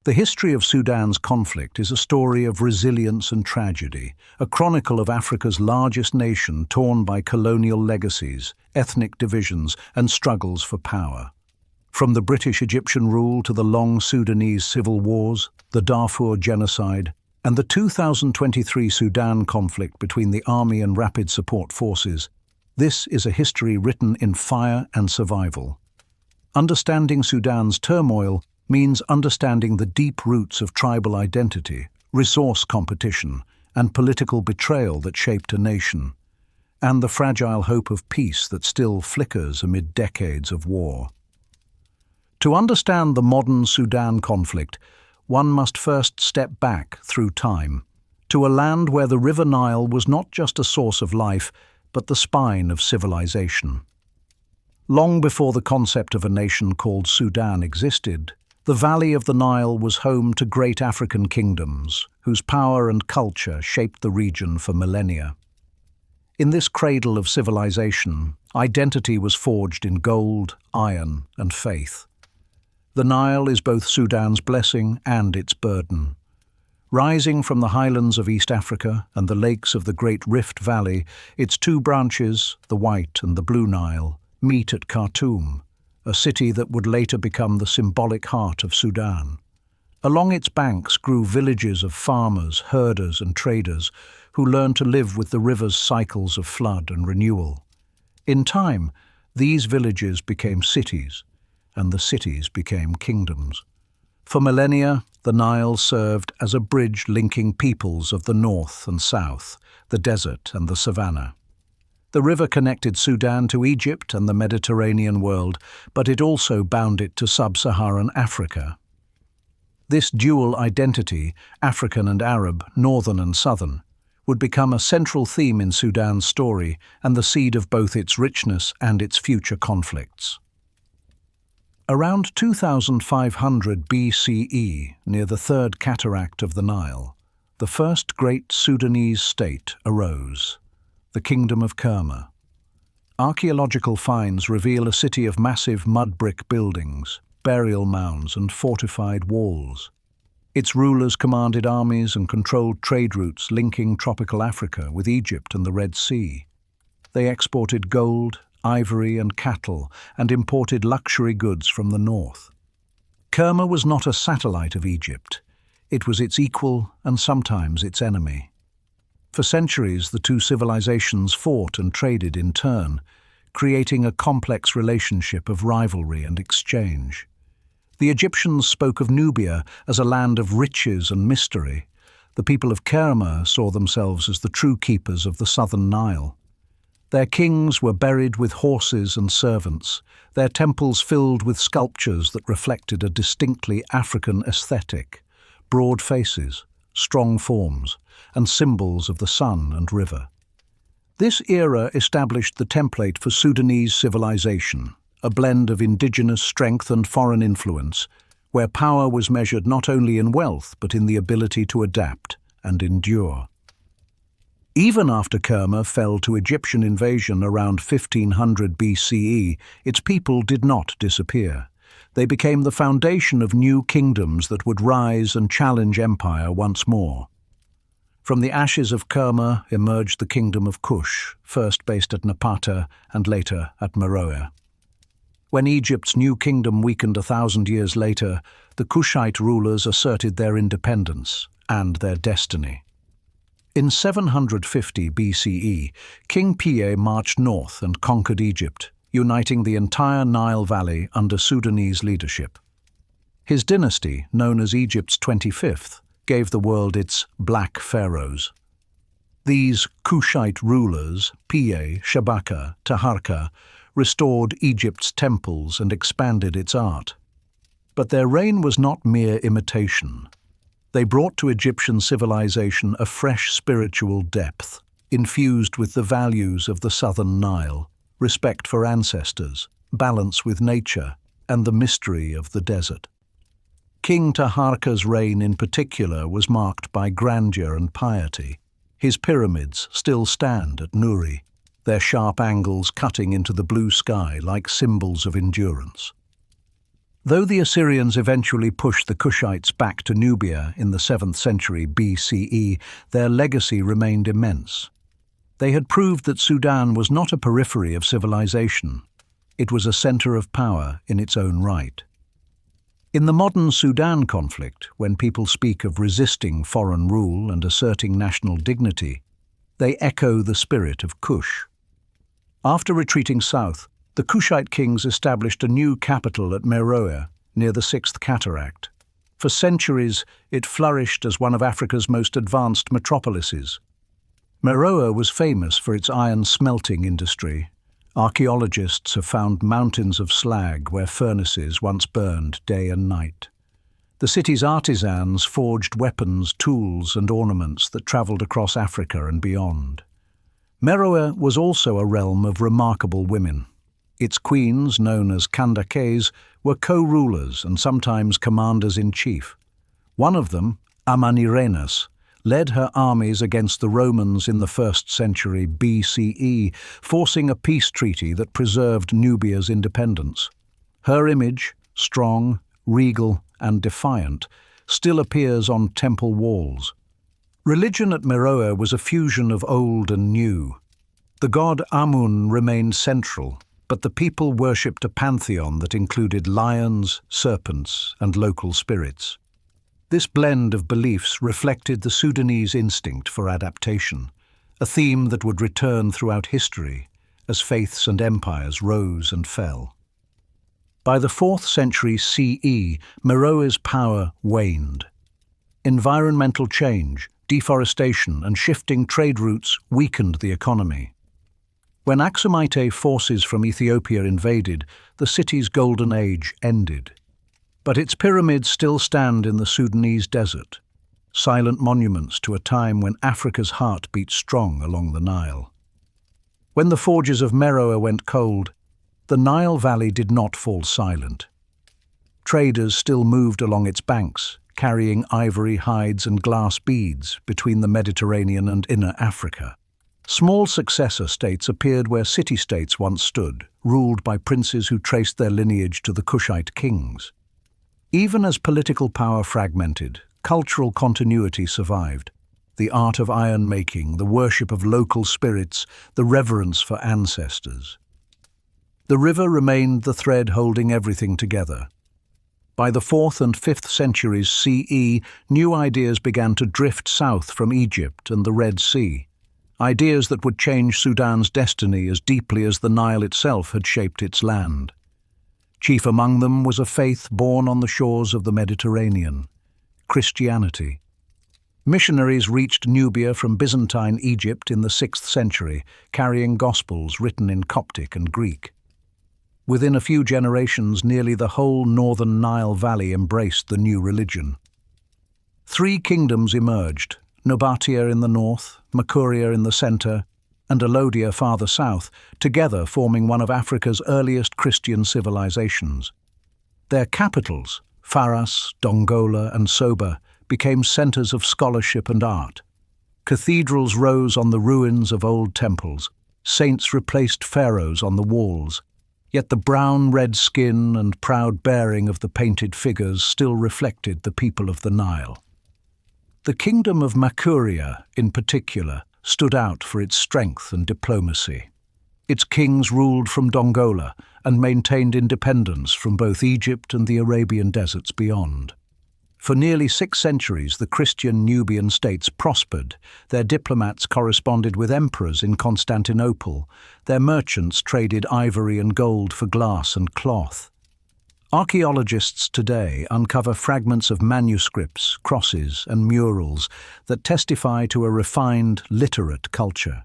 The history of Sudan's conflict is a story of resilience and tragedy, a chronicle of Africa's largest nation torn by colonial legacies, ethnic divisions, and struggles for power. From the British-Egyptian rule to the long Sudanese civil wars, the Darfur genocide, and the 2023 Sudan conflict between the army and rapid support forces, this is a history written in fire and survival. Understanding Sudan's turmoil means understanding the deep roots of tribal identity, resource competition, and political betrayal that shaped a nation, and the fragile hope of peace that still flickers amid decades of war. To understand the modern Sudan conflict, one must first step back through time, to a land where the River Nile was not just a source of life, but the spine of civilization. Long before the concept of a nation called Sudan existed, the valley of the Nile was home to great African kingdoms, whose power and culture shaped the region for millennia. In this cradle of civilization, identity was forged in gold, iron, and faith. The Nile is both Sudan's blessing and its burden. Rising from the highlands of East Africa and the lakes of the Great Rift Valley, its two branches, the White and the Blue Nile, meet at Khartoum, a city that would later become the symbolic heart of Sudan. Along its banks grew villages of farmers, herders, and traders who learned to live with the river's cycles of flood and renewal. In time, these villages became cities, and the cities became kingdoms. For millennia, the Nile served as a bridge linking peoples of the north and south, the desert and the savanna. The river connected Sudan to Egypt and the Mediterranean world, but it also bound it to sub-Saharan Africa. This dual identity, African and Arab, northern and southern, would become a central theme in Sudan's story and the seed of both its richness and its future conflicts. Around 2500 BCE, near the Third Cataract of the Nile, the first great Sudanese state arose, the Kingdom of Kerma. Archaeological finds reveal a city of massive mud-brick buildings, burial mounds, and fortified walls. Its rulers commanded armies and controlled trade routes linking tropical Africa with Egypt and the Red Sea. They exported gold, ivory, and cattle, and imported luxury goods from the north. Kerma was not a satellite of Egypt. It was its equal and sometimes its enemy. For centuries, the two civilizations fought and traded in turn, creating a complex relationship of rivalry and exchange. The Egyptians spoke of Nubia as a land of riches and mystery. The people of Kerma saw themselves as the true keepers of the southern Nile. Their kings were buried with horses and servants, their temples filled with sculptures that reflected a distinctly African aesthetic, broad faces, strong forms, and symbols of the sun and river. This era established the template for Sudanese civilization, a blend of indigenous strength and foreign influence, where power was measured not only in wealth but in the ability to adapt and endure. Even after Kerma fell to Egyptian invasion around 1500 BCE, its people did not disappear. They became the foundation of new kingdoms that would rise and challenge empire once more. From the ashes of Kerma emerged the kingdom of Kush, first based at Napata and later at Meroe. When Egypt's new kingdom weakened 1,000 years later, the Kushite rulers asserted their independence and their destiny. In 750 BCE, King Piye marched north and conquered Egypt, uniting the entire Nile Valley under Sudanese leadership. His dynasty, known as Egypt's 25th, gave the world its Black Pharaohs. These Kushite rulers, Piye, Shabaka, Taharka, restored Egypt's temples and expanded its art. But their reign was not mere imitation. They brought to Egyptian civilization a fresh spiritual depth, infused with the values of the southern Nile, respect for ancestors, balance with nature, and the mystery of the desert. King Taharka's reign in particular was marked by grandeur and piety. His pyramids still stand at Nuri, their sharp angles cutting into the blue sky like symbols of endurance. Though the Assyrians eventually pushed the Kushites back to Nubia in the 7th century BCE, their legacy remained immense. They had proved that Sudan was not a periphery of civilization. It was a center of power in its own right. In the modern Sudan conflict, when people speak of resisting foreign rule and asserting national dignity, they echo the spirit of Kush. After retreating south, the Kushite kings established a new capital at Meroe, near the 6th Cataract. For centuries, it flourished as one of Africa's most advanced metropolises. Meroe was famous for its iron smelting industry. Archaeologists have found mountains of slag where furnaces once burned day and night. The city's artisans forged weapons, tools, and ornaments that travelled across Africa and beyond. Meroe was also a realm of remarkable women. Its queens, known as Kandakes, were co-rulers and sometimes commanders-in-chief. One of them, Amanirenas, led her armies against the Romans in the 1st century BCE, forcing a peace treaty that preserved Nubia's independence. Her image, strong, regal, and defiant, still appears on temple walls. Religion at Meroe was a fusion of old and new. The god Amun remained central, but the people worshipped a pantheon that included lions, serpents, and local spirits. This blend of beliefs reflected the Sudanese instinct for adaptation, a theme that would return throughout history as faiths and empires rose and fell. By the 4th century CE, Meroe's power waned. Environmental change, deforestation, and shifting trade routes weakened the economy. When Aksumite forces from Ethiopia invaded, the city's golden age ended. But its pyramids still stand in the Sudanese desert, silent monuments to a time when Africa's heart beat strong along the Nile. When the forges of Meroe went cold, the Nile Valley did not fall silent. Traders still moved along its banks, carrying ivory, hides, and glass beads between the Mediterranean and inner Africa. Small successor states appeared where city-states once stood, ruled by princes who traced their lineage to the Kushite kings. Even as political power fragmented, cultural continuity survived. The art of iron-making, the worship of local spirits, the reverence for ancestors. The river remained the thread holding everything together. By the 4th and 5th centuries CE, new ideas began to drift south from Egypt and the Red Sea. Ideas that would change Sudan's destiny as deeply as the Nile itself had shaped its land. Chief among them was a faith born on the shores of the Mediterranean, Christianity. Missionaries reached Nubia from Byzantine Egypt in the 6th century, carrying Gospels written in Coptic and Greek. Within a few generations, nearly the whole northern Nile Valley embraced the new religion. 3 kingdoms emerged: Nobatia in the north, Makuria in the center, and Alodia farther south, together forming one of Africa's earliest Christian civilizations. Their capitals, Faras, Dongola, and Soba, became centers of scholarship and art. Cathedrals rose on the ruins of old temples, saints replaced pharaohs on the walls, yet the brown-red skin and proud bearing of the painted figures still reflected the people of the Nile. The kingdom of Makuria, in particular, stood out for its strength and diplomacy. Its kings ruled from Dongola and maintained independence from both Egypt and the Arabian deserts beyond. For nearly 6 centuries, the Christian Nubian states prospered. Their diplomats corresponded with emperors in Constantinople. Their merchants traded ivory and gold for glass and cloth. Archaeologists today uncover fragments of manuscripts, crosses, and murals that testify to a refined, literate culture.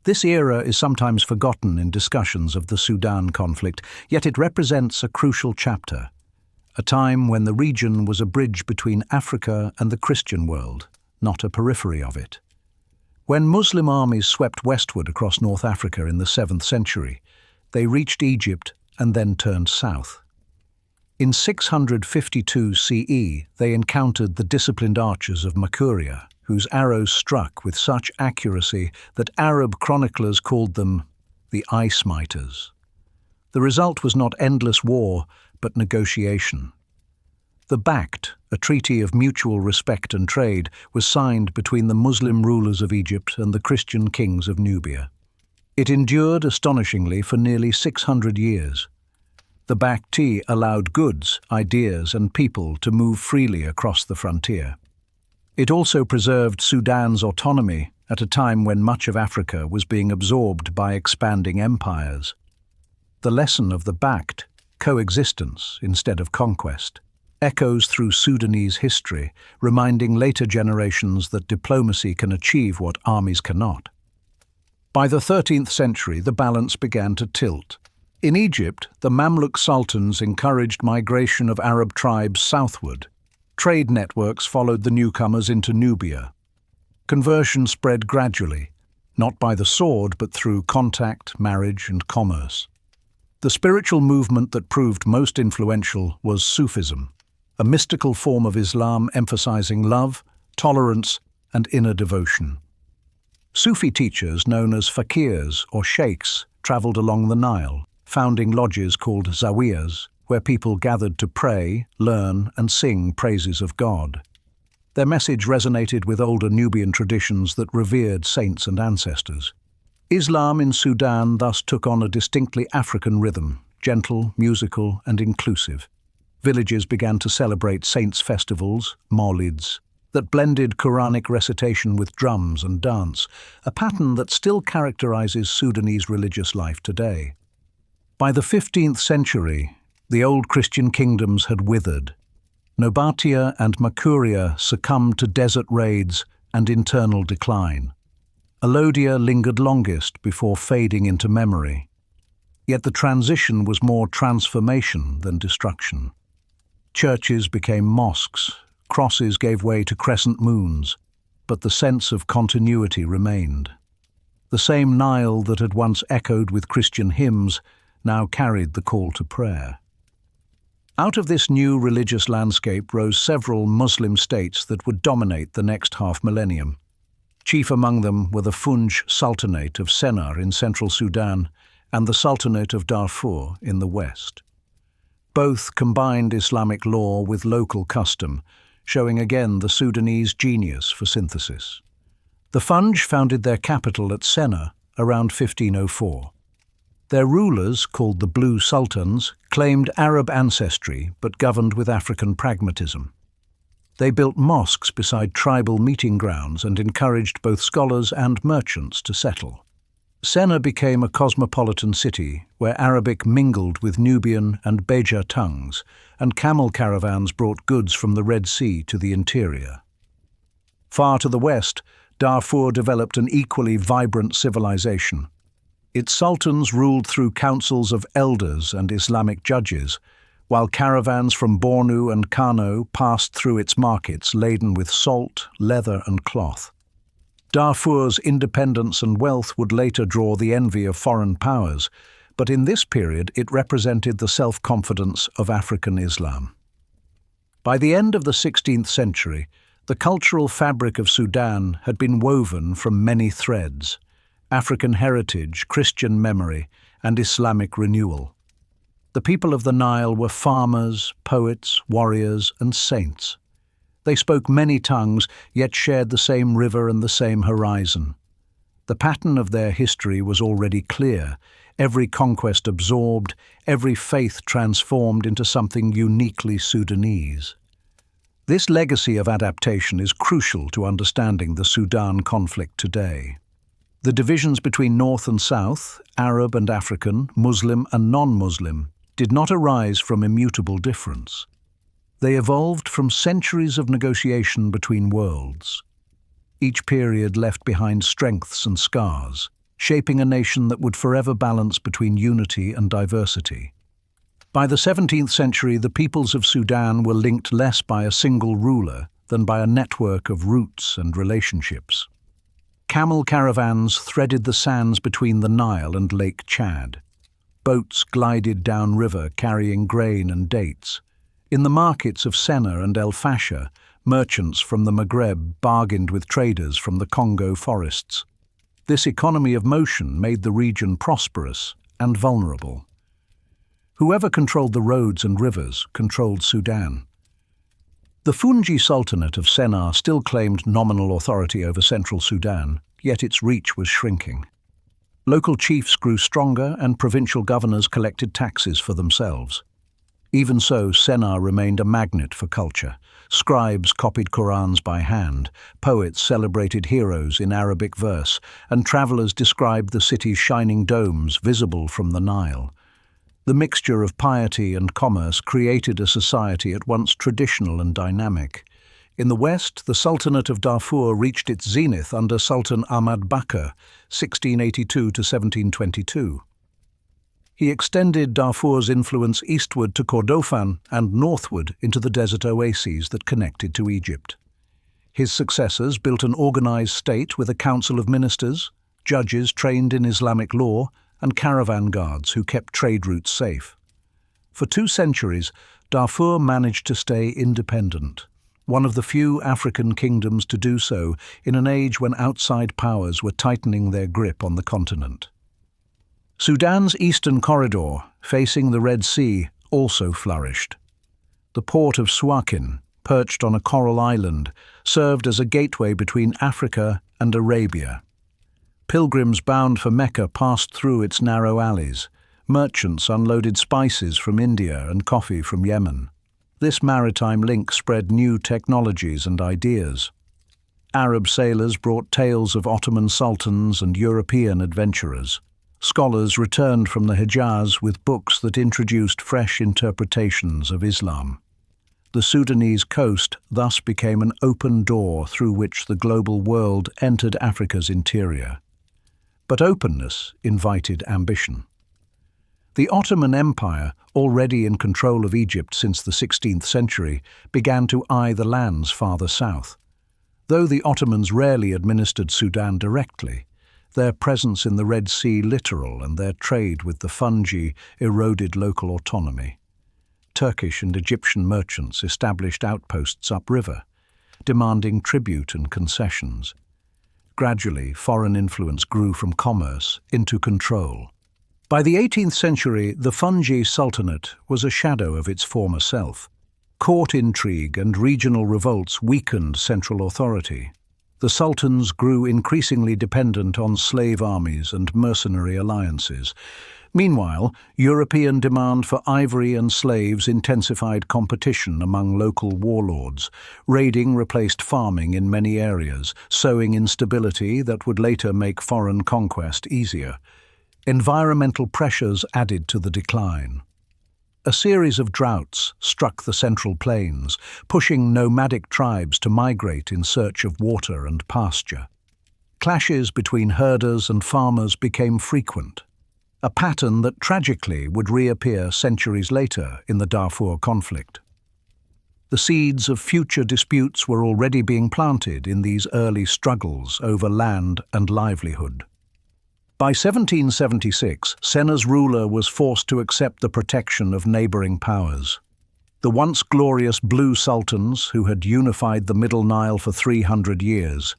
This era is sometimes forgotten in discussions of the Sudan conflict, yet it represents a crucial chapter, a time when the region was a bridge between Africa and the Christian world, not a periphery of it. When Muslim armies swept westward across North Africa in the 7th century, they reached Egypt and then turned south. In 652 CE, they encountered the disciplined archers of Makuria, whose arrows struck with such accuracy that Arab chroniclers called them the Eye Smiters. The result was not endless war, but negotiation. The Pact, a treaty of mutual respect and trade, was signed between the Muslim rulers of Egypt and the Christian kings of Nubia. It endured astonishingly for nearly 600 years. The Pact allowed goods, ideas, and people to move freely across the frontier. It also preserved Sudan's autonomy at a time when much of Africa was being absorbed by expanding empires. The lesson of the Pact, coexistence instead of conquest, echoes through Sudanese history, reminding later generations that diplomacy can achieve what armies cannot. By the 13th century, the balance began to tilt. In Egypt, the Mamluk sultans encouraged migration of Arab tribes southward. Trade networks followed the newcomers into Nubia. Conversion spread gradually, not by the sword but through contact, marriage, and commerce. The spiritual movement that proved most influential was Sufism, a mystical form of Islam emphasizing love, tolerance, and inner devotion. Sufi teachers known as fakirs or sheikhs traveled along the Nile, founding lodges called zawiyas, where people gathered to pray, learn, and sing praises of God. Their message resonated with older Nubian traditions that revered saints and ancestors. Islam in Sudan thus took on a distinctly African rhythm, gentle, musical, and inclusive. Villages began to celebrate saints' festivals, mawlids, that blended Quranic recitation with drums and dance, a pattern that still characterizes Sudanese religious life today. By the 15th century, the old Christian kingdoms had withered. Nobatia and Makuria succumbed to desert raids and internal decline. Alodia lingered longest before fading into memory. Yet the transition was more transformation than destruction. Churches became mosques, crosses gave way to crescent moons, but the sense of continuity remained. The same Nile that had once echoed with Christian hymns now carried the call to prayer. Out of this new religious landscape rose several Muslim states that would dominate the next half-millennium. Chief among them were the Funj Sultanate of Sennar in central Sudan and the Sultanate of Darfur in the west. Both combined Islamic law with local custom, showing again the Sudanese genius for synthesis. The Funj founded their capital at Sennar around 1504. Their rulers, called the Blue Sultans, claimed Arab ancestry but governed with African pragmatism. They built mosques beside tribal meeting grounds and encouraged both scholars and merchants to settle. Sennar became a cosmopolitan city where Arabic mingled with Nubian and Beja tongues, and camel caravans brought goods from the Red Sea to the interior. Far to the west, Darfur developed an equally vibrant civilization. Its sultans ruled through councils of elders and Islamic judges, while caravans from Bornu and Kano passed through its markets laden with salt, leather, and cloth. Darfur's independence and wealth would later draw the envy of foreign powers, but in this period it represented the self-confidence of African Islam. By the end of the 16th century, the cultural fabric of Sudan had been woven from many threads: African heritage, Christian memory, and Islamic renewal. The people of the Nile were farmers, poets, warriors, and saints. They spoke many tongues, yet shared the same river and the same horizon. The pattern of their history was already clear: every conquest absorbed, every faith transformed into something uniquely Sudanese. This legacy of adaptation is crucial to understanding the Sudan conflict today. The divisions between North and South, Arab and African, Muslim and non-Muslim, did not arise from immutable difference. They evolved from centuries of negotiation between worlds. Each period left behind strengths and scars, shaping a nation that would forever balance between unity and diversity. By the 17th century, the peoples of Sudan were linked less by a single ruler than by a network of roots and relationships. Camel caravans threaded the sands between the Nile and Lake Chad. Boats glided downriver carrying grain and dates. In the markets of Sennar and El Fasher, merchants from the Maghreb bargained with traders from the Congo forests. This economy of motion made the region prosperous and vulnerable. Whoever controlled the roads and rivers controlled Sudan. The Fungi Sultanate of Sennar still claimed nominal authority over central Sudan, yet its reach was shrinking. Local chiefs grew stronger and provincial governors collected taxes for themselves. Even so, Sennar remained a magnet for culture. Scribes copied Qurans by hand, poets celebrated heroes in Arabic verse, and travelers described the city's shining domes visible from the Nile. The mixture of piety and commerce created a society at once traditional and dynamic. In the west, the Sultanate of Darfur reached its zenith under Sultan Ahmad Bakr, 1682 to 1722. He extended Darfur's influence eastward to Kordofan and northward into the desert oases that connected to Egypt. His successors built an organized state with a council of ministers, judges trained in Islamic law, and caravan guards who kept trade routes safe. For 2 centuries, Darfur managed to stay independent, one of the few African kingdoms to do so in an age when outside powers were tightening their grip on the continent. Sudan's eastern corridor, facing the Red Sea, also flourished. The port of Suakin, perched on a coral island, served as a gateway between Africa and Arabia. Pilgrims bound for Mecca passed through its narrow alleys. Merchants unloaded spices from India and coffee from Yemen. This maritime link spread new technologies and ideas. Arab sailors brought tales of Ottoman sultans and European adventurers. Scholars returned from the Hejaz with books that introduced fresh interpretations of Islam. The Sudanese coast thus became an open door through which the global world entered Africa's interior. But openness invited ambition. The Ottoman Empire, already in control of Egypt since the 16th century, began to eye the lands farther south. Though the Ottomans rarely administered Sudan directly, their presence in the Red Sea littoral and their trade with the Fungi eroded local autonomy. Turkish and Egyptian merchants established outposts upriver, demanding tribute and concessions. Gradually, foreign influence grew from commerce into control. By the 18th century, the Fungi Sultanate was a shadow of its former self. Court intrigue and regional revolts weakened central authority. The sultans grew increasingly dependent on slave armies and mercenary alliances. Meanwhile, European demand for ivory and slaves intensified competition among local warlords. Raiding replaced farming in many areas, sowing instability that would later make foreign conquest easier. Environmental pressures added to the decline. A series of droughts struck the Central Plains, pushing nomadic tribes to migrate in search of water and pasture. Clashes between herders and farmers became frequent, a pattern that tragically would reappear centuries later in the Darfur conflict. The seeds of future disputes were already being planted in these early struggles over land and livelihood. By 1776, Senna's ruler was forced to accept the protection of neighboring powers. The once glorious Blue Sultans, who had unified the Middle Nile for 300 years,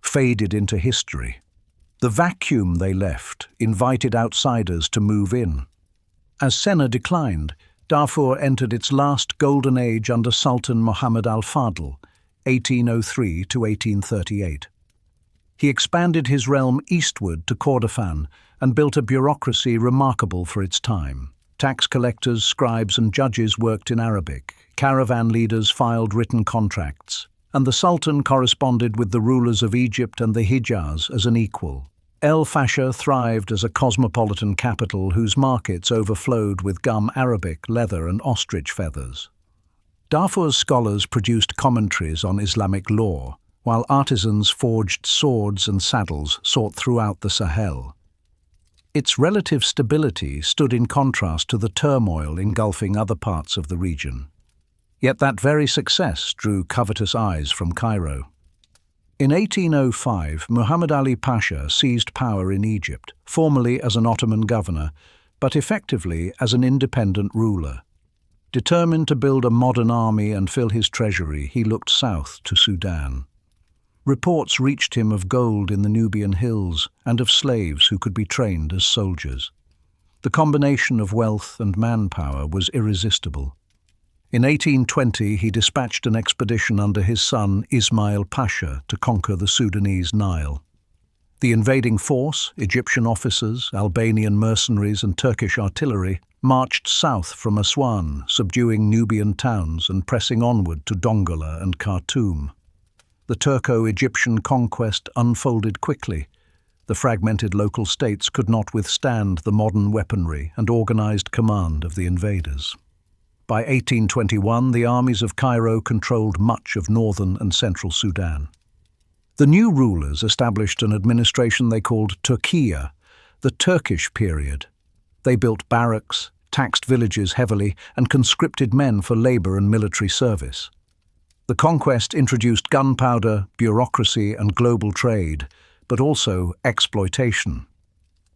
faded into history. The vacuum they left invited outsiders to move in. As Senna declined, Darfur entered its last golden age under Sultan Muhammad al-Fadl, 1803 to 1838. He expanded his realm eastward to Kordofan and built a bureaucracy remarkable for its time. Tax collectors, scribes and judges worked in Arabic, caravan leaders filed written contracts, and the Sultan corresponded with the rulers of Egypt and the Hejaz as an equal. El Fasher thrived as a cosmopolitan capital whose markets overflowed with gum Arabic, leather and ostrich feathers. Darfur's scholars produced commentaries on Islamic law, while artisans forged swords and saddles sought throughout the Sahel. Its relative stability stood in contrast to the turmoil engulfing other parts of the region. Yet that very success drew covetous eyes from Cairo. In 1805, Muhammad Ali Pasha seized power in Egypt, formally as an Ottoman governor, but effectively as an independent ruler. Determined to build a modern army and fill his treasury, he looked south to Sudan. Reports reached him of gold in the Nubian hills and of slaves who could be trained as soldiers. The combination of wealth and manpower was irresistible. In 1820, he dispatched an expedition under his son Ismail Pasha to conquer the Sudanese Nile. The invading force, Egyptian officers, Albanian mercenaries and Turkish artillery, marched south from Aswan, subduing Nubian towns and pressing onward to Dongola and Khartoum. The Turco-Egyptian conquest unfolded quickly. The fragmented local states could not withstand the modern weaponry and organized command of the invaders. By 1821, the armies of Cairo controlled much of northern and central Sudan. The new rulers established an administration they called Turkiya, the Turkish period. They built barracks, taxed villages heavily, and conscripted men for labor and military service. The conquest introduced gunpowder, bureaucracy, and global trade, but also exploitation.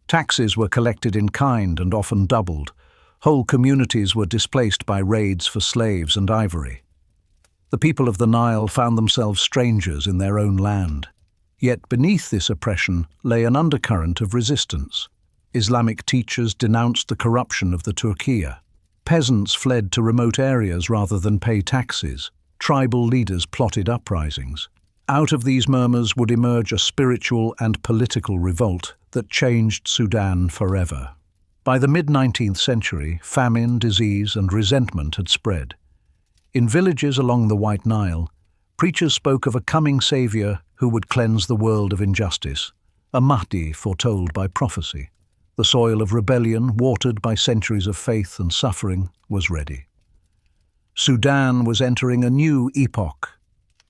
Taxes were collected in kind and often doubled. Whole communities were displaced by raids for slaves and ivory. The people of the Nile found themselves strangers in their own land. Yet beneath this oppression lay an undercurrent of resistance. Islamic teachers denounced the corruption of the Turkiya. Peasants fled to remote areas rather than pay taxes. Tribal leaders plotted uprisings. Out of these murmurs would emerge a spiritual and political revolt that changed Sudan forever. By the mid-19th century, famine, disease, and resentment had spread. In villages along the White Nile, preachers spoke of a coming savior who would cleanse the world of injustice, a Mahdi foretold by prophecy. The soil of rebellion, watered by centuries of faith and suffering, was ready. Sudan was entering a new epoch.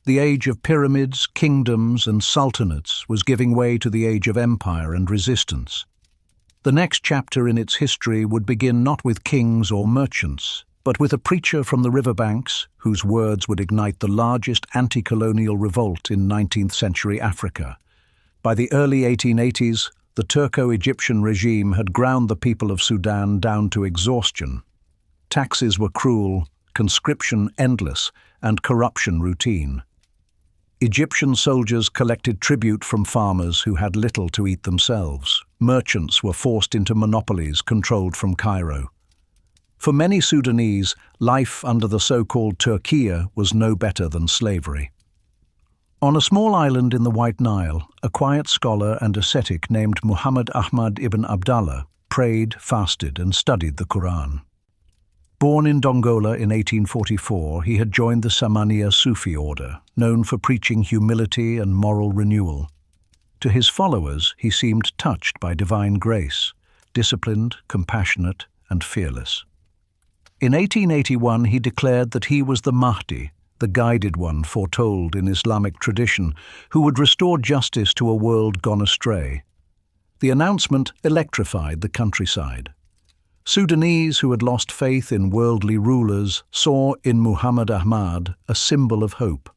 The age of pyramids, kingdoms, and sultanates was giving way to the age of empire and resistance. The next chapter in its history would begin not with kings or merchants, but with a preacher from the riverbanks whose words would ignite the largest anti-colonial revolt in 19th century Africa. By the early 1880s, the Turco-Egyptian regime had ground the people of Sudan down to exhaustion. Taxes were cruel, conscription endless, and corruption routine. Egyptian soldiers collected tribute from farmers who had little to eat themselves. Merchants were forced into monopolies controlled from Cairo. For many Sudanese, life under the so-called Turkiya was no better than slavery. On a small island in the White Nile, a quiet scholar and ascetic named Muhammad Ahmad ibn Abdallah prayed, fasted, and studied the Quran. Born in Dongola in 1844, he had joined the Samaniya Sufi order, known for preaching humility and moral renewal. To his followers, he seemed touched by divine grace, disciplined, compassionate, and fearless. In 1881, he declared that he was the Mahdi, the guided one foretold in Islamic tradition, who would restore justice to a world gone astray. The announcement electrified the countryside. Sudanese who had lost faith in worldly rulers saw in Muhammad Ahmad a symbol of hope.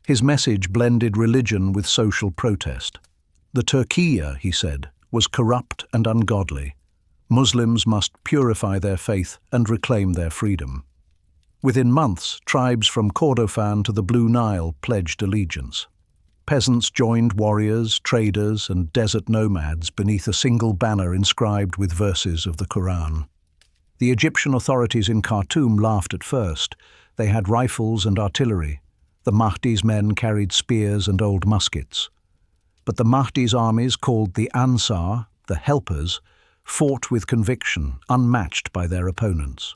His message blended religion with social protest. The Turkiya, he said, was corrupt and ungodly. Muslims must purify their faith and reclaim their freedom. Within months, tribes from Kordofan to the Blue Nile pledged allegiance. Peasants joined warriors, traders, and desert nomads beneath a single banner inscribed with verses of the Quran. The Egyptian authorities in Khartoum laughed at first. They had rifles and artillery. The Mahdi's men carried spears and old muskets. But the Mahdi's armies, called the Ansar, the helpers, fought with conviction, unmatched by their opponents.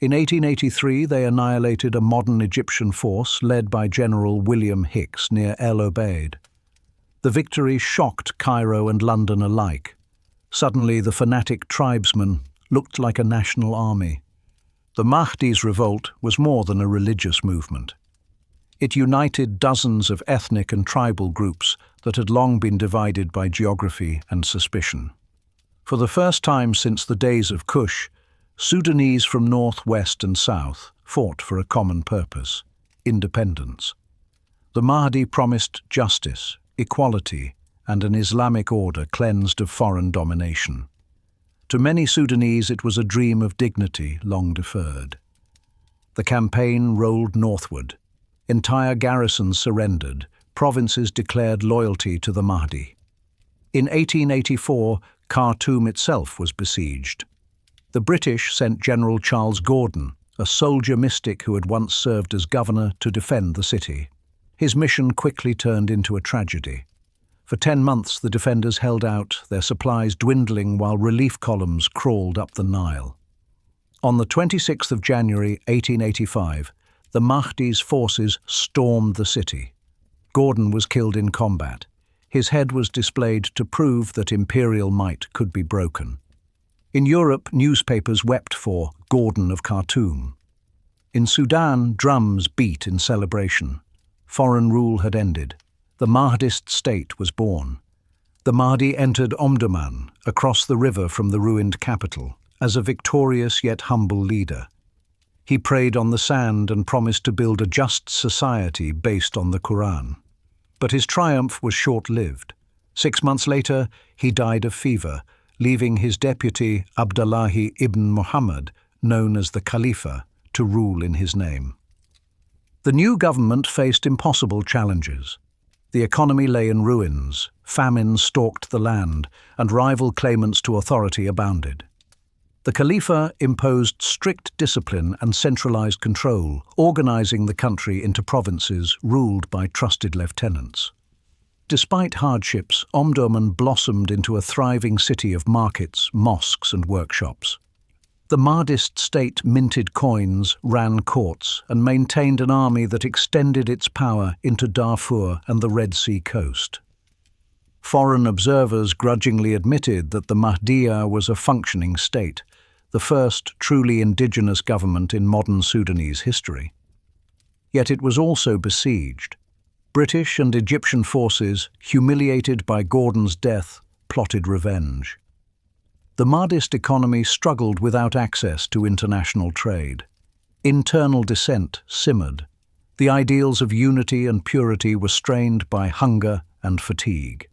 In 1883, they annihilated a modern Egyptian force led by General William Hicks near El Obeid. The victory shocked Cairo and London alike. Suddenly, the fanatic tribesmen looked like a national army. The Mahdi's revolt was more than a religious movement. It united dozens of ethnic and tribal groups that had long been divided by geography and suspicion. For the first time since the days of Kush, Sudanese from north, west, and south fought for a common purpose: independence. The Mahdi promised justice, equality, and an Islamic order cleansed of foreign domination. To many Sudanese, it was a dream of dignity long deferred. The campaign rolled northward. Entire garrisons surrendered. Provinces declared loyalty to the Mahdi. In 1884, Khartoum itself was besieged. The British sent General Charles Gordon, a soldier mystic who had once served as governor, to defend the city. His mission quickly turned into a tragedy. For 10 months, the defenders held out, their supplies dwindling while relief columns crawled up the Nile. On the 26th of January 1885, the Mahdi's forces stormed the city. Gordon was killed in combat. His head was displayed to prove that imperial might could be broken. In Europe, newspapers wept for Gordon of Khartoum. In Sudan, drums beat in celebration. Foreign rule had ended. The Mahdist state was born. The Mahdi entered Omdurman, across the river from the ruined capital, as a victorious yet humble leader. He prayed on the sand and promised to build a just society based on the Quran. But his triumph was short-lived. 6 months later, he died of fever, leaving his deputy Abdullahi ibn Muhammad, known as the Khalifa, to rule in his name. The new government faced impossible challenges. The economy lay in ruins, famine stalked the land, and rival claimants to authority abounded. The Khalifa imposed strict discipline and centralized control, organizing the country into provinces ruled by trusted lieutenants. Despite hardships, Omdurman blossomed into a thriving city of markets, mosques, and workshops. The Mahdist state minted coins, ran courts, and maintained an army that extended its power into Darfur and the Red Sea coast. Foreign observers grudgingly admitted that the Mahdiya was a functioning state, the first truly indigenous government in modern Sudanese history. Yet it was also besieged. British and Egyptian forces, humiliated by Gordon's death, plotted revenge. The Mahdist economy struggled without access to international trade. Internal dissent simmered. The ideals of unity and purity were strained by hunger and fatigue.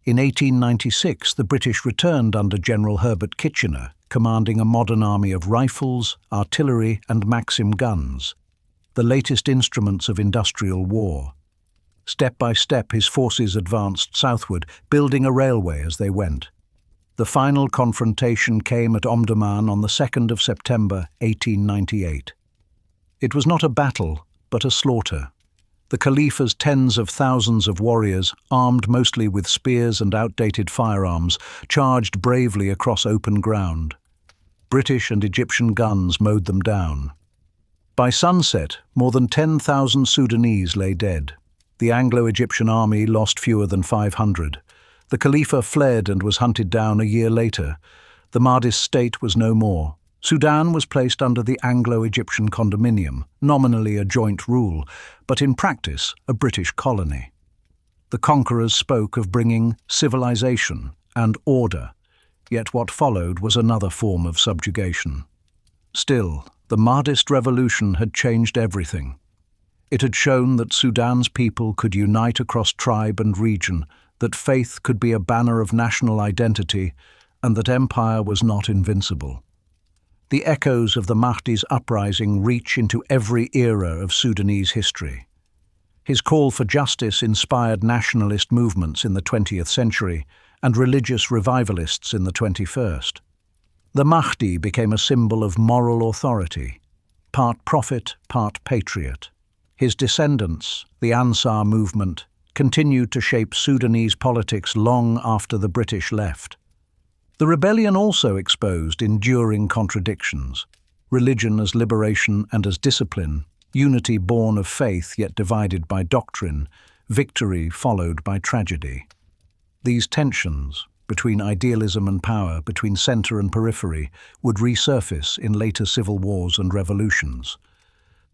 In 1896, the British returned under General Herbert Kitchener, commanding a modern army of rifles, artillery, and Maxim guns, the latest instruments of industrial war. Step by step, his forces advanced southward, building a railway as they went. The final confrontation came at Omdurman on the 2nd of September 1898. It was not a battle, but a slaughter. The Khalifa's tens of thousands of warriors, armed mostly with spears and outdated firearms, charged bravely across open ground. British and Egyptian guns mowed them down. By sunset, more than 10,000 Sudanese lay dead. The Anglo-Egyptian army lost fewer than 500. The Khalifa fled and was hunted down a year later. The Mahdist state was no more. Sudan was placed under the Anglo-Egyptian condominium, nominally a joint rule, but in practice a British colony. The conquerors spoke of bringing civilization and order, yet what followed was another form of subjugation. Still, the Mahdist revolution had changed everything. It had shown that Sudan's people could unite across tribe and region, that faith could be a banner of national identity, and that empire was not invincible. The echoes of the Mahdi's uprising reach into every era of Sudanese history. His call for justice inspired nationalist movements in the 20th century and religious revivalists in the 21st. The Mahdi became a symbol of moral authority, part prophet, part patriot. His descendants, the Ansar movement, continued to shape Sudanese politics long after the British left. The rebellion also exposed enduring contradictions: religion as liberation and as discipline, unity born of faith yet divided by doctrine, victory followed by tragedy. These tensions, between idealism and power, between centre and periphery, would resurface in later civil wars and revolutions.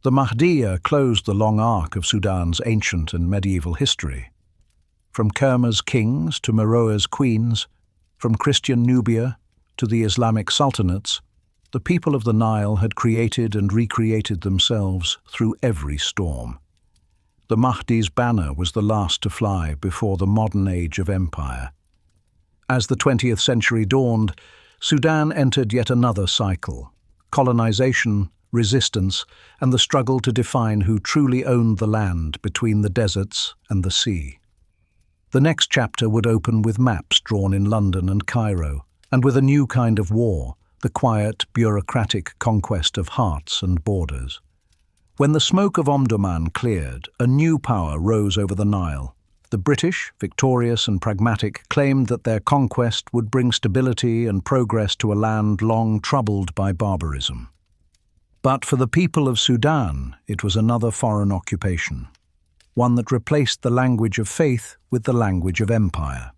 The Mahdiya closed the long arc of Sudan's ancient and medieval history. From Kerma's kings to Meroe's queens, from Christian Nubia to the Islamic sultanates, the people of the Nile had created and recreated themselves through every storm. The Mahdi's banner was the last to fly before the modern age of empire. As the 20th century dawned, Sudan entered yet another cycle: colonization, resistance, and the struggle to define who truly owned the land between the deserts and the sea. The next chapter would open with maps drawn in London and Cairo, and with a new kind of war, the quiet, bureaucratic conquest of hearts and borders. When the smoke of Omdurman cleared, a new power rose over the Nile. The British, victorious and pragmatic, claimed that their conquest would bring stability and progress to a land long troubled by barbarism. But for the people of Sudan, it was another foreign occupation, one that replaced the language of faith with the language of empire.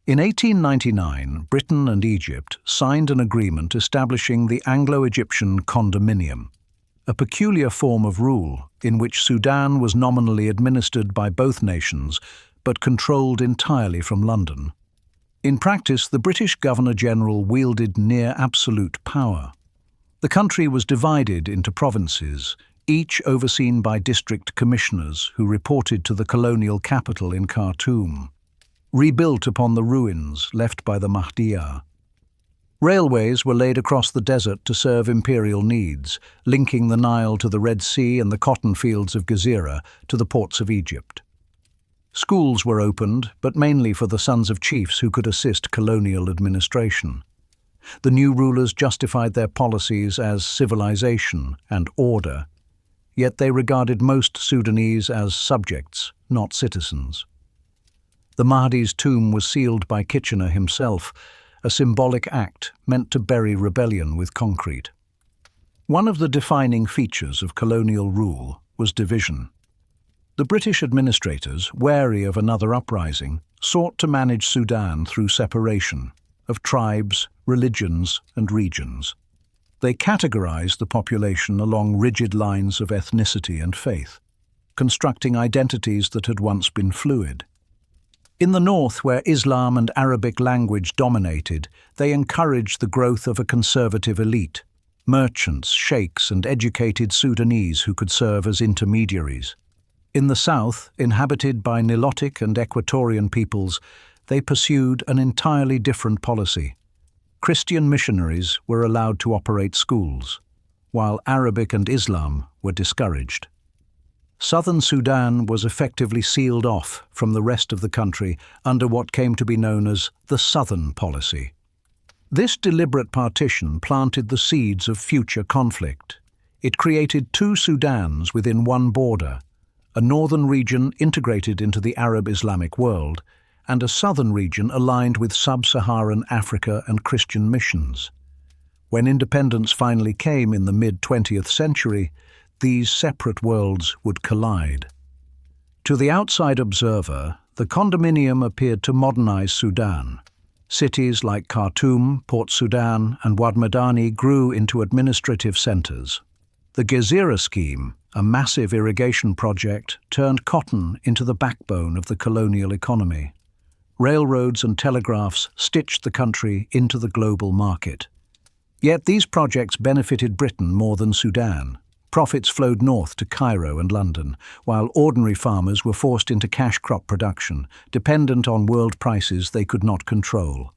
In 1899, Britain and Egypt signed an agreement establishing the Anglo-Egyptian condominium, a peculiar form of rule in which Sudan was nominally administered by both nations but controlled entirely from London. In practice, the British Governor-General wielded near absolute power. The country was divided into provinces, each overseen by district commissioners who reported to the colonial capital in Khartoum, rebuilt upon the ruins left by the Mahdiyah. Railways were laid across the desert to serve imperial needs, linking the Nile to the Red Sea and the cotton fields of Gezira to the ports of Egypt. Schools were opened, but mainly for the sons of chiefs who could assist colonial administration. The new rulers justified their policies as civilization and order, yet they regarded most Sudanese as subjects, not citizens. The Mahdi's tomb was sealed by Kitchener himself, a symbolic act meant to bury rebellion with concrete. One of the defining features of colonial rule was division. The British administrators, wary of another uprising, sought to manage Sudan through separation of tribes, religions, and regions. They categorized the population along rigid lines of ethnicity and faith, constructing identities that had once been fluid. In the north, where Islam and Arabic language dominated, they encouraged the growth of a conservative elite, merchants, sheikhs, and educated Sudanese who could serve as intermediaries. In the south, inhabited by Nilotic and Equatorian peoples, they pursued an entirely different policy. Christian missionaries were allowed to operate schools, while Arabic and Islam were discouraged. Southern Sudan was effectively sealed off from the rest of the country under what came to be known as the Southern Policy. This deliberate partition planted the seeds of future conflict. It created two Sudans within one border, a northern region integrated into the Arab Islamic world, and a southern region aligned with sub-Saharan Africa and Christian missions. When independence finally came in the mid-20th century, these separate worlds would collide. To the outside observer, the condominium appeared to modernize Sudan. Cities like Khartoum, Port Sudan, and Wad Madani grew into administrative centers. The Gezira scheme, a massive irrigation project, turned cotton into the backbone of the colonial economy. Railroads and telegraphs stitched the country into the global market. Yet these projects benefited Britain more than Sudan. Profits flowed north to Cairo and London, while ordinary farmers were forced into cash crop production, dependent on world prices they could not control.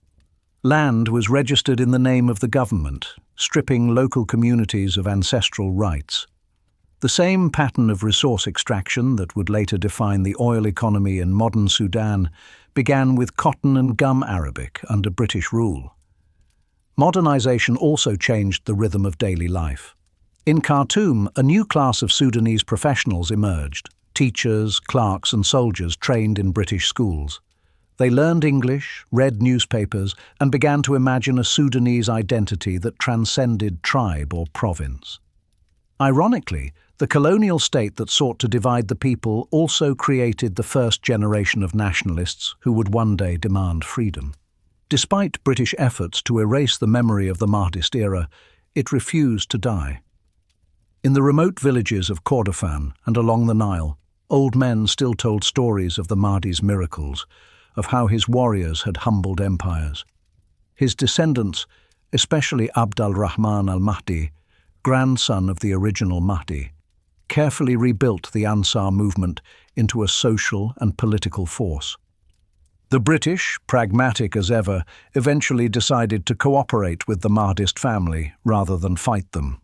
Land was registered in the name of the government, stripping local communities of ancestral rights. The same pattern of resource extraction that would later define the oil economy in modern Sudan began with cotton and gum Arabic under British rule. Modernization also changed the rhythm of daily life. In Khartoum, a new class of Sudanese professionals emerged, teachers, clerks, and soldiers trained in British schools. They learned English, read newspapers, and began to imagine a Sudanese identity that transcended tribe or province. Ironically, the colonial state that sought to divide the people also created the first generation of nationalists who would one day demand freedom. Despite British efforts to erase the memory of the Mahdist era, it refused to die. In the remote villages of Kordofan and along the Nile, old men still told stories of the Mahdi's miracles, of how his warriors had humbled empires. His descendants, especially Abd al-Rahman al-Mahdi, grandson of the original Mahdi, carefully rebuilt the Ansar movement into a social and political force. The British, pragmatic as ever, eventually decided to cooperate with the Mahdist family rather than fight them.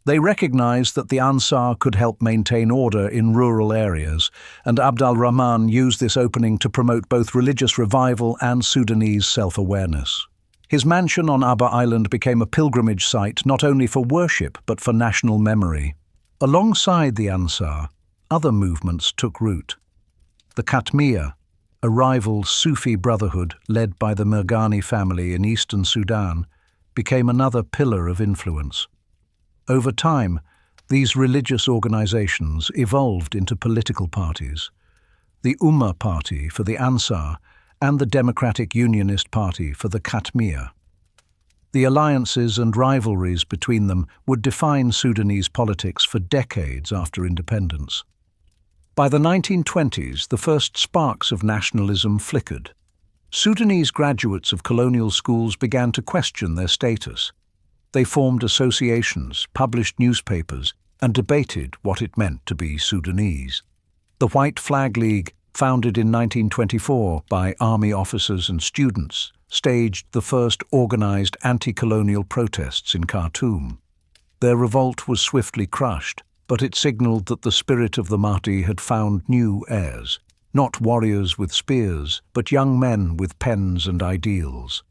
They recognized that the Ansar could help maintain order in rural areas, and Abd al-Rahman used this opening to promote both religious revival and Sudanese self-awareness. His mansion on Abba Island became a pilgrimage site not only for worship but for national memory. Alongside the Ansar, other movements took root. The Khatmiya, a rival Sufi brotherhood led by the Mirghani family in eastern Sudan, became another pillar of influence. Over time, these religious organizations evolved into political parties. The Ummah Party for the Ansar and the Democratic Unionist Party for the Khatmiya. The alliances and rivalries between them would define Sudanese politics for decades after independence. By the 1920s, the first sparks of nationalism flickered. Sudanese graduates of colonial schools began to question their status. They formed associations, published newspapers, and debated what it meant to be Sudanese. The White Flag League, founded in 1924 by army officers and students, staged the first organized anti-colonial protests in Khartoum. Their revolt was swiftly crushed, but it signaled that the spirit of the Mahdi had found new heirs, not warriors with spears, but young men with pens and ideals.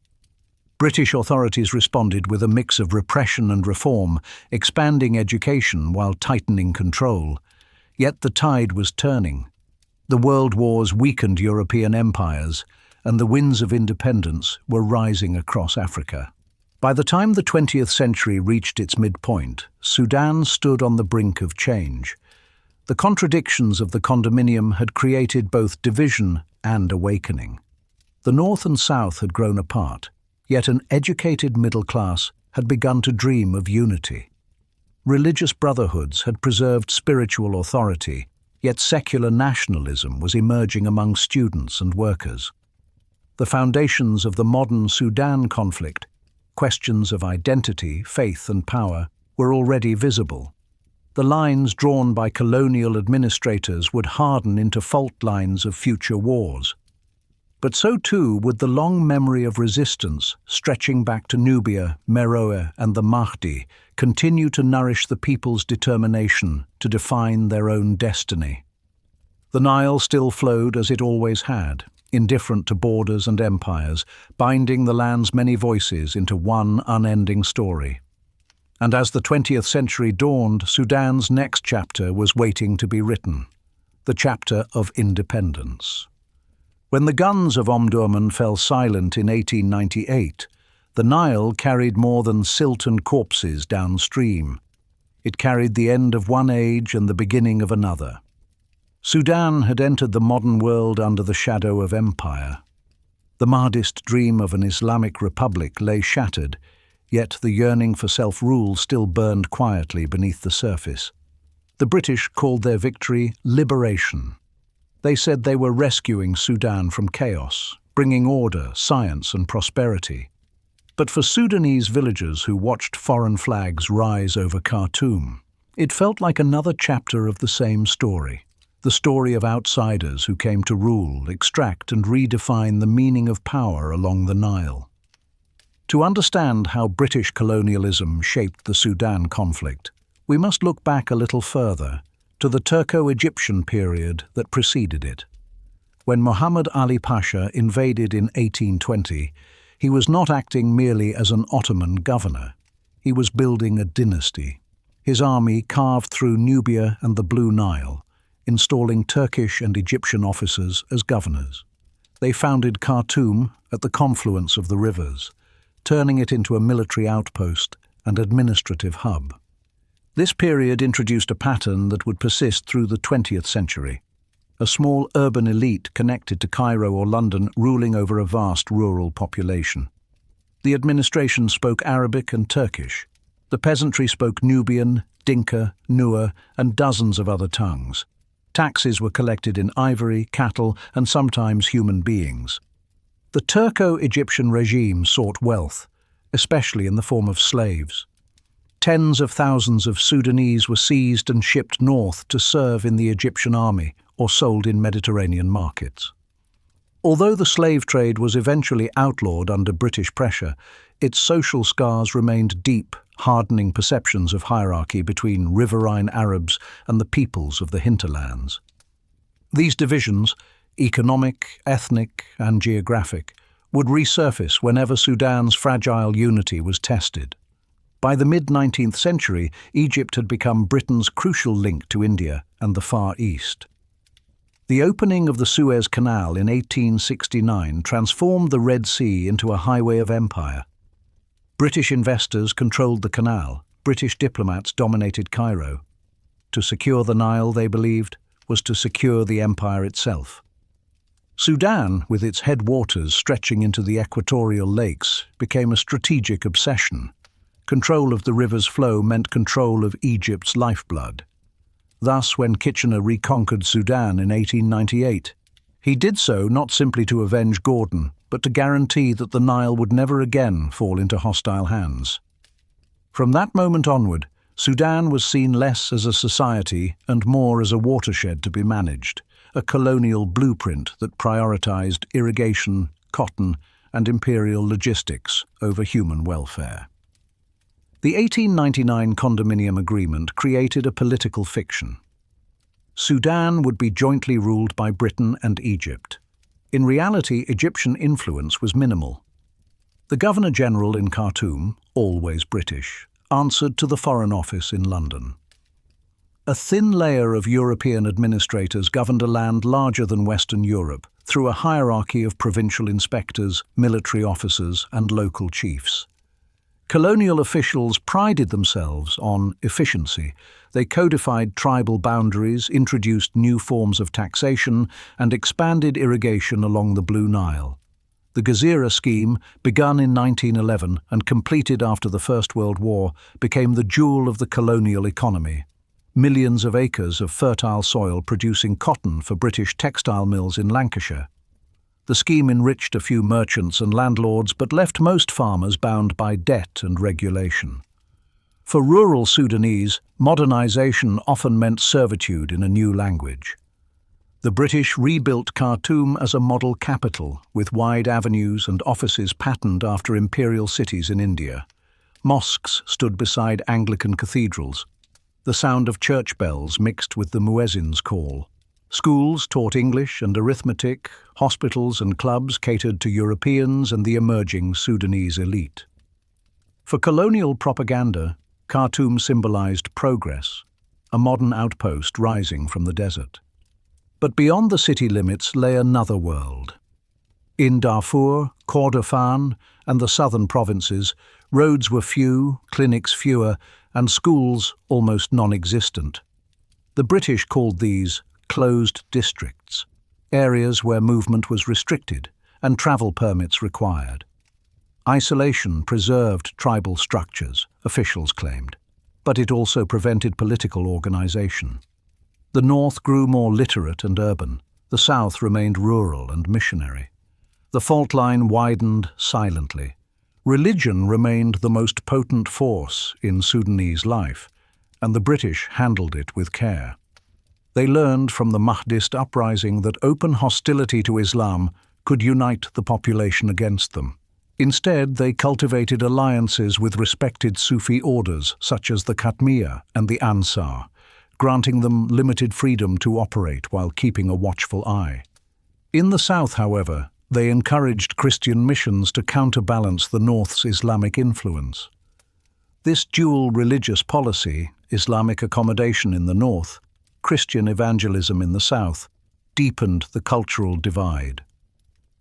British authorities responded with a mix of repression and reform, expanding education while tightening control. Yet the tide was turning. The world wars weakened European empires, and the winds of independence were rising across Africa. By the time the 20th century reached its midpoint, Sudan stood on the brink of change. The contradictions of the condominium had created both division and awakening. The North and South had grown apart, yet an educated middle class had begun to dream of unity. Religious brotherhoods had preserved spiritual authority, yet secular nationalism was emerging among students and workers. The foundations of the modern Sudan conflict, questions of identity, faith, and power, were already visible. The lines drawn by colonial administrators would harden into fault lines of future wars. But so too would the long memory of resistance, stretching back to Nubia, Meroe, and the Mahdi, continue to nourish the people's determination to define their own destiny. The Nile still flowed as it always had, indifferent to borders and empires, binding the land's many voices into one unending story. And as the 20th century dawned, Sudan's next chapter was waiting to be written, the chapter of independence. When the guns of Omdurman fell silent in 1898, the Nile carried more than silt and corpses downstream. It carried the end of one age and the beginning of another. Sudan had entered the modern world under the shadow of empire. The Mahdist dream of an Islamic republic lay shattered, yet the yearning for self-rule still burned quietly beneath the surface. The British called their victory liberation. They said they were rescuing Sudan from chaos, bringing order, science, and prosperity. But for Sudanese villagers who watched foreign flags rise over Khartoum, it felt like another chapter of the same story, the story of outsiders who came to rule, extract, and redefine the meaning of power along the Nile. To understand how British colonialism shaped the Sudan conflict, we must look back a little further, to the Turco-Egyptian period that preceded it. When Muhammad Ali Pasha invaded in 1820, he was not acting merely as an Ottoman governor. He was building a dynasty. His army carved through Nubia and the Blue Nile, installing Turkish and Egyptian officers as governors. They founded Khartoum at the confluence of the rivers, turning it into a military outpost and administrative hub. This period introduced a pattern that would persist through the 20th century. A small urban elite connected to Cairo or London ruling over a vast rural population. The administration spoke Arabic and Turkish. The peasantry spoke Nubian, Dinka, Nuer, and dozens of other tongues. Taxes were collected in ivory, cattle, and sometimes human beings. The Turco-Egyptian regime sought wealth, especially in the form of slaves. Tens of thousands of Sudanese were seized and shipped north to serve in the Egyptian army or sold in Mediterranean markets. Although the slave trade was eventually outlawed under British pressure, its social scars remained deep, hardening perceptions of hierarchy between riverine Arabs and the peoples of the hinterlands. These divisions, economic, ethnic, and geographic, would resurface whenever Sudan's fragile unity was tested. By the mid-19th century, Egypt had become Britain's crucial link to India and the Far East. The opening of the Suez Canal in 1869 transformed the Red Sea into a highway of empire. British investors controlled the canal. British diplomats dominated Cairo. To secure the Nile, they believed, was to secure the empire itself. Sudan, with its headwaters stretching into the equatorial lakes, became a strategic obsession. Control of the river's flow meant control of Egypt's lifeblood. Thus, when Kitchener reconquered Sudan in 1898, he did so not simply to avenge Gordon, but to guarantee that the Nile would never again fall into hostile hands. From that moment onward, Sudan was seen less as a society and more as a watershed to be managed, a colonial blueprint that prioritized irrigation, cotton, and imperial logistics over human welfare. The 1899 Condominium Agreement created a political fiction. Sudan would be jointly ruled by Britain and Egypt. In reality, Egyptian influence was minimal. The Governor-General in Khartoum, always British, answered to the Foreign Office in London. A thin layer of European administrators governed a land larger than Western Europe through a hierarchy of provincial inspectors, military officers, and local chiefs. Colonial officials prided themselves on efficiency. They codified tribal boundaries, introduced new forms of taxation, and expanded irrigation along the Blue Nile. The Gezira scheme, begun in 1911 and completed after the First World War, became the jewel of the colonial economy. Millions of acres of fertile soil producing cotton for British textile mills in Lancashire. The scheme enriched a few merchants and landlords but left most farmers bound by debt and regulation. For rural Sudanese, modernization often meant servitude in a new language. The British rebuilt Khartoum as a model capital, with wide avenues and offices patterned after imperial cities in India. Mosques stood beside Anglican cathedrals. The sound of church bells mixed with the muezzin's call. Schools taught English and arithmetic, hospitals and clubs catered to Europeans and the emerging Sudanese elite. For colonial propaganda, Khartoum symbolized progress, a modern outpost rising from the desert. But beyond the city limits lay another world. In Darfur, Kordofan, and the southern provinces, roads were few, clinics fewer, and schools almost non-existent. The British called these closed districts, areas where movement was restricted and travel permits required. Isolation preserved tribal structures, officials claimed, but it also prevented political organization. The north grew more literate and urban, the south remained rural and missionary. The fault line widened silently. Religion remained the most potent force in Sudanese life, and the British handled it with care. They learned from the Mahdist uprising that open hostility to Islam could unite the population against them. Instead, they cultivated alliances with respected Sufi orders such as the Khatmiya and the Ansar, granting them limited freedom to operate while keeping a watchful eye. In the south, however, they encouraged Christian missions to counterbalance the north's Islamic influence. This dual religious policy, Islamic accommodation in the north, Christian evangelism in the south, deepened the cultural divide.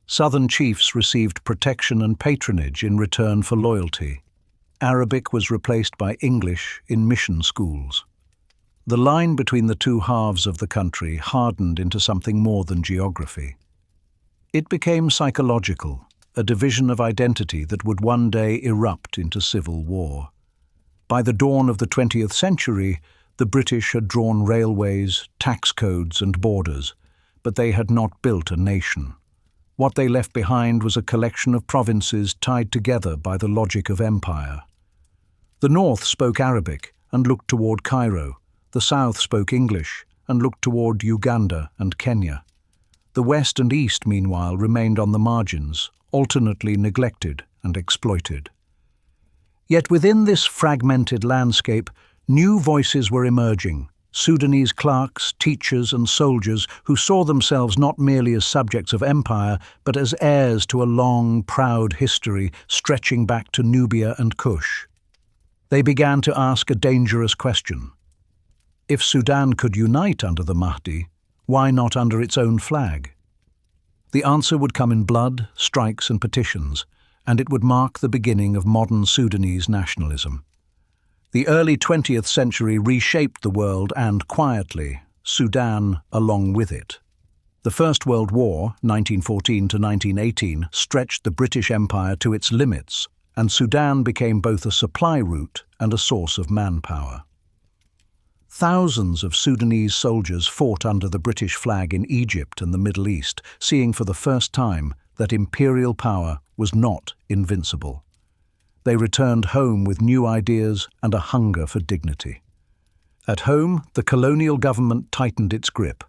Southern chiefs received protection and patronage in return for loyalty. Arabic was replaced by English in mission schools. The line between the two halves of the country hardened into something more than geography. It became psychological, a division of identity that would one day erupt into civil war. By the dawn of the 20th century, the British had drawn railways, tax codes, and borders, but they had not built a nation. What they left behind was a collection of provinces tied together by the logic of empire. The north spoke Arabic and looked toward Cairo. The south spoke English and looked toward Uganda and Kenya. The west and east, meanwhile, remained on the margins, alternately neglected and exploited. Yet within this fragmented landscape, new voices were emerging. Sudanese clerks, teachers and soldiers who saw themselves not merely as subjects of empire, but as heirs to a long, proud history stretching back to Nubia and Kush. They began to ask a dangerous question. If Sudan could unite under the Mahdi, why not under its own flag? The answer would come in blood, strikes and petitions, and it would mark the beginning of modern Sudanese nationalism. The early 20th century reshaped the world and, quietly, Sudan along with it. The First World War, 1914 to 1918, stretched the British Empire to its limits, and Sudan became both a supply route and a source of manpower. Thousands of Sudanese soldiers fought under the British flag in Egypt and the Middle East, seeing for the first time that imperial power was not invincible. They returned home with new ideas and a hunger for dignity. At home, the colonial government tightened its grip.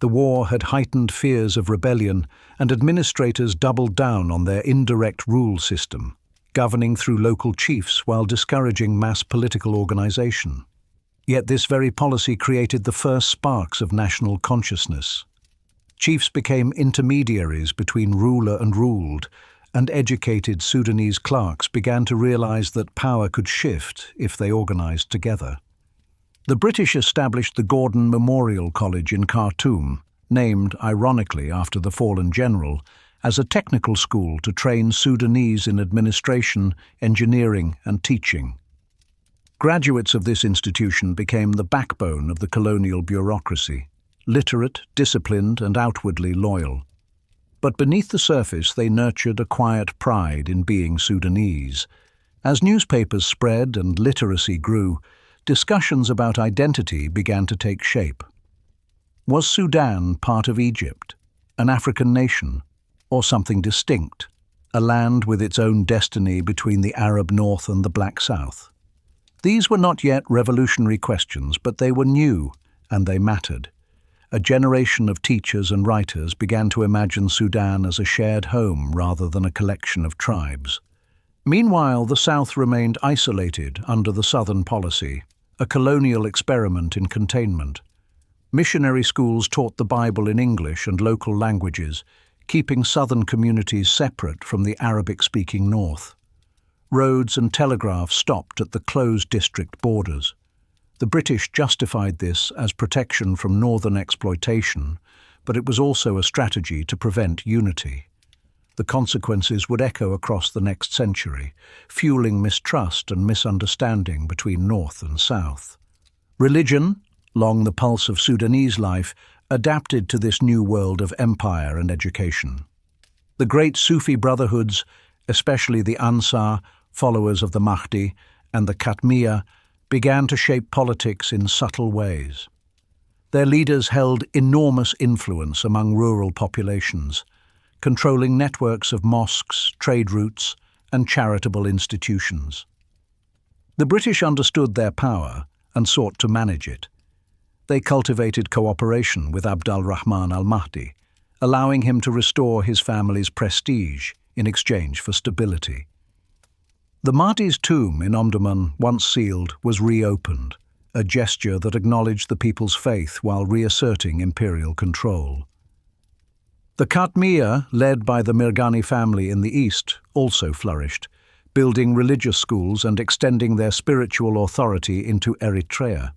The war had heightened fears of rebellion, and administrators doubled down on their indirect rule system, governing through local chiefs while discouraging mass political organization. Yet this very policy created the first sparks of national consciousness. Chiefs became intermediaries between ruler and ruled, and educated Sudanese clerks began to realize that power could shift if they organized together. The British established the Gordon Memorial College in Khartoum, named, ironically, after the fallen general, as a technical school to train Sudanese in administration, engineering, and teaching. Graduates of this institution became the backbone of the colonial bureaucracy, literate, disciplined, and outwardly loyal. But beneath the surface they nurtured a quiet pride in being Sudanese. As newspapers spread and literacy grew, discussions about identity began to take shape. Was Sudan part of Egypt, an African nation, or something distinct, a land with its own destiny between the Arab North and the Black South? These were not yet revolutionary questions, but they were new, and they mattered. A generation of teachers and writers began to imagine Sudan as a shared home rather than a collection of tribes. Meanwhile, the South remained isolated under the Southern policy, a colonial experiment in containment. Missionary schools taught the Bible in English and local languages, keeping Southern communities separate from the Arabic-speaking North. Roads and telegraph stopped at the closed district borders. The British justified this as protection from northern exploitation, but it was also a strategy to prevent unity. The consequences would echo across the next century, fueling mistrust and misunderstanding between North and South. Religion, long the pulse of Sudanese life, adapted to this new world of empire and education. The great Sufi brotherhoods, especially the Ansar, followers of the Mahdi, and the Katmiya, began to shape politics in subtle ways. Their leaders held enormous influence among rural populations, controlling networks of mosques, trade routes, and charitable institutions. The British understood their power and sought to manage it. They cultivated cooperation with Abd al-Rahman al-Mahdi, allowing him to restore his family's prestige in exchange for stability. The Mahdi's tomb in Omdurman, once sealed, was reopened, a gesture that acknowledged the people's faith while reasserting imperial control. The Katmiya, led by the Mirghani family in the east, also flourished, building religious schools and extending their spiritual authority into Eritrea.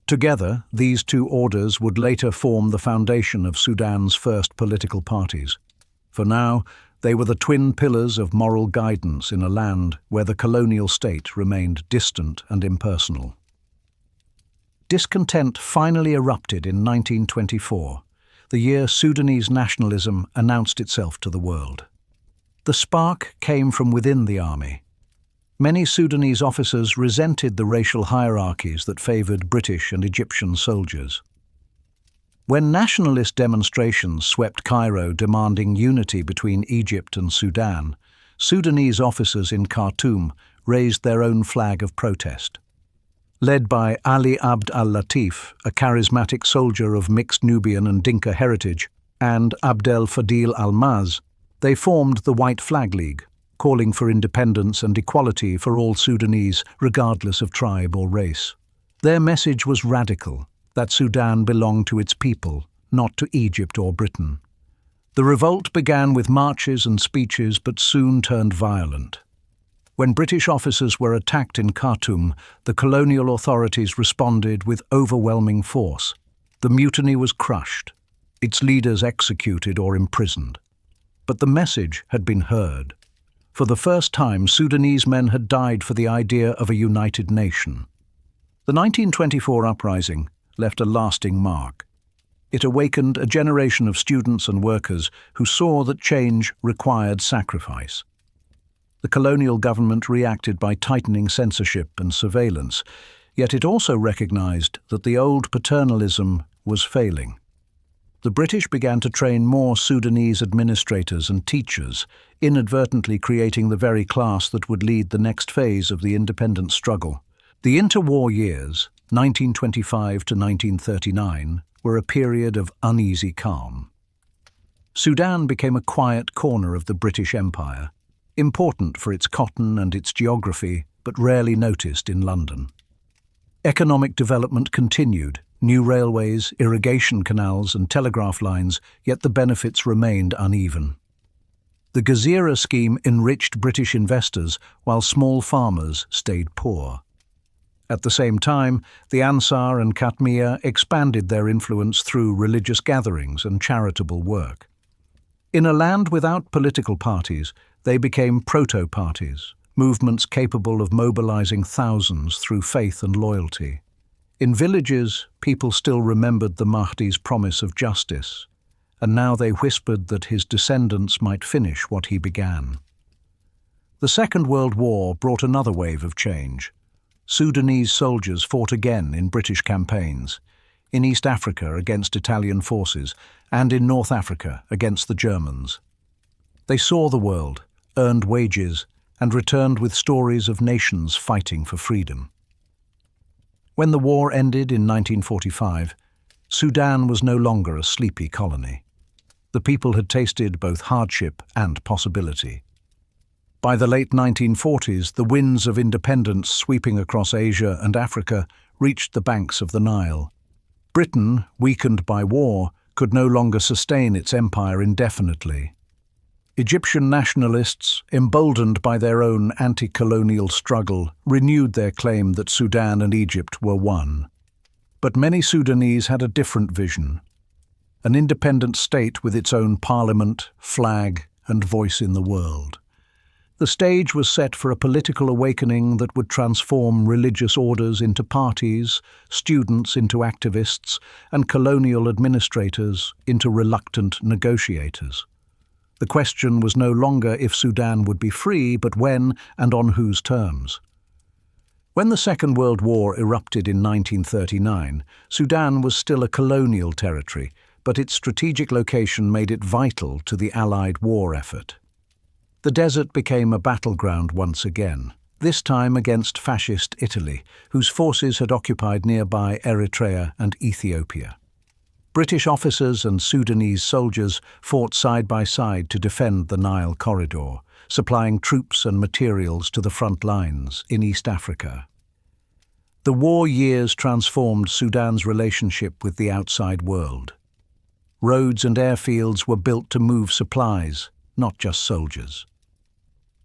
Together, these two orders would later form the foundation of Sudan's first political parties. For now, they were the twin pillars of moral guidance in a land where the colonial state remained distant and impersonal. Discontent finally erupted in 1924, the year Sudanese nationalism announced itself to the world. The spark came from within the army. Many Sudanese officers resented the racial hierarchies that favored British and Egyptian soldiers. When nationalist demonstrations swept Cairo demanding unity between Egypt and Sudan, Sudanese officers in Khartoum raised their own flag of protest. Led by Ali Abd al-Latif, a charismatic soldier of mixed Nubian and Dinka heritage, and Abdel Fadil al-Maz, they formed the White Flag League, calling for independence and equality for all Sudanese, regardless of tribe or race. Their message was radical, that Sudan belonged to its people, not to Egypt or Britain. The revolt began with marches and speeches but soon turned violent. When British officers were attacked in Khartoum, the colonial authorities responded with overwhelming force. The mutiny was crushed, its leaders executed or imprisoned. But the message had been heard. For the first time, Sudanese men had died for the idea of a united nation. The 1924 uprising left a lasting mark. It awakened a generation of students and workers who saw that change required sacrifice. The colonial government reacted by tightening censorship and surveillance, yet it also recognized that the old paternalism was failing. The British began to train more Sudanese administrators and teachers, inadvertently creating the very class that would lead the next phase of the independence struggle. The interwar years, 1925 to 1939, were a period of uneasy calm. Sudan became a quiet corner of the British Empire, important for its cotton and its geography, but rarely noticed in London. Economic development continued, new railways, irrigation canals and telegraph lines, yet the benefits remained uneven. The Gezira scheme enriched British investors while small farmers stayed poor. At the same time, the Ansar and Katmiya expanded their influence through religious gatherings and charitable work. In a land without political parties, they became proto-parties, movements capable of mobilizing thousands through faith and loyalty. In villages, people still remembered the Mahdi's promise of justice, and now they whispered that his descendants might finish what he began. The Second World War brought another wave of change. Sudanese soldiers fought again in British campaigns, in East Africa against Italian forces, and in North Africa against the Germans. They saw the world, earned wages, and returned with stories of nations fighting for freedom. When the war ended in 1945, Sudan was no longer a sleepy colony. The people had tasted both hardship and possibility. By the late 1940s, the winds of independence sweeping across Asia and Africa reached the banks of the Nile. Britain, weakened by war, could no longer sustain its empire indefinitely. Egyptian nationalists, emboldened by their own anti-colonial struggle, renewed their claim that Sudan and Egypt were one. But many Sudanese had a different vision: an independent state with its own parliament, flag, and voice in the world. The stage was set for a political awakening that would transform religious orders into parties, students into activists, and colonial administrators into reluctant negotiators. The question was no longer if Sudan would be free, but when and on whose terms. When the Second World War erupted in 1939, Sudan was still a colonial territory, but its strategic location made it vital to the Allied war effort. The desert became a battleground once again, this time against fascist Italy, whose forces had occupied nearby Eritrea and Ethiopia. British officers and Sudanese soldiers fought side by side to defend the Nile corridor, supplying troops and materials to the front lines in East Africa. The war years transformed Sudan's relationship with the outside world. Roads and airfields were built to move supplies, not just soldiers.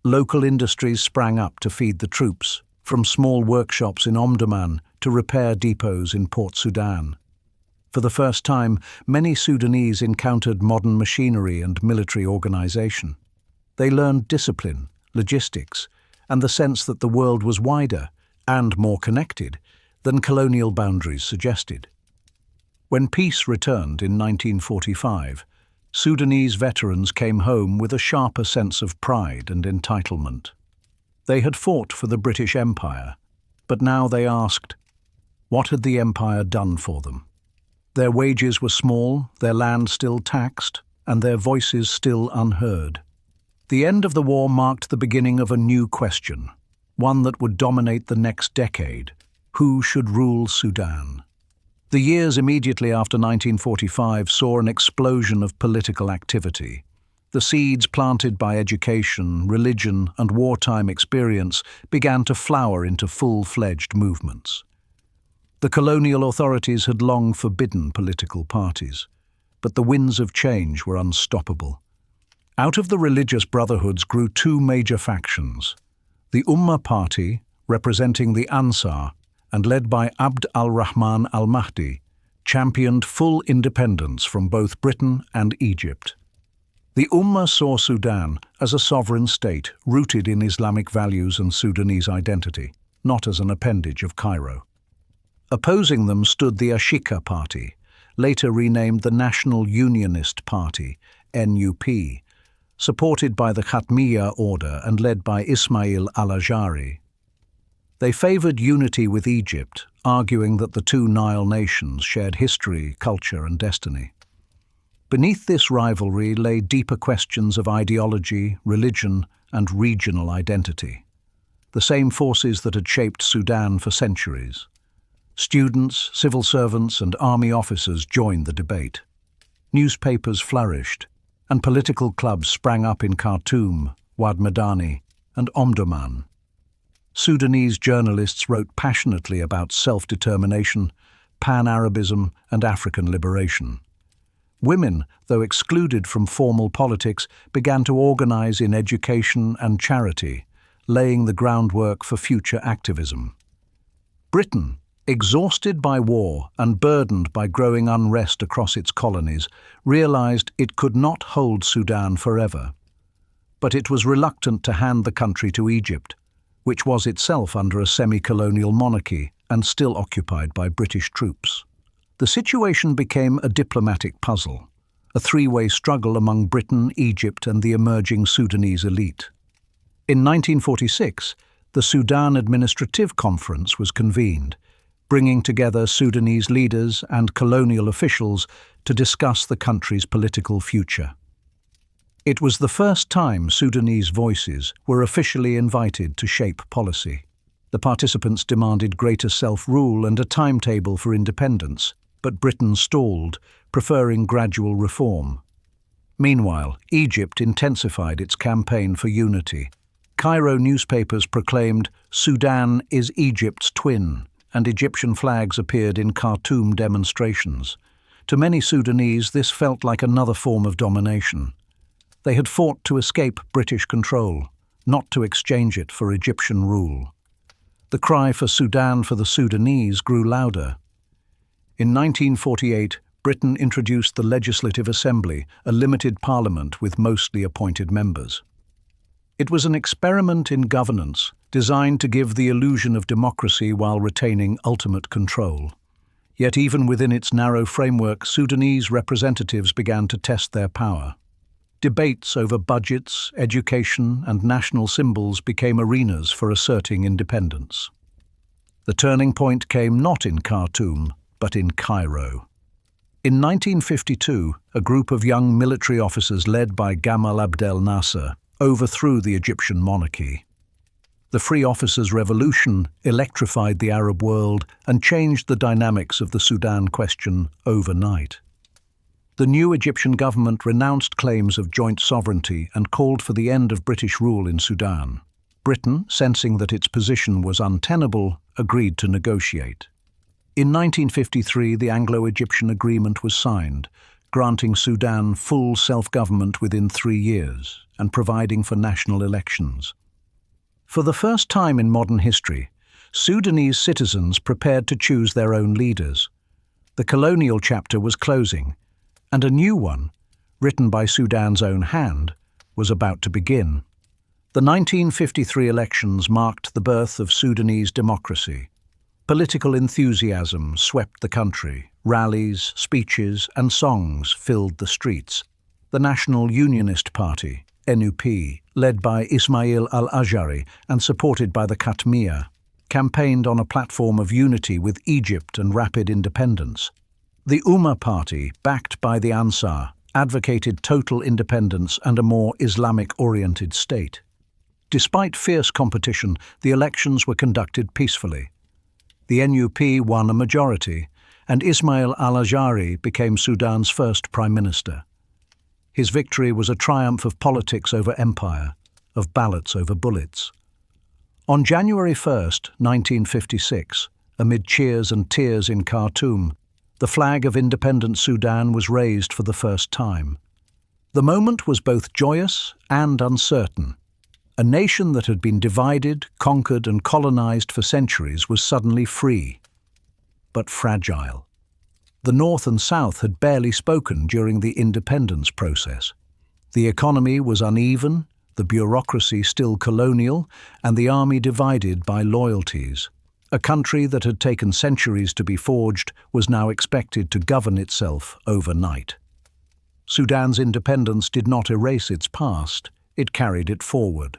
Local industries sprang up to feed the troops, from small workshops in Omdurman to repair depots in Port Sudan. For the first time, many Sudanese encountered modern machinery and military organization. They learned discipline, logistics, and the sense that the world was wider and more connected than colonial boundaries suggested. When peace returned in 1945, Sudanese veterans came home with a sharper sense of pride and entitlement. They had fought for the British Empire, but now they asked, what had the empire done for them? Their wages were small, their land still taxed, and their voices still unheard. The end of the war marked the beginning of a new question, one that would dominate the next decade: who should rule Sudan? The years immediately after 1945 saw an explosion of political activity. The seeds planted by education, religion, and wartime experience began to flower into full-fledged movements. The colonial authorities had long forbidden political parties, but the winds of change were unstoppable. Out of the religious brotherhoods grew two major factions. The Ummah Party, representing the Ansar, and led by Abd al-Rahman al-Mahdi, championed full independence from both Britain and Egypt. The Ummah saw Sudan as a sovereign state rooted in Islamic values and Sudanese identity, not as an appendage of Cairo. Opposing them stood the Ashika Party, later renamed the National Unionist Party, NUP, supported by the Khatmiya order and led by Ismail al-Ajari. They favored unity with Egypt, arguing that the two Nile nations shared history, culture, and destiny. Beneath this rivalry lay deeper questions of ideology, religion, and regional identity, the same forces that had shaped Sudan for centuries. Students, civil servants, and army officers joined the debate. Newspapers flourished, and political clubs sprang up in Khartoum, Wad Madani, and Omdurman. Sudanese journalists wrote passionately about self-determination, pan-Arabism, and African liberation. Women, though excluded from formal politics, began to organize in education and charity, laying the groundwork for future activism. Britain, exhausted by war and burdened by growing unrest across its colonies, realized it could not hold Sudan forever. But it was reluctant to hand the country to Egypt, which was itself under a semi-colonial monarchy and still occupied by British troops. The situation became a diplomatic puzzle, a three-way struggle among Britain, Egypt, and the emerging Sudanese elite. In 1946, the Sudan Administrative Conference was convened, bringing together Sudanese leaders and colonial officials to discuss the country's political future. It was the first time Sudanese voices were officially invited to shape policy. The participants demanded greater self-rule and a timetable for independence, but Britain stalled, preferring gradual reform. Meanwhile, Egypt intensified its campaign for unity. Cairo newspapers proclaimed, "Sudan is Egypt's twin," and Egyptian flags appeared in Khartoum demonstrations. To many Sudanese, this felt like another form of domination. They had fought to escape British control, not to exchange it for Egyptian rule. The cry for Sudan for the Sudanese grew louder. In 1948, Britain introduced the Legislative Assembly, a limited parliament with mostly appointed members. It was an experiment in governance designed to give the illusion of democracy while retaining ultimate control. Yet even within its narrow framework, Sudanese representatives began to test their power. Debates over budgets, education, and national symbols became arenas for asserting independence. The turning point came not in Khartoum, but in Cairo. In 1952, a group of young military officers led by Gamal Abdel Nasser overthrew the Egyptian monarchy. The Free Officers' Revolution electrified the Arab world and changed the dynamics of the Sudan question overnight. The new Egyptian government renounced claims of joint sovereignty and called for the end of British rule in Sudan. Britain, sensing that its position was untenable, agreed to negotiate. In 1953, the Anglo-Egyptian Agreement was signed, granting Sudan full self-government within 3 years and providing for national elections. For the first time in modern history, Sudanese citizens prepared to choose their own leaders. The colonial chapter was closing, and a new one, written by Sudan's own hand, was about to begin. The 1953 elections marked the birth of Sudanese democracy. Political enthusiasm swept the country. Rallies, speeches, and songs filled the streets. The National Unionist Party, NUP, led by Ismail al-Ajari and supported by the Khatmiya, campaigned on a platform of unity with Egypt and rapid independence. The Ummah Party, backed by the Ansar, advocated total independence and a more Islamic-oriented state. Despite fierce competition, the elections were conducted peacefully. The NUP won a majority, and Ismail al-Ajari became Sudan's first prime minister. His victory was a triumph of politics over empire, of ballots over bullets. On January 1st, 1956, amid cheers and tears in Khartoum, the flag of independent Sudan was raised for the first time. The moment was both joyous and uncertain. A nation that had been divided, conquered, and colonized for centuries was suddenly free, but fragile. The North and South had barely spoken during the independence process. The economy was uneven, the bureaucracy still colonial, and the army divided by loyalties. A country that had taken centuries to be forged was now expected to govern itself overnight. Sudan's independence did not erase its past, it carried it forward.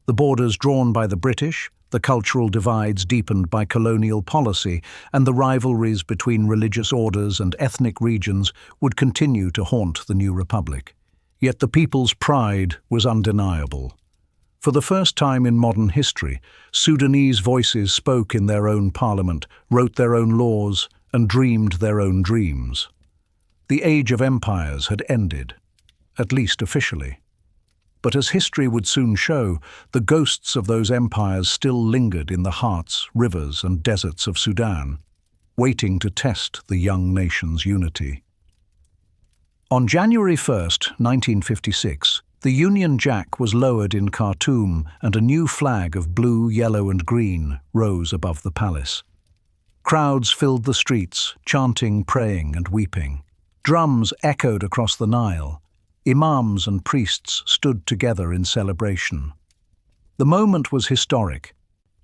The borders drawn by the British, the cultural divides deepened by colonial policy, and the rivalries between religious orders and ethnic regions would continue to haunt the new republic. Yet the people's pride was undeniable. For the first time in modern history, Sudanese voices spoke in their own parliament, wrote their own laws, and dreamed their own dreams. The age of empires had ended, at least officially. But as history would soon show, the ghosts of those empires still lingered in the hearts, rivers, and deserts of Sudan, waiting to test the young nation's unity. On January 1st, 1956, the Union Jack was lowered in Khartoum and a new flag of blue, yellow, and green rose above the palace. Crowds filled the streets, chanting, praying, and weeping. Drums echoed across the Nile. Imams and priests stood together in celebration. The moment was historic,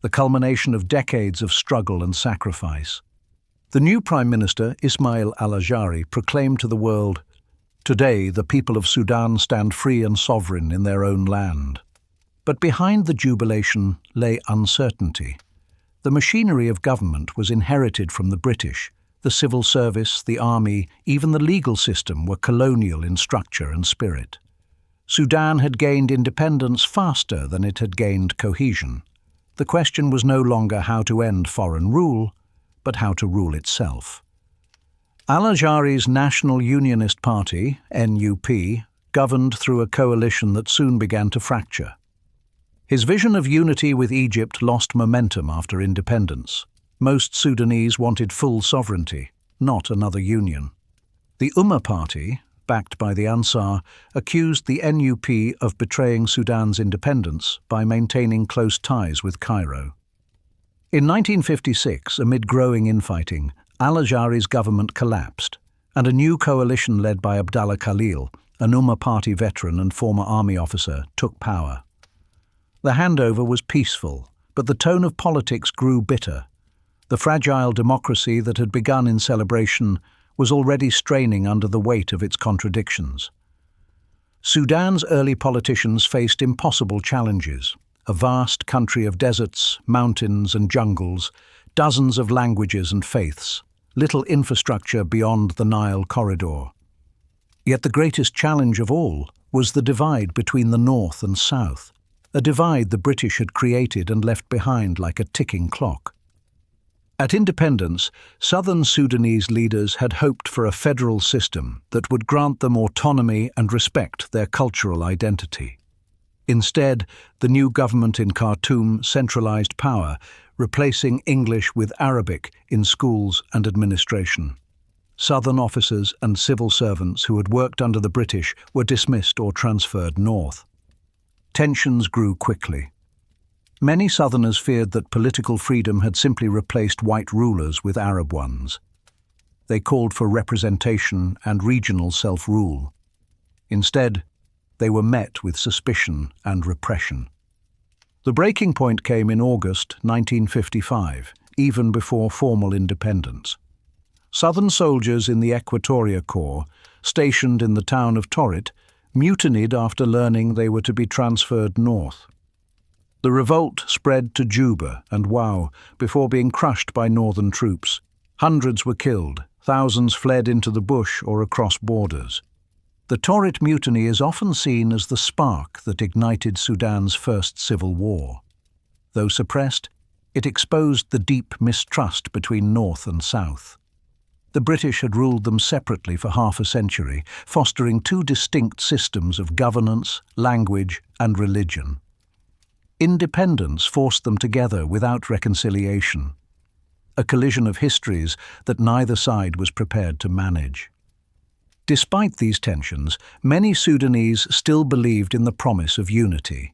the culmination of decades of struggle and sacrifice. The new Prime Minister, Ismail al-Azhari, proclaimed to the world, "Today, the people of Sudan stand free and sovereign in their own land." But behind the jubilation lay uncertainty. The machinery of government was inherited from the British. The civil service, the army, even the legal system were colonial in structure and spirit. Sudan had gained independence faster than it had gained cohesion. The question was no longer how to end foreign rule, but how to rule itself. Al-Azhari's National Unionist Party, NUP, governed through a coalition that soon began to fracture. His vision of unity with Egypt lost momentum after independence. Most Sudanese wanted full sovereignty, not another union. The Ummah Party, backed by the Ansar, accused the NUP of betraying Sudan's independence by maintaining close ties with Cairo. In 1956, amid growing infighting, al-Azhari's government collapsed, and a new coalition led by Abdallah Khalil, an Ummah Party veteran and former army officer, took power. The handover was peaceful, but the tone of politics grew bitter. The fragile democracy that had begun in celebration was already straining under the weight of its contradictions. Sudan's early politicians faced impossible challenges: a vast country of deserts, mountains, and jungles, dozens of languages and faiths, little infrastructure beyond the Nile corridor. Yet the greatest challenge of all was the divide between the North and South, a divide the British had created and left behind like a ticking clock. At independence, southern Sudanese leaders had hoped for a federal system that would grant them autonomy and respect their cultural identity. Instead, the new government in Khartoum centralized power, replacing English with Arabic in schools and administration. Southern officers and civil servants who had worked under the British were dismissed or transferred north. Tensions grew quickly. Many Southerners feared that political freedom had simply replaced white rulers with Arab ones. They called for representation and regional self-rule. Instead, they were met with suspicion and repression. The breaking point came in August 1955, even before formal independence. Southern soldiers in the Equatoria Corps, stationed in the town of Torit, mutinied after learning they were to be transferred north. The revolt spread to Juba and Wau before being crushed by northern troops. Hundreds were killed, thousands fled into the bush or across borders. The Torit Mutiny is often seen as the spark that ignited Sudan's first civil war. Though suppressed, it exposed the deep mistrust between North and South. The British had ruled them separately for half a century, fostering two distinct systems of governance, language, and religion. Independence forced them together without reconciliation, a collision of histories that neither side was prepared to manage. Despite these tensions, many Sudanese still believed in the promise of unity.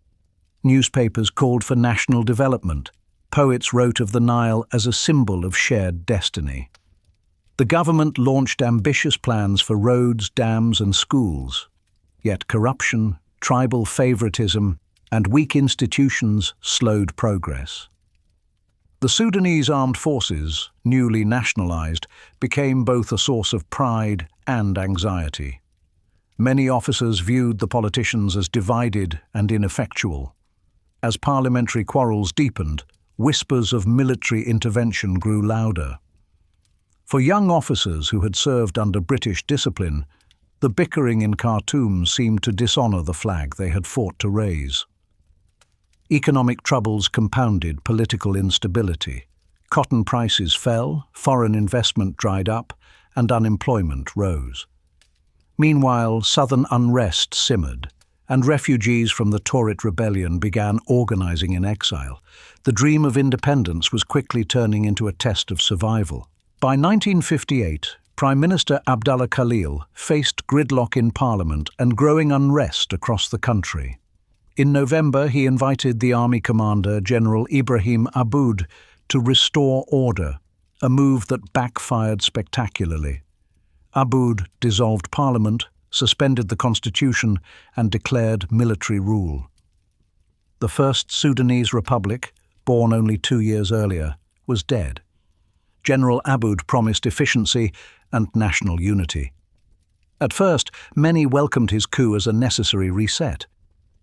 Newspapers called for national development. Poets wrote of the Nile as a symbol of shared destiny. The government launched ambitious plans for roads, dams, and schools. Yet corruption, tribal favoritism, and weak institutions slowed progress. The Sudanese armed forces, newly nationalized, became both a source of pride and anxiety. Many officers viewed the politicians as divided and ineffectual. As parliamentary quarrels deepened, whispers of military intervention grew louder. For young officers who had served under British discipline, the bickering in Khartoum seemed to dishonor the flag they had fought to raise. Economic troubles compounded political instability. Cotton prices fell, foreign investment dried up, and unemployment rose. Meanwhile, southern unrest simmered, and refugees from the Torit rebellion began organizing in exile. The dream of independence was quickly turning into a test of survival. By 1958, Prime Minister Abdallah Khalil faced gridlock in Parliament and growing unrest across the country. In November, he invited the army commander, General Ibrahim Aboud, to restore order, a move that backfired spectacularly. Aboud dissolved Parliament, suspended the constitution, and declared military rule. The first Sudanese republic, born only 2 years earlier, was dead. General Aboud promised efficiency and national unity. At first, many welcomed his coup as a necessary reset.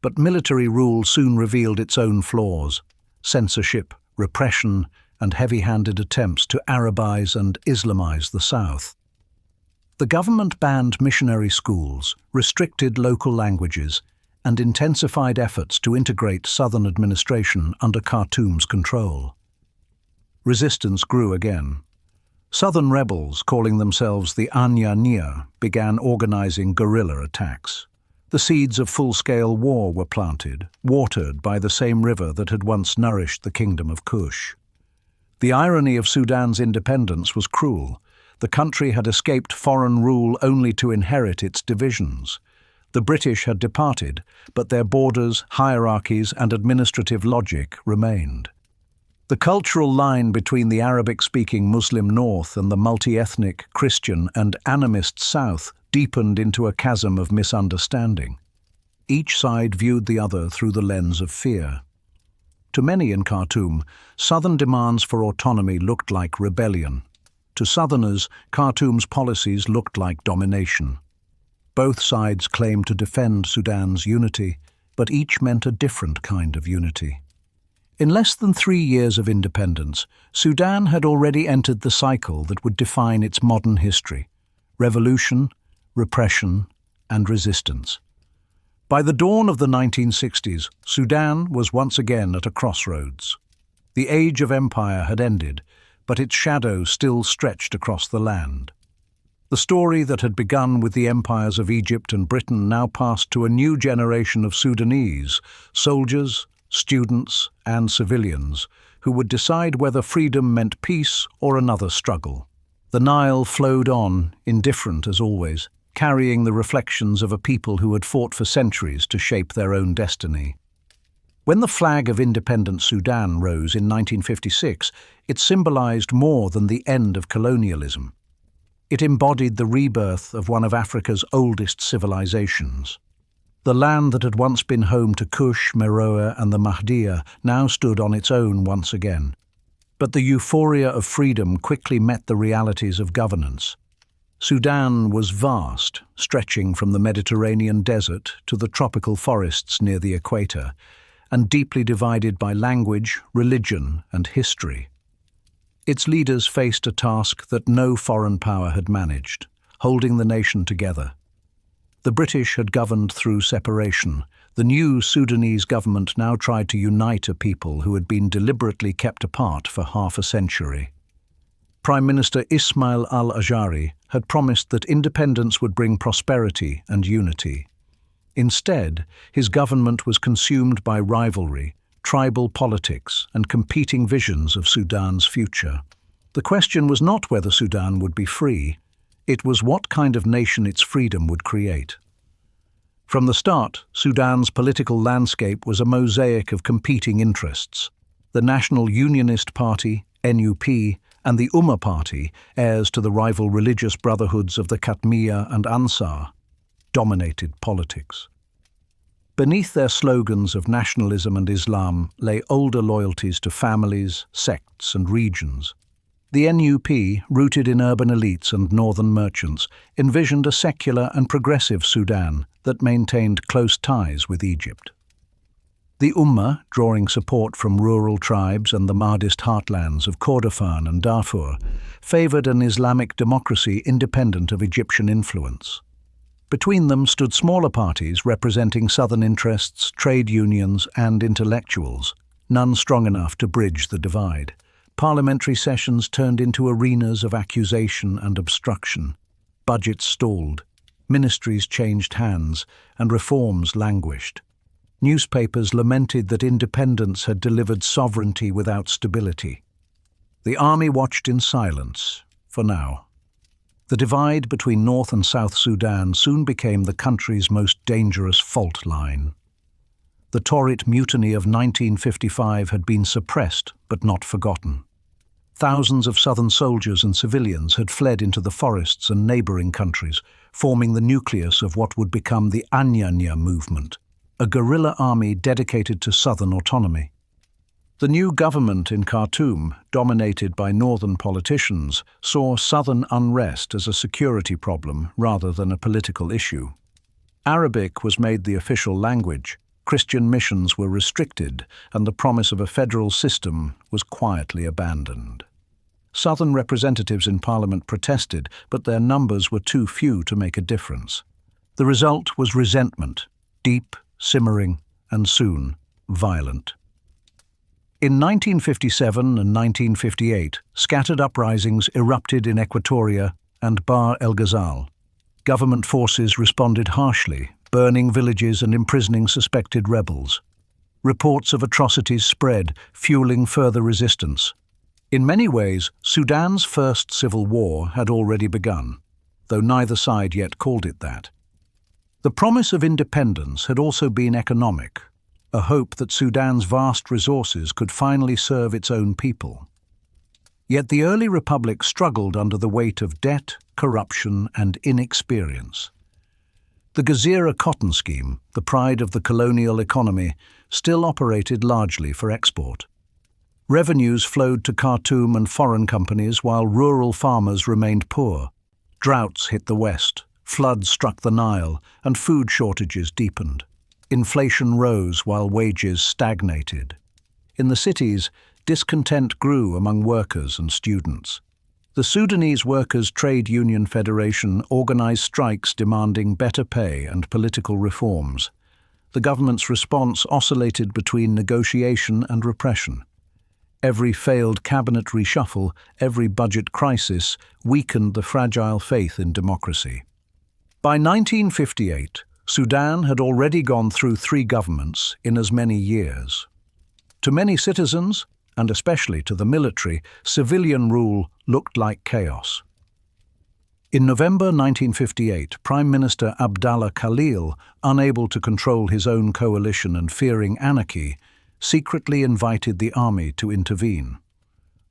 But military rule soon revealed its own flaws: censorship, repression, and heavy-handed attempts to Arabize and Islamize the South. The government banned missionary schools, restricted local languages, and intensified efforts to integrate southern administration under Khartoum's control. Resistance grew again. Southern rebels, calling themselves the Anya Nia, began organizing guerrilla attacks. The seeds of full-scale war were planted, watered by the same river that had once nourished the kingdom of Kush. The irony of Sudan's independence was cruel. The country had escaped foreign rule only to inherit its divisions. The British had departed, but their borders, hierarchies, and administrative logic remained. The cultural line between the Arabic-speaking Muslim North and the multi-ethnic Christian and animist South deepened into a chasm of misunderstanding. Each side viewed the other through the lens of fear. To many in Khartoum, southern demands for autonomy looked like rebellion. To southerners, Khartoum's policies looked like domination. Both sides claimed to defend Sudan's unity, but each meant a different kind of unity. In less than 3 years of independence, Sudan had already entered the cycle that would define its modern history: revolution, repression, and resistance. By the dawn of the 1960s, Sudan was once again at a crossroads. The age of empire had ended, but its shadow still stretched across the land. The story that had begun with the empires of Egypt and Britain now passed to a new generation of Sudanese, soldiers, students, and civilians, who would decide whether freedom meant peace or another struggle. The Nile flowed on, indifferent as always, carrying the reflections of a people who had fought for centuries to shape their own destiny. When the flag of independent Sudan rose in 1956, it symbolized more than the end of colonialism. It embodied the rebirth of one of Africa's oldest civilizations. The land that had once been home to Kush, Meroe, and the Mahdiya now stood on its own once again. But the euphoria of freedom quickly met the realities of governance. Sudan was vast, stretching from the Mediterranean desert to the tropical forests near the equator, and deeply divided by language, religion, and history. Its leaders faced a task that no foreign power had managed: holding the nation together. The British had governed through separation. The new Sudanese government now tried to unite a people who had been deliberately kept apart for half a century. Prime Minister Ismail al-Ajari had promised that independence would bring prosperity and unity. Instead, his government was consumed by rivalry, tribal politics, and competing visions of Sudan's future. The question was not whether Sudan would be free, it was what kind of nation its freedom would create. From the start, Sudan's political landscape was a mosaic of competing interests. The National Unionist Party, NUP, and the Ummah Party, heirs to the rival religious brotherhoods of the Katmiya and Ansar, dominated politics. Beneath their slogans of nationalism and Islam lay older loyalties to families, sects, and regions. The NUP, rooted in urban elites and northern merchants, envisioned a secular and progressive Sudan that maintained close ties with Egypt. The Ummah, drawing support from rural tribes and the Mahdist heartlands of Kordofan and Darfur, favored an Islamic democracy independent of Egyptian influence. Between them stood smaller parties representing southern interests, trade unions, and intellectuals, none strong enough to bridge the divide. Parliamentary sessions turned into arenas of accusation and obstruction. Budgets stalled, ministries changed hands, and reforms languished. Newspapers lamented that independence had delivered sovereignty without stability. The army watched in silence, for now. The divide between North and South Sudan soon became the country's most dangerous fault line. The Torit Mutiny of 1955 had been suppressed but not forgotten. Thousands of southern soldiers and civilians had fled into the forests and neighboring countries, forming the nucleus of what would become the Anyanya movement, a guerrilla army dedicated to southern autonomy. The new government in Khartoum, dominated by northern politicians, saw southern unrest as a security problem rather than a political issue. Arabic was made the official language, Christian missions were restricted, and the promise of a federal system was quietly abandoned. Southern representatives in Parliament protested, but their numbers were too few to make a difference. The result was resentment, deep, simmering, and soon violent. In 1957 and 1958, scattered uprisings erupted in Equatoria and Bahr el-Ghazal. Government forces responded harshly, burning villages and imprisoning suspected rebels. Reports of atrocities spread, fueling further resistance. In many ways, Sudan's first civil war had already begun, though neither side yet called it that. The promise of independence had also been economic, a hope that Sudan's vast resources could finally serve its own people. Yet the early republic struggled under the weight of debt, corruption, and inexperience. The Gezira cotton scheme, the pride of the colonial economy, still operated largely for export. Revenues flowed to Khartoum and foreign companies while rural farmers remained poor. Droughts hit the west, floods struck the Nile, and food shortages deepened. Inflation rose while wages stagnated. In the cities, discontent grew among workers and students. The Sudanese Workers' Trade Union Federation organized strikes demanding better pay and political reforms. The government's response oscillated between negotiation and repression. Every failed cabinet reshuffle, every budget crisis weakened the fragile faith in democracy. By 1958, Sudan had already gone through 3 governments in as many years. To many citizens, and especially to the military, civilian rule looked like chaos. In November 1958, Prime Minister Abdallah Khalil, unable to control his own coalition and fearing anarchy, secretly invited the army to intervene.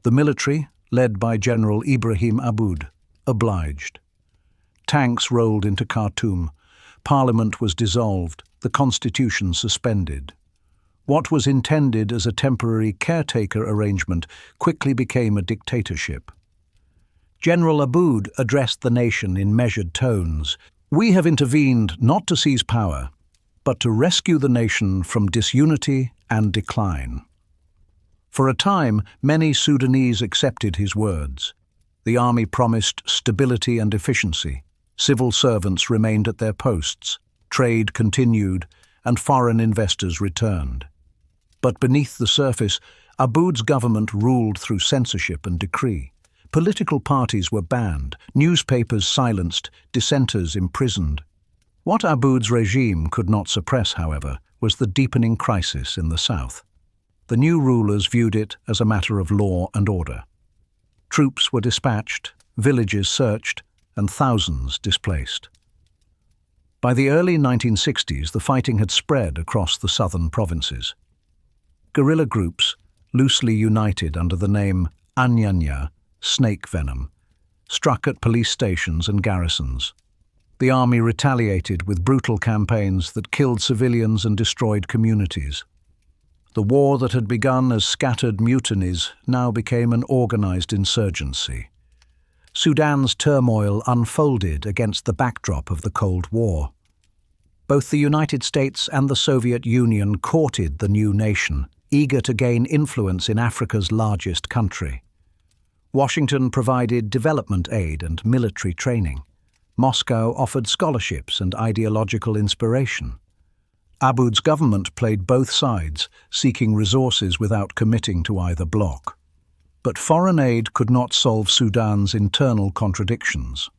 The military, led by General Ibrahim Aboud, obliged. Tanks rolled into Khartoum. Parliament was dissolved, the constitution suspended. What was intended as a temporary caretaker arrangement quickly became a dictatorship. General Aboud addressed the nation in measured tones. "We have intervened not to seize power, but to rescue the nation from disunity and decline." For a time, many Sudanese accepted his words. The army promised stability and efficiency. Civil servants remained at their posts. Trade continued, and foreign investors returned. But beneath the surface, Aboud's government ruled through censorship and decree. Political parties were banned, newspapers silenced, dissenters imprisoned. What Aboud's regime could not suppress, however, was the deepening crisis in the south. The new rulers viewed it as a matter of law and order. Troops were dispatched, villages searched, and thousands displaced. By the early 1960s, the fighting had spread across the southern provinces. Guerrilla groups, loosely united under the name Anyanya, snake venom, struck at police stations and garrisons. The army retaliated with brutal campaigns that killed civilians and destroyed communities. The war that had begun as scattered mutinies now became an organized insurgency. Sudan's turmoil unfolded against the backdrop of the Cold War. Both the United States and the Soviet Union courted the new nation, eager to gain influence in Africa's largest country. Washington provided development aid and military training. Moscow offered scholarships and ideological inspiration. Aboud's government played both sides, seeking resources without committing to either bloc. But foreign aid could not solve Sudan's internal contradictions.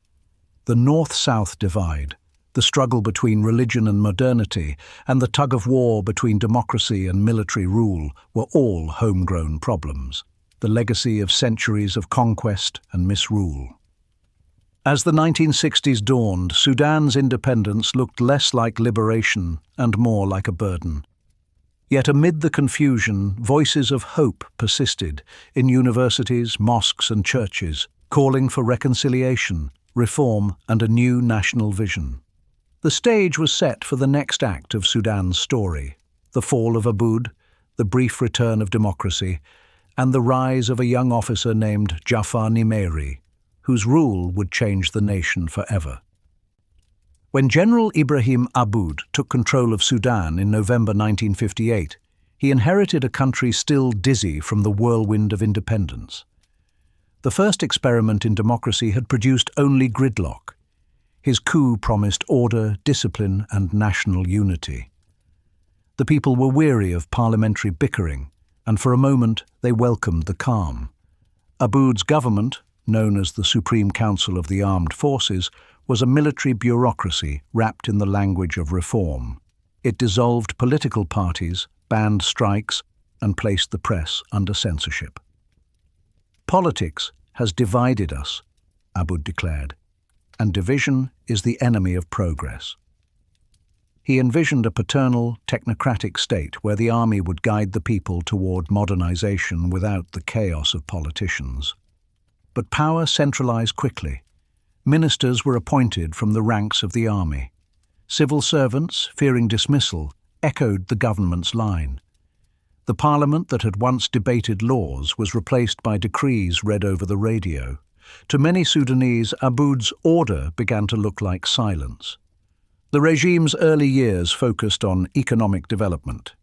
The North-South divide, the struggle between religion and modernity, and the tug-of-war between democracy and military rule were all homegrown problems, the legacy of centuries of conquest and misrule. As the 1960s dawned, Sudan's independence looked less like liberation and more like a burden. Yet amid the confusion, voices of hope persisted in universities, mosques and churches, calling for reconciliation, reform and a new national vision. The stage was set for the next act of Sudan's story, the fall of Aboud, the brief return of democracy, and the rise of a young officer named Jafar Nimeri, whose rule would change the nation forever. When General Ibrahim Aboud took control of Sudan in November 1958, he inherited a country still dizzy from the whirlwind of independence. The first experiment in democracy had produced only gridlock. His coup promised order, discipline, and national unity. The people were weary of parliamentary bickering, and for a moment they welcomed the calm. Aboud's government, known as the Supreme Council of the Armed Forces, was a military bureaucracy wrapped in the language of reform. It dissolved political parties, banned strikes, and placed the press under censorship. "Politics has divided us," Aboud declared, "and division is the enemy of progress." He envisioned a paternal, technocratic state where the army would guide the people toward modernization without the chaos of politicians. But power centralized quickly. Ministers were appointed from the ranks of the army. Civil servants, fearing dismissal, echoed the government's line. The parliament that had once debated laws was replaced by decrees read over the radio. To many Sudanese, Aboud's order began to look like silence. The regime's early years focused on economic development.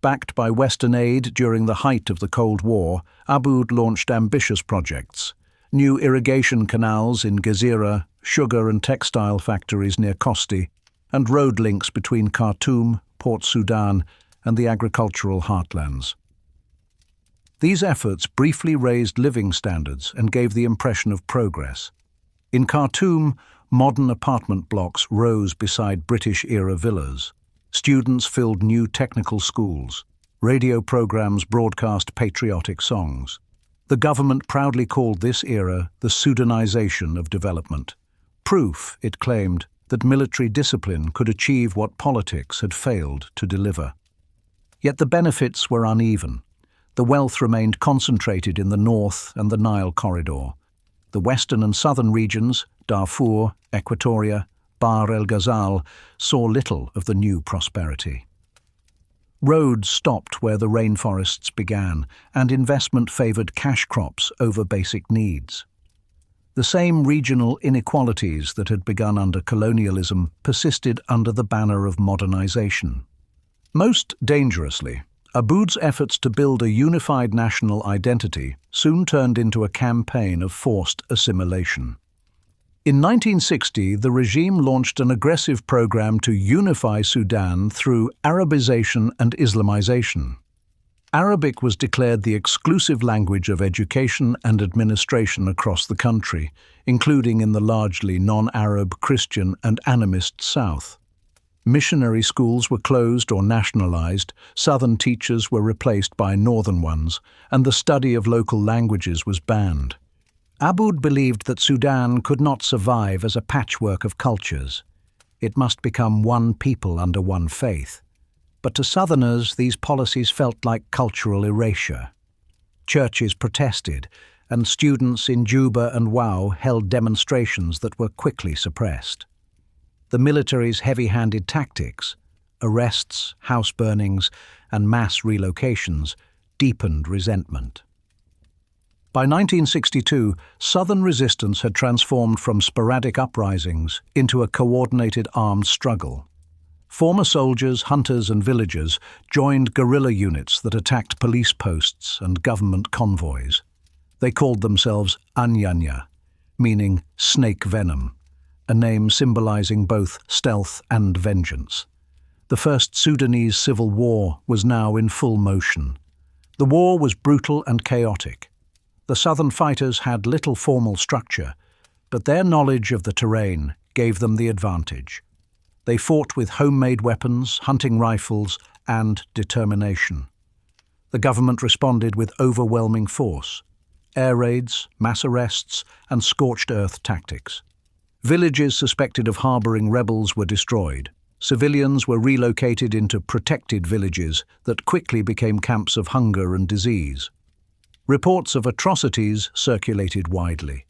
Backed by Western aid during the height of the Cold War, Aboud launched ambitious projects: new irrigation canals in Gezira, sugar and textile factories near Kosti, and road links between Khartoum, Port Sudan, and the agricultural heartlands. These efforts briefly raised living standards and gave the impression of progress. In Khartoum, modern apartment blocks rose beside British-era villas. Students filled new technical schools. Radio programs broadcast patriotic songs. The government proudly called this era the Sudanization of development. Proof, it claimed, that military discipline could achieve what politics had failed to deliver. Yet the benefits were uneven. The wealth remained concentrated in the north and the Nile corridor. The western and southern regions, Darfur, Equatoria, Bahr el Ghazal, saw little of the new prosperity. Roads stopped where the rainforests began, and investment favored cash crops over basic needs. The same regional inequalities that had begun under colonialism persisted under the banner of modernization. Most dangerously, Aboud's efforts to build a unified national identity soon turned into a campaign of forced assimilation. In 1960, the regime launched an aggressive program to unify Sudan through Arabization and Islamization. Arabic was declared the exclusive language of education and administration across the country, including in the largely non-Arab, Christian and animist South. Missionary schools were closed or nationalized, southern teachers were replaced by northern ones, and the study of local languages was banned. Aboud believed that Sudan could not survive as a patchwork of cultures. It must become one people under one faith. But to Southerners, these policies felt like cultural erasure. Churches protested, and students in Juba and Wau held demonstrations that were quickly suppressed. The military's heavy-handed tactics, arrests, house burnings, and mass relocations, deepened resentment. By 1962, Southern resistance had transformed from sporadic uprisings into a coordinated armed struggle. Former soldiers, hunters and villagers joined guerrilla units that attacked police posts and government convoys. They called themselves Anyanya, meaning snake venom, a name symbolizing both stealth and vengeance. The First Sudanese Civil War was now in full motion. The war was brutal and chaotic. The Southern fighters had little formal structure, but their knowledge of the terrain gave them the advantage. They fought with homemade weapons, hunting rifles, and determination. The government responded with overwhelming force: air raids, mass arrests, and scorched earth tactics. Villages suspected of harboring rebels were destroyed. Civilians were relocated into protected villages that quickly became camps of hunger and disease. Reports of atrocities circulated widely.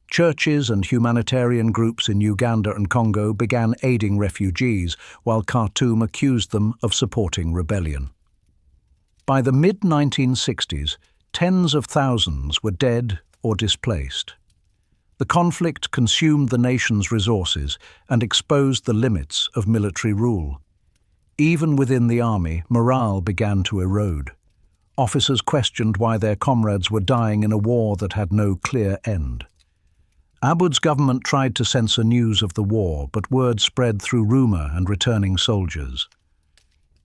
Churches and humanitarian groups in Uganda and Congo began aiding refugees, while Khartoum accused them of supporting rebellion. By the mid-1960s, tens of thousands were dead or displaced. The conflict consumed the nation's resources and exposed the limits of military rule. Even within the army, morale began to erode. Officers questioned why their comrades were dying in a war that had no clear end. Aboud's government tried to censor news of the war, but word spread through rumor and returning soldiers.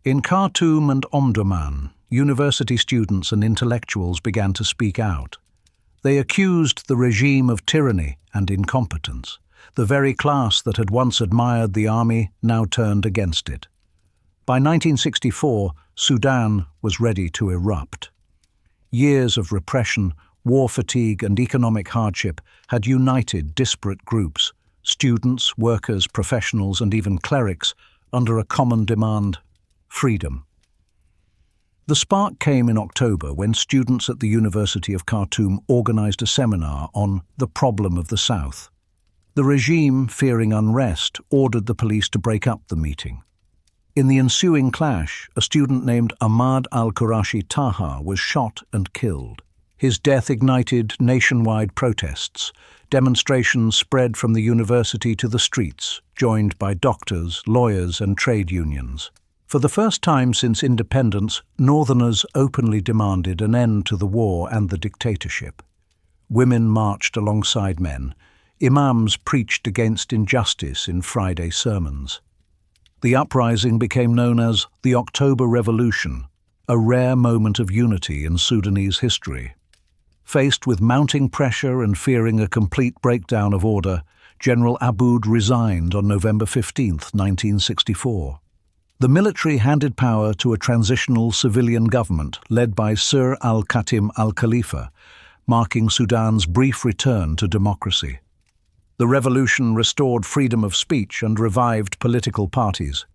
In Khartoum and Omdurman, university students and intellectuals began to speak out. They accused the regime of tyranny and incompetence. The very class that had once admired the army now turned against it. By 1964, Sudan was ready to erupt. Years of repression, war fatigue and economic hardship had united disparate groups, students, workers, professionals and even clerics, under a common demand: freedom. The spark came in October when students at the University of Khartoum organized a seminar on the problem of the South. The regime, fearing unrest, ordered the police to break up the meeting. In the ensuing clash, a student named Ahmad al-Qurashi Taha was shot and killed. His death ignited nationwide protests. Demonstrations spread from the university to the streets, joined by doctors, lawyers, and trade unions. For the first time since independence, Northerners openly demanded an end to the war and the dictatorship. Women marched alongside men. Imams preached against injustice in Friday sermons. The uprising became known as the October Revolution, a rare moment of unity in Sudanese history. Faced with mounting pressure and fearing a complete breakdown of order, General Aboud resigned on November 15, 1964. The military handed power to a transitional civilian government led by Sir al-Khatim al-Khalifa, marking Sudan's brief return to democracy. The revolution restored freedom of speech and revived political parties.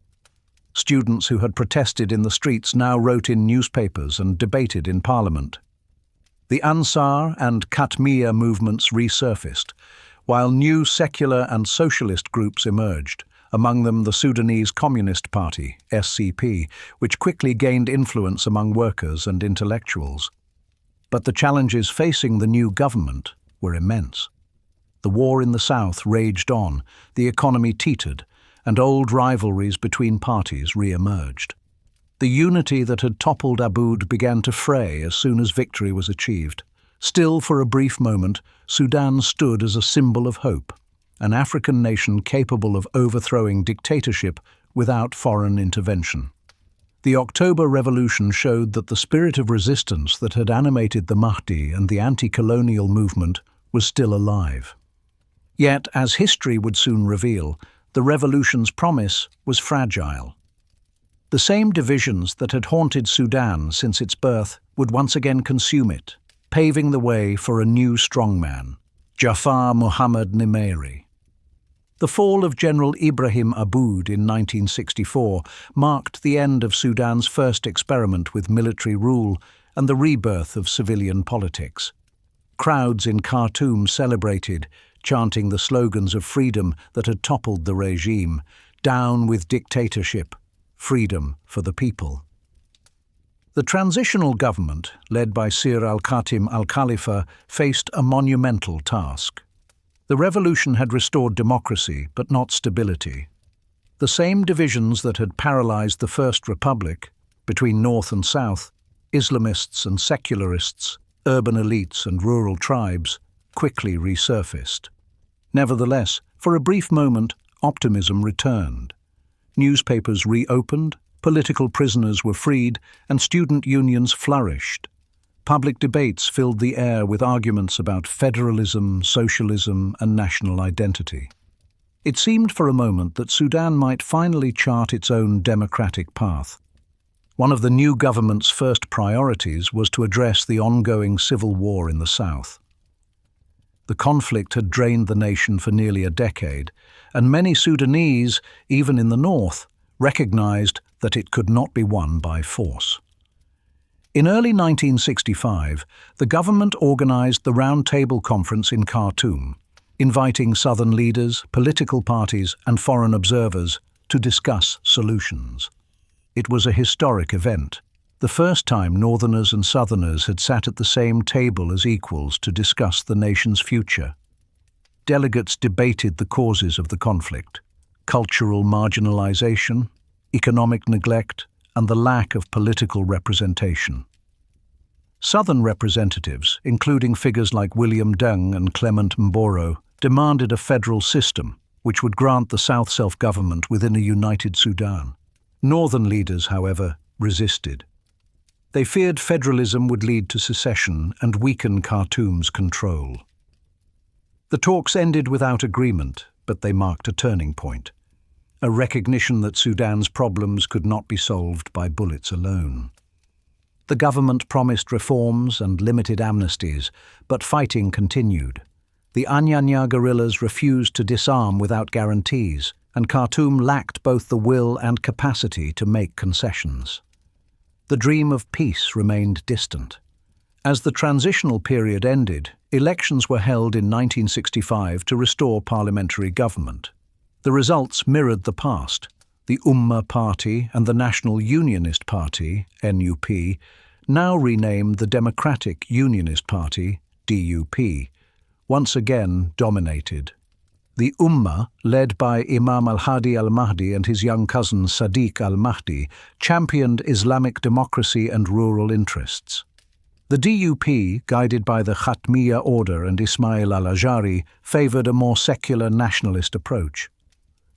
Students who had protested in the streets now wrote in newspapers and debated in parliament. The Ansar and Katmiya movements resurfaced, while new secular and socialist groups emerged, among them the Sudanese Communist Party, SCP, which quickly gained influence among workers and intellectuals. But the challenges facing the new government were immense. The war in the south raged on, the economy teetered, and old rivalries between parties re-emerged. The unity that had toppled Aboud began to fray as soon as victory was achieved. Still, for a brief moment, Sudan stood as a symbol of hope, an African nation capable of overthrowing dictatorship without foreign intervention. The October Revolution showed that the spirit of resistance that had animated the Mahdi and the anti-colonial movement was still alive. Yet, as history would soon reveal, the revolution's promise was fragile. The same divisions that had haunted Sudan since its birth would once again consume it, paving the way for a new strongman, Jafar Muhammad Nimeiri. The fall of General Ibrahim Aboud in 1964 marked the end of Sudan's first experiment with military rule and the rebirth of civilian politics. Crowds in Khartoum celebrated, chanting the slogans of freedom that had toppled the regime: "Down with dictatorship, freedom for the people." The transitional government, led by Sir al-Khatim al-Khalifa, faced a monumental task. The revolution had restored democracy, but not stability. The same divisions that had paralyzed the First Republic, between North and South, Islamists and secularists, urban elites and rural tribes, quickly resurfaced. Nevertheless, for a brief moment, optimism returned. Newspapers reopened, political prisoners were freed, and student unions flourished. Public debates filled the air with arguments about federalism, socialism, and national identity. It seemed for a moment that Sudan might finally chart its own democratic path. One of the new government's first priorities was to address the ongoing civil war in the south. The conflict had drained the nation for nearly a decade, and many Sudanese, even in the north, recognized that it could not be won by force. In early 1965, the government organized the Round Table Conference in Khartoum, inviting southern leaders, political parties, and foreign observers to discuss solutions. It was a historic event, the first time Northerners and Southerners had sat at the same table as equals to discuss the nation's future. Delegates debated the causes of the conflict: cultural marginalization, economic neglect, and the lack of political representation. Southern representatives, including figures like William Deng and Clement Mboro, demanded a federal system which would grant the South self-government within a united Sudan. Northern leaders, however, resisted. They feared federalism would lead to secession and weaken Khartoum's control. The talks ended without agreement, but they marked a turning point, a recognition that Sudan's problems could not be solved by bullets alone. The government promised reforms and limited amnesties, but fighting continued. The Anyanya guerrillas refused to disarm without guarantees, and Khartoum lacked both the will and capacity to make concessions. The dream of peace remained distant. As the transitional period ended, elections were held in 1965 to restore parliamentary government. The results mirrored the past. The Ummah Party and the National Unionist Party, NUP, now renamed the Democratic Unionist Party, DUP, once again dominated. The Ummah, led by Imam al-Hadi al-Mahdi and his young cousin Sadiq al-Mahdi, championed Islamic democracy and rural interests. The DUP, guided by the Khatmiya order and Ismail al-Ajari, favored a more secular nationalist approach.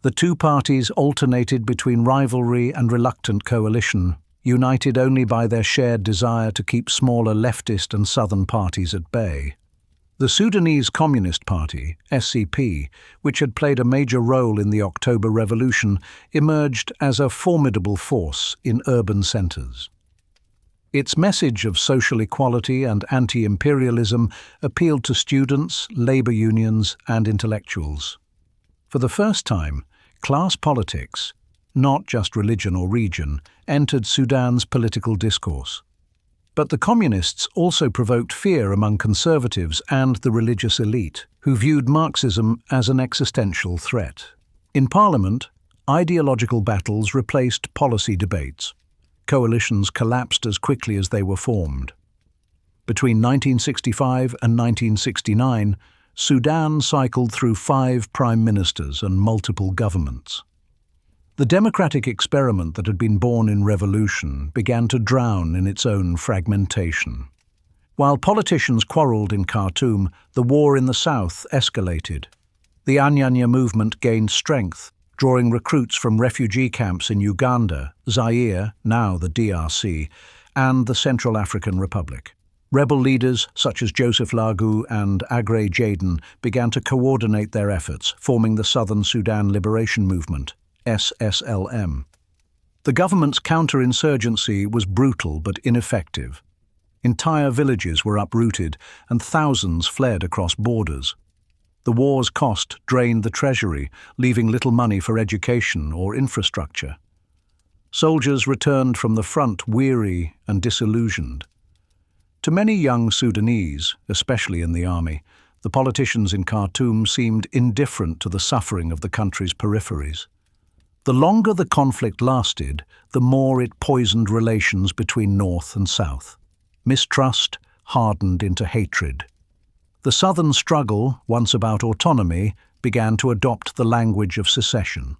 The two parties alternated between rivalry and reluctant coalition, united only by their shared desire to keep smaller leftist and southern parties at bay. The Sudanese Communist Party, SCP, which had played a major role in the October Revolution, emerged as a formidable force in urban centers. Its message of social equality and anti-imperialism appealed to students, labor unions, and intellectuals. For the first time, class politics, not just religion or region, entered Sudan's political discourse. But the communists also provoked fear among conservatives and the religious elite, who viewed Marxism as an existential threat. In parliament, ideological battles replaced policy debates. Coalitions collapsed as quickly as they were formed. Between 1965 and 1969, Sudan cycled through 5 prime ministers and multiple governments. The democratic experiment that had been born in revolution began to drown in its own fragmentation. While politicians quarreled in Khartoum, the war in the south escalated. The Anyanya movement gained strength, drawing recruits from refugee camps in Uganda, Zaire, now the DRC, and the Central African Republic. Rebel leaders such as Joseph Lagu and Agre Jaden began to coordinate their efforts, forming the Southern Sudan Liberation Movement, SSLM. The government's counterinsurgency was brutal but ineffective. Entire villages were uprooted and thousands fled across borders. The war's cost drained the treasury, leaving little money for education or infrastructure. Soldiers returned from the front weary and disillusioned. To many young Sudanese, especially in the army, the politicians in Khartoum seemed indifferent to the suffering of the country's peripheries. The longer the conflict lasted, the more it poisoned relations between North and South. Mistrust hardened into hatred. The southern struggle, once about autonomy, began to adopt the language of secession.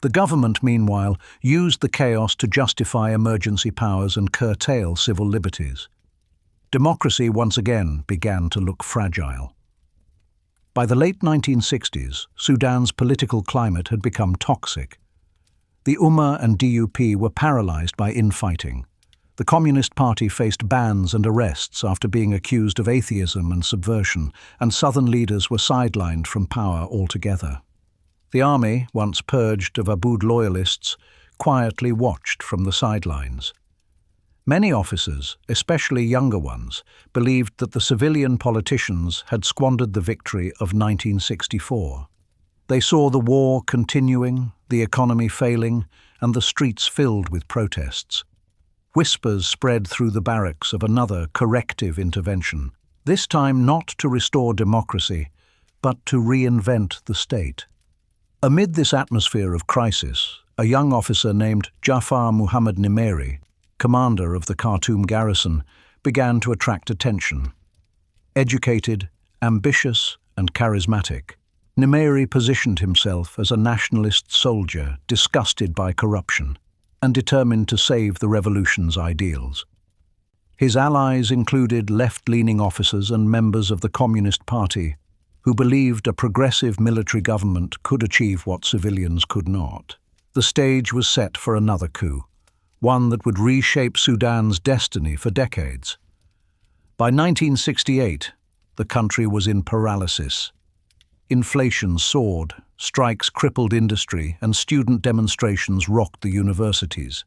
The government, meanwhile, used the chaos to justify emergency powers and curtail civil liberties. Democracy once again began to look fragile. By the late 1960s, Sudan's political climate had become toxic. The Umma and DUP were paralyzed by infighting. The Communist Party faced bans and arrests after being accused of atheism and subversion, and southern leaders were sidelined from power altogether. The army, once purged of Aboud loyalists, quietly watched from the sidelines. Many officers, especially younger ones, believed that the civilian politicians had squandered the victory of 1964. They saw the war continuing, the economy failing, and the streets filled with protests. Whispers spread through the barracks of another corrective intervention, this time not to restore democracy, but to reinvent the state. Amid this atmosphere of crisis, a young officer named Jafar Muhammad Nimeri, commander of the Khartoum garrison, began to attract attention. Educated, ambitious, and charismatic, Nimeri positioned himself as a nationalist soldier disgusted by corruption and determined to save the revolution's ideals. His allies included left-leaning officers and members of the Communist Party who believed a progressive military government could achieve what civilians could not. The stage was set for another coup, one that would reshape Sudan's destiny for decades. By 1968, the country was in paralysis. Inflation soared, strikes crippled industry, and student demonstrations rocked the universities.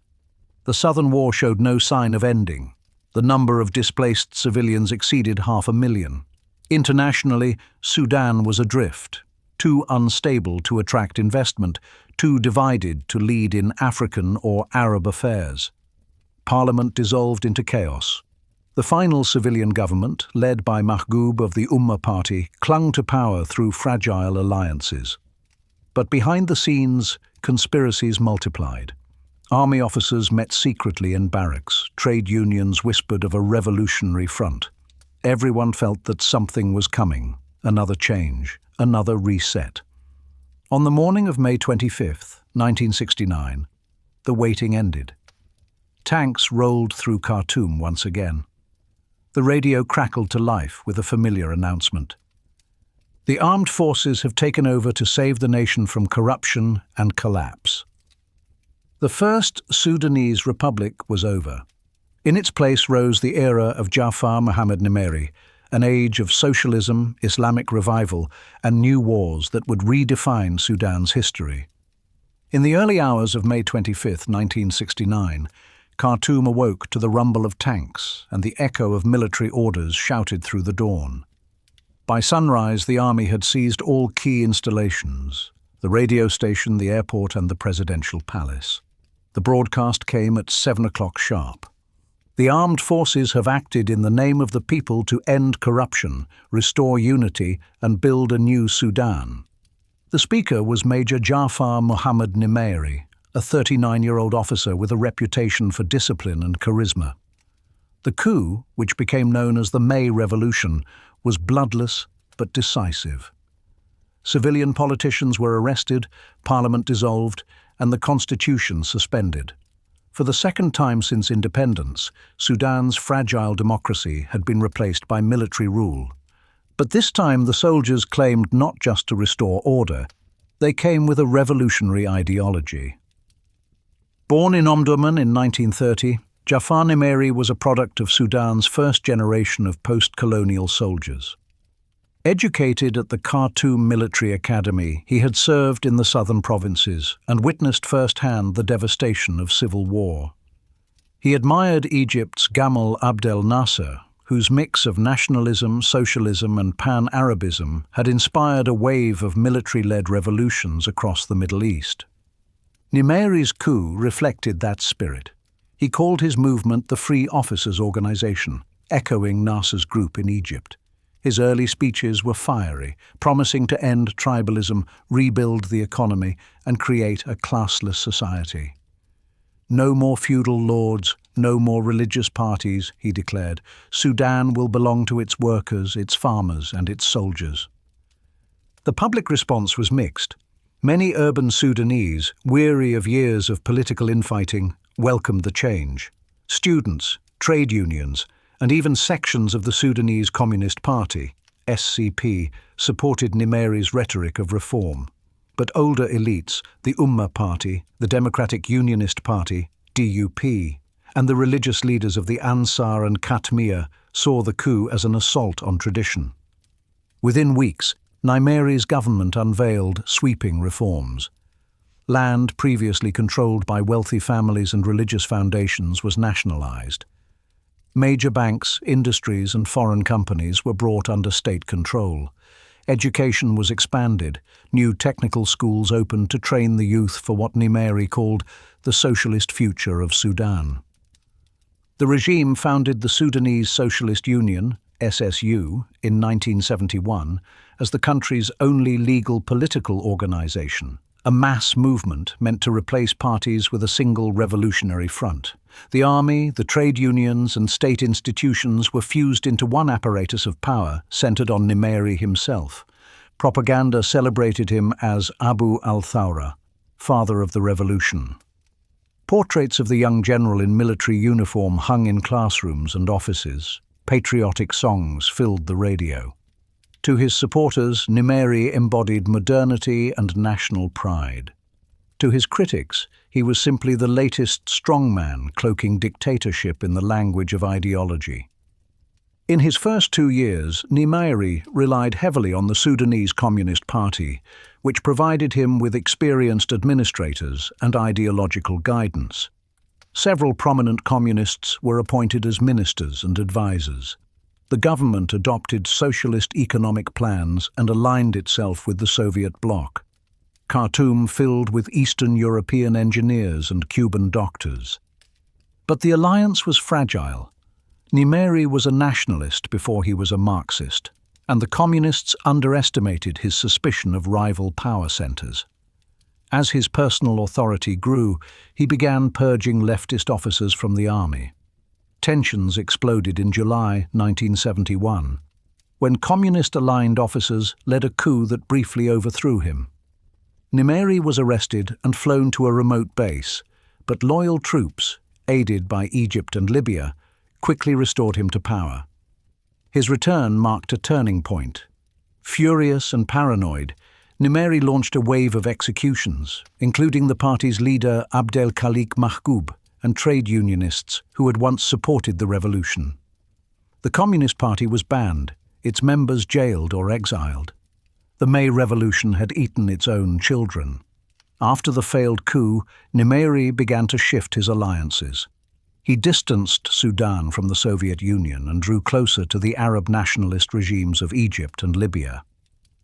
The Southern War showed no sign of ending. The number of displaced civilians exceeded 500,000. Internationally, Sudan was adrift, too unstable to attract investment, too divided to lead in African or Arab affairs. Parliament dissolved into chaos. The final civilian government, led by Mahgoub of the Umma Party, clung to power through fragile alliances. But behind the scenes, conspiracies multiplied. Army officers met secretly in barracks. Trade unions whispered of a revolutionary front. Everyone felt that something was coming, another change, another reset. On the morning of May 25, 1969, the waiting ended. Tanks rolled through Khartoum once again. The radio crackled to life with a familiar announcement. The armed forces have taken over to save the nation from corruption and collapse. The first Sudanese republic was over. In its place rose the era of Jafar Muhammad Nimeri, an age of socialism, Islamic revival, and new wars that would redefine Sudan's history. In the early hours of May 25, 1969, Khartoum awoke to the rumble of tanks and the echo of military orders shouted through the dawn. By sunrise, the army had seized all key installations: the radio station, the airport, and the presidential palace. The broadcast came at 7 o'clock sharp. The armed forces have acted in the name of the people to end corruption, restore unity, and build a new Sudan. The speaker was Major Jafar Muhammad Nimeri, a 39-year-old officer with a reputation for discipline and charisma. The coup, which became known as the May Revolution, was bloodless but decisive. Civilian politicians were arrested, parliament dissolved, and the constitution suspended. For the second time since independence, Sudan's fragile democracy had been replaced by military rule. But this time the soldiers claimed not just to restore order, They came with a revolutionary ideology. Born in Omdurman in 1930, Jafar Nimeri was a product of Sudan's first generation of post-colonial soldiers. Educated at the Khartoum Military Academy, he had served in the southern provinces and witnessed firsthand the devastation of civil war. He admired Egypt's Gamal Abdel Nasser, whose mix of nationalism, socialism and pan-Arabism had inspired a wave of military-led revolutions across the Middle East. Nimeri's coup reflected that spirit. He called his movement the Free Officers Organization, echoing Nasser's group in Egypt. His early speeches were fiery, promising to end tribalism, rebuild the economy, and create a classless society. No more feudal lords, no more religious parties, he declared. Sudan will belong to its workers, its farmers, and its soldiers. The public response was mixed. Many urban Sudanese, weary of years of political infighting, welcomed the change. Students, trade unions, and even sections of the Sudanese Communist Party, SCP, supported Nimeri's rhetoric of reform. But older elites, the Ummah Party, the Democratic Unionist Party, DUP, and the religious leaders of the Ansar and Katmiya saw the coup as an assault on tradition. Within weeks, Nimeri's government unveiled sweeping reforms. Land previously controlled by wealthy families and religious foundations was nationalized. Major banks, industries, and foreign companies were brought under state control. Education was expanded. New technical schools opened to train the youth for what Nimeri called the socialist future of Sudan. The regime founded the Sudanese Socialist Union, SSU, in 1971 as the country's only legal political organization, a mass movement meant to replace parties with a single revolutionary front. The army, the trade unions, and state institutions were fused into one apparatus of power centered on Nimeri himself. Propaganda celebrated him as Abu al-Thawra, father of the revolution. Portraits of the young general in military uniform hung in classrooms and offices. Patriotic songs filled the radio. To his supporters, Nimeri embodied modernity and national pride. To his critics, he was simply the latest strongman cloaking dictatorship in the language of ideology. In his first 2 years, Nimeri relied heavily on the Sudanese Communist Party, which provided him with experienced administrators and ideological guidance. Several prominent communists were appointed as ministers and advisors. The government adopted socialist economic plans and aligned itself with the Soviet bloc. Khartoum filled with Eastern European engineers and Cuban doctors. But the alliance was fragile. Nimeri was a nationalist before he was a Marxist, and the communists underestimated his suspicion of rival power centers. As his personal authority grew, he began purging leftist officers from the army. Tensions exploded in July 1971, when communist-aligned officers led a coup that briefly overthrew him. Nimeri was arrested and flown to a remote base, but loyal troops, aided by Egypt and Libya, quickly restored him to power. His return marked a turning point. Furious and paranoid, Nimeri launched a wave of executions, including the party's leader Abdel Khalik Mahgoub and trade unionists who had once supported the revolution. The Communist Party was banned, its members jailed or exiled. The May Revolution had eaten its own children. After the failed coup, Nimeri began to shift his alliances. He distanced Sudan from the Soviet Union and drew closer to the Arab nationalist regimes of Egypt and Libya.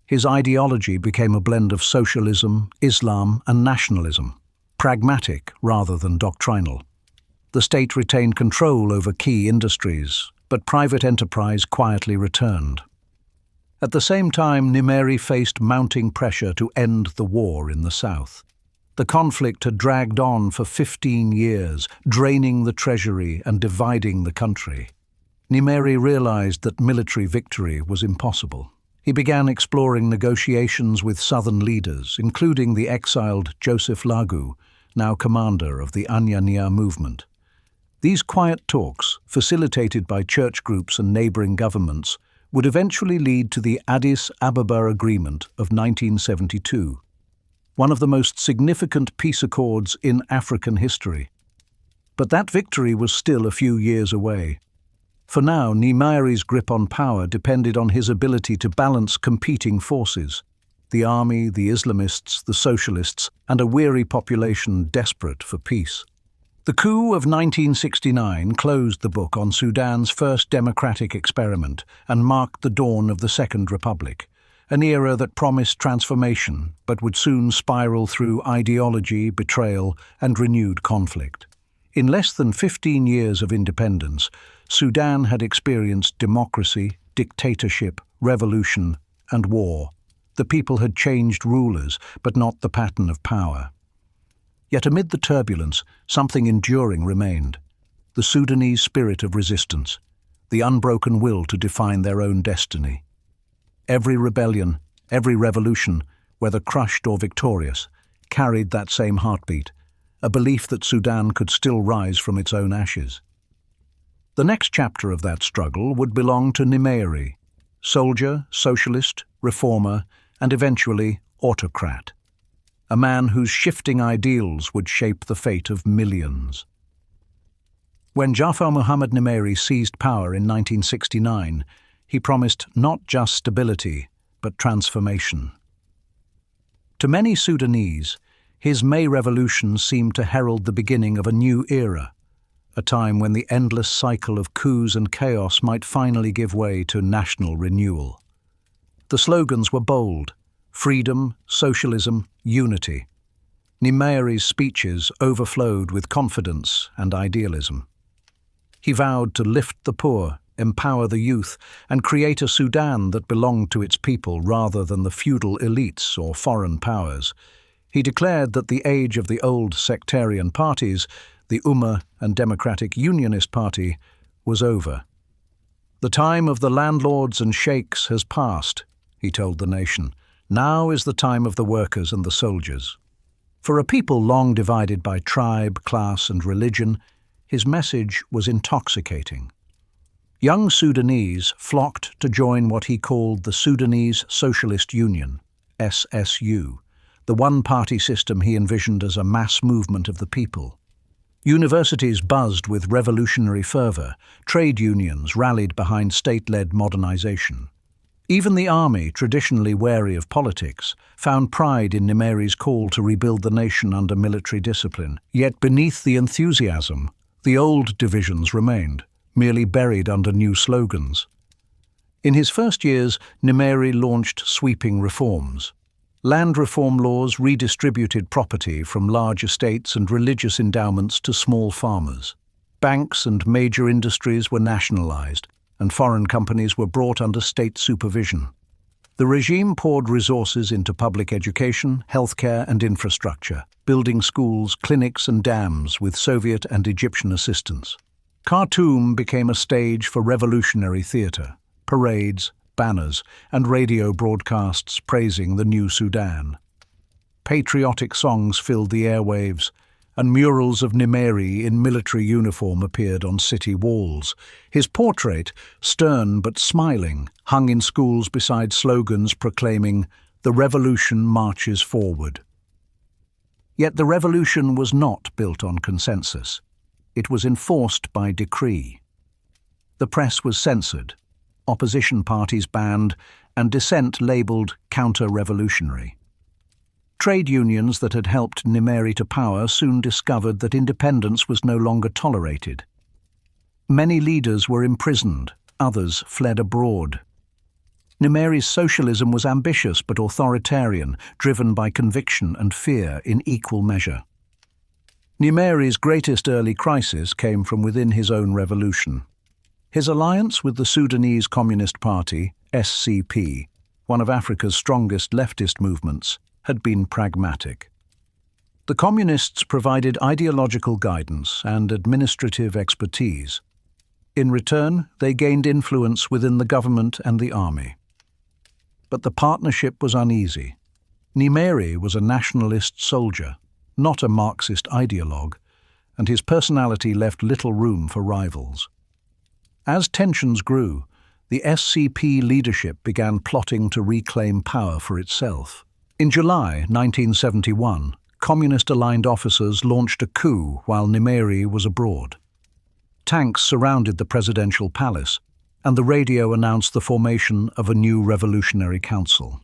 His ideology became a blend of socialism, Islam, and nationalism, pragmatic rather than doctrinal. The state retained control over key industries, but private enterprise quietly returned. At the same time, Nimeri faced mounting pressure to end the war in the south. The conflict had dragged on for 15 years, draining the treasury and dividing the country. Nimeri realized that military victory was impossible. He began exploring negotiations with southern leaders, including the exiled Joseph Lagu, now commander of the Anyanya movement. These quiet talks, facilitated by church groups and neighboring governments, would eventually lead to the Addis Ababa Agreement of 1972. one of the most significant peace accords in African history. But that victory was still a few years away. For now, Nimeiri's grip on power depended on his ability to balance competing forces: the army, the Islamists, the socialists, and a weary population desperate for peace. The coup of 1969 closed the book on Sudan's first democratic experiment and marked the dawn of the Second Republic, an era that promised transformation but would soon spiral through ideology, betrayal, and renewed conflict. In less than 15 years of independence, Sudan had experienced democracy, dictatorship, revolution, and war. The people had changed rulers, but not the pattern of power. Yet amid the turbulence, something enduring remained: the Sudanese spirit of resistance, the unbroken will to define their own destiny. Every rebellion, every revolution, whether crushed or victorious, carried that same heartbeat, a belief that Sudan could still rise from its own ashes. The next chapter of that struggle would belong to Nimeiri, soldier, socialist, reformer, and eventually autocrat, a man whose shifting ideals would shape the fate of millions. When Jafar Muhammad Nimeiri seized power in 1969, he promised not just stability, but transformation. To many Sudanese, his May Revolution seemed to herald the beginning of a new era, a time when the endless cycle of coups and chaos might finally give way to national renewal. The slogans were bold: freedom, socialism, unity. Nimeiri's speeches overflowed with confidence and idealism. He vowed to lift the poor, empower the youth, and create a Sudan that belonged to its people rather than the feudal elites or foreign powers. He declared that the age of the old sectarian parties, the Ummah and Democratic Unionist Party, was over. "The time of the landlords and sheikhs has passed," he told the nation. "Now is the time of the workers and the soldiers." For a people long divided by tribe, class, and religion, his message was intoxicating. Young Sudanese flocked to join what he called the Sudanese Socialist Union, SSU, the one-party system he envisioned as a mass movement of the people. Universities buzzed with revolutionary fervor. Trade unions rallied behind state-led modernization. Even the army, traditionally wary of politics, found pride in Nimeiri's call to rebuild the nation under military discipline. Yet beneath the enthusiasm, the old divisions remained, merely buried under new slogans. In his first years, Nimeiri launched sweeping reforms. Land reform laws redistributed property from large estates and religious endowments to small farmers. Banks and major industries were nationalized, and foreign companies were brought under state supervision. The regime poured resources into public education, healthcare, and infrastructure, building schools, clinics, and dams with Soviet and Egyptian assistance. Khartoum became a stage for revolutionary theater, parades, banners, and radio broadcasts praising the new Sudan. Patriotic songs filled the airwaves, and murals of Nimeiri in military uniform appeared on city walls. His portrait, stern but smiling, hung in schools beside slogans proclaiming, "The revolution marches forward." Yet the revolution was not built on consensus. It was enforced by decree. The press was censored, opposition parties banned, and dissent labelled counter-revolutionary. Trade unions that had helped Nimeiri to power soon discovered that independence was no longer tolerated. Many leaders were imprisoned, others fled abroad. Nimeiri's socialism was ambitious but authoritarian, driven by conviction and fear in equal measure. Nimeiri's greatest early crisis came from within his own revolution. His alliance with the Sudanese Communist Party, SCP, one of Africa's strongest leftist movements, had been pragmatic. The communists provided ideological guidance and administrative expertise. In return, they gained influence within the government and the army. But the partnership was uneasy. Nimeiri was a nationalist soldier, not a Marxist ideologue, and his personality left little room for rivals. As tensions grew, the SCP leadership began plotting to reclaim power for itself. In July 1971, communist-aligned officers launched a coup while Nimeri was abroad. Tanks surrounded the presidential palace, and the radio announced the formation of a new revolutionary council.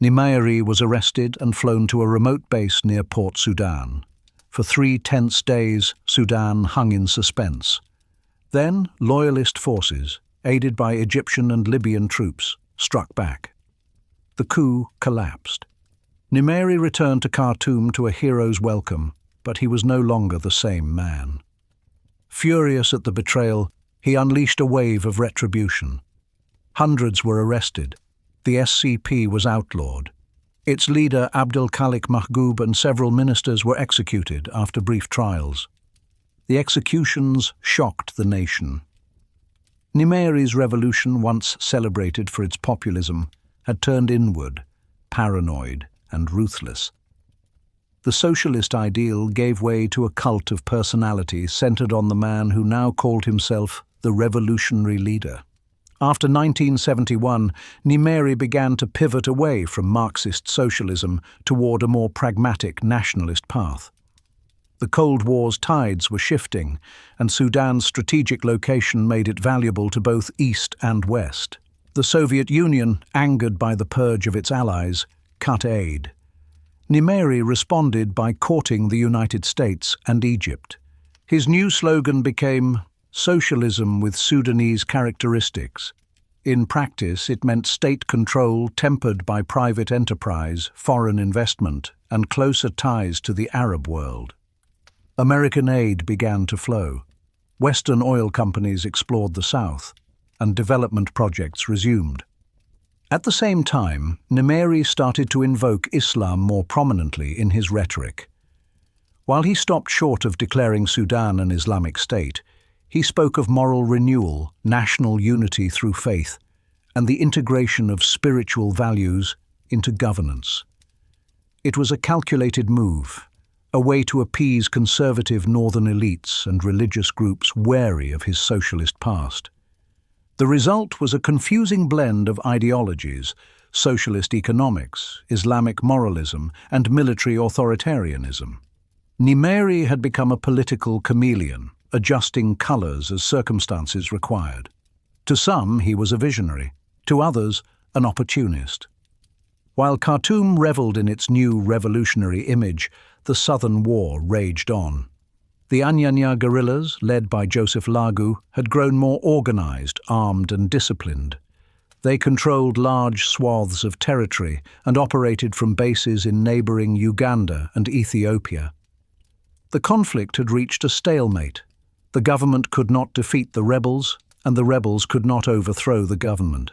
Nimeri was arrested and flown to a remote base near Port Sudan. For 3 tense days, Sudan hung in suspense. Then, loyalist forces, aided by Egyptian and Libyan troops, struck back. The coup collapsed. Nimeri returned to Khartoum to a hero's welcome, but he was no longer the same man. Furious at the betrayal, he unleashed a wave of retribution. Hundreds were arrested. The SCP was outlawed. Its leader, Abdul Khalik Mahgoub, and several ministers were executed after brief trials. The executions shocked the nation. Nimeri's revolution, once celebrated for its populism, had turned inward, paranoid and ruthless. The socialist ideal gave way to a cult of personality centered on the man who now called himself the revolutionary leader. After 1971, Nimeri began to pivot away from Marxist socialism toward a more pragmatic nationalist path. The Cold War's tides were shifting, and Sudan's strategic location made it valuable to both East and West. The Soviet Union, angered by the purge of its allies, cut aid. Nimeri responded by courting the United States and Egypt. His new slogan became "Socialism with Sudanese characteristics." In practice, it meant state control tempered by private enterprise, foreign investment, and closer ties to the Arab world. American aid began to flow. Western oil companies explored the South, and development projects resumed. At the same time, Nimeri started to invoke Islam more prominently in his rhetoric. While he stopped short of declaring Sudan an Islamic state, he spoke of moral renewal, national unity through faith, and the integration of spiritual values into governance. It was a calculated move, a way to appease conservative northern elites and religious groups wary of his socialist past. The result was a confusing blend of ideologies: socialist economics, Islamic moralism, and military authoritarianism. Nimeri had become a political chameleon, adjusting colors as circumstances required. To some, he was a visionary; to others, an opportunist. While Khartoum reveled in its new revolutionary image, the Southern War raged on. The Anyanya guerrillas, led by Joseph Lagu, had grown more organized, armed, and disciplined. They controlled large swaths of territory and operated from bases in neighboring Uganda and Ethiopia. The conflict had reached a stalemate. The government could not defeat the rebels, and the rebels could not overthrow the government.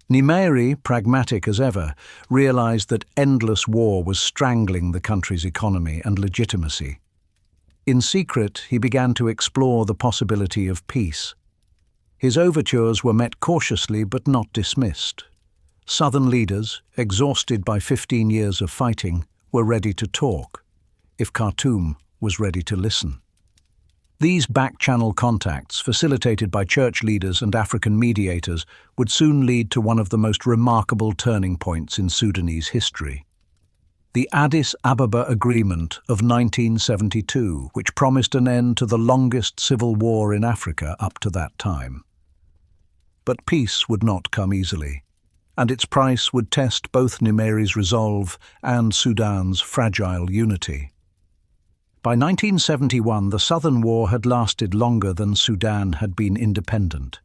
Nimeri, pragmatic as ever, realized that endless war was strangling the country's economy and legitimacy. In secret, he began to explore the possibility of peace. His overtures were met cautiously but not dismissed. Southern leaders, exhausted by 15 years of fighting, were ready to talk, if Khartoum was ready to listen. These back-channel contacts, facilitated by church leaders and African mediators, would soon lead to one of the most remarkable turning points in Sudanese history. The Addis Ababa Agreement of 1972, which promised an end to the longest civil war in Africa up to that time. But peace would not come easily, and its price would test both Nimeri's resolve and Sudan's fragile unity. By 1971, the Southern War had lasted longer than Sudan had been independent.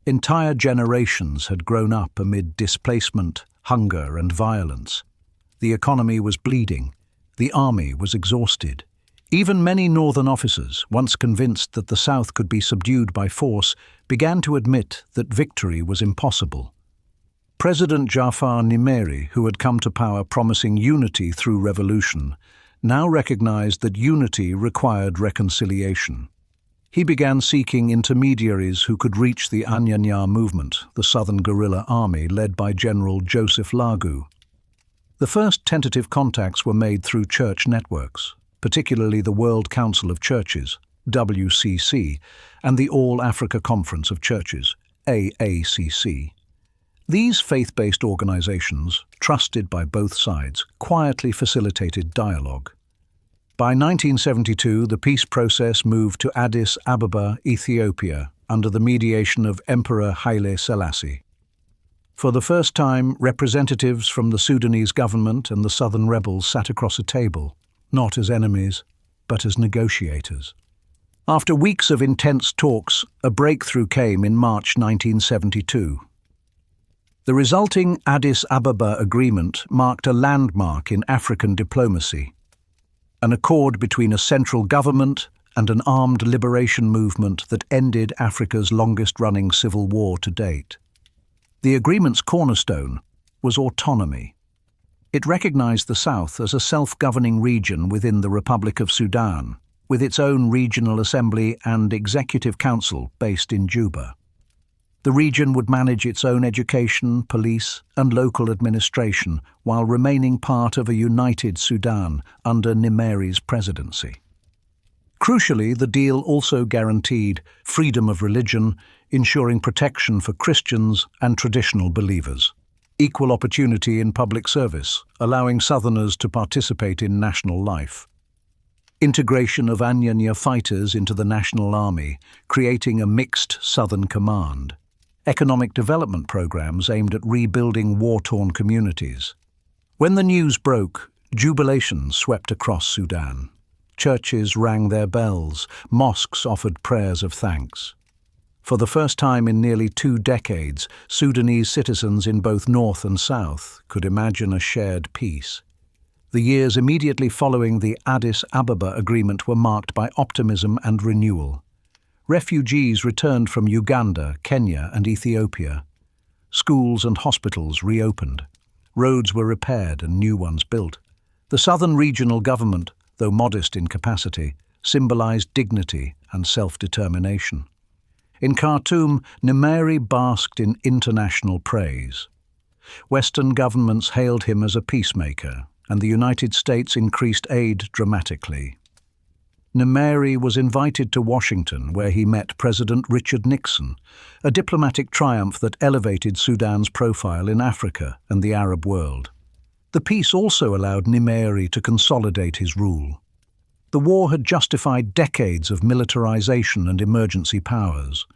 Entire generations had grown up amid displacement, hunger, and violence. The economy was bleeding. The army was exhausted. Even many northern officers, once convinced that the South could be subdued by force, began to admit that victory was impossible. President Jafar Nimeri, who had come to power promising unity through revolution, now recognized that unity required reconciliation. He began seeking intermediaries who could reach the Anyanya movement, the southern guerrilla army led by General Joseph Lagu. The first tentative contacts were made through church networks, particularly the World Council of Churches, WCC, and the All Africa Conference of Churches, AACC. These faith-based organizations, trusted by both sides, quietly facilitated dialogue. By 1972, the peace process moved to Addis Ababa, Ethiopia, under the mediation of Emperor Haile Selassie. For the first time, representatives from the Sudanese government and the southern rebels sat across a table, not as enemies, but as negotiators. After weeks of intense talks, a breakthrough came in March 1972. The resulting Addis Ababa Agreement marked a landmark in African diplomacy, an accord between a central government and an armed liberation movement that ended Africa's longest-running civil war to date. The agreement's cornerstone was autonomy. It recognized the South as a self-governing region within the Republic of Sudan, with its own regional assembly and executive council based in Juba. The region would manage its own education, police, and local administration while remaining part of a united Sudan under Nimeri's presidency. Crucially, the deal also guaranteed freedom of religion, ensuring protection for Christians and traditional believers, equal opportunity in public service, allowing Southerners to participate in national life, integration of Anyanya fighters into the National Army, creating a mixed Southern command, economic development programs aimed at rebuilding war-torn communities. When the news broke, jubilation swept across Sudan. Churches rang their bells, mosques offered prayers of thanks. For the first time in nearly 2 decades, Sudanese citizens in both North and South could imagine a shared peace. The years immediately following the Addis Ababa Agreement were marked by optimism and renewal. Refugees returned from Uganda, Kenya, and Ethiopia. Schools and hospitals reopened. Roads were repaired and new ones built. The southern regional government, though modest in capacity, symbolized dignity and self-determination. In Khartoum, Nimeri basked in international praise. Western governments hailed him as a peacemaker, and the United States increased aid dramatically. Nimeri was invited to Washington, where he met President Richard Nixon, a diplomatic triumph that elevated Sudan's profile in Africa and the Arab world. The peace also allowed Nimeri to consolidate his rule. The war had justified decades of militarization and emergency powers.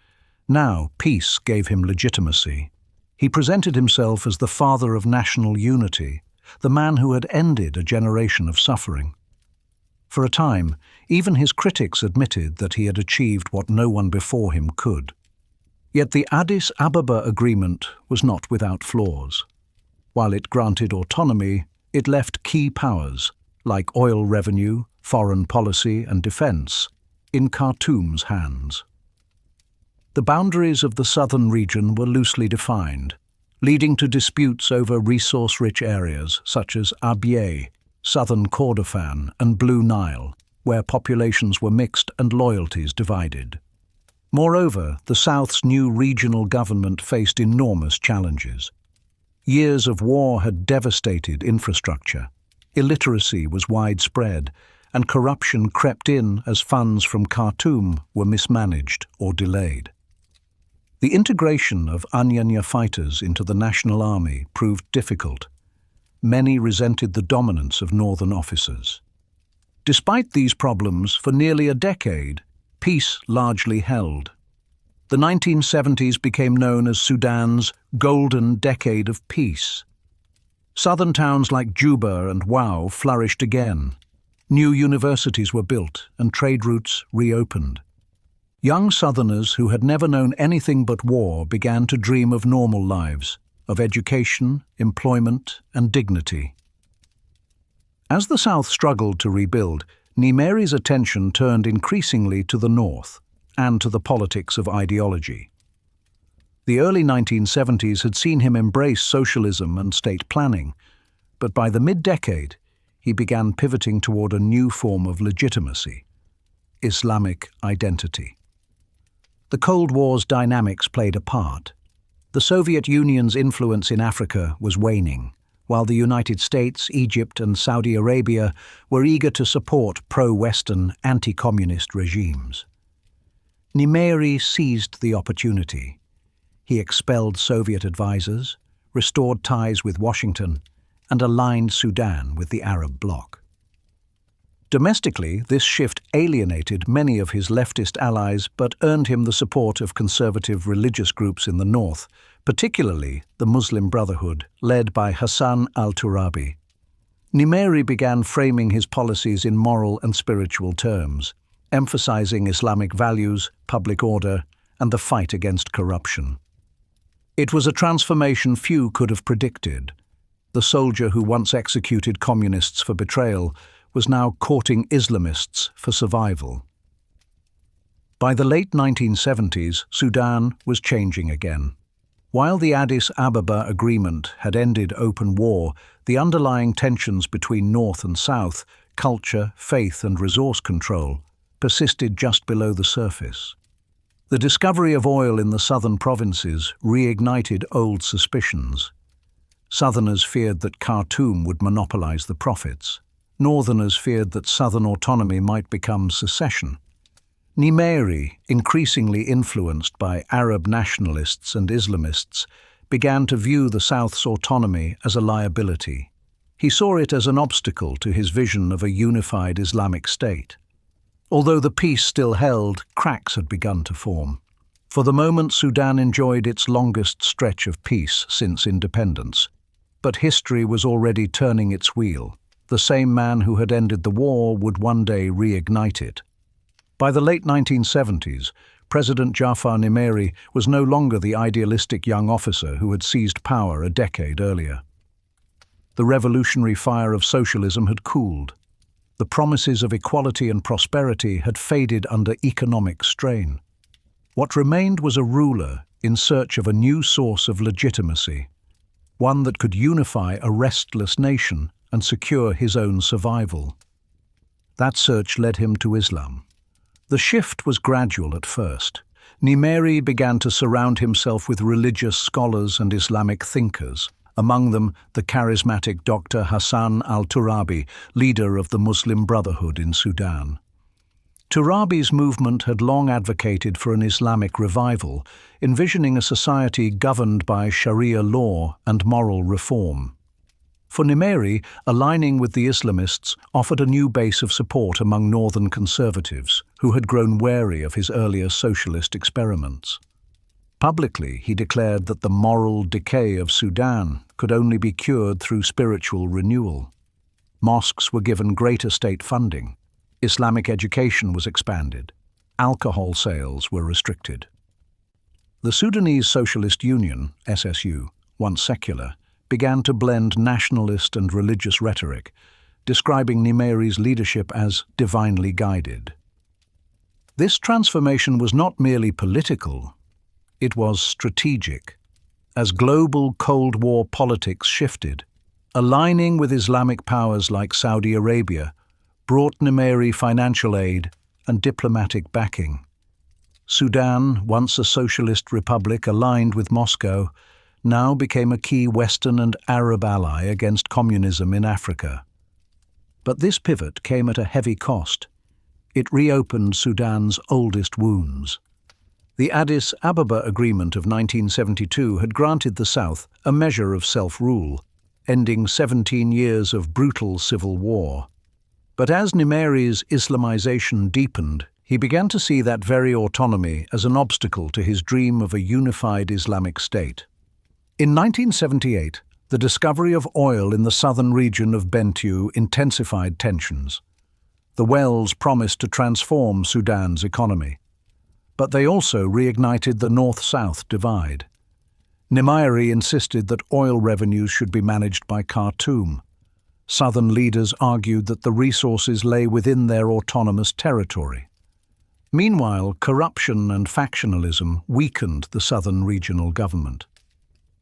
Now, peace gave him legitimacy. He presented himself as the father of national unity, the man who had ended a generation of suffering. For a time, even his critics admitted that he had achieved what no one before him could. Yet the Addis Ababa Agreement was not without flaws. While it granted autonomy, it left key powers, like oil revenue, foreign policy, and defense, in Khartoum's hands. The boundaries of the southern region were loosely defined, leading to disputes over resource-rich areas such as Abyei, southern Kordofan, and Blue Nile, where populations were mixed and loyalties divided. Moreover, the South's new regional government faced enormous challenges. Years of war had devastated infrastructure, illiteracy was widespread, and corruption crept in as funds from Khartoum were mismanaged or delayed. The integration of Anyanya fighters into the National Army proved difficult. Many resented the dominance of northern officers. Despite these problems, for nearly a decade, peace largely held. The 1970s became known as Sudan's golden decade of peace. Southern towns like Juba and Wau flourished again. New universities were built and trade routes reopened. Young Southerners who had never known anything but war began to dream of normal lives, of education, employment, and dignity. As the South struggled to rebuild, Nimeri's attention turned increasingly to the North and to the politics of ideology. The early 1970s had seen him embrace socialism and state planning, but by the mid-decade, he began pivoting toward a new form of legitimacy: Islamic identity. The Cold War's dynamics played a part. The Soviet Union's influence in Africa was waning, while the United States, Egypt, and Saudi Arabia were eager to support pro-Western, anti-communist regimes. Nimeri seized the opportunity. He expelled Soviet advisors, restored ties with Washington, and aligned Sudan with the Arab bloc. Domestically, this shift alienated many of his leftist allies but earned him the support of conservative religious groups in the north, particularly the Muslim Brotherhood, led by Hassan al-Turabi. Nimeri began framing his policies in moral and spiritual terms, emphasizing Islamic values, public order, and the fight against corruption. It was a transformation few could have predicted. The soldier who once executed communists for betrayal was now courting Islamists for survival. By the late 1970s, Sudan was changing again. While the Addis Ababa Agreement had ended open war, the underlying tensions between North and South, culture, faith and resource control, persisted just below the surface. The discovery of oil in the southern provinces reignited old suspicions. Southerners feared that Khartoum would monopolize the profits. Northerners feared that southern autonomy might become secession. Nimeri, increasingly influenced by Arab nationalists and Islamists, began to view the South's autonomy as a liability. He saw it as an obstacle to his vision of a unified Islamic state. Although the peace still held, cracks had begun to form. For the moment, Sudan enjoyed its longest stretch of peace since independence. But history was already turning its wheel. The same man who had ended the war would one day reignite it. By the late 1970s, President Jafar Nimeri was no longer the idealistic young officer who had seized power a decade earlier. The revolutionary fire of socialism had cooled. The promises of equality and prosperity had faded under economic strain. What remained was a ruler in search of a new source of legitimacy, one that could unify a restless nation and secure his own survival. That search led him to Islam. The shift was gradual at first. Nimeri began to surround himself with religious scholars and Islamic thinkers, among them the charismatic Dr. Hassan al-Turabi, leader of the Muslim Brotherhood in Sudan. Turabi's movement had long advocated for an Islamic revival, envisioning a society governed by Sharia law and moral reform. For Nimeri, aligning with the Islamists offered a new base of support among northern conservatives who had grown wary of his earlier socialist experiments. Publicly, he declared that the moral decay of Sudan could only be cured through spiritual renewal. Mosques were given greater state funding. Islamic education was expanded. Alcohol sales were restricted. The Sudanese Socialist Union, SSU, once secular, began to blend nationalist and religious rhetoric, describing Nimeri's leadership as divinely guided. This transformation was not merely political, it was strategic. As global Cold War politics shifted, aligning with Islamic powers like Saudi Arabia brought Nimeri financial aid and diplomatic backing. Sudan, once a socialist republic aligned with Moscow, now became a key Western and Arab ally against communism in Africa. But this pivot came at a heavy cost. It reopened Sudan's oldest wounds. The Addis Ababa Agreement of 1972 had granted the South a measure of self-rule, ending 17 years of brutal civil war. But as Nimeri's Islamization deepened, he began to see that very autonomy as an obstacle to his dream of a unified Islamic state. In 1978, the discovery of oil in the southern region of Bentiu intensified tensions. The wells promised to transform Sudan's economy, but they also reignited the north-south divide. Nimeri insisted that oil revenues should be managed by Khartoum. Southern leaders argued that the resources lay within their autonomous territory. Meanwhile, corruption and factionalism weakened the southern regional government.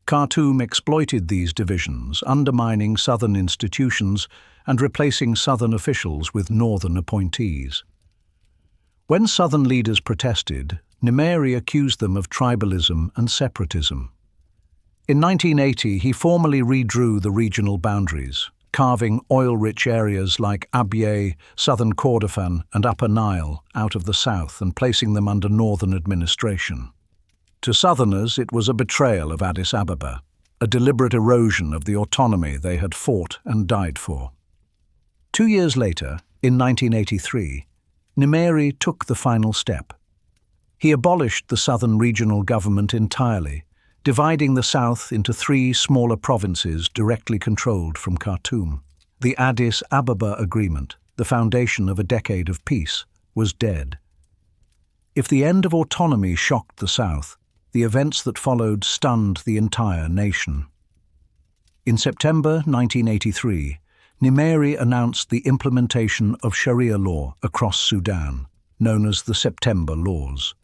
Khartoum exploited these divisions, undermining southern institutions and replacing southern officials with northern appointees. When southern leaders protested, Nimeri accused them of tribalism and separatism. In 1980, he formally redrew the regional boundaries, carving oil-rich areas like Abyei, southern Kordofan, and Upper Nile out of the south and placing them under northern administration. To southerners, it was a betrayal of Addis Ababa, a deliberate erosion of the autonomy they had fought and died for. 2 years later, in 1983, Nimeri took the final step. He abolished the southern regional government entirely, dividing the south into 3 smaller provinces directly controlled from Khartoum. The Addis Ababa Agreement, the foundation of a decade of peace, was dead. If the end of autonomy shocked the south, the events that followed stunned the entire nation. In September 1983, Nimeri announced the implementation of Sharia law across Sudan, known as the September Laws.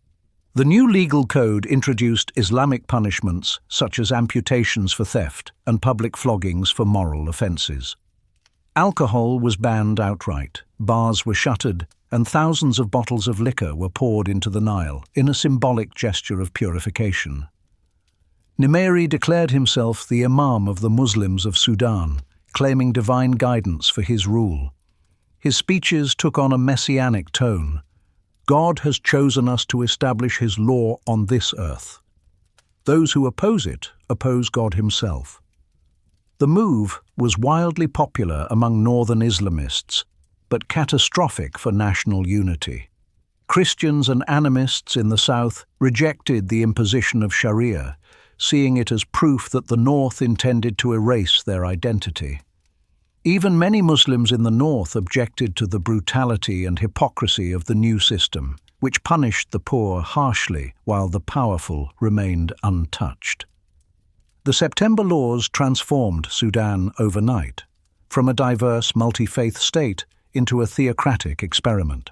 The new legal code introduced Islamic punishments such as amputations for theft and public floggings for moral offences. Alcohol was banned outright, bars were shuttered, and thousands of bottles of liquor were poured into the Nile in a symbolic gesture of purification. Nimeri declared himself the Imam of the Muslims of Sudan, claiming divine guidance for his rule. His speeches took on a messianic tone. God has chosen us to establish his law on this earth. Those who oppose it oppose God himself. The move was wildly popular among northern Islamists, but catastrophic for national unity. Christians and animists in the south rejected the imposition of Sharia, seeing it as proof that the north intended to erase their identity. Even many Muslims in the north objected to the brutality and hypocrisy of the new system, which punished the poor harshly while the powerful remained untouched. The September Laws transformed Sudan overnight, from a diverse multi-faith state into a theocratic experiment.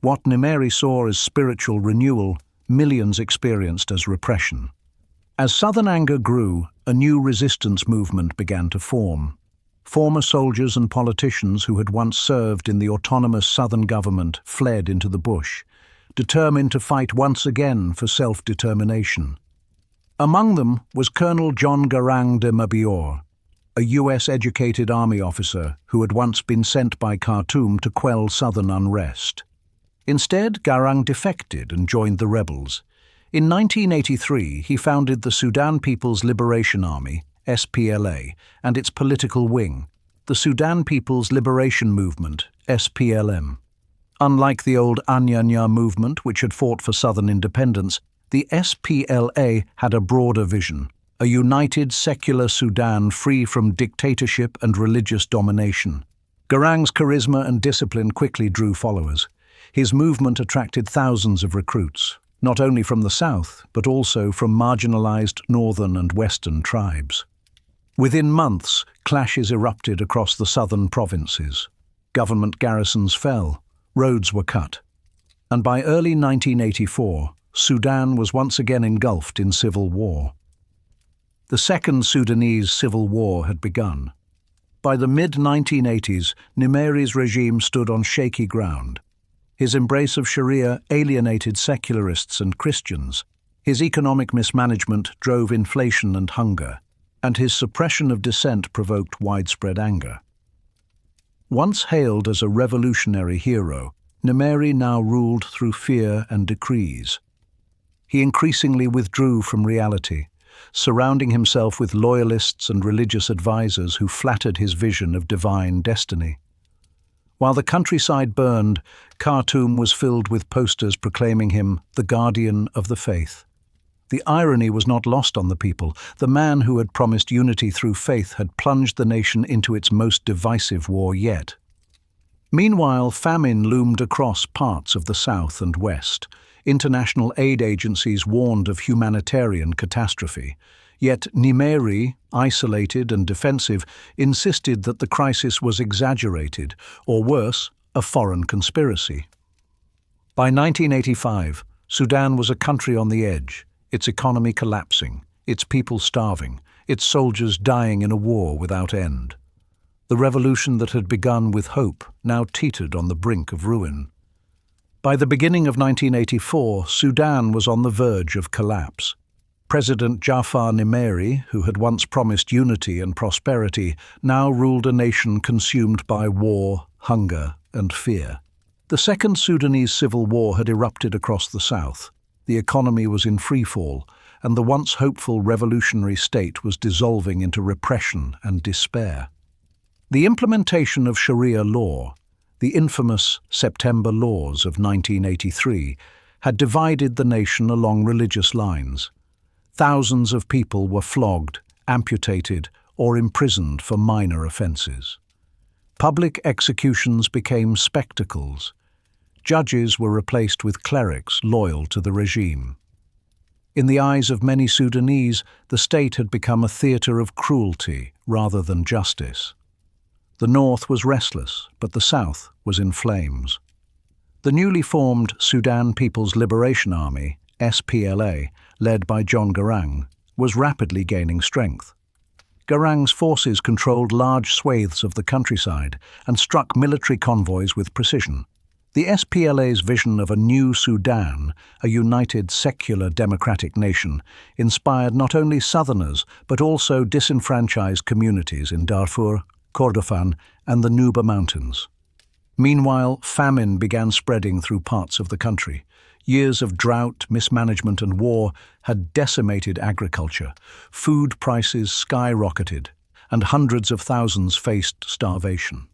What Nimeri saw as spiritual renewal, millions experienced as repression. As southern anger grew, a new resistance movement began to form. Former soldiers and politicians who had once served in the autonomous southern government fled into the bush, determined to fight once again for self-determination. Among them was Colonel John Garang de Mabior, a US-educated army officer who had once been sent by Khartoum to quell southern unrest. Instead, Garang defected and joined the rebels. In 1983, he founded the Sudan People's Liberation Army, SPLA, and its political wing, the Sudan People's Liberation Movement, SPLM. Unlike the old Anyanya movement, which had fought for southern independence, the SPLA had a broader vision, a united secular Sudan free from dictatorship and religious domination. Garang's charisma and discipline quickly drew followers. His movement attracted thousands of recruits, not only from the south, but also from marginalized northern and western tribes. Within months, clashes erupted across the southern provinces. Government garrisons fell, roads were cut, and by early 1984, Sudan was once again engulfed in civil war. The Second Sudanese Civil War had begun. By the mid-1980s, Nimeri's regime stood on shaky ground. His embrace of Sharia alienated secularists and Christians. His economic mismanagement drove inflation and hunger, and his suppression of dissent provoked widespread anger. Once hailed as a revolutionary hero, Nimeri now ruled through fear and decrees. He increasingly withdrew from reality, surrounding himself with loyalists and religious advisors who flattered his vision of divine destiny. While the countryside burned, Khartoum was filled with posters proclaiming him the guardian of the faith. The irony was not lost on the people. The man who had promised unity through faith had plunged the nation into its most divisive war yet. Meanwhile, famine loomed across parts of the south and west. International aid agencies warned of humanitarian catastrophe. Yet Nimeri, isolated and defensive, insisted that the crisis was exaggerated, or worse, a foreign conspiracy. By 1985, Sudan was a country on the edge, its economy collapsing, its people starving, its soldiers dying in a war without end. The revolution that had begun with hope now teetered on the brink of ruin. By the beginning of 1984, Sudan was on the verge of collapse. President Jafar Nimeri, who had once promised unity and prosperity, now ruled a nation consumed by war, hunger, and fear. The Second Sudanese Civil War had erupted across the south. The economy was in freefall, and the once hopeful revolutionary state was dissolving into repression and despair. The implementation of Sharia law, the infamous September Laws of 1983, had divided the nation along religious lines. Thousands of people were flogged, amputated, or imprisoned for minor offences. Public executions became spectacles. Judges were replaced with clerics loyal to the regime. In the eyes of many Sudanese, the state had become a theatre of cruelty rather than justice. The north was restless, but the south was in flames. The newly formed Sudan People's Liberation Army, SPLA, led by John Garang, was rapidly gaining strength. Garang's forces controlled large swathes of the countryside and struck military convoys with precision. The SPLA's vision of a new Sudan, a united secular democratic nation, inspired not only Southerners but also disenfranchised communities in Darfur, Kordofan, and the Nuba Mountains. Meanwhile, famine began spreading through parts of the country. Years of drought, mismanagement, and war had decimated agriculture. Food prices skyrocketed, and hundreds of thousands faced starvation.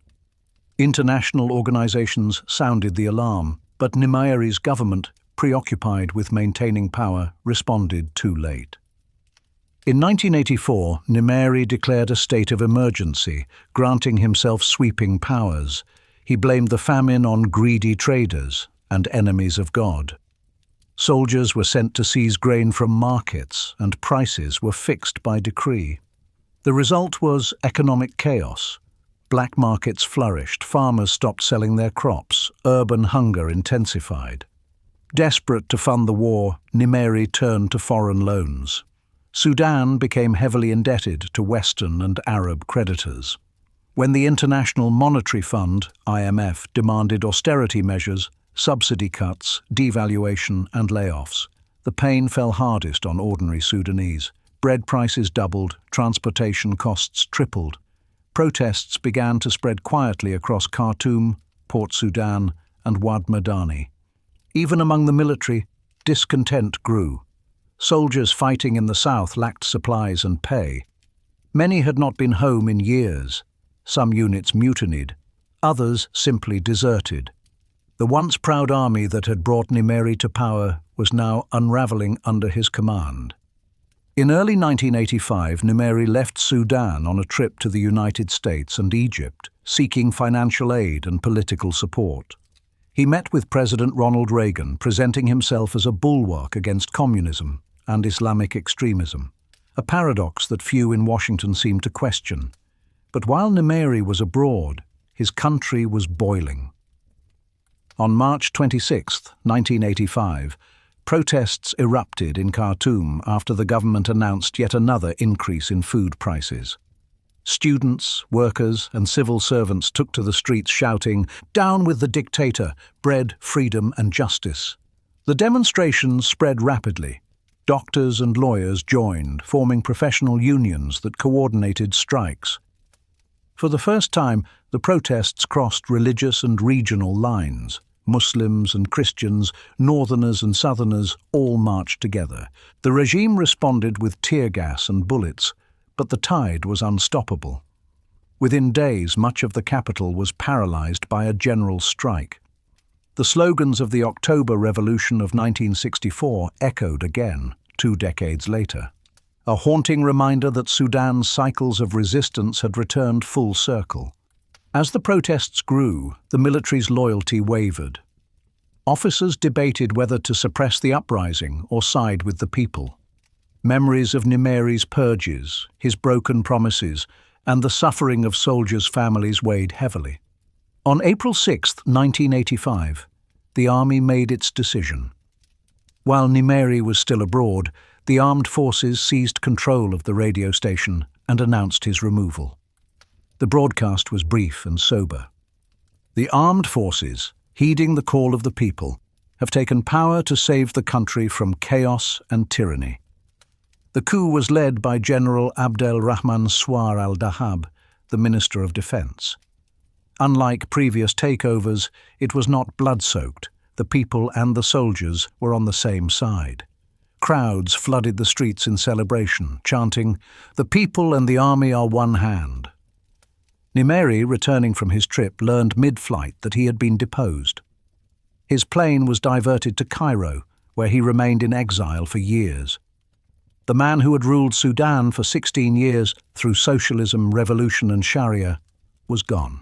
International organizations sounded the alarm, but Nimeri's government, preoccupied with maintaining power, responded too late. In 1984, Nimeri declared a state of emergency, granting himself sweeping powers. He blamed the famine on greedy traders and enemies of God. Soldiers were sent to seize grain from markets, and prices were fixed by decree. The result was economic chaos. Black markets flourished, farmers stopped selling their crops, urban hunger intensified. Desperate to fund the war, Nimeri turned to foreign loans. Sudan became heavily indebted to Western and Arab creditors. When the International Monetary Fund, IMF, demanded austerity measures, subsidy cuts, devaluation, and layoffs, the pain fell hardest on ordinary Sudanese. Bread prices doubled, transportation costs tripled. Protests began to spread quietly across Khartoum, Port Sudan, and Wad Madani. Even among the military, discontent grew. Soldiers fighting in the south lacked supplies and pay. Many had not been home in years. Some units mutinied, others simply deserted. The once proud army that had brought Nimeri to power was now unraveling under his command. In early 1985, Nimeri left Sudan on a trip to the United States and Egypt, seeking financial aid and political support. He met with President Ronald Reagan, presenting himself as a bulwark against communism and Islamic extremism, a paradox that few in Washington seemed to question. But while Nimeri was abroad, his country was boiling. On March 26, 1985, protests erupted in Khartoum after the government announced yet another increase in food prices. Students, workers, and civil servants took to the streets shouting, "Down with the dictator! Bread, freedom, and justice!" The demonstrations spread rapidly. Doctors and lawyers joined, forming professional unions that coordinated strikes. For the first time, the protests crossed religious and regional lines. Muslims and Christians, Northerners and Southerners all marched together. The regime responded with tear gas and bullets, but the tide was unstoppable. Within days, much of the capital was paralyzed by a general strike. The slogans of the October Revolution of 1964 echoed again, 2 decades later. A haunting reminder that Sudan's cycles of resistance had returned full circle. As the protests grew, the military's loyalty wavered. Officers debated whether to suppress the uprising or side with the people. Memories of Nimeri's purges, his broken promises, and the suffering of soldiers' families weighed heavily. On April 6, 1985, the army made its decision. While Nimeri was still abroad, the armed forces seized control of the radio station and announced his removal. The broadcast was brief and sober. The armed forces, heeding the call of the people, have taken power to save the country from chaos and tyranny. The coup was led by General Abdel Rahman Swar al-Dahab, the Minister of Defense. Unlike previous takeovers, it was not blood-soaked. The people and the soldiers were on the same side. crowds flooded the streets in celebration, chanting, "The people and the army are one hand." Nimeri, returning from his trip, learned mid-flight that he had been deposed. His plane was diverted to Cairo, where he remained in exile for years. The man who had ruled Sudan for 16 years through socialism, revolution and Sharia was gone.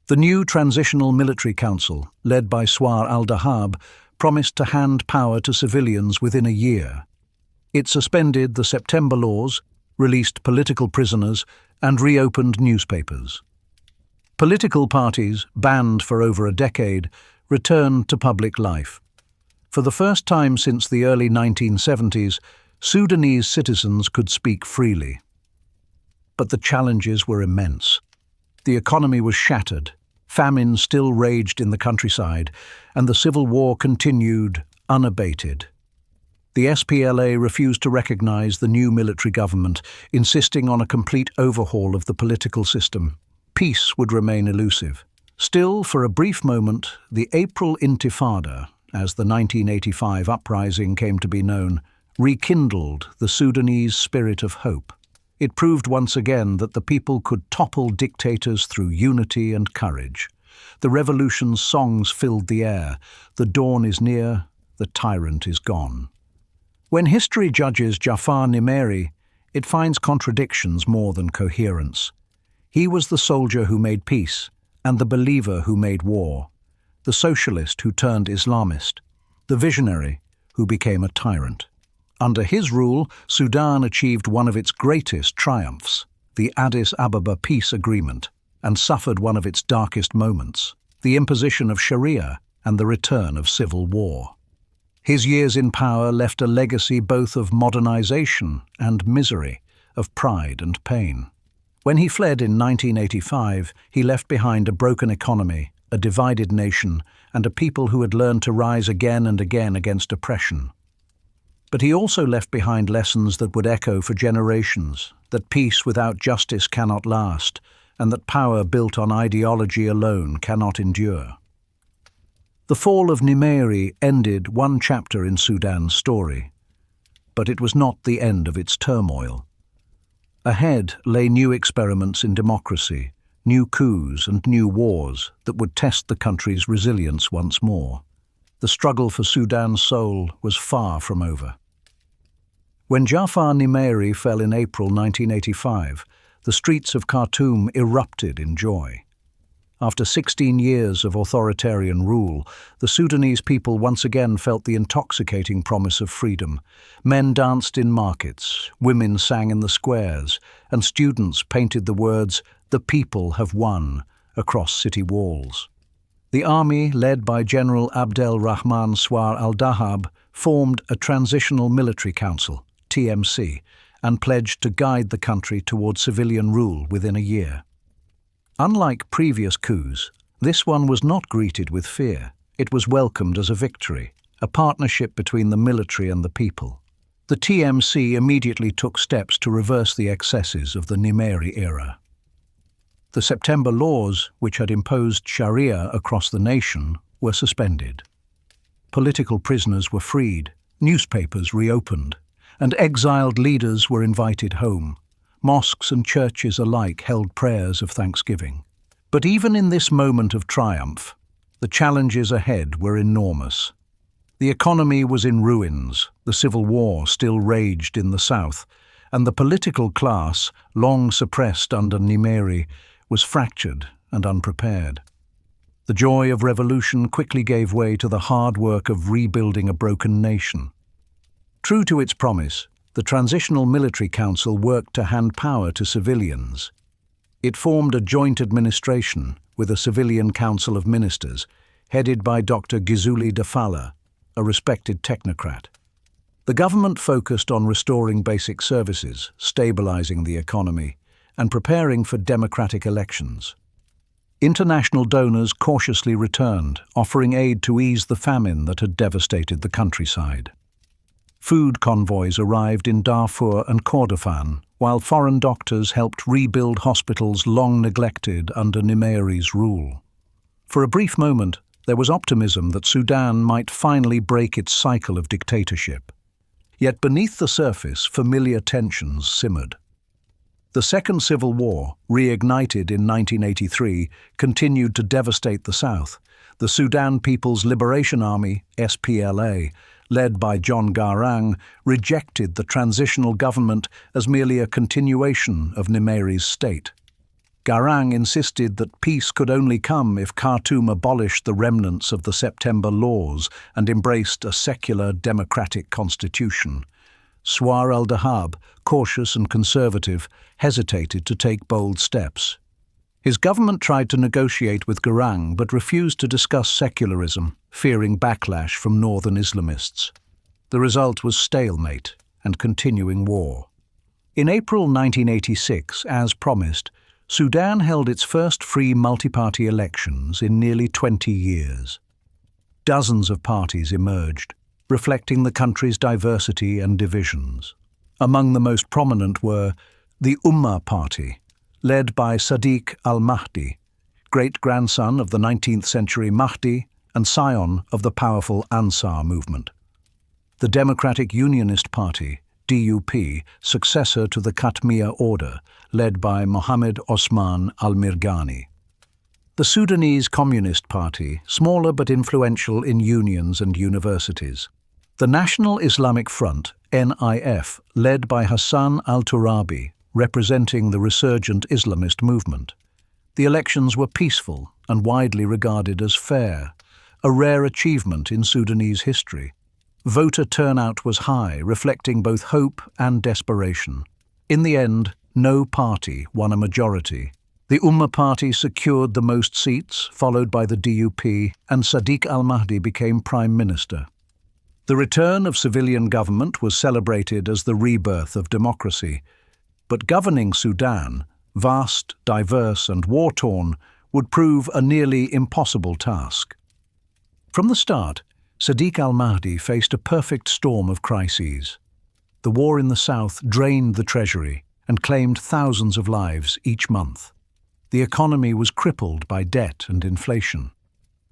The new Transitional Military Council, led by Swar al-Dahab, promised to hand power to civilians within a year. It suspended the September laws, released political prisoners, and reopened newspapers. Political parties, banned for over a decade, returned to public life. For the first time since the early 1970s, Sudanese citizens could speak freely. But the challenges were immense. The economy was shattered, famine still raged in the countryside, and the civil war continued unabated. The SPLA refused to recognize the new military government, insisting on a complete overhaul of the political system. Peace would remain elusive. Still, for a brief moment, the April Intifada, as the 1985 uprising came to be known, rekindled the Sudanese spirit of hope. It proved once again that the people could topple dictators through unity and courage. The revolution's songs filled the air. The dawn is near, the tyrant is gone. When history judges Jafar Nimeri, it finds contradictions more than coherence. He was the soldier who made peace, and the believer who made war, the socialist who turned Islamist, the visionary who became a tyrant. Under his rule, Sudan achieved one of its greatest triumphs, the Addis Ababa Peace Agreement, and suffered one of its darkest moments, the imposition of Sharia and the return of civil war. His years in power left a legacy both of modernization and misery, of pride and pain. When he fled in 1985, he left behind a broken economy, a divided nation, and a people who had learned to rise again and again against oppression. But he also left behind lessons that would echo for generations, that peace without justice cannot last, and that power built on ideology alone cannot endure. The fall of Nimeri ended one chapter in Sudan's story, but it was not the end of its turmoil. Ahead lay new experiments in democracy, new coups and new wars that would test the country's resilience once more. The struggle for Sudan's soul was far from over. When Jafar Nimeri fell in April 1985, the streets of Khartoum erupted in joy. After 16 years of authoritarian rule, the Sudanese people once again felt the intoxicating promise of freedom. Men danced in markets, women sang in the squares, and students painted the words, "The people have won," across city walls. The army, led by General Abdel Rahman Swar al-Dahab, formed a Transitional Military Council, TMC, and pledged to guide the country toward civilian rule within a year. Unlike previous coups, this one was not greeted with fear. It was welcomed as a victory, a partnership between the military and the people. The TMC immediately took steps to reverse the excesses of the Nimeri era. The September laws, which had imposed Sharia across the nation, were suspended. Political prisoners were freed, newspapers reopened, and exiled leaders were invited home. Mosques and churches alike held prayers of thanksgiving. But even in this moment of triumph, the challenges ahead were enormous. The economy was in ruins, the civil war still raged in the south, and the political class, long suppressed under Nimeri, was fractured and unprepared. The joy of revolution quickly gave way to the hard work of rebuilding a broken nation. True to its promise, the Transitional Military Council worked to hand power to civilians. It formed a joint administration with a civilian council of ministers, headed by Dr. Gizuli Dafala, a respected technocrat. The government focused on restoring basic services, stabilizing the economy, and preparing for democratic elections. International donors cautiously returned, offering aid to ease the famine that had devastated the countryside. Food convoys arrived in Darfur and Kordofan, while foreign doctors helped rebuild hospitals long neglected under Nimeri's rule. For a brief moment, there was optimism that Sudan might finally break its cycle of dictatorship. Yet beneath the surface, familiar tensions simmered. The Second Civil War, reignited in 1983, continued to devastate the South. The Sudan People's Liberation Army, SPLA, led by John Garang, rejected the transitional government as merely a continuation of Nimeri's state. Garang insisted that peace could only come if Khartoum abolished the remnants of the September laws and embraced a secular democratic constitution. Swar al-Dahab, cautious and conservative, hesitated to take bold steps. His government tried to negotiate with Garang but refused to discuss secularism, fearing backlash from northern Islamists. The result was stalemate and continuing war. In April 1986, as promised, Sudan held its first free multi-party elections in nearly 20 years. Dozens of parties emerged, reflecting the country's diversity and divisions. Among the most prominent were the Ummah Party, led by Sadiq al-Mahdi, great-grandson of the 19th century Mahdi and scion of the powerful Ansar movement. The Democratic Unionist Party, DUP, successor to the Khatmiya order, led by Mohammed Osman al-Mirghani. The Sudanese Communist Party, smaller but influential in unions and universities. The National Islamic Front, NIF, led by Hassan al-Turabi, representing the resurgent Islamist movement. The elections were peaceful and widely regarded as fair, a rare achievement in Sudanese history. Voter turnout was high, reflecting both hope and desperation. In the end, no party won a majority. The Ummah Party secured the most seats, followed by the DUP, and Sadiq al-Mahdi became prime minister. The return of civilian government was celebrated as the rebirth of democracy. But governing Sudan, vast, diverse, and war-torn, would prove a nearly impossible task. From the start, Sadiq al-Mahdi faced a perfect storm of crises. The war in the south drained the treasury and claimed thousands of lives each month. The economy was crippled by debt and inflation.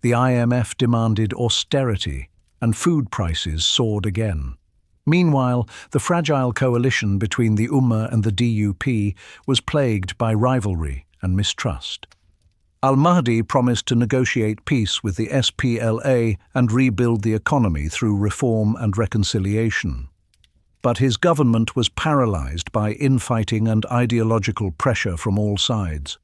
The IMF demanded austerity, and food prices soared again. Meanwhile, the fragile coalition between the Ummah and the DUP was plagued by rivalry and mistrust. Al-Mahdi promised to negotiate peace with the SPLA and rebuild the economy through reform and reconciliation. But his government was paralyzed by infighting and ideological pressure from all sides.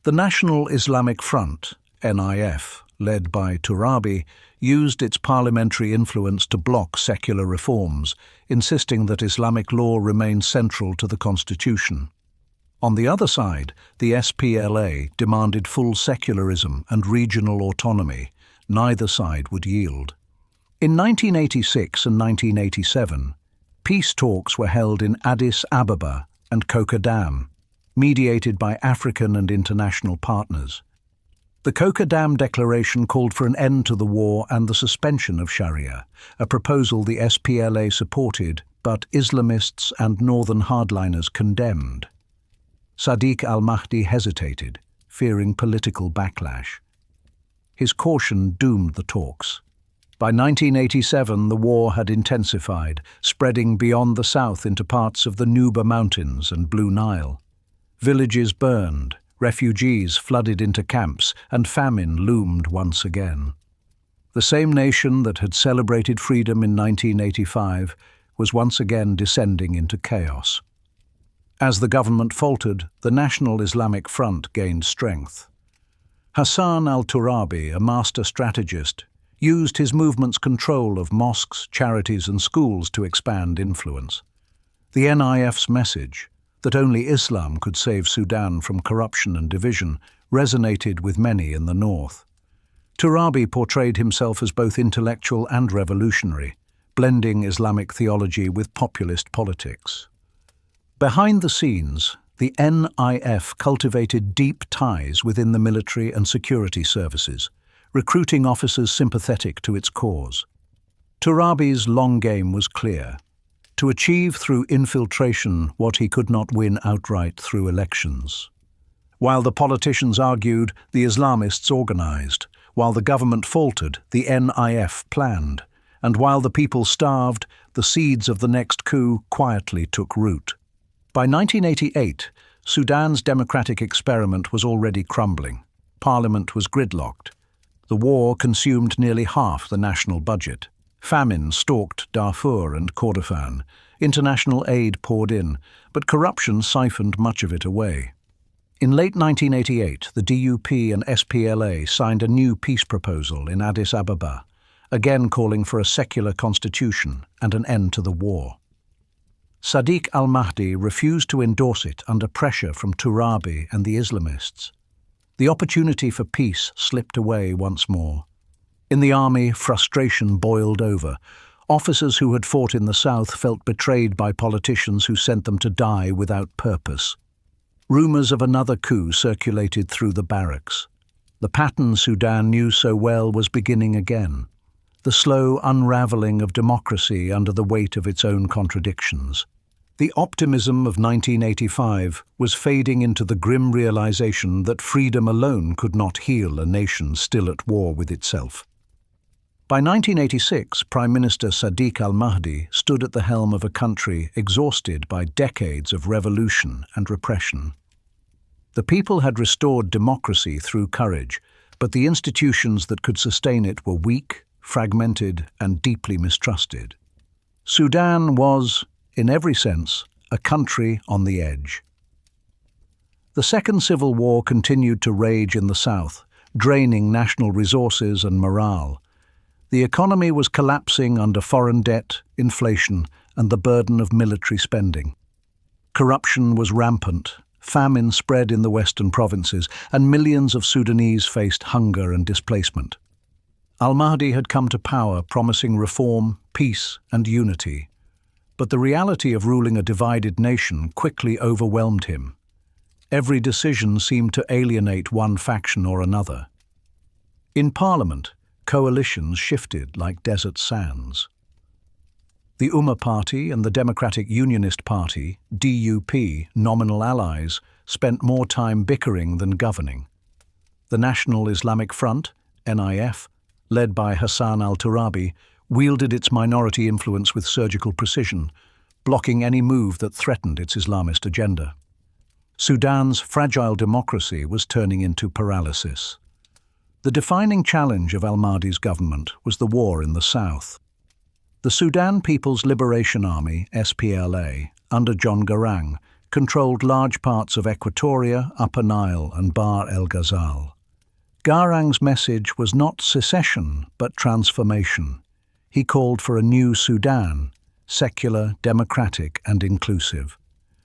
The National Islamic Front, NIF, led by Turabi, used its parliamentary influence to block secular reforms, insisting that Islamic law remain central to the constitution. On the other side, the SPLA demanded full secularism and regional autonomy. Neither side would yield. In 1986 and 1987, peace talks were held in Addis Ababa and Kokadam, mediated by African and international partners. The Kokadam Declaration called for an end to the war and the suspension of Sharia, a proposal the SPLA supported, but Islamists and northern hardliners condemned. Sadiq al-Mahdi hesitated, fearing political backlash. His caution doomed the talks. By 1987, the war had intensified, spreading beyond the south into parts of the Nuba Mountains and Blue Nile. Villages burned, refugees flooded into camps, and famine loomed once again. The same nation that had celebrated freedom in 1985 was once again descending into chaos. As the government faltered, the National Islamic Front gained strength. Hassan al-Turabi, a master strategist, used his movement's control of mosques, charities, and schools to expand influence. The NIF's message, that only Islam could save Sudan from corruption and division, resonated with many in the north. Turabi portrayed himself as both intellectual and revolutionary, blending Islamic theology with populist politics. Behind the scenes, the NIF cultivated deep ties within the military and security services, recruiting officers sympathetic to its cause. Turabi's long game was clear: to achieve through infiltration what he could not win outright through elections. While the politicians argued, the Islamists organized. While the government faltered, the NIF planned. and while the people starved, the seeds of the next coup quietly took root. By 1988, Sudan's democratic experiment was already crumbling. Parliament was gridlocked. The war consumed nearly half the national budget. Famine stalked Darfur and Kordofan. International aid poured in, but corruption siphoned much of it away. In late 1988, the DUP and SPLA signed a new peace proposal in Addis Ababa, again calling for a secular constitution and an end to the war. Sadiq al-Mahdi refused to endorse it under pressure from Turabi and the Islamists. The opportunity for peace slipped away once more. In the army, frustration boiled over. Officers who had fought in the south felt betrayed by politicians who sent them to die without purpose. Rumors of another coup circulated through the barracks. The pattern Sudan knew so well was beginning again. The slow unraveling of democracy under the weight of its own contradictions. The optimism of 1985 was fading into the grim realization that freedom alone could not heal a nation still at war with itself. By 1986, Prime Minister Sadiq al-Mahdi stood at the helm of a country exhausted by decades of revolution and repression. The people had restored democracy through courage, but the institutions that could sustain it were weak, fragmented, and deeply mistrusted. Sudan was, in every sense, a country on the edge. The Second Civil War continued to rage in the south, draining national resources and morale. The economy was collapsing under foreign debt, inflation, and the burden of military spending. Corruption was rampant, famine spread in the western provinces, and millions of Sudanese faced hunger and displacement. Al-Mahdi had come to power promising reform, peace, and unity. But the reality of ruling a divided nation quickly overwhelmed him. Every decision seemed to alienate one faction or another. In Parliament, coalitions shifted like desert sands. The Umma Party and the Democratic Unionist Party, DUP, nominal allies, spent more time bickering than governing. The National Islamic Front, NIF, led by Hassan al-Turabi, wielded its minority influence with surgical precision, blocking any move that threatened its Islamist agenda. Sudan's fragile democracy was turning into paralysis. The defining challenge of al-Mahdi's government was the war in the south. The Sudan People's Liberation Army, SPLA, under John Garang, controlled large parts of Equatoria, Upper Nile, and Bahr el-Ghazal. Garang's message was not secession, but transformation. He called for a new Sudan, secular, democratic, and inclusive.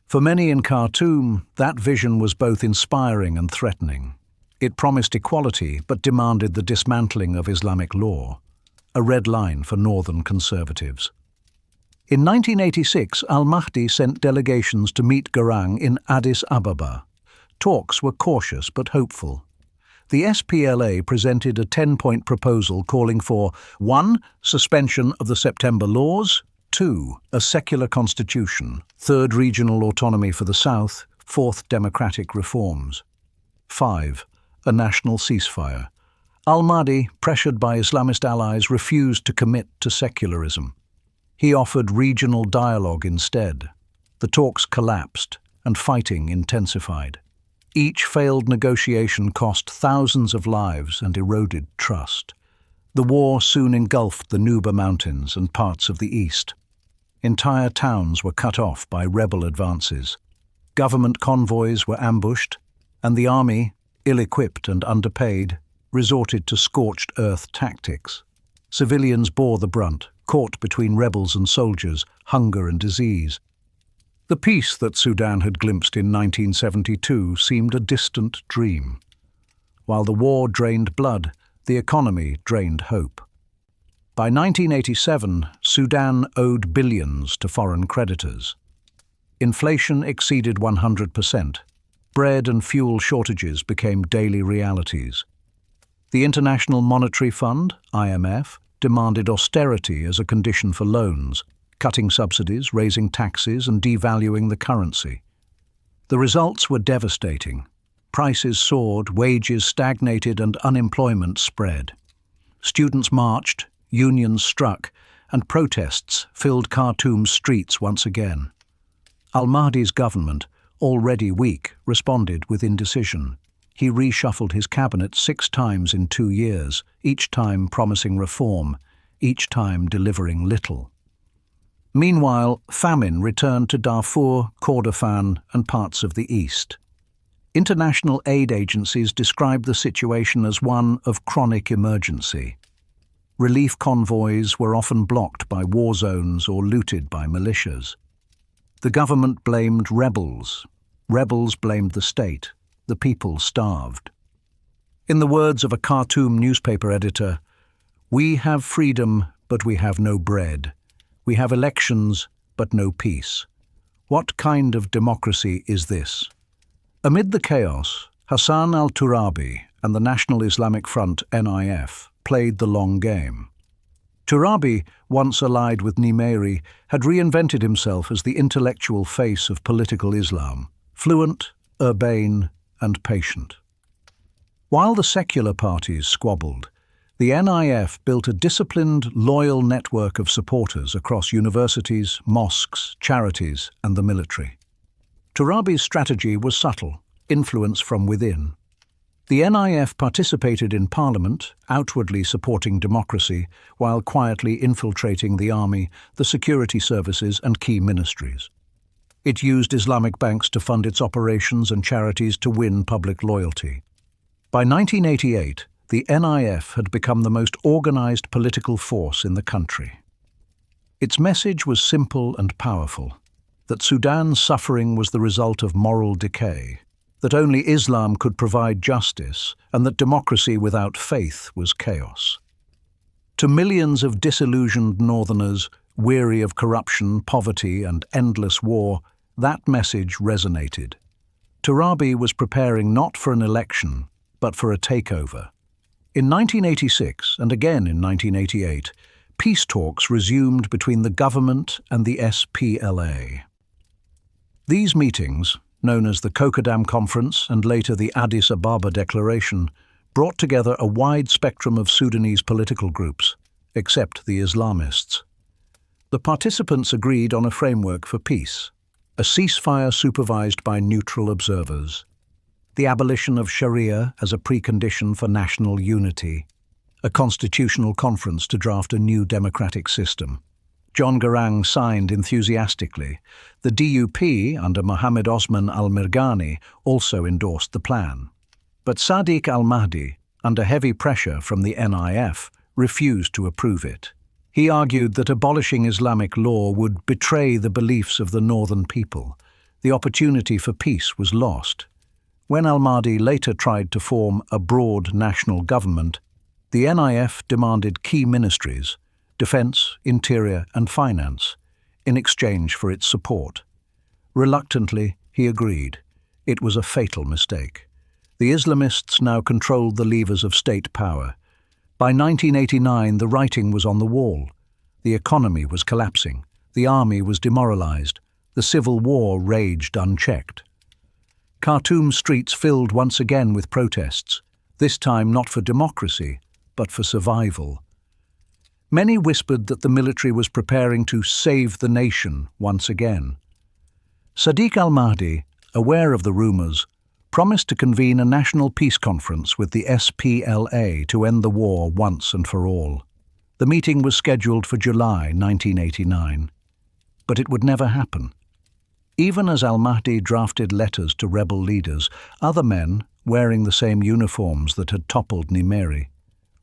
For many in Khartoum, that vision was both inspiring and threatening. It promised equality, but demanded the dismantling of Islamic law, a red line for northern conservatives. In 1986, al-Mahdi sent delegations to meet Garang in Addis Ababa. Talks were cautious but hopeful. The SPLA presented a 10-point proposal calling for 1. Suspension of the September laws, 2. A secular constitution, 3rd regional autonomy for the South, 4th democratic reforms, 5. A national ceasefire. Al-Mahdi, pressured by Islamist allies, refused to commit to secularism. He offered regional dialogue instead. The talks collapsed, and fighting intensified. Each failed negotiation cost thousands of lives and eroded trust. The war soon engulfed the Nuba Mountains and parts of the east. Entire towns were cut off by rebel advances. Government convoys were ambushed, and the army, ill-equipped and underpaid, resorted to scorched earth tactics. Civilians bore the brunt, caught between rebels and soldiers, hunger and disease. The peace that Sudan had glimpsed in 1972 seemed a distant dream. While the war drained blood, the economy drained hope. By 1987, Sudan owed billions to foreign creditors. Inflation exceeded 100%. Bread and fuel shortages became daily realities. The International Monetary Fund, IMF, demanded austerity as a condition for loans, cutting subsidies, raising taxes, and devaluing the currency. The results were devastating. Prices soared, wages stagnated, and unemployment spread. Students marched, unions struck, and protests filled Khartoum's streets once again. Al-Mahdi's government, already weak, responded with indecision. He reshuffled his cabinet 6 times in 2 years, each time promising reform, each time delivering little. Meanwhile, famine returned to Darfur, Kordofan, and parts of the east. International aid agencies described the situation as one of chronic emergency. Relief convoys were often blocked by war zones or looted by militias. The government blamed rebels. Rebels blamed the state. The people starved. In the words of a Khartoum newspaper editor, "We have freedom, but we have no bread. We have elections, but no peace. What kind of democracy is this?" Amid the chaos, Hassan al-Turabi and the National Islamic Front (NIF) played the long game. Turabi, once allied with Nimeri, had reinvented himself as the intellectual face of political Islam, fluent, urbane, and patient. While the secular parties squabbled, the NIF built a disciplined, loyal network of supporters across universities, mosques, charities, and the military. Turabi's strategy was subtle, influence from within. The NIF participated in parliament, outwardly supporting democracy, while quietly infiltrating the army, the security services, and key ministries. It used Islamic banks to fund its operations and charities to win public loyalty. By 1988, the NIF had become the most organized political force in the country. Its message was simple and powerful, that Sudan's suffering was the result of moral decay, that only Islam could provide justice, and that democracy without faith was chaos. To millions of disillusioned northerners, weary of corruption, poverty, and endless war, that message resonated. Turabi was preparing not for an election, but for a takeover. In 1986, and again in 1988, peace talks resumed between the government and the SPLA. These meetings, known as the Kokadam Conference and later the Addis Ababa Declaration, brought together a wide spectrum of Sudanese political groups, except the Islamists. The participants agreed on a framework for peace, a ceasefire supervised by neutral observers, the abolition of Sharia as a precondition for national unity, a constitutional conference to draft a new democratic system. John Garang signed enthusiastically. The DUP, under Mohammed Osman al-Mirghani, also endorsed the plan. But Sadiq al-Mahdi, under heavy pressure from the NIF, refused to approve it. He argued that abolishing Islamic law would betray the beliefs of the northern people. The opportunity for peace was lost. When al-Mahdi later tried to form a broad national government, the NIF demanded key ministries, defense, interior, and finance, in exchange for its support. Reluctantly, he agreed. It was a fatal mistake. The Islamists now controlled the levers of state power. By 1989, the writing was on the wall. The economy was collapsing. The army was demoralized. The civil war raged unchecked. Khartoum streets filled once again with protests, this time not for democracy, but for survival. Many whispered that the military was preparing to save the nation once again. Sadiq al-Mahdi, aware of the rumors, promised to convene a national peace conference with the SPLA to end the war once and for all. The meeting was scheduled for July 1989. But it would never happen. Even as al-Mahdi drafted letters to rebel leaders, other men, wearing the same uniforms that had toppled Nimeri,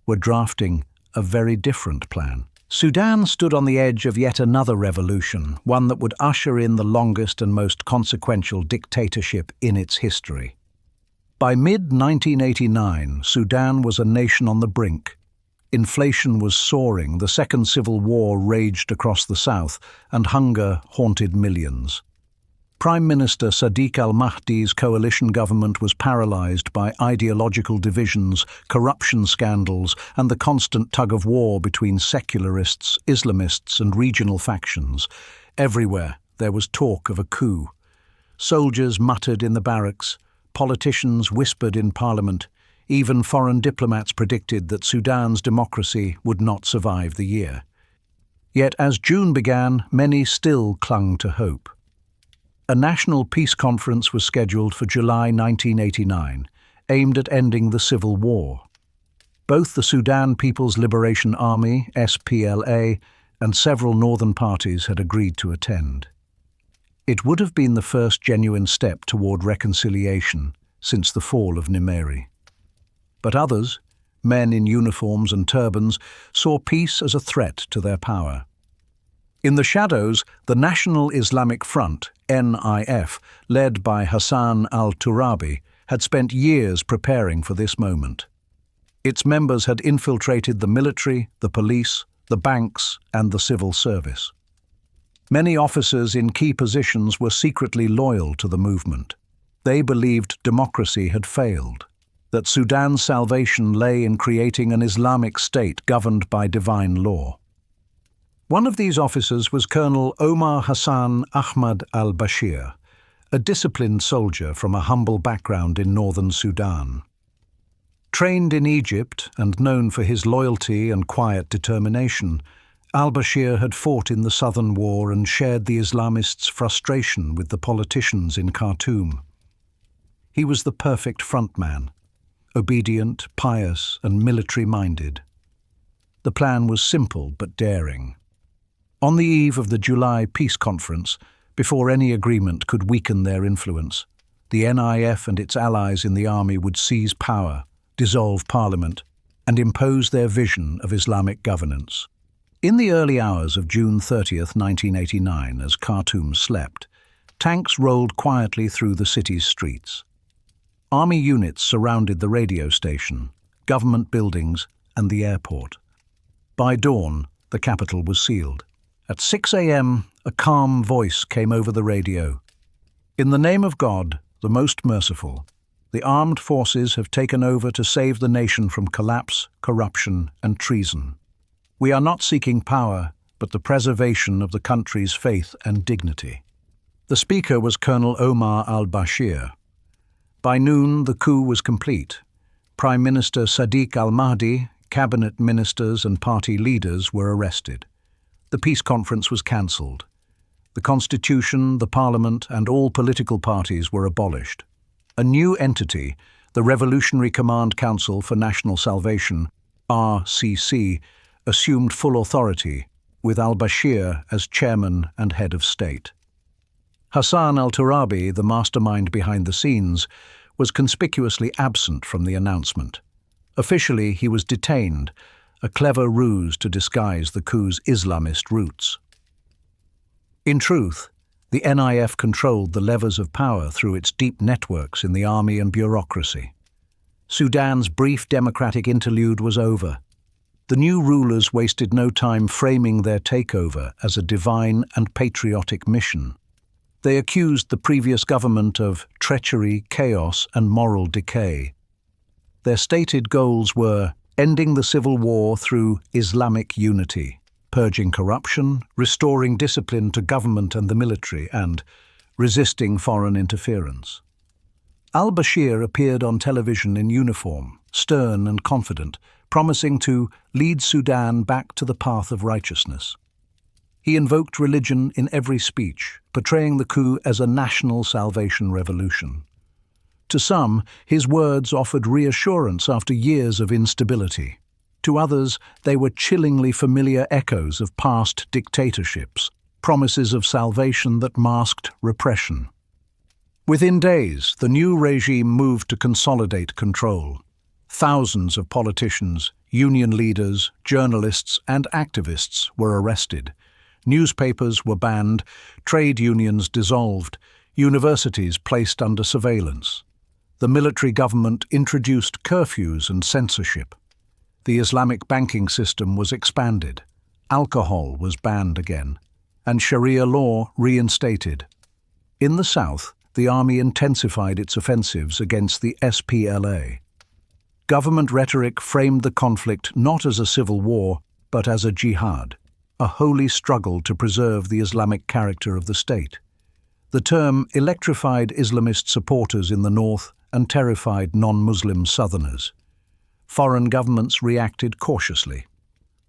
were drafting a very different plan. Sudan stood on the edge of yet another revolution, one that would usher in the longest and most consequential dictatorship in its history. By mid-1989, Sudan was a nation on the brink. Inflation was soaring, the Second Civil War raged across the south, and hunger haunted millions. Prime Minister Sadiq al-Mahdi's coalition government was paralyzed by ideological divisions, corruption scandals, and the constant tug-of-war between secularists, Islamists, and regional factions. Everywhere there was talk of a coup. Soldiers muttered in the barracks, politicians whispered in parliament, even foreign diplomats predicted that Sudan's democracy would not survive the year. Yet as June began, many still clung to hope. A national peace conference was scheduled for July 1989, aimed at ending the civil war. Both the Sudan People's Liberation Army, SPLA, and several northern parties had agreed to attend. It would have been the first genuine step toward reconciliation since the fall of Nimeri. But others, men in uniforms and turbans, saw peace as a threat to their power. In the shadows, the National Islamic Front, NIF, led by Hassan al-Turabi, had spent years preparing for this moment. Its members had infiltrated the military, the police, the banks, and the civil service. Many officers in key positions were secretly loyal to the movement. They believed democracy had failed, that Sudan's salvation lay in creating an Islamic state governed by divine law. One of these officers was Colonel Omar Hassan Ahmad al-Bashir, a disciplined soldier from a humble background in northern Sudan. Trained in Egypt and known for his loyalty and quiet determination, al-Bashir had fought in the Southern War and shared the Islamists' frustration with the politicians in Khartoum. He was the perfect frontman, obedient, pious, and military-minded. The plan was simple but daring. On the eve of the July peace conference, before any agreement could weaken their influence, the NIF and its allies in the army would seize power, dissolve parliament, and impose their vision of Islamic governance. In the early hours of June 30th, 1989, as Khartoum slept, tanks rolled quietly through the city's streets. Army units surrounded the radio station, government buildings, and the airport. By dawn, the capital was sealed. At 6 a.m., a calm voice came over the radio. "In the name of God, the most merciful, the armed forces have taken over to save the nation from collapse, corruption, and treason. We are not seeking power, but the preservation of the country's faith and dignity." The speaker was Colonel Omar al-Bashir. By noon, the coup was complete. Prime Minister Sadiq al-Mahdi, cabinet ministers, and party leaders were arrested. The peace conference was cancelled. The constitution, the parliament, and all political parties were abolished. A new entity, the Revolutionary Command Council for National Salvation, RCC, assumed full authority, with al-Bashir as chairman and head of state. Hassan al-Turabi, the mastermind behind the scenes, was conspicuously absent from the announcement. Officially, he was detained, a clever ruse to disguise the coup's Islamist roots. In truth, the NIF controlled the levers of power through its deep networks in the army and bureaucracy. Sudan's brief democratic interlude was over. The new rulers wasted no time framing their takeover as a divine and patriotic mission. They accused the previous government of treachery, chaos, and moral decay. Their stated goals were ending the civil war through Islamic unity, purging corruption, restoring discipline to government and the military, and resisting foreign interference. Al-Bashir appeared on television in uniform, stern and confident, promising to lead Sudan back to the path of righteousness. He invoked religion in every speech, portraying the coup as a national salvation revolution. To some, his words offered reassurance after years of instability. To others, they were chillingly familiar echoes of past dictatorships, promises of salvation that masked repression. Within days, the new regime moved to consolidate control. Thousands of politicians, union leaders, journalists, and activists were arrested. Newspapers were banned, trade unions dissolved, universities placed under surveillance. The military government introduced curfews and censorship. The Islamic banking system was expanded, alcohol was banned again, and Sharia law reinstated. In the south, the army intensified its offensives against the SPLA. Government rhetoric framed the conflict not as a civil war, but as a jihad, a holy struggle to preserve the Islamic character of the state. The term electrified Islamist supporters in the north and terrified non-Muslim southerners. Foreign governments reacted cautiously.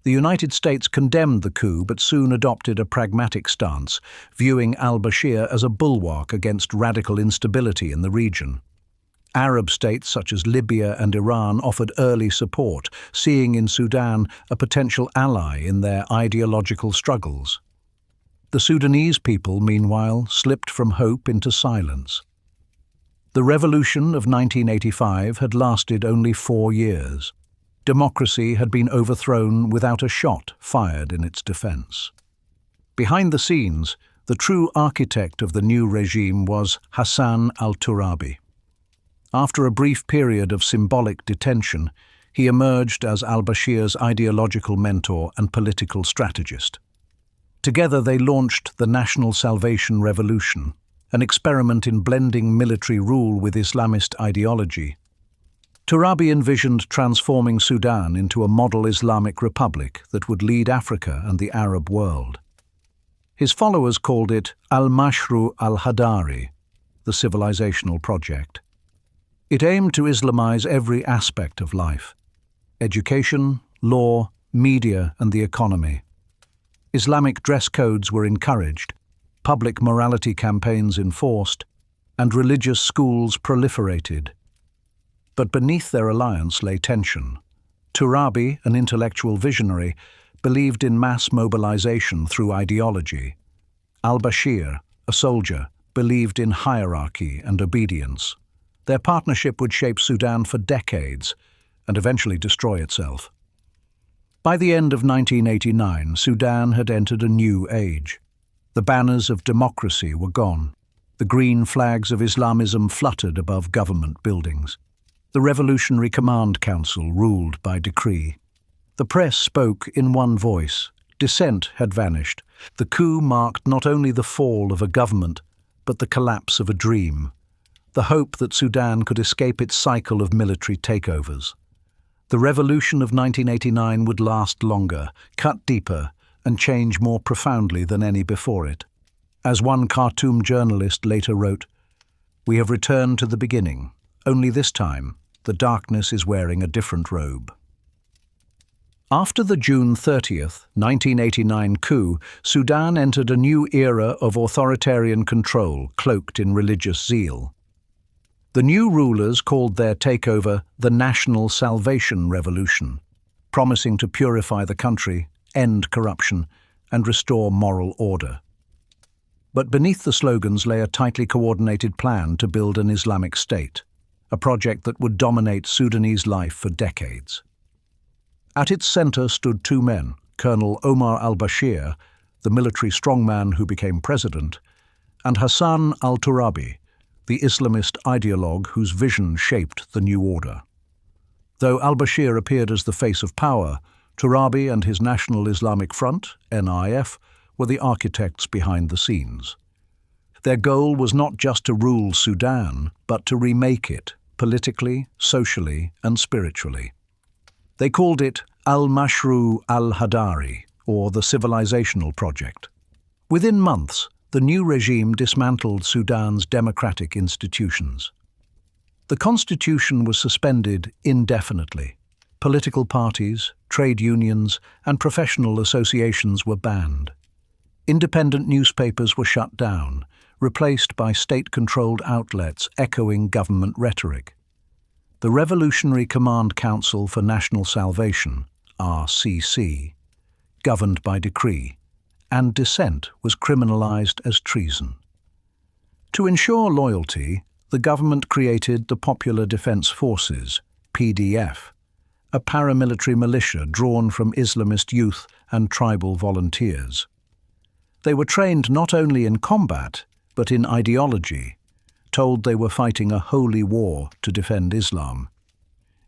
The United States condemned the coup but soon adopted a pragmatic stance, viewing al-Bashir as a bulwark against radical instability in the region. Arab states such as Libya and Iran offered early support, seeing in Sudan a potential ally in their ideological struggles. The Sudanese people, meanwhile, slipped from hope into silence. The revolution of 1985 had lasted only 4 years. Democracy had been overthrown without a shot fired in its defense. Behind the scenes, the true architect of the new regime was Hassan al-Turabi. After a brief period of symbolic detention, he emerged as al-Bashir's ideological mentor and political strategist. Together they launched the National Salvation Revolution, an experiment in blending military rule with Islamist ideology. Turabi envisioned transforming Sudan into a model Islamic republic that would lead Africa and the Arab world. His followers called it al-Mashru al-Hadari, the civilizational project. It aimed to Islamize every aspect of life: education, law, media, and the economy. Islamic dress codes were encouraged, public morality campaigns enforced, and religious schools proliferated. But beneath their alliance lay tension. Turabi, an intellectual visionary, believed in mass mobilization through ideology. Al-Bashir, a soldier, believed in hierarchy and obedience. Their partnership would shape Sudan for decades and eventually destroy itself. By the end of 1989, Sudan had entered a new age. The banners of democracy were gone. The green flags of Islamism fluttered above government buildings. The Revolutionary Command Council ruled by decree. The press spoke in one voice. Dissent had vanished. The coup marked not only the fall of a government, but the collapse of a dream. The hope that Sudan could escape its cycle of military takeovers. The revolution of 1989 would last longer, cut deeper, and change more profoundly than any before it. As one Khartoum journalist later wrote, "We have returned to the beginning. Only this time, the darkness is wearing a different robe." After the June 30th, 1989 coup, Sudan entered a new era of authoritarian control cloaked in religious zeal. The new rulers called their takeover the National Salvation Revolution, promising to purify the country, end corruption, and restore moral order. But beneath the slogans lay a tightly coordinated plan to build an Islamic state, a project that would dominate Sudanese life for decades. At its center stood 2 men, Colonel Omar al-Bashir, the military strongman who became president, and Hassan al-Turabi, the Islamist ideologue whose vision shaped the new order. Though al-Bashir appeared as the face of power, Turabi and his National Islamic Front, NIF, were the architects behind the scenes. Their goal was not just to rule Sudan, but to remake it, politically, socially, and spiritually. They called it al-Mashru al-Hadari, or the civilizational project. Within months, the new regime dismantled Sudan's democratic institutions. The constitution was suspended indefinitely. Political parties, trade unions, and professional associations were banned. Independent newspapers were shut down, replaced by state-controlled outlets echoing government rhetoric. The Revolutionary Command Council for National Salvation, RCC, governed by decree, and dissent was criminalized as treason. To ensure loyalty, the government created the Popular Defense Forces, PDF, a paramilitary militia drawn from Islamist youth and tribal volunteers. They were trained not only in combat, but in ideology, told they were fighting a holy war to defend Islam.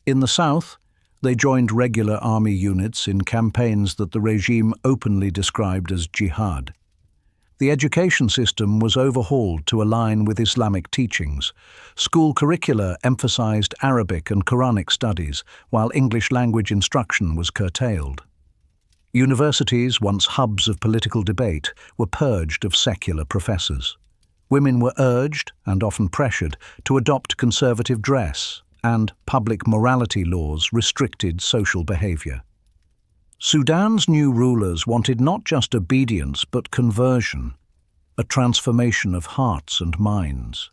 In the south, they joined regular army units in campaigns that the regime openly described as jihad. The education system was overhauled to align with Islamic teachings. School curricula emphasized Arabic and Quranic studies, while English language instruction was curtailed. Universities, once hubs of political debate, were purged of secular professors. Women were urged, and often pressured, to adopt conservative dress, and public morality laws restricted social behavior. Sudan's new rulers wanted not just obedience but conversion, a transformation of hearts and minds.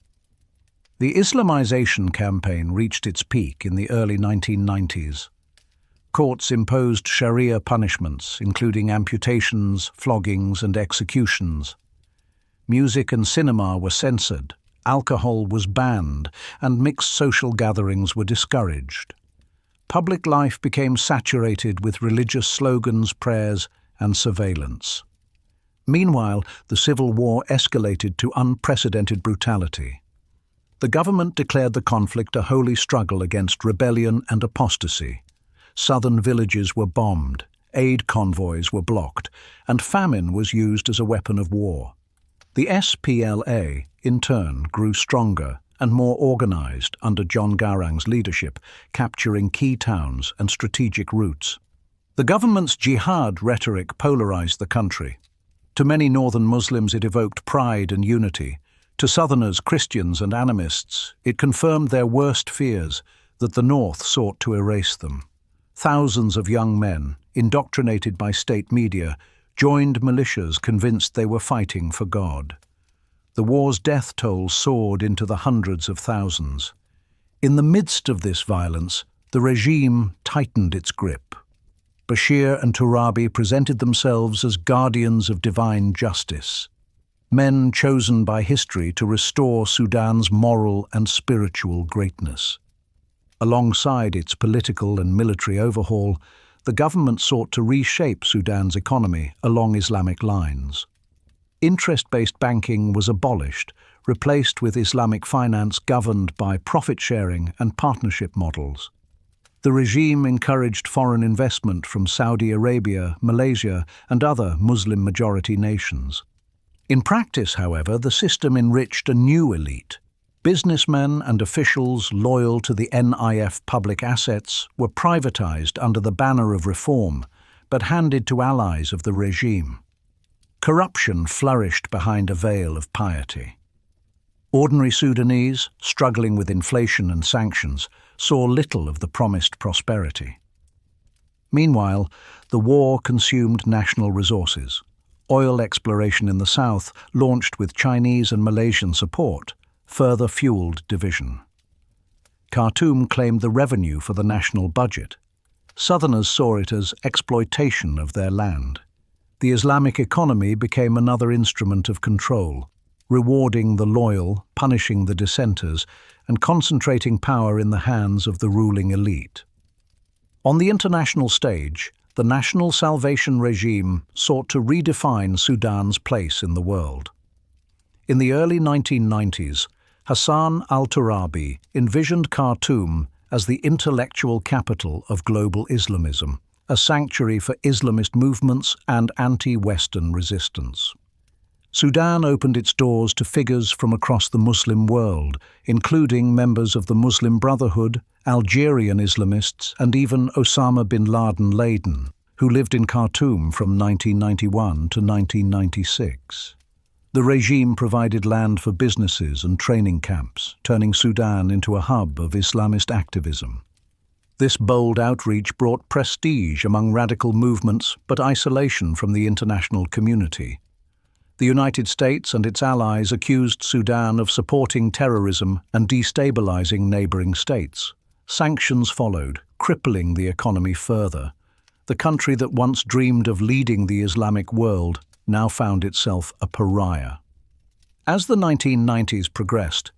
The Islamization campaign reached its peak in the early 1990s. Courts imposed Sharia punishments, including amputations, floggings, and executions. Music and cinema were censored, alcohol was banned, and mixed social gatherings were discouraged. Public life became saturated with religious slogans, prayers, and surveillance. Meanwhile, the civil war escalated to unprecedented brutality. The government declared the conflict a holy struggle against rebellion and apostasy. Southern villages were bombed, aid convoys were blocked, and famine was used as a weapon of war. The SPLA, in turn, grew stronger and more organized under John Garang's leadership, capturing key towns and strategic routes. The government's jihad rhetoric polarized the country. To many northern Muslims it evoked pride and unity. To Southerners, Christians and animists, it confirmed their worst fears, that the North sought to erase them. Thousands of young men, indoctrinated by state media, joined militias convinced they were fighting for God. The war's death toll soared into the hundreds of thousands. In the midst of this violence, the regime tightened its grip. Bashir and Turabi presented themselves as guardians of divine justice, men chosen by history to restore Sudan's moral and spiritual greatness. Alongside its political and military overhaul, the government sought to reshape Sudan's economy along Islamic lines. Interest-based banking was abolished, replaced with Islamic finance governed by profit-sharing and partnership models. The regime encouraged foreign investment from Saudi Arabia, Malaysia, and other Muslim-majority nations. In practice, however, the system enriched a new elite. Businessmen and officials loyal to the NIF public assets were privatized under the banner of reform, but handed to allies of the regime. Corruption flourished behind a veil of piety. Ordinary Sudanese, struggling with inflation and sanctions, saw little of the promised prosperity. Meanwhile, the war consumed national resources. Oil exploration in the south, launched with Chinese and Malaysian support, further fueled division. Khartoum claimed the revenue for the national budget. Southerners saw it as exploitation of their land. The Islamic economy became another instrument of control, rewarding the loyal, punishing the dissenters, and concentrating power in the hands of the ruling elite. On the international stage, the National Salvation Regime sought to redefine Sudan's place in the world. In the early 1990s, Hassan al-Turabi envisioned Khartoum as the intellectual capital of global Islamism, a sanctuary for Islamist movements and anti-Western resistance. Sudan opened its doors to figures from across the Muslim world, including members of the Muslim Brotherhood, Algerian Islamists, and even Osama bin Laden, who lived in Khartoum from 1991 to 1996. The regime provided land for businesses and training camps, turning Sudan into a hub of Islamist activism. This bold outreach brought prestige among radical movements, but isolation from the international community. The United States and its allies accused Sudan of supporting terrorism and destabilizing neighboring states. Sanctions followed, crippling the economy further. The country that once dreamed of leading the Islamic world now found itself a pariah. As the 1990s progressed,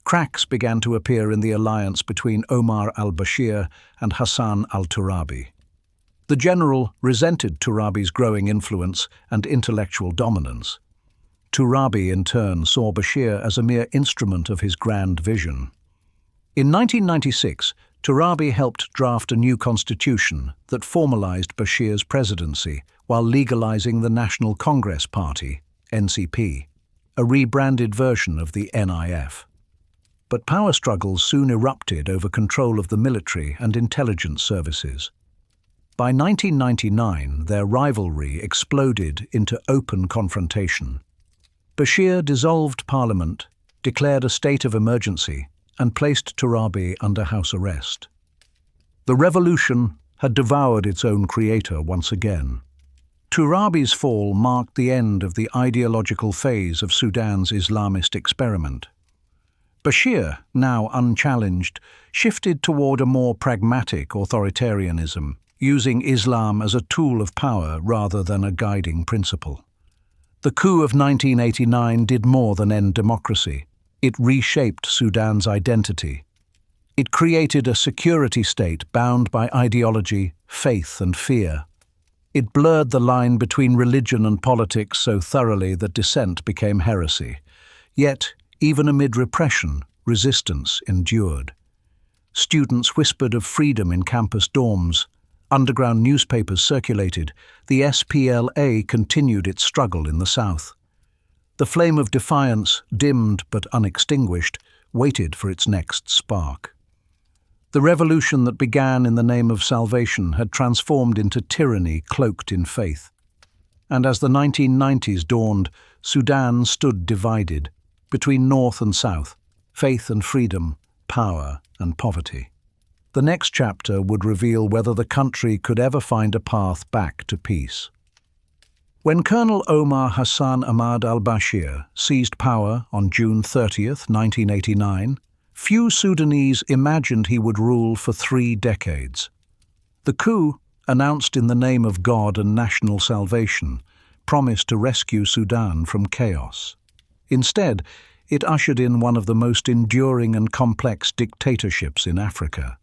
cracks began to appear in the alliance between Omar al-Bashir and Hassan al-Turabi. The general resented Turabi's growing influence and intellectual dominance. Turabi, in turn, saw Bashir as a mere instrument of his grand vision. In 1996, Turabi helped draft a new constitution that formalized Bashir's presidency while legalizing the National Congress Party, NCP, a rebranded version of the NIF. But power struggles soon erupted over control of the military and intelligence services. By 1999, their rivalry exploded into open confrontation. Bashir dissolved parliament, declared a state of emergency, and placed Turabi under house arrest. The revolution, had devoured its own creator once again. Turabi's fall marked the end of the ideological phase of Sudan's Islamist experiment. Bashir, now unchallenged, shifted toward a more pragmatic authoritarianism, using Islam as a tool of power rather than a guiding principle. The coup of 1989 did more than end democracy. It reshaped Sudan's identity. It created a security state bound by ideology, faith, and fear. It blurred the line between religion and politics so thoroughly that dissent became heresy. Yet, even amid repression, resistance endured. Students whispered of freedom in campus dorms. Underground newspapers circulated. The SPLA continued its struggle in the south. The flame of defiance, dimmed but unextinguished, waited for its next spark. The revolution that began in the name of salvation had transformed into tyranny cloaked in faith. And as the 1990s dawned, Sudan stood divided, between north and south, faith and freedom, power and poverty. The next chapter would reveal whether the country could ever find a path back to peace. When Colonel Omar Hassan Ahmad al-Bashir seized power on June 30, 1989, few Sudanese imagined he would rule for 3 decades. The coup, announced in the name of God and national salvation, promised to rescue Sudan from chaos. Instead, it ushered in one of the most enduring and complex dictatorships in Africa.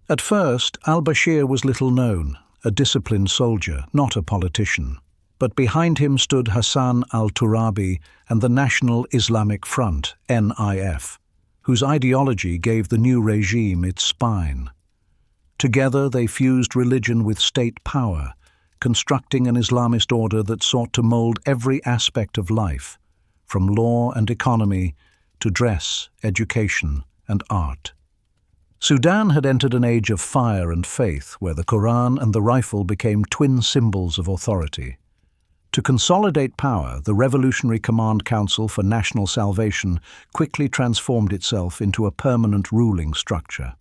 At first, al-Bashir was little known, a disciplined soldier, not a politician. But behind him stood Hassan al-Turabi and the National Islamic Front, NIF, whose ideology gave the new regime its spine. Together they fused religion with state power, constructing an Islamist order that sought to mold every aspect of life, from law and economy to dress, education, and art. Sudan had entered an age of fire and faith, where the Quran and the rifle became twin symbols of authority. To consolidate power, the Revolutionary Command Council for National Salvation quickly transformed itself into a permanent ruling structure.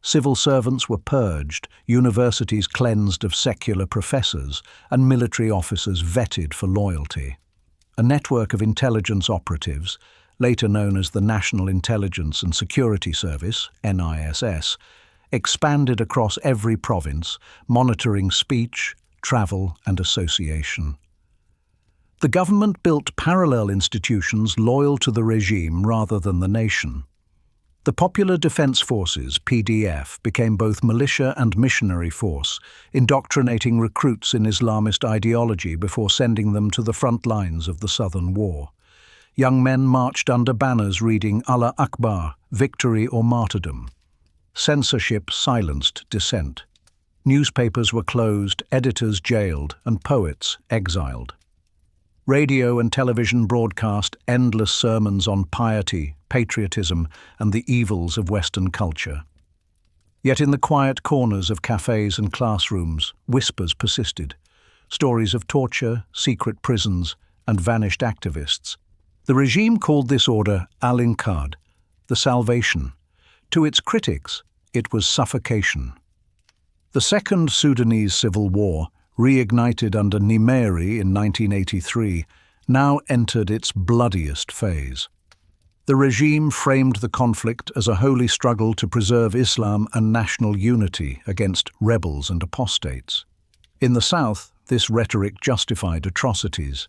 Civil servants were purged, universities cleansed of secular professors, and military officers vetted for loyalty. A network of intelligence operatives, later known as the National Intelligence and Security Service, NISS, expanded across every province, monitoring speech, travel, and association. The government built parallel institutions loyal to the regime rather than the nation. The Popular Defense Forces, PDF, became both militia and missionary force, indoctrinating recruits in Islamist ideology before sending them to the front lines of the Southern War. Young men marched under banners reading Allah Akbar, victory or martyrdom. Censorship silenced dissent. Newspapers were closed, editors jailed, and poets exiled. Radio and television broadcast endless sermons on piety, patriotism, and the evils of Western culture. Yet in the quiet corners of cafes and classrooms, whispers persisted, stories of torture, secret prisons, and vanished activists. The regime called this order al-Inqadh, the salvation. To its critics, it was suffocation. The Second Sudanese Civil War, reignited under Nimeri in 1983, now entered its bloodiest phase. The regime framed the conflict as a holy struggle to preserve Islam and national unity against rebels and apostates. In the south, this rhetoric justified atrocities.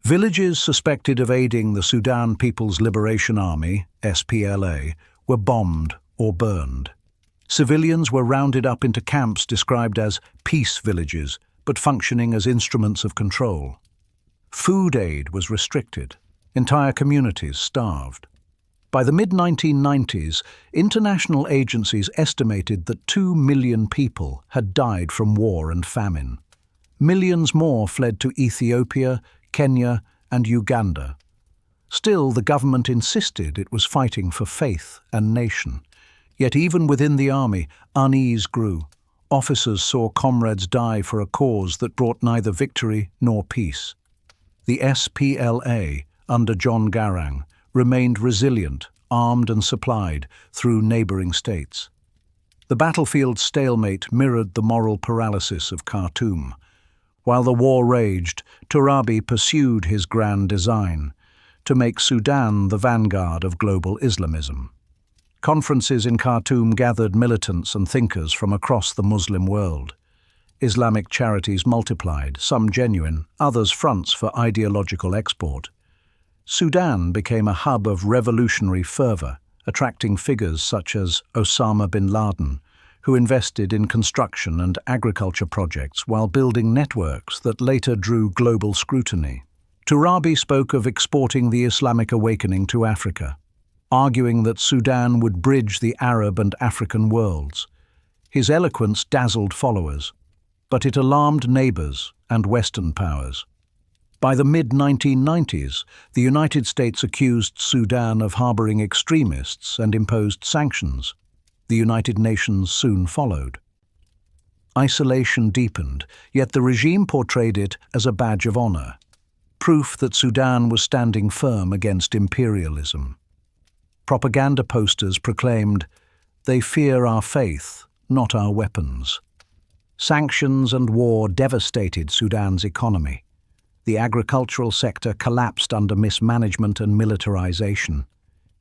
Villages suspected of aiding the Sudan People's Liberation Army, SPLA, were bombed or burned. Civilians were rounded up into camps described as peace villages, but functioning as instruments of control. Food aid was restricted. Entire communities starved. By the mid-1990s, international agencies estimated that 2 million people had died from war and famine. Millions more fled to Ethiopia, Kenya, and Uganda. Still, the government insisted it was fighting for faith and nation. Yet even within the army, unease grew. Officers saw comrades die for a cause that brought neither victory nor peace. The SPLA, under John Garang, remained resilient, armed and supplied through neighboring states. The battlefield stalemate mirrored the moral paralysis of Khartoum. While the war raged, Turabi pursued his grand design to make Sudan the vanguard of global Islamism. Conferences in Khartoum gathered militants and thinkers from across the Muslim world. Islamic charities multiplied, some genuine, others fronts for ideological export. Sudan became a hub of revolutionary fervor, attracting figures such as Osama bin Laden, who invested in construction and agriculture projects while building networks that later drew global scrutiny. Turabi spoke of exporting the Islamic awakening to Africa, arguing that Sudan would bridge the Arab and African worlds. His eloquence dazzled followers, but it alarmed neighbors and Western powers. By the mid-1990s, the United States accused Sudan of harboring extremists and imposed sanctions. The United Nations soon followed. Isolation deepened, yet the regime portrayed it as a badge of honor, proof that Sudan was standing firm against imperialism. Propaganda posters proclaimed, "They fear our faith, not our weapons." Sanctions and war devastated Sudan's economy. The agricultural sector collapsed under mismanagement and militarization.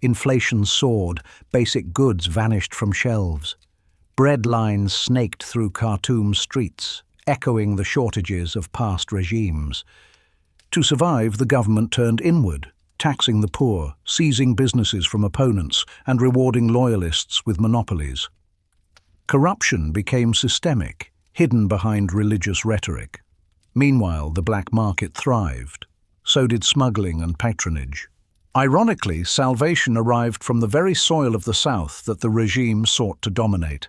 Inflation soared, basic goods vanished from shelves. Bread lines snaked through Khartoum's streets, echoing the shortages of past regimes. To survive, the government turned inward, taxing the poor, seizing businesses from opponents, and rewarding loyalists with monopolies. Corruption became systemic, hidden behind religious rhetoric. Meanwhile, the black market thrived. So did smuggling and patronage. Ironically, salvation arrived from the very soil of the South that the regime sought to dominate.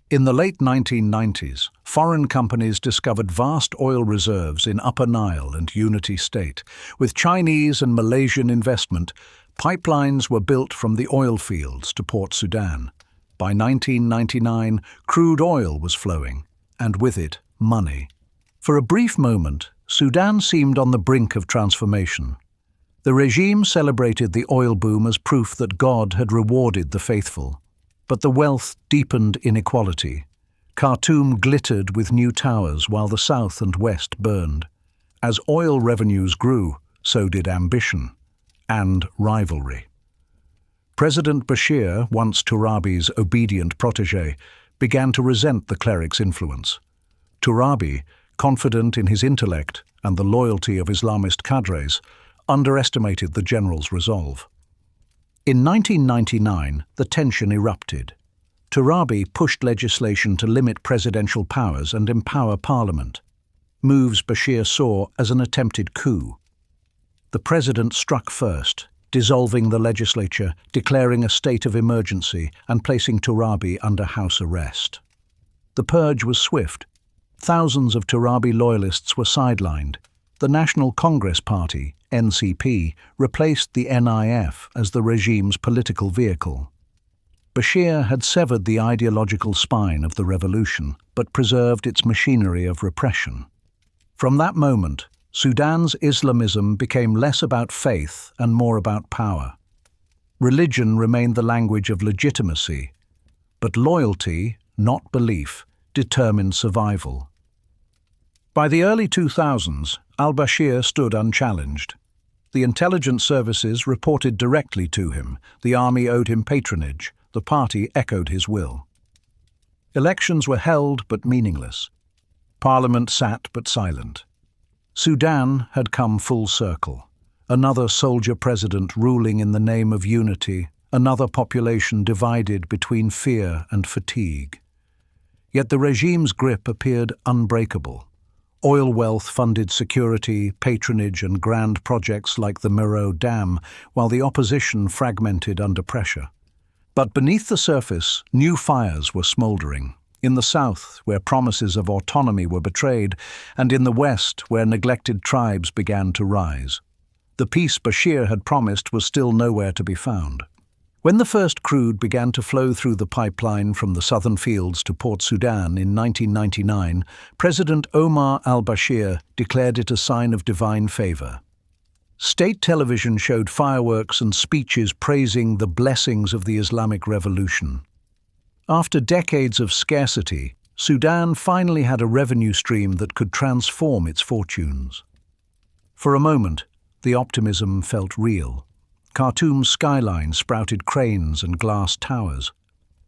In the late 1990s, foreign companies discovered vast oil reserves in Upper Nile and Unity State. With Chinese and Malaysian investment, pipelines were built from the oil fields to Port Sudan. By 1999, crude oil was flowing, and with it, money. For a brief moment, Sudan seemed on the brink of transformation. The regime celebrated the oil boom as proof that God had rewarded the faithful. But the wealth deepened inequality. Khartoum glittered with new towers while the south and west burned. As oil revenues grew, so did ambition and rivalry. President Bashir, once Turabi's obedient protégé, began to resent the cleric's influence. Turabi, confident in his intellect and the loyalty of Islamist cadres, underestimated the general's resolve. In 1999, the tension erupted. Turabi pushed legislation to limit presidential powers and empower parliament, moves Bashir saw as an attempted coup. The president struck first, dissolving the legislature, declaring a state of emergency, and placing Turabi under house arrest. The purge was swift. Thousands of Turabi loyalists were sidelined. The National Congress Party, NCP, replaced the NIF as the regime's political vehicle. Bashir had severed the ideological spine of the revolution, but preserved its machinery of repression. From that moment, Sudan's Islamism became less about faith and more about power. Religion remained the language of legitimacy, but loyalty, not belief, determined survival. By the early 2000s, al-Bashir stood unchallenged. The intelligence services reported directly to him, the army owed him patronage, the party echoed his will. Elections were held but meaningless. Parliament sat but silent. Sudan had come full circle. Another soldier president ruling in the name of unity, another population divided between fear and fatigue. Yet the regime's grip appeared unbreakable. Oil wealth funded security, patronage and grand projects like the Meroe Dam, while the opposition fragmented under pressure. But beneath the surface, new fires were smouldering. In the south, where promises of autonomy were betrayed, and in the west, where neglected tribes began to rise. The peace Bashir had promised was still nowhere to be found. When the first crude began to flow through the pipeline from the southern fields to Port Sudan in 1999, President Omar al-Bashir declared it a sign of divine favor. State television showed fireworks and speeches praising the blessings of the Islamic Revolution. After decades of scarcity, Sudan finally had a revenue stream that could transform its fortunes. For a moment, the optimism felt real. Khartoum's skyline sprouted cranes and glass towers.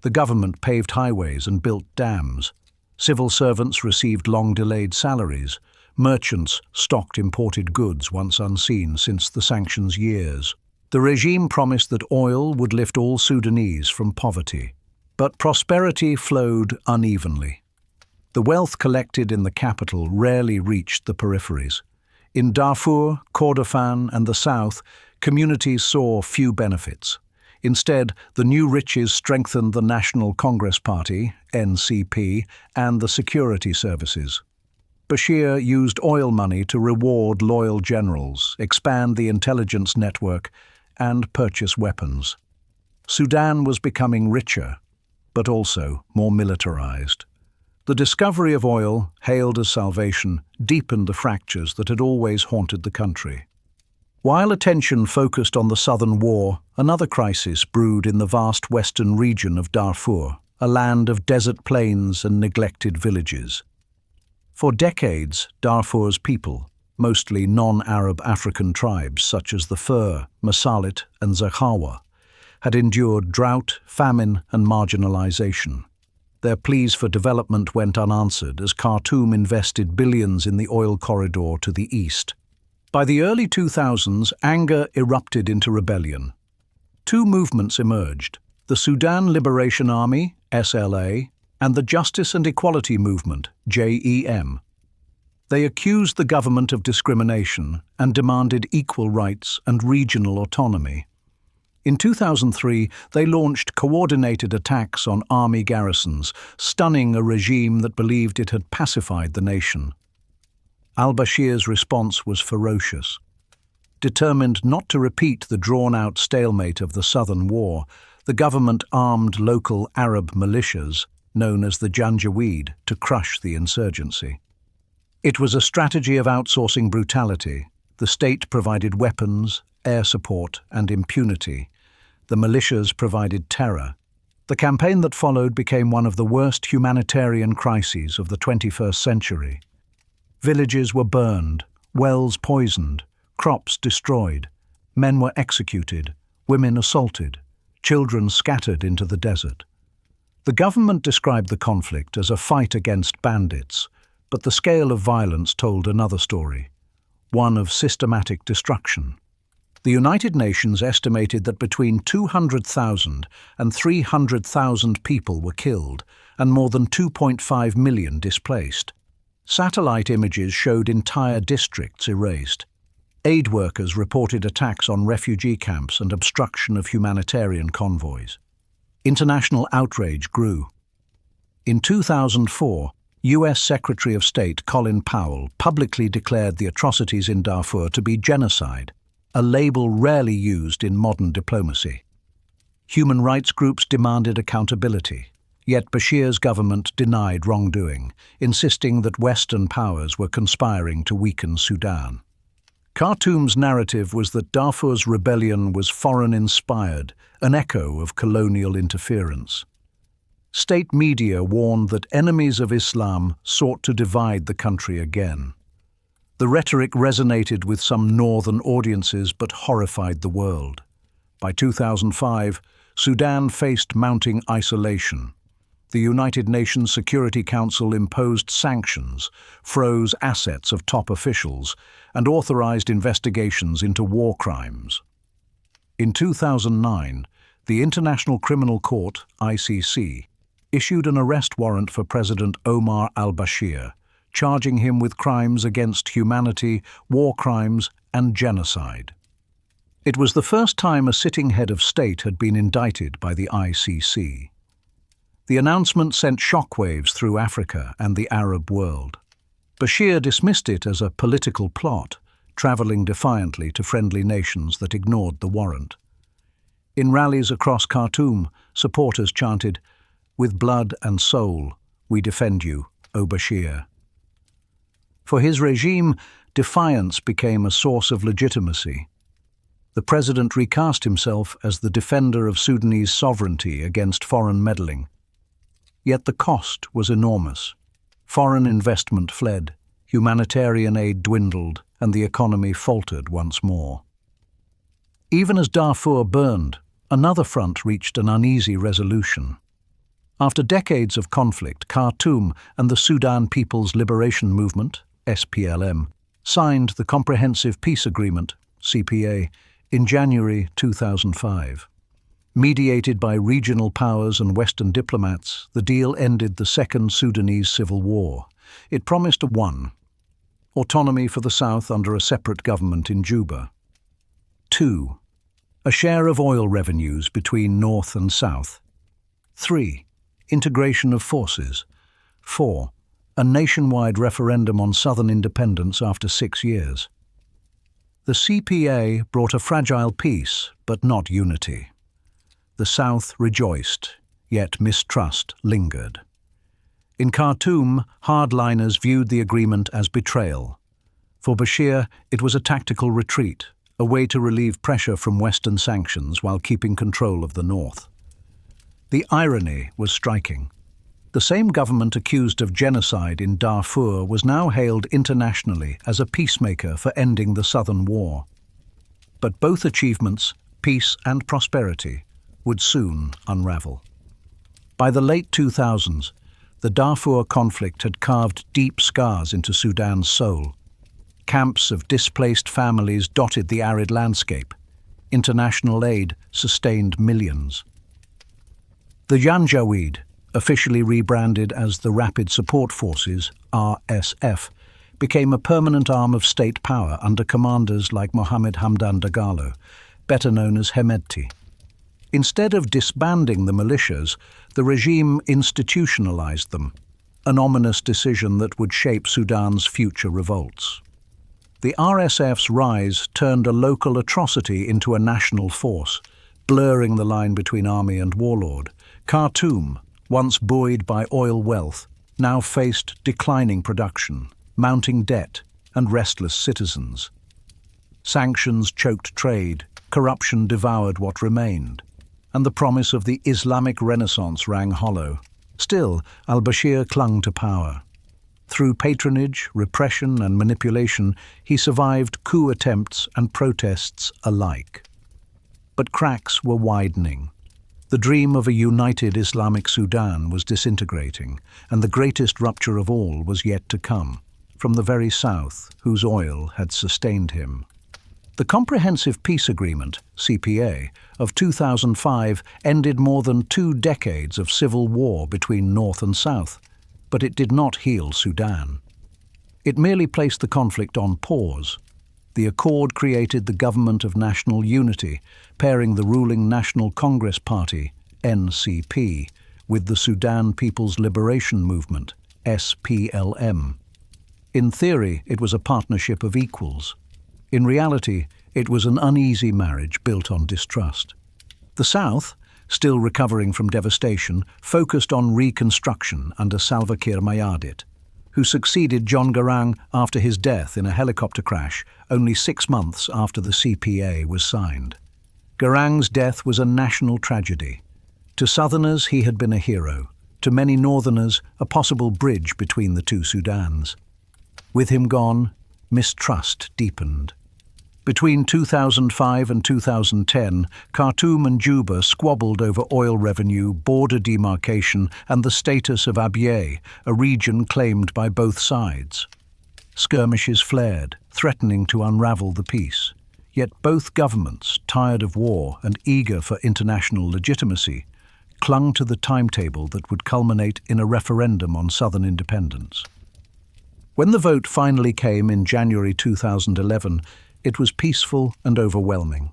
The government paved highways and built dams. Civil servants received long-delayed salaries. Merchants stocked imported goods once unseen since the sanctions years. The regime promised that oil would lift all Sudanese from poverty. But prosperity flowed unevenly. The wealth collected in the capital rarely reached the peripheries. In Darfur, Kordofan, and the south, communities saw few benefits. Instead, the new riches strengthened the National Congress Party, NCP, and the security services. Bashir used oil money to reward loyal generals, expand the intelligence network, and purchase weapons. Sudan was becoming richer, but also more militarized. The discovery of oil, hailed as salvation, deepened the fractures that had always haunted the country. While attention focused on the Southern War, another crisis brewed in the vast western region of Darfur, a land of desert plains and neglected villages. For decades, Darfur's people, mostly non-Arab African tribes such as the Fur, Masalit, and Zakhawa, had endured drought, famine, and marginalization. Their pleas for development went unanswered as Khartoum invested billions in the oil corridor to the east. By the early 2000s, anger erupted into rebellion. Two movements emerged: the Sudan Liberation Army, SLA, and the Justice and Equality Movement, JEM. They accused the government of discrimination and demanded equal rights and regional autonomy. In 2003, they launched coordinated attacks on army garrisons, stunning a regime that believed it had pacified the nation. Al-Bashir's response was ferocious. Determined not to repeat the drawn-out stalemate of the Southern War, the government armed local Arab militias, known as the Janjaweed, to crush the insurgency. It was a strategy of outsourcing brutality. The state provided weapons, air support, and impunity. The militias provided terror. The campaign that followed became one of the worst humanitarian crises of the 21st century. Villages were burned, wells poisoned, crops destroyed, men were executed, women assaulted, children scattered into the desert. The government described the conflict as a fight against bandits, but the scale of violence told another story, one of systematic destruction. The United Nations estimated that between 200,000 and 300,000 people were killed and more than 2.5 million displaced. Satellite images showed entire districts erased. Aid workers reported attacks on refugee camps and obstruction of humanitarian convoys. International outrage grew. In 2004, U.S. Secretary of State Colin Powell publicly declared the atrocities in Darfur to be genocide, a label rarely used in modern diplomacy. Human rights groups demanded accountability, yet Bashir's government denied wrongdoing, insisting that Western powers were conspiring to weaken Sudan. Khartoum's narrative was that Darfur's rebellion was foreign-inspired, an echo of colonial interference. State media warned that enemies of Islam sought to divide the country again. The rhetoric resonated with some northern audiences but horrified the world. By 2005, Sudan faced mounting isolation. The United Nations Security Council imposed sanctions, froze assets of top officials, and authorized investigations into war crimes. In 2009, the International Criminal Court, ICC, issued an arrest warrant for President Omar al-Bashir, charging him with crimes against humanity, war crimes, and genocide. It was the first time a sitting head of state had been indicted by the ICC. The announcement sent shockwaves through Africa and the Arab world. Bashir dismissed it as a political plot, traveling defiantly to friendly nations that ignored the warrant. In rallies across Khartoum, supporters chanted, "With blood and soul, we defend you, O Bashir." For his regime, defiance became a source of legitimacy. The president recast himself as the defender of Sudanese sovereignty against foreign meddling. Yet the cost was enormous. Foreign investment fled, humanitarian aid dwindled, and the economy faltered once more. Even as Darfur burned, another front reached an uneasy resolution. After decades of conflict, Khartoum and the Sudan People's Liberation Movement, SPLM, signed the Comprehensive Peace Agreement, CPA, in January 2005. Mediated by regional powers and Western diplomats, the deal ended the Second Sudanese Civil War. It promised autonomy for the South under a separate government in Juba. 2. A share of oil revenues between North and South. 3. Integration of forces. 4. A nationwide referendum on Southern independence after 6 years. The CPA brought a fragile peace, but not unity. The South rejoiced, yet mistrust lingered. In Khartoum, hardliners viewed the agreement as betrayal. For Bashir, it was a tactical retreat, a way to relieve pressure from Western sanctions while keeping control of the North. The irony was striking. The same government accused of genocide in Darfur was now hailed internationally as a peacemaker for ending the Southern War. But both achievements, peace and prosperity, would soon unravel. By the late 2000s, the Darfur conflict had carved deep scars into Sudan's soul. Camps of displaced families dotted the arid landscape. International aid sustained millions. The Janjaweed, officially rebranded as the Rapid Support Forces, RSF, became a permanent arm of state power under commanders like Mohammed Hamdan Dagalo, better known as Hemedti. Instead of disbanding the militias, the regime institutionalized them, an ominous decision that would shape Sudan's future revolts. The RSF's rise turned a local atrocity into a national force, blurring the line between army and warlord. Khartoum, once buoyed by oil wealth, now faced declining production, mounting debt, and restless citizens. Sanctions choked trade, corruption devoured what remained, and the promise of the Islamic Renaissance rang hollow. Still, al-Bashir clung to power. Through patronage, repression, and manipulation, he survived coup attempts and protests alike. But cracks were widening. The dream of a united Islamic Sudan was disintegrating, and the greatest rupture of all was yet to come, from the very south, whose oil had sustained him. The Comprehensive Peace Agreement, CPA, of 2005 ended more than 2 decades of civil war between North and South, but it did not heal Sudan. It merely placed the conflict on pause. The accord created the Government of National Unity, pairing the ruling National Congress Party, NCP, with the Sudan People's Liberation Movement, SPLM. In theory, it was a partnership of equals. In reality, it was an uneasy marriage built on distrust. The South, still recovering from devastation, focused on reconstruction under Salva Kiir Mayardit, who succeeded John Garang after his death in a helicopter crash only 6 months after the CPA was signed. Garang's death was a national tragedy. To Southerners, he had been a hero. To many Northerners, a possible bridge between the two Sudans. With him gone, mistrust deepened. Between 2005 and 2010, Khartoum and Juba squabbled over oil revenue, border demarcation, and the status of Abyei, a region claimed by both sides. Skirmishes flared, threatening to unravel the peace. Yet both governments, tired of war and eager for international legitimacy, clung to the timetable that would culminate in a referendum on southern independence. When the vote finally came in January 2011, it was peaceful and overwhelming.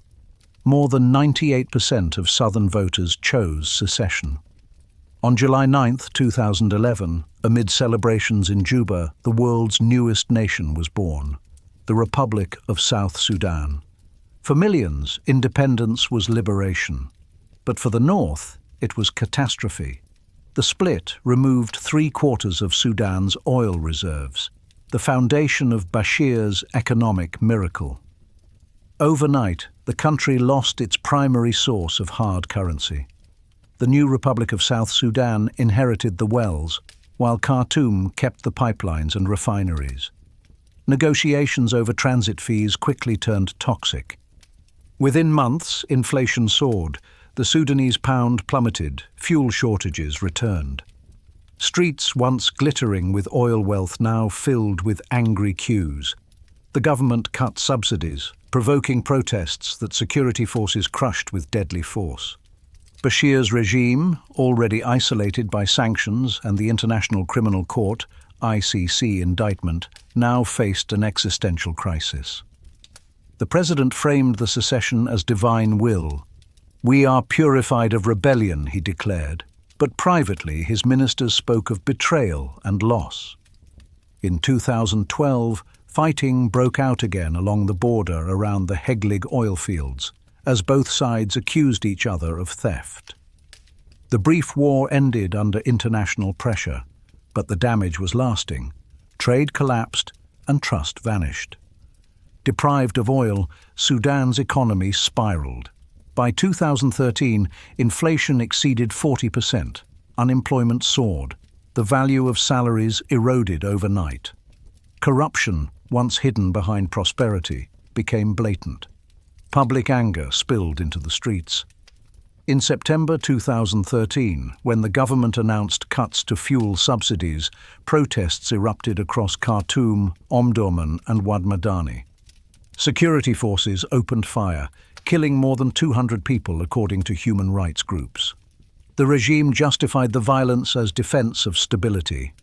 More than 98% of southern voters chose secession. On July 9, 2011, amid celebrations in Juba, the world's newest nation was born, the Republic of South Sudan. For millions, independence was liberation. But for the North, it was catastrophe. The split removed 3/4 of Sudan's oil reserves, the foundation of Bashir's economic miracle. Overnight, the country lost its primary source of hard currency. The new Republic of South Sudan inherited the wells, while Khartoum kept the pipelines and refineries. Negotiations over transit fees quickly turned toxic. Within months, inflation soared, the Sudanese pound plummeted, fuel shortages returned. Streets once glittering with oil wealth now filled with angry queues. The government cut subsidies, provoking protests that security forces crushed with deadly force. Bashir's regime, already isolated by sanctions and the International Criminal Court (ICC) indictment, now faced an existential crisis. The president framed the secession as divine will. "We are purified of rebellion," he declared, but privately his ministers spoke of betrayal and loss. In 2012, fighting broke out again along the border around the Heglig oil fields, as both sides accused each other of theft. The brief war ended under international pressure, but the damage was lasting. Trade collapsed and trust vanished. Deprived of oil, Sudan's economy spiraled. By 2013, inflation exceeded 40%, unemployment soared, the value of salaries eroded overnight. Corruption, once hidden behind prosperity, became blatant. Public anger spilled into the streets. In September 2013, when the government announced cuts to fuel subsidies, protests erupted across Khartoum, Omdurman, and Wad Madani. Security forces opened fire, killing more than 200 people according to human rights groups. The regime justified the violence as defense of stability.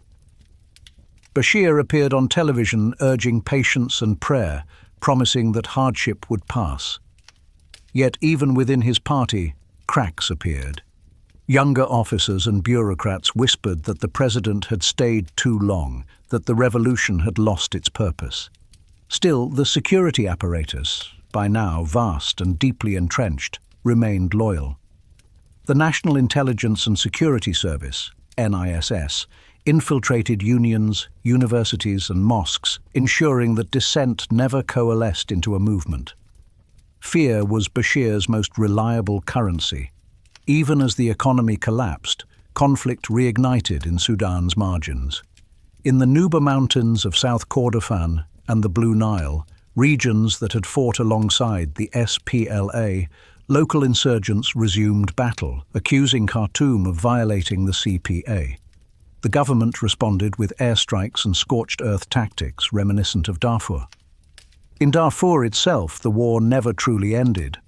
Bashir appeared on television urging patience and prayer, promising that hardship would pass. Yet even within his party, cracks appeared. Younger officers and bureaucrats whispered that the president had stayed too long, that the revolution had lost its purpose. Still, the security apparatus, by now vast and deeply entrenched, remained loyal. The National Intelligence and Security Service, NISS, infiltrated unions, universities and mosques, ensuring that dissent never coalesced into a movement. Fear was Bashir's most reliable currency. Even as the economy collapsed, conflict reignited in Sudan's margins. In the Nuba Mountains of South Kordofan and the Blue Nile, regions that had fought alongside the SPLA, local insurgents resumed battle, accusing Khartoum of violating the CPA. The government responded with airstrikes and scorched earth tactics reminiscent of Darfur. In Darfur itself, the war never truly ended.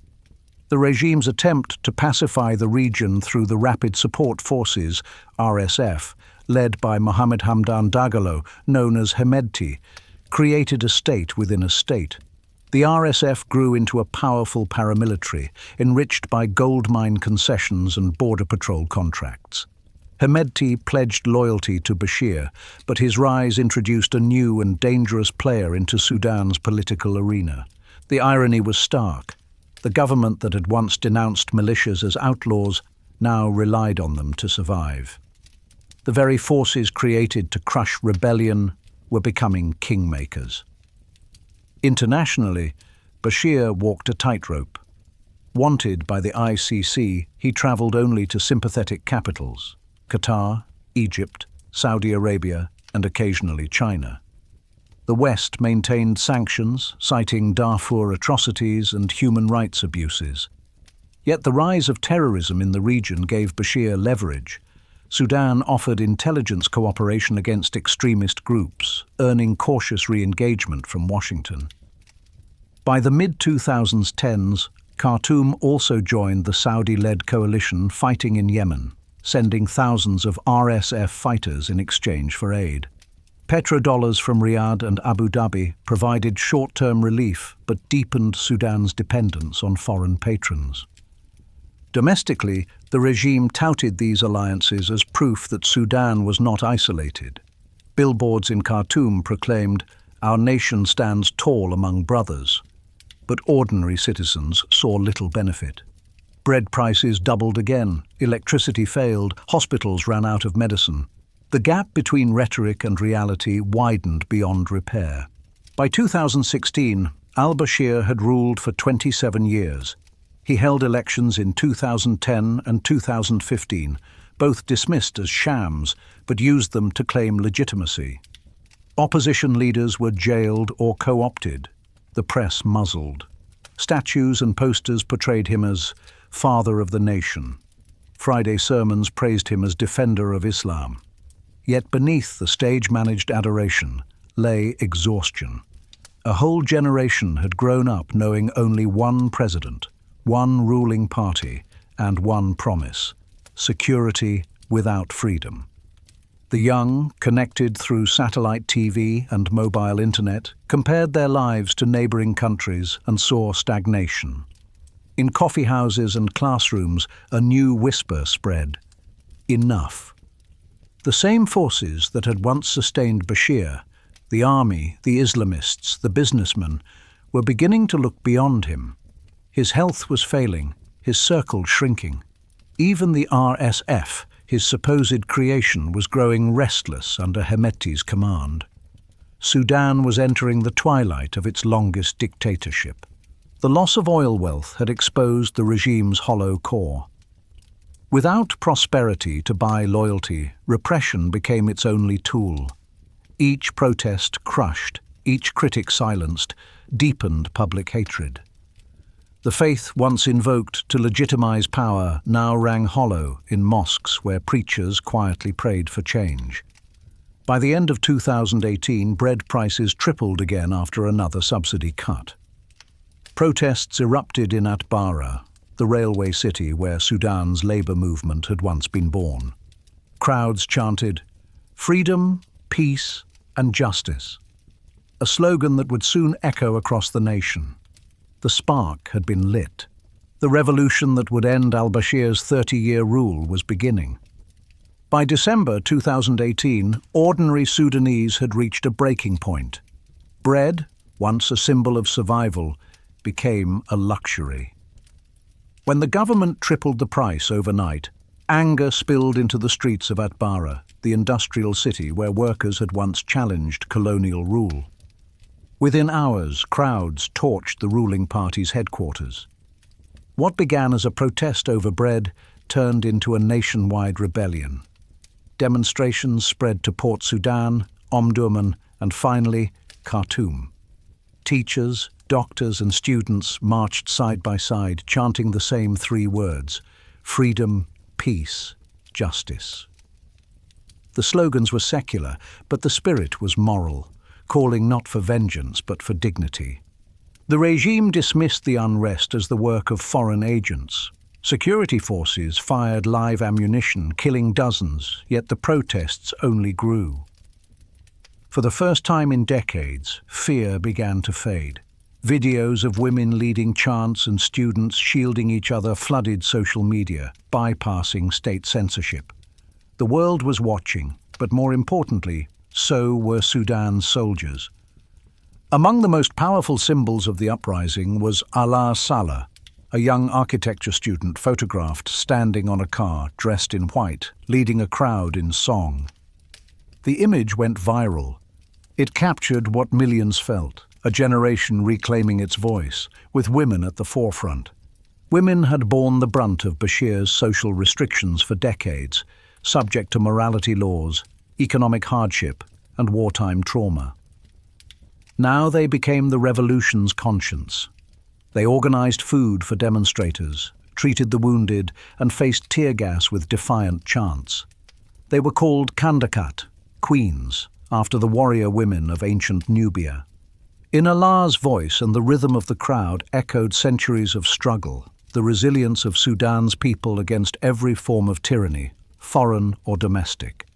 The regime's attempt to pacify the region through the Rapid Support Forces, RSF, led by Mohammed Hamdan Dagalo, known as Hemedti, created a state within a state. The RSF grew into a powerful paramilitary, enriched by gold mine concessions and border patrol contracts. Hemedti pledged loyalty to Bashir, but his rise introduced a new and dangerous player into Sudan's political arena. The irony was stark. The government that had once denounced militias as outlaws now relied on them to survive. The very forces created to crush rebellion were becoming kingmakers. Internationally, Bashir walked a tightrope. Wanted by the ICC, he traveled only to sympathetic capitals: Qatar, Egypt, Saudi Arabia, and occasionally China. The West maintained sanctions, citing Darfur atrocities and human rights abuses. Yet the rise of terrorism in the region gave Bashir leverage. Sudan offered intelligence cooperation against extremist groups, earning cautious re-engagement from Washington. By the mid-2010s, Khartoum also joined the Saudi-led coalition fighting in Yemen, sending thousands of RSF fighters in exchange for aid. Petrodollars from Riyadh and Abu Dhabi provided short-term relief but deepened Sudan's dependence on foreign patrons. Domestically, the regime touted these alliances as proof that Sudan was not isolated. Billboards in Khartoum proclaimed, "Our nation stands tall among brothers." But ordinary citizens saw little benefit. Bread prices doubled again, electricity failed, hospitals ran out of medicine. The gap between rhetoric and reality widened beyond repair. By 2016, al-Bashir had ruled for 27 years. He held elections in 2010 and 2015, both dismissed as shams, but used them to claim legitimacy. Opposition leaders were jailed or co-opted, the press muzzled. Statues and posters portrayed him as father of the nation. Friday sermons praised him as defender of Islam. Yet beneath the stage-managed adoration lay exhaustion. A whole generation had grown up knowing only one president, one ruling party, and one promise: security without freedom. The young, connected through satellite TV and mobile internet, compared their lives to neighboring countries and saw stagnation. In coffee houses and classrooms, a new whisper spread: enough. The same forces that had once sustained Bashir, the army, the Islamists, the businessmen, were beginning to look beyond him. His health was failing, his circle shrinking. Even the RSF, his supposed creation, was growing restless under Hemeti's command. Sudan was entering the twilight of its longest dictatorship. The loss of oil wealth had exposed the regime's hollow core. Without prosperity to buy loyalty, repression became its only tool. Each protest crushed, each critic silenced, deepened public hatred. The faith once invoked to legitimize power now rang hollow in mosques where preachers quietly prayed for change. By the end of 2018, bread prices tripled again after another subsidy cut. Protests erupted in Atbara, the railway city where Sudan's labor movement had once been born. Crowds chanted, "Freedom, peace, and justice," a slogan that would soon echo across the nation. The spark had been lit. The revolution that would end al-Bashir's 30-year rule was beginning. By December 2018, ordinary Sudanese had reached a breaking point. Bread, once a symbol of survival, became a luxury. When the government tripled the price overnight, anger spilled into the streets of Atbara, the industrial city where workers had once challenged colonial rule. Within hours, crowds torched the ruling party's headquarters. What began as a protest over bread turned into a nationwide rebellion. Demonstrations spread to Port Sudan, Omdurman, and finally, Khartoum. Teachers, doctors, and students marched side by side, chanting the same three words: freedom, peace, justice. The slogans were secular, but the spirit was moral, calling not for vengeance but for dignity. The regime dismissed the unrest as the work of foreign agents. Security forces fired live ammunition, killing dozens, yet the protests only grew. For the first time in decades, fear began to fade. Videos of women leading chants and students shielding each other flooded social media, bypassing state censorship. The world was watching, but more importantly, so were Sudan's soldiers. Among the most powerful symbols of the uprising was Alaa Salah, a young architecture student photographed standing on a car dressed in white, leading a crowd in song. The image went viral. It captured what millions felt, a generation reclaiming its voice, with women at the forefront. Women had borne the brunt of Bashir's social restrictions for decades, subject to morality laws, economic hardship, and wartime trauma. Now they became the revolution's conscience. They organized food for demonstrators, treated the wounded, and faced tear gas with defiant chants. They were called Kandakat, queens, after the warrior women of ancient Nubia. In Allah's voice and the rhythm of the crowd echoed centuries of struggle, the resilience of Sudan's people against every form of tyranny, foreign or domestic.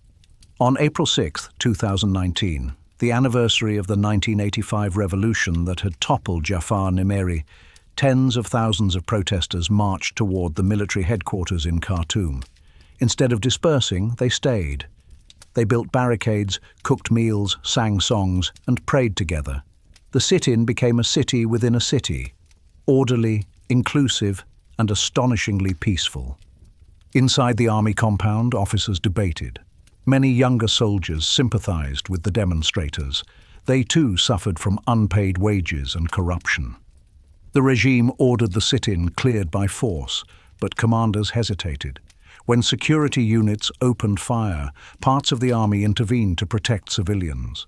On April 6, 2019, the anniversary of the 1985 revolution that had toppled Jafar Nimeri, tens of thousands of protesters marched toward the military headquarters in Khartoum. Instead of dispersing, they stayed. They built barricades, cooked meals, sang songs, and prayed together. The sit-in became a city within a city, orderly, inclusive, and astonishingly peaceful. Inside the army compound, officers debated. Many younger soldiers sympathized with the demonstrators. They too suffered from unpaid wages and corruption. The regime ordered the sit-in cleared by force, but commanders hesitated. When security units opened fire, parts of the army intervened to protect civilians.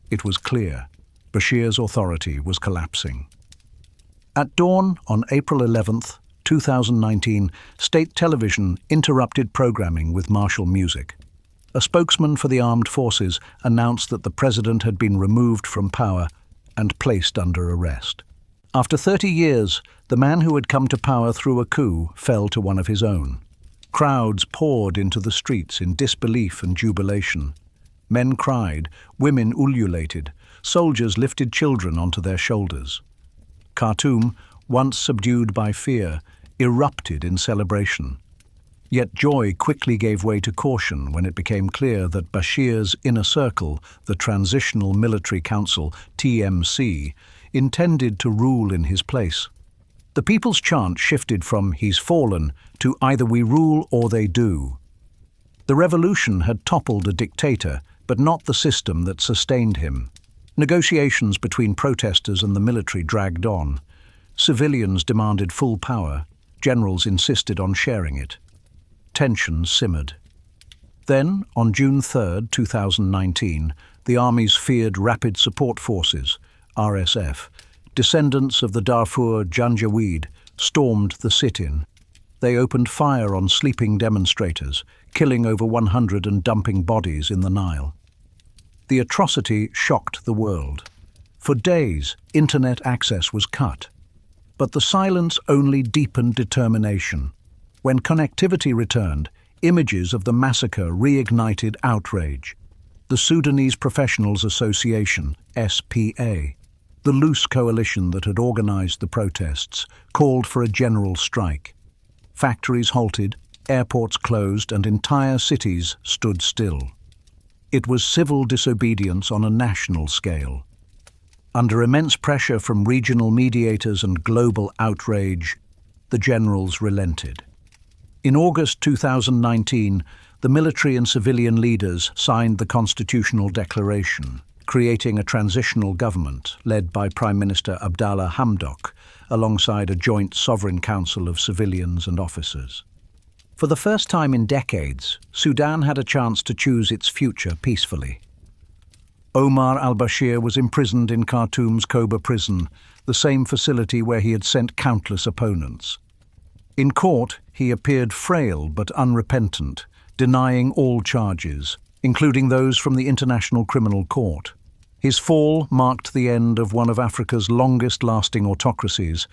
It was clear Bashir's authority was collapsing. At dawn on April 11, 2019, state television interrupted programming with martial music. A spokesman for the armed forces announced that the president had been removed from power and placed under arrest. After 30 years, the man who had come to power through a coup fell to one of his own. Crowds poured into the streets in disbelief and jubilation. Men cried, women ululated, soldiers lifted children onto their shoulders. Khartoum, once subdued by fear, erupted in celebration. Yet joy quickly gave way to caution when it became clear that Bashir's inner circle, the Transitional Military Council, TMC, intended to rule in his place. The people's chant shifted from "he's fallen" to "either we rule or they do." The revolution had toppled a dictator, but not the system that sustained him. Negotiations between protesters and the military dragged on. Civilians demanded full power. Generals insisted on sharing it. Tensions simmered. Then, on June 3, 2019, the army's feared Rapid Support Forces, RSF, descendants of the Darfur Janjaweed, stormed the sit-in. They opened fire on sleeping demonstrators, killing over 100 and dumping bodies in the Nile. The atrocity shocked the world. For days, internet access was cut. But the silence only deepened determination. When connectivity returned, images of the massacre reignited outrage. The Sudanese Professionals Association, SPA, the loose coalition that had organized the protests, called for a general strike. Factories halted, airports closed, and entire cities stood still. It was civil disobedience on a national scale. Under immense pressure from regional mediators and global outrage, the generals relented. In August 2019, the military and civilian leaders signed the Constitutional Declaration, creating a transitional government led by Prime Minister Abdallah Hamdok, alongside a joint sovereign council of civilians and officers. For the first time in decades, Sudan had a chance to choose its future peacefully. Omar al-Bashir was imprisoned in Khartoum's Koba prison, the same facility where he had sent countless opponents. In court, he appeared frail but unrepentant, denying all charges, including those from the International Criminal Court. His fall marked the end of one of Africa's longest-lasting autocracies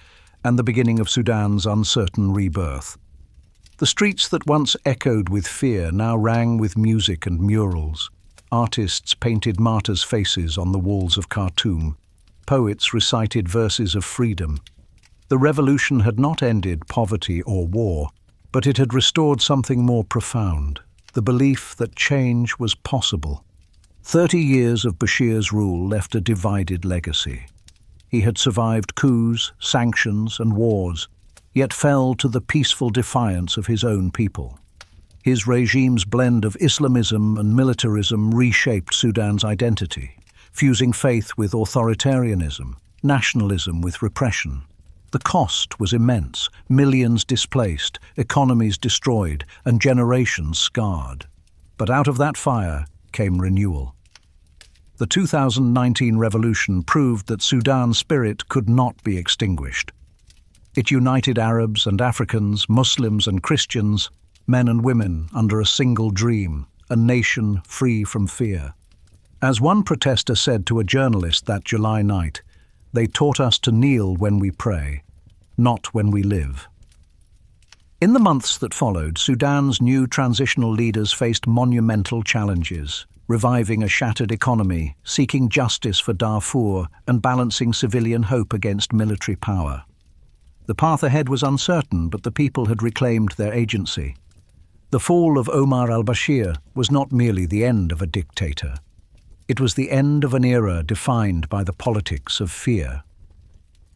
and the beginning of Sudan's uncertain rebirth. The streets that once echoed with fear now rang with music and murals. Artists painted martyrs' faces on the walls of Khartoum. Poets recited verses of freedom. The revolution had not ended poverty or war, but it had restored something more profound, the belief that change was possible. 30 years of Bashir's rule left a divided legacy. He had survived coups, sanctions, and wars, yet fell to the peaceful defiance of his own people. His regime's blend of Islamism and militarism reshaped Sudan's identity, fusing faith with authoritarianism, nationalism with repression. The cost was immense, millions displaced, economies destroyed, and generations scarred. But out of that fire came renewal. The 2019 revolution proved that Sudan's spirit could not be extinguished. It united Arabs and Africans, Muslims and Christians, men and women under a single dream, a nation free from fear. As one protester said to a journalist that July night, "They taught us to kneel when we pray, not when we live." In the months that followed, Sudan's new transitional leaders faced monumental challenges, reviving a shattered economy, seeking justice for Darfur, and balancing civilian hope against military power. The path ahead was uncertain, but the people had reclaimed their agency. The fall of Omar al-Bashir was not merely the end of a dictator. It was the end of an era defined by the politics of fear.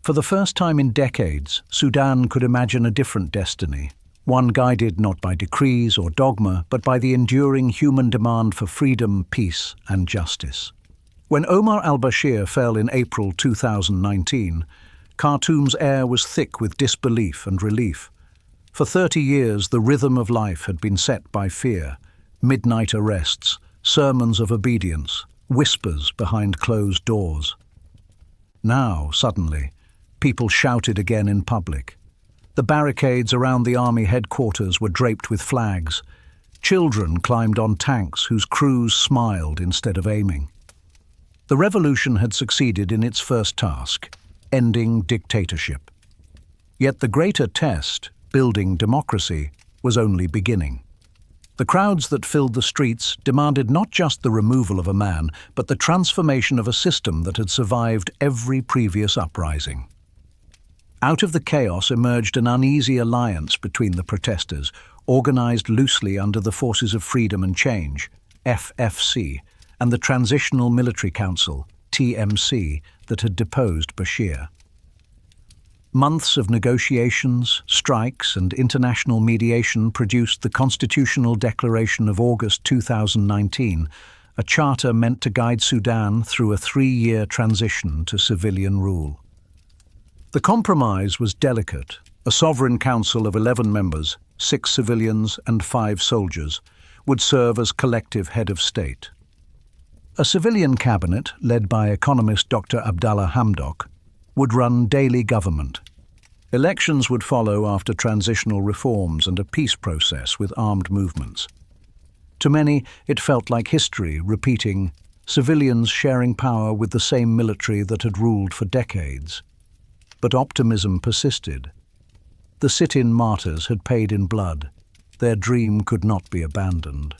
For the first time in decades, Sudan could imagine a different destiny, one guided not by decrees or dogma, but by the enduring human demand for freedom, peace, and justice. When Omar al-Bashir fell in April 2019, Khartoum's air was thick with disbelief and relief. For 30 years, the rhythm of life had been set by fear, midnight arrests, sermons of obedience, whispers behind closed doors. Now, suddenly, people shouted again in public. The barricades around the army headquarters were draped with flags. Children climbed on tanks whose crews smiled instead of aiming. The revolution had succeeded in its first task, ending dictatorship. Yet the greater test, building democracy, was only beginning. The crowds that filled the streets demanded not just the removal of a man, but the transformation of a system that had survived every previous uprising. Out of the chaos emerged an uneasy alliance between the protesters, organized loosely under the Forces of Freedom and Change, FFC, and the Transitional Military Council, TMC, that had deposed Bashir. Months of negotiations, strikes, and international mediation produced the Constitutional Declaration of August 2019, a charter meant to guide Sudan through a 3-year transition to civilian rule. The compromise was delicate. A sovereign council of 11 members, 6 civilians and 5 soldiers, would serve as collective head of state. A civilian cabinet, led by economist Dr. Abdallah Hamdok, would run daily government. Elections would follow after transitional reforms and a peace process with armed movements. To many, it felt like history repeating, civilians sharing power with the same military that had ruled for decades. But optimism persisted. The sit-in martyrs had paid in blood. Their dream could not be abandoned.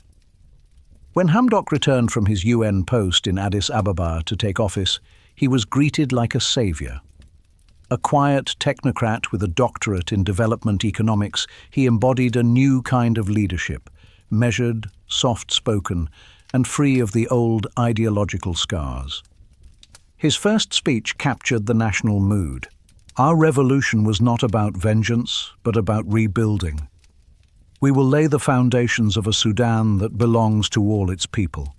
When Hamdok returned from his UN post in Addis Ababa to take office, he was greeted like a savior. A quiet technocrat with a doctorate in development economics, he embodied a new kind of leadership, measured, soft-spoken, and free of the old ideological scars. His first speech captured the national mood. Our revolution was not about vengeance, but about rebuilding. We will lay the foundations of a Sudan that belongs to all its people.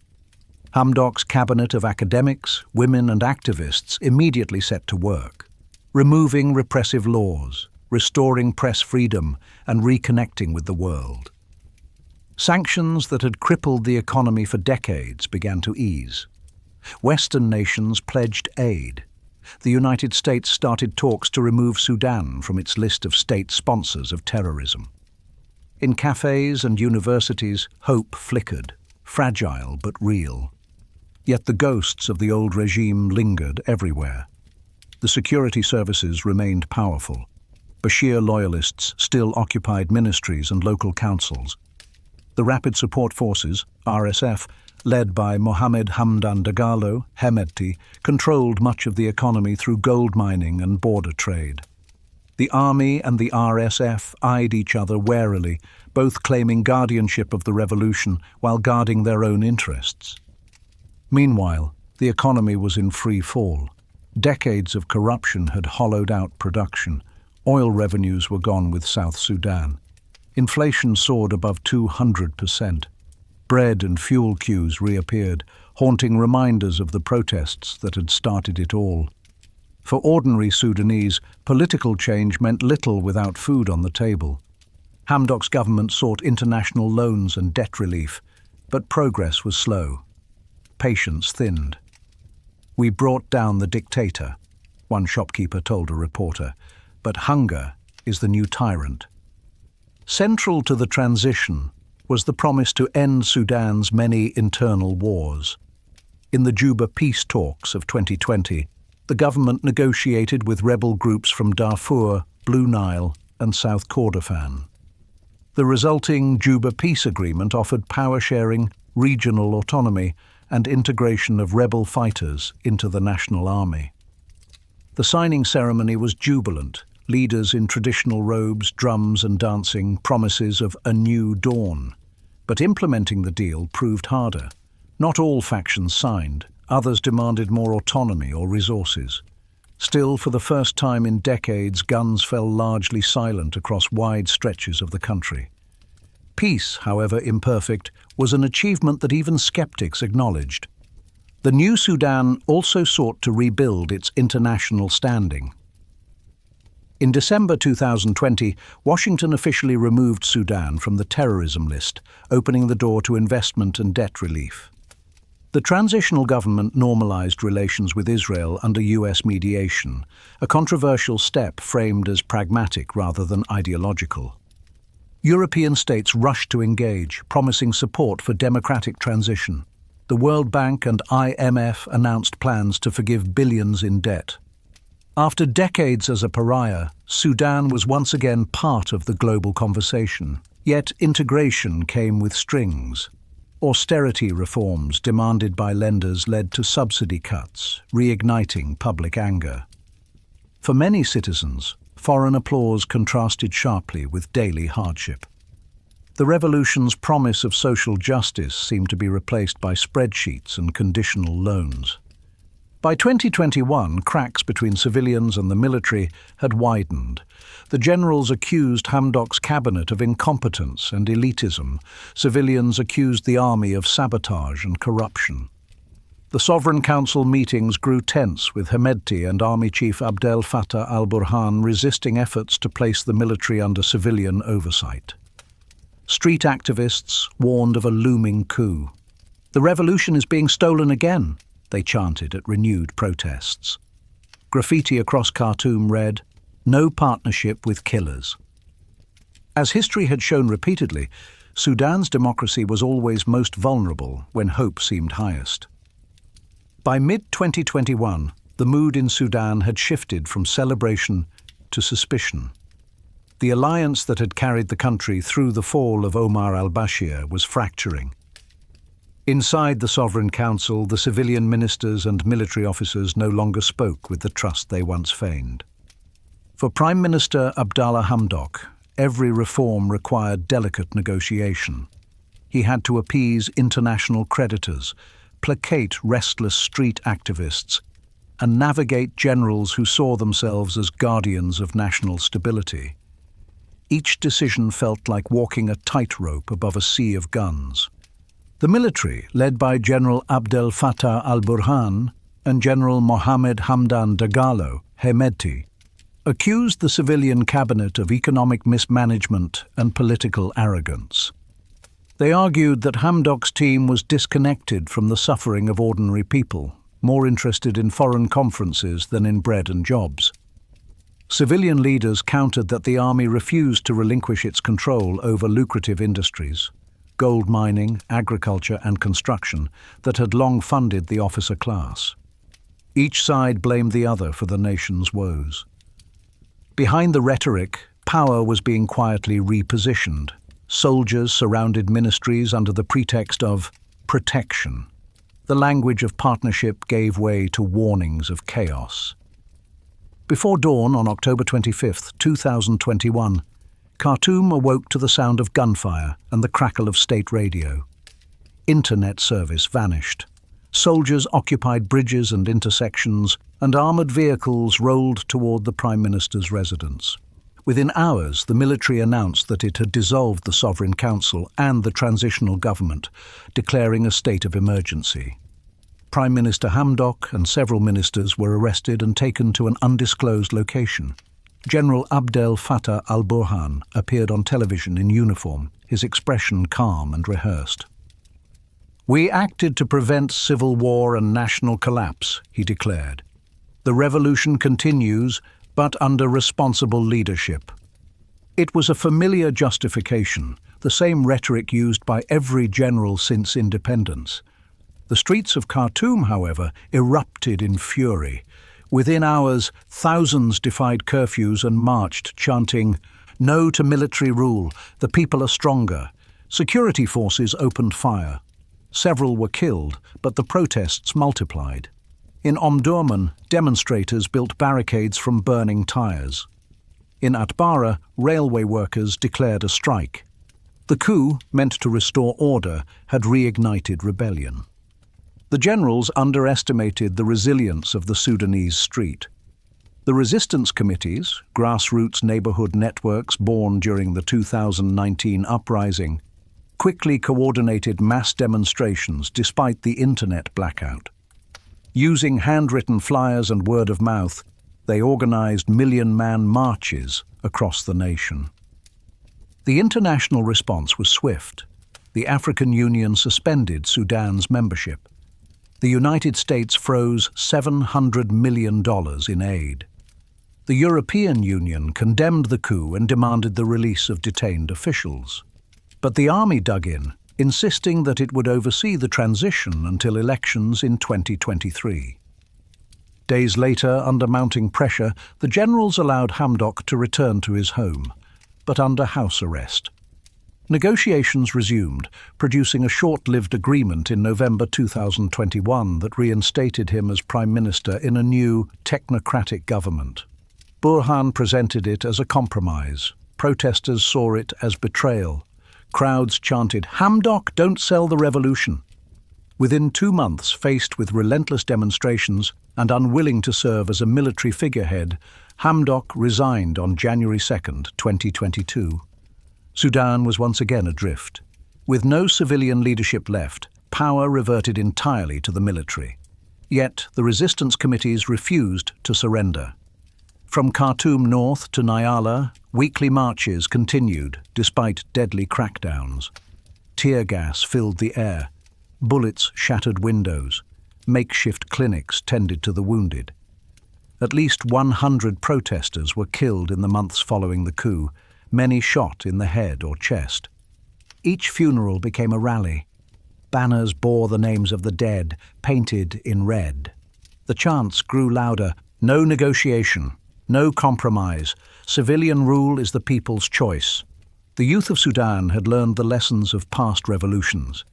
Hamdok's cabinet of academics, women and activists immediately set to work, removing repressive laws, restoring press freedom and reconnecting with the world. Sanctions that had crippled the economy for decades began to ease. Western nations pledged aid. The United States started talks to remove Sudan from its list of state sponsors of terrorism. In cafes and universities, hope flickered, fragile but real. Yet the ghosts of the old regime lingered everywhere. The security services remained powerful. Bashir loyalists still occupied ministries and local councils. The Rapid Support Forces, RSF, led by Mohammed Hamdan Dagalo, Hemedti, controlled much of the economy through gold mining and border trade. The army and the RSF eyed each other warily, both claiming guardianship of the revolution while guarding their own interests. Meanwhile, the economy was in free fall. Decades of corruption had hollowed out production. Oil revenues were gone with South Sudan. Inflation soared above 200%. Bread and fuel queues reappeared, haunting reminders of the protests that had started it all. For ordinary Sudanese, political change meant little without food on the table. Hamdok's government sought international loans and debt relief, but progress was slow. Patience thinned. "We brought down the dictator," one shopkeeper told a reporter, "but hunger is the new tyrant." Central to the transition was the promise to end Sudan's many internal wars. In the Juba peace talks of 2020, the government negotiated with rebel groups from Darfur, Blue Nile, and South Kordofan. The resulting Juba peace agreement offered power-sharing, regional autonomy, and integration of rebel fighters into the national army. The signing ceremony was jubilant, leaders in traditional robes, drums and dancing, promises of a new dawn. But implementing the deal proved harder. Not all factions signed. Others demanded more autonomy or resources. Still, for the first time in decades, guns fell largely silent across wide stretches of the country. Peace, however imperfect, was an achievement that even skeptics acknowledged. The new Sudan also sought to rebuild its international standing. In December 2020, Washington officially removed Sudan from the terrorism list, opening the door to investment and debt relief. The transitional government normalized relations with Israel under US mediation, a controversial step framed as pragmatic rather than ideological. European states rushed to engage, promising support for democratic transition. The World Bank and IMF announced plans to forgive billions in debt. After decades as a pariah, Sudan was once again part of the global conversation. Yet integration came with strings. Austerity reforms demanded by lenders led to subsidy cuts, reigniting public anger. For many citizens, foreign applause contrasted sharply with daily hardship. The revolution's promise of social justice seemed to be replaced by spreadsheets and conditional loans. By 2021, cracks between civilians and the military had widened. The generals accused Hamdok's cabinet of incompetence and elitism. Civilians accused the army of sabotage and corruption. The Sovereign Council meetings grew tense, with Hemedti and Army Chief Abdel Fattah al-Burhan resisting efforts to place the military under civilian oversight. Street activists warned of a looming coup. "The revolution is being stolen again," they chanted at renewed protests. Graffiti across Khartoum read, "No partnership with killers." As history had shown repeatedly, Sudan's democracy was always most vulnerable when hope seemed highest. By mid-2021, the mood in Sudan had shifted from celebration to suspicion. The alliance that had carried the country through the fall of Omar al-Bashir was fracturing. Inside the Sovereign Council, the civilian ministers and military officers no longer spoke with the trust they once feigned. For Prime Minister Abdallah Hamdok, every reform required delicate negotiation. He had to appease international creditors, placate restless street activists, and navigate generals who saw themselves as guardians of national stability. Each decision felt like walking a tightrope above a sea of guns. The military, led by General Abdel Fattah al-Burhan and General Mohammed Hamdan Dagalo, Hemedti, accused the civilian cabinet of economic mismanagement and political arrogance. They argued that Hamdok's team was disconnected from the suffering of ordinary people, more interested in foreign conferences than in bread and jobs. Civilian leaders countered that the army refused to relinquish its control over lucrative industries, gold mining, agriculture and construction, that had long funded the officer class. Each side blamed the other for the nation's woes. Behind the rhetoric, power was being quietly repositioned. Soldiers surrounded ministries under the pretext of protection. The language of partnership gave way to warnings of chaos. Before dawn on October 25, 2021, Khartoum awoke to the sound of gunfire and the crackle of state radio. Internet service vanished. Soldiers occupied bridges and intersections, and armored vehicles rolled toward the Prime Minister's residence. Within hours, the military announced that it had dissolved the Sovereign Council and the transitional government, declaring a state of emergency. Prime Minister Hamdok and several ministers were arrested and taken to an undisclosed location. General Abdel Fattah al-Burhan appeared on television in uniform, his expression calm and rehearsed. "We acted to prevent civil war and national collapse," he declared. "The revolution continues, but under responsible leadership." It was a familiar justification, the same rhetoric used by every general since independence. The streets of Khartoum, however, erupted in fury. Within hours, thousands defied curfews and marched, chanting, "No to military rule, the people are stronger." Security forces opened fire. Several were killed, but the protests multiplied. In Omdurman, demonstrators built barricades from burning tires. In Atbara, railway workers declared a strike. The coup, meant to restore order, had reignited rebellion. The generals underestimated the resilience of the Sudanese street. The resistance committees, grassroots neighborhood networks born during the 2019 uprising, quickly coordinated mass demonstrations despite the internet blackout. Using handwritten flyers and word of mouth, They organized million-man marches across the nation. The international response was swift. The African Union suspended Sudan's membership. The United States froze $700 million in aid. The European Union condemned the coup and demanded the release of detained officials. But the army dug in, insisting that it would oversee the transition until elections in 2023. Days later, under mounting pressure, the generals allowed Hamdok to return to his home, but under house arrest. Negotiations resumed, producing a short-lived agreement in November 2021 that reinstated him as prime minister in a new, technocratic government. Burhan presented it as a compromise. Protesters saw it as betrayal. Crowds chanted, "Hamdok, don't sell the revolution." Within 2 months, faced with relentless demonstrations and unwilling to serve as a military figurehead, Hamdok resigned on January 2, 2022. Sudan was once again adrift. With no civilian leadership left, power reverted entirely to the military. Yet the resistance committees refused to surrender. From Khartoum north to Nyala, weekly marches continued despite deadly crackdowns. Tear gas filled the air. Bullets shattered windows. Makeshift clinics tended to the wounded. At least 100 protesters were killed in the months following the coup, many shot in the head or chest. Each funeral became a rally. Banners bore the names of the dead, painted in red. The chants grew louder, "No negotiation, no compromise. Civilian rule is the people's choice." The youth of Sudan had learned the lessons of past revolutions,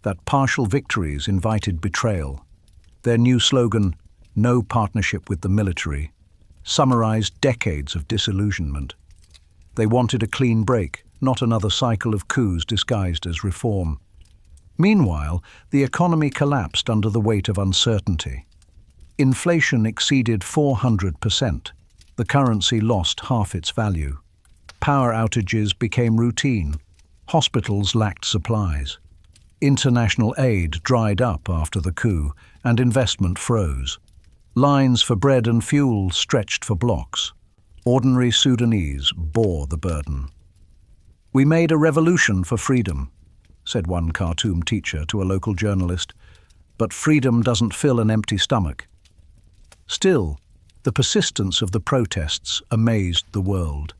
that partial victories invited betrayal. Their new slogan, "No partnership with the military," summarized decades of disillusionment. They wanted a clean break, not another cycle of coups disguised as reform. Meanwhile, the economy collapsed under the weight of uncertainty. Inflation exceeded 400%. The currency lost half its value. Power outages became routine. Hospitals lacked supplies. International aid dried up after the coup, and investment froze. Lines for bread and fuel stretched for blocks. Ordinary Sudanese bore the burden. "We made a revolution for freedom," said one Khartoum teacher to a local journalist, "but freedom doesn't fill an empty stomach." Still, the persistence of the protests amazed the world.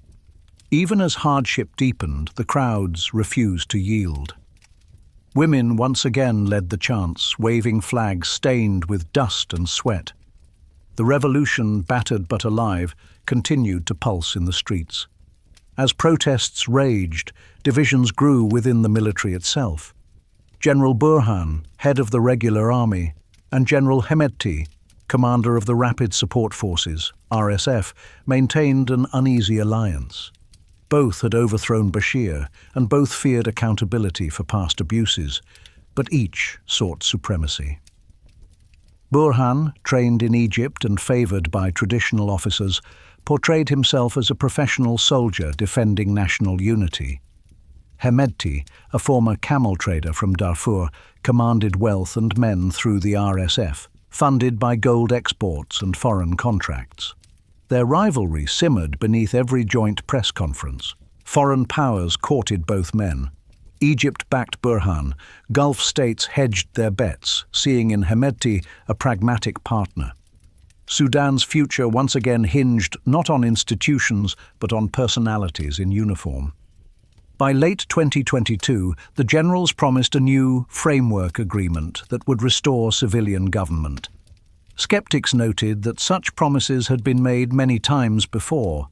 Even as hardship deepened, the crowds refused to yield. Women once again led the chants, waving flags stained with dust and sweat. The revolution, battered but alive, continued to pulse in the streets. As protests raged, divisions grew within the military itself. General Burhan, head of the regular army, and General Hemedti, commander of the Rapid Support Forces, RSF, maintained an uneasy alliance. Both had overthrown Bashir, and both feared accountability for past abuses, but each sought supremacy. Burhan, trained in Egypt and favored by traditional officers, portrayed himself as a professional soldier defending national unity. Hemedti, a former camel trader from Darfur, commanded wealth and men through the RSF, funded by gold exports and foreign contracts. Their rivalry simmered beneath every joint press conference. Foreign powers courted both men. Egypt backed Burhan. Gulf states hedged their bets, seeing in Hemedti a pragmatic partner. Sudan's future once again hinged not on institutions but on personalities in uniform. By late 2022, the generals promised a new framework agreement that would restore civilian government. Skeptics noted that such promises had been made many times before.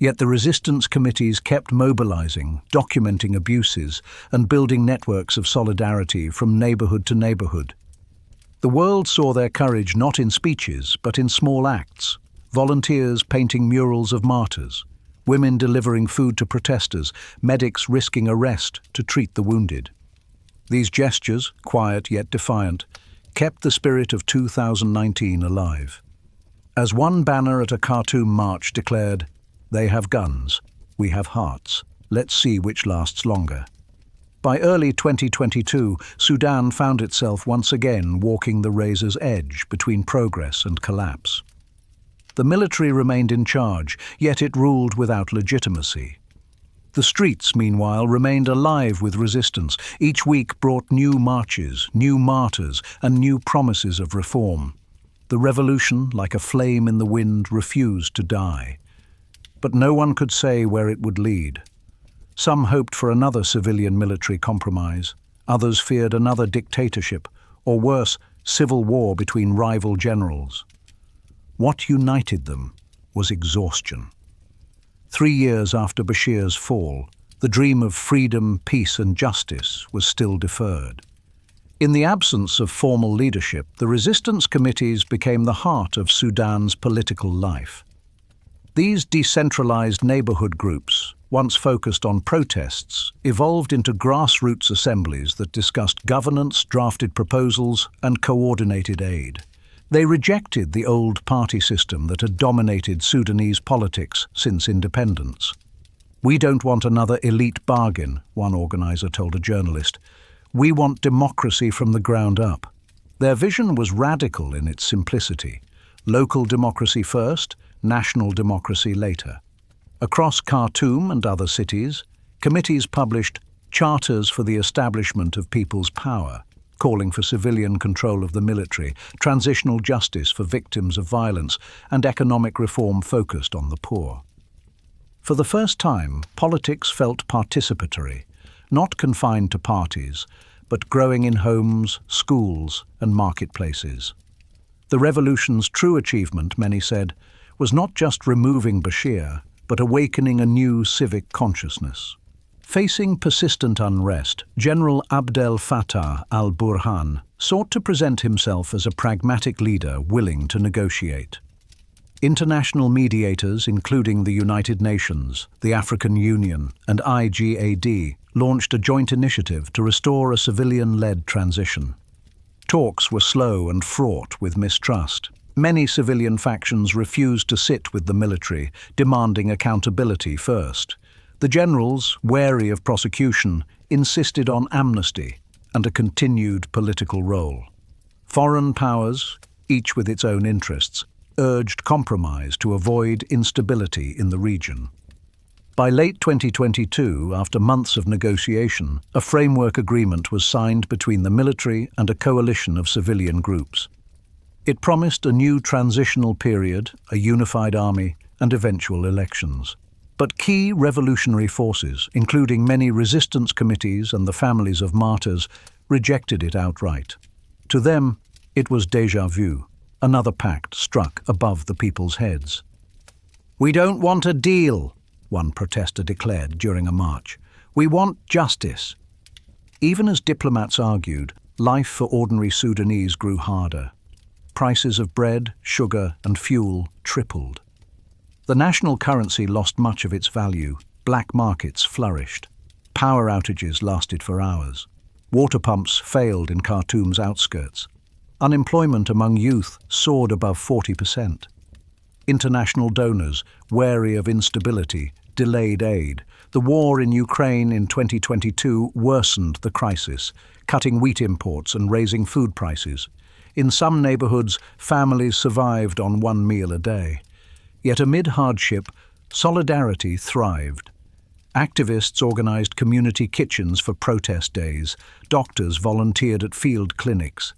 Yet the resistance committees kept mobilizing, documenting abuses, and building networks of solidarity from neighborhood to neighborhood. The world saw their courage not in speeches, but in small acts. Volunteers painting murals of martyrs, women delivering food to protesters, medics risking arrest to treat the wounded. These gestures, quiet yet defiant, kept the spirit of 2019 alive. As one banner at a Khartoum march declared, "They have guns, we have hearts. Let's see which lasts longer." By early 2022, Sudan found itself once again walking the razor's edge between progress and collapse. The military remained in charge, yet it ruled without legitimacy. The streets, meanwhile, remained alive with resistance. Each week brought new marches, new martyrs, and new promises of reform. The revolution, like a flame in the wind, refused to die. But no one could say where it would lead. Some hoped for another civilian-military compromise. Others feared another dictatorship, or worse, civil war between rival generals. What united them was exhaustion. 3 years after Bashir's fall, the dream of freedom, peace and justice was still deferred. In the absence of formal leadership, the resistance committees became the heart of Sudan's political life. These decentralized neighborhood groups, once focused on protests, evolved into grassroots assemblies that discussed governance, drafted proposals, and coordinated aid. They rejected the old party system that had dominated Sudanese politics since independence. "We don't want another elite bargain," one organizer told a journalist. "We want democracy from the ground up." Their vision was radical in its simplicity. Local democracy first, national democracy later. Across Khartoum and other cities, committees published charters for the establishment of people's power, calling for civilian control of the military, transitional justice for victims of violence, and economic reform focused on the poor. For the first time, politics felt participatory, not confined to parties, but growing in homes, schools, and marketplaces. The revolution's true achievement, many said, was not just removing Bashir, but awakening a new civic consciousness. Facing persistent unrest, General Abdel Fattah al-Burhan sought to present himself as a pragmatic leader willing to negotiate. International mediators, including the United Nations, the African Union, and IGAD, launched a joint initiative to restore a civilian-led transition. Talks were slow and fraught with mistrust. Many civilian factions refused to sit with the military, demanding accountability first. The generals, wary of prosecution, insisted on amnesty and a continued political role. Foreign powers, each with its own interests, urged compromise to avoid instability in the region. By late 2022, after months of negotiation, a framework agreement was signed between the military and a coalition of civilian groups. It promised a new transitional period, a unified army, and eventual elections. But key revolutionary forces, including many resistance committees and the families of martyrs, rejected it outright. To them, it was déjà vu, another pact struck above the people's heads. "We don't want a deal," one protester declared during a march. "We want justice." Even as diplomats argued, life for ordinary Sudanese grew harder. Prices of bread, sugar, and fuel tripled. The national currency lost much of its value. Black markets flourished. Power outages lasted for hours. Water pumps failed in Khartoum's outskirts. Unemployment among youth soared above 40%. International donors, wary of instability, delayed aid. The war in Ukraine in 2022 worsened the crisis, cutting wheat imports and raising food prices. In some neighborhoods, families survived on one meal a day. Yet amid hardship, solidarity thrived. Activists organized community kitchens for protest days. Doctors volunteered at field clinics.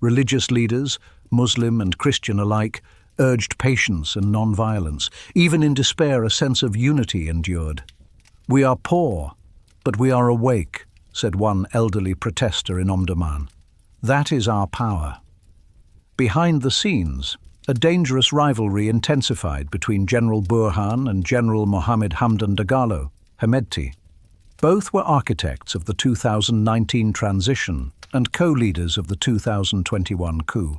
Religious leaders, Muslim and Christian alike, urged patience and nonviolence. Even in despair, a sense of unity endured. "We are poor, but we are awake," said one elderly protester in Omdurman. "That is our power." Behind the scenes, a dangerous rivalry intensified between General Burhan and General Mohammed Hamdan Dagalo, Hemedti. Both were architects of the 2019 transition and co-leaders of the 2021 coup.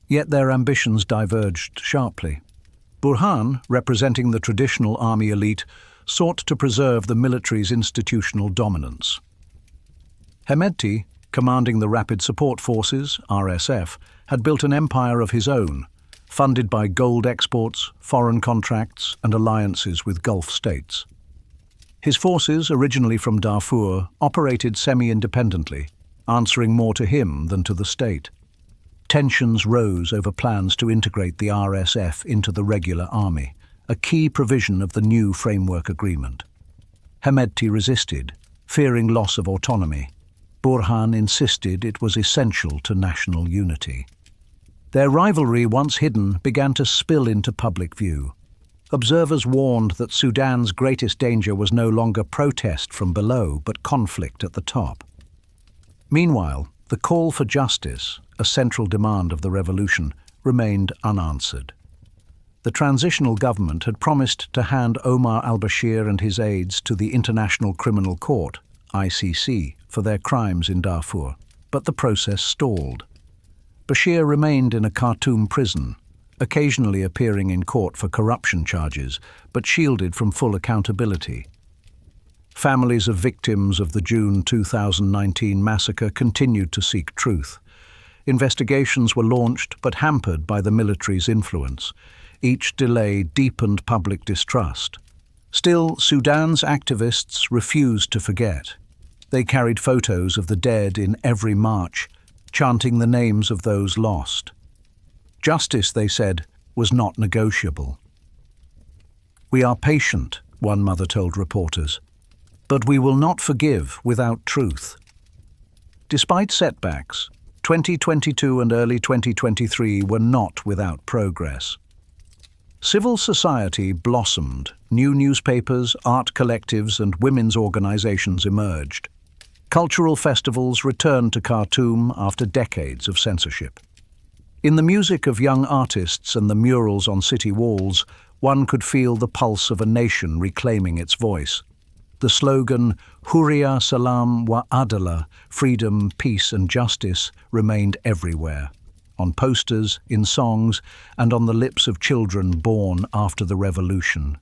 Yet their ambitions diverged sharply. Burhan, representing the traditional army elite, sought to preserve the military's institutional dominance. Hemedti, commanding the Rapid Support Forces, RSF, had built an empire of his own, funded by gold exports, foreign contracts, and alliances with Gulf states. His forces, originally from Darfur, operated semi-independently, answering more to him than to the state. Tensions rose over plans to integrate the RSF into the regular army, a key provision of the new framework agreement. Hemedti resisted, fearing loss of autonomy. Burhan insisted it was essential to national unity. Their rivalry, once hidden, began to spill into public view. Observers warned that Sudan's greatest danger was no longer protest from below, but conflict at the top. Meanwhile, the call for justice, a central demand of the revolution, remained unanswered. The transitional government had promised to hand Omar al-Bashir and his aides to the International Criminal Court, ICC, for their crimes in Darfur, but the process stalled. Bashir remained in a Khartoum prison, occasionally appearing in court for corruption charges, but shielded from full accountability. Families of victims of the June 2019 massacre continued to seek truth. Investigations were launched but hampered by the military's influence. Each delay deepened public distrust. Still, Sudan's activists refused to forget. They carried photos of the dead in every march, chanting the names of those lost. Justice, they said, was not negotiable. "We are patient," one mother told reporters, "but we will not forgive without truth." Despite setbacks, 2022 and early 2023 were not without progress. Civil society blossomed. New newspapers, art collectives, and women's organizations emerged. Cultural festivals returned to Khartoum after decades of censorship. In the music of young artists and the murals on city walls, one could feel the pulse of a nation reclaiming its voice. The slogan, "Huria, Salam wa Adala," freedom, peace and justice, remained everywhere, on posters, in songs, and on the lips of children born after the revolution.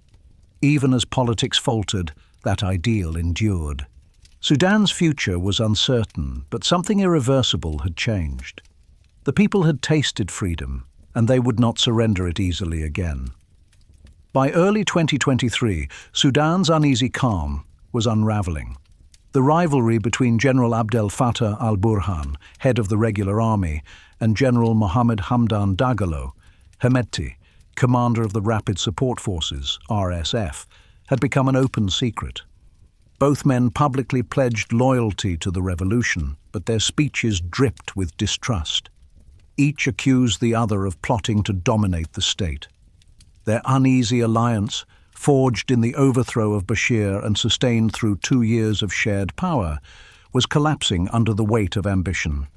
Even as politics faltered, that ideal endured. Sudan's future was uncertain, but something irreversible had changed. The people had tasted freedom, and they would not surrender it easily again. By early 2023, Sudan's uneasy calm was unraveling. The rivalry between General Abdel Fattah al-Burhan, head of the regular army, and General Mohammed Hamdan Dagalo, Hemedti, commander of the Rapid Support Forces, RSF, had become an open secret. Both men publicly pledged loyalty to the revolution, but their speeches dripped with distrust. Each accused the other of plotting to dominate the state. Their uneasy alliance, forged in the overthrow of Bashir and sustained through 2 years of shared power, was collapsing under the weight of ambition.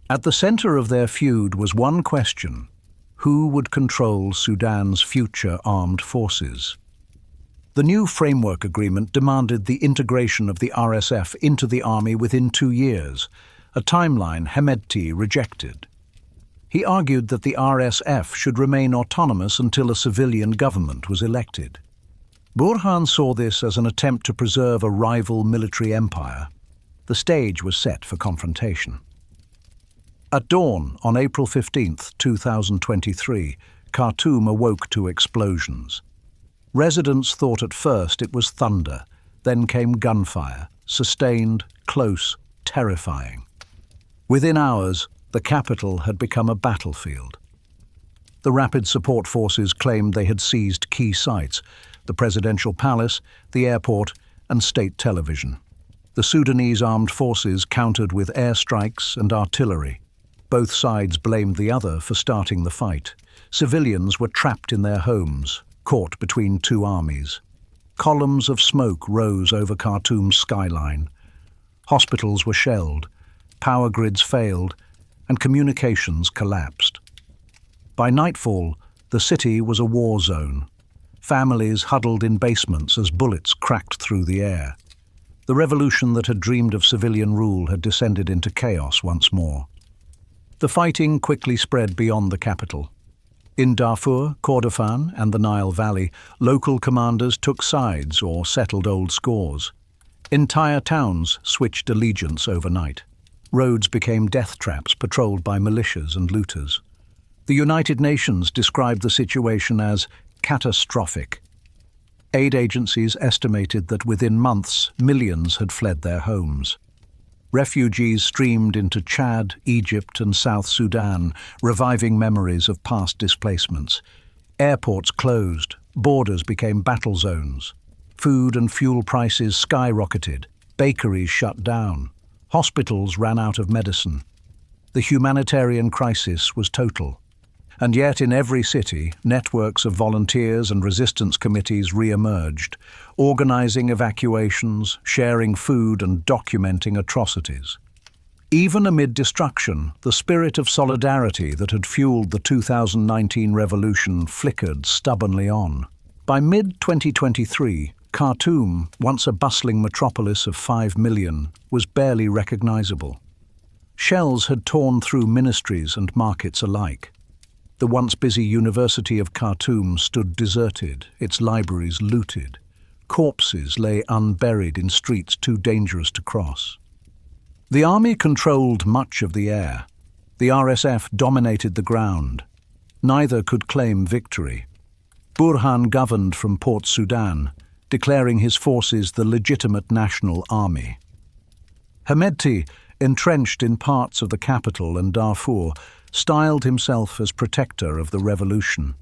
At the center of their feud was one question: who would control Sudan's future armed forces? The new framework agreement demanded the integration of the RSF into the army within 2 years, a timeline Hemedti rejected. He argued that the RSF should remain autonomous until a civilian government was elected. Burhan saw this as an attempt to preserve a rival military empire. The stage was set for confrontation. At dawn on April 15, 2023, Khartoum awoke to explosions. Residents thought at first it was thunder, then came gunfire, sustained, close, terrifying. Within hours, the capital had become a battlefield. The Rapid Support Forces claimed they had seized key sites: the presidential palace, the airport, and state television. The Sudanese armed forces countered with airstrikes and artillery. Both sides blamed the other for starting the fight. Civilians were trapped in their homes, caught between two armies. Columns of smoke rose over Khartoum's skyline. Hospitals were shelled, power grids failed, and communications collapsed. By nightfall, the city was a war zone. Families huddled in basements as bullets cracked through the air. The revolution that had dreamed of civilian rule had descended into chaos once more. The fighting quickly spread beyond the capital. In Darfur, Kordofan, and the Nile Valley, local commanders took sides or settled old scores. Entire towns switched allegiance overnight. Roads became death traps patrolled by militias and looters. The United Nations described the situation as catastrophic. Aid agencies estimated that within months, millions had fled their homes. Refugees streamed into Chad, Egypt, and South Sudan, reviving memories of past displacements. Airports closed, borders became battle zones. Food and fuel prices skyrocketed, bakeries shut down, hospitals ran out of medicine. The humanitarian crisis was total. And yet in every city, networks of volunteers and resistance committees re-emerged, organizing evacuations, sharing food and documenting atrocities. Even amid destruction, the spirit of solidarity that had fueled the 2019 revolution flickered stubbornly on. By mid-2023, Khartoum, once a bustling metropolis of 5 million, was barely recognizable. Shells had torn through ministries and markets alike. The once busy University of Khartoum stood deserted, its libraries looted. Corpses lay unburied in streets too dangerous to cross. The army controlled much of the air. The RSF dominated the ground. Neither could claim victory. Burhan governed from Port Sudan, declaring his forces the legitimate national army. Hemedti, entrenched in parts of the capital and Darfur, styled himself as protector of the revolution.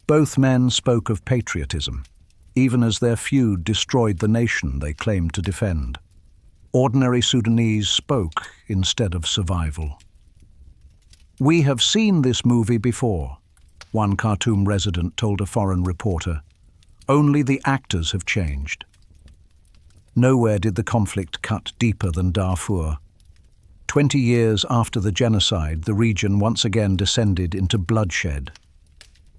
Both men spoke of patriotism, even as their feud destroyed the nation they claimed to defend. Ordinary Sudanese spoke instead of survival. "We have seen this movie before," one Khartoum resident told a foreign reporter. "Only the actors have changed." Nowhere did the conflict cut deeper than Darfur. 20 years after the genocide, the region once again descended into bloodshed.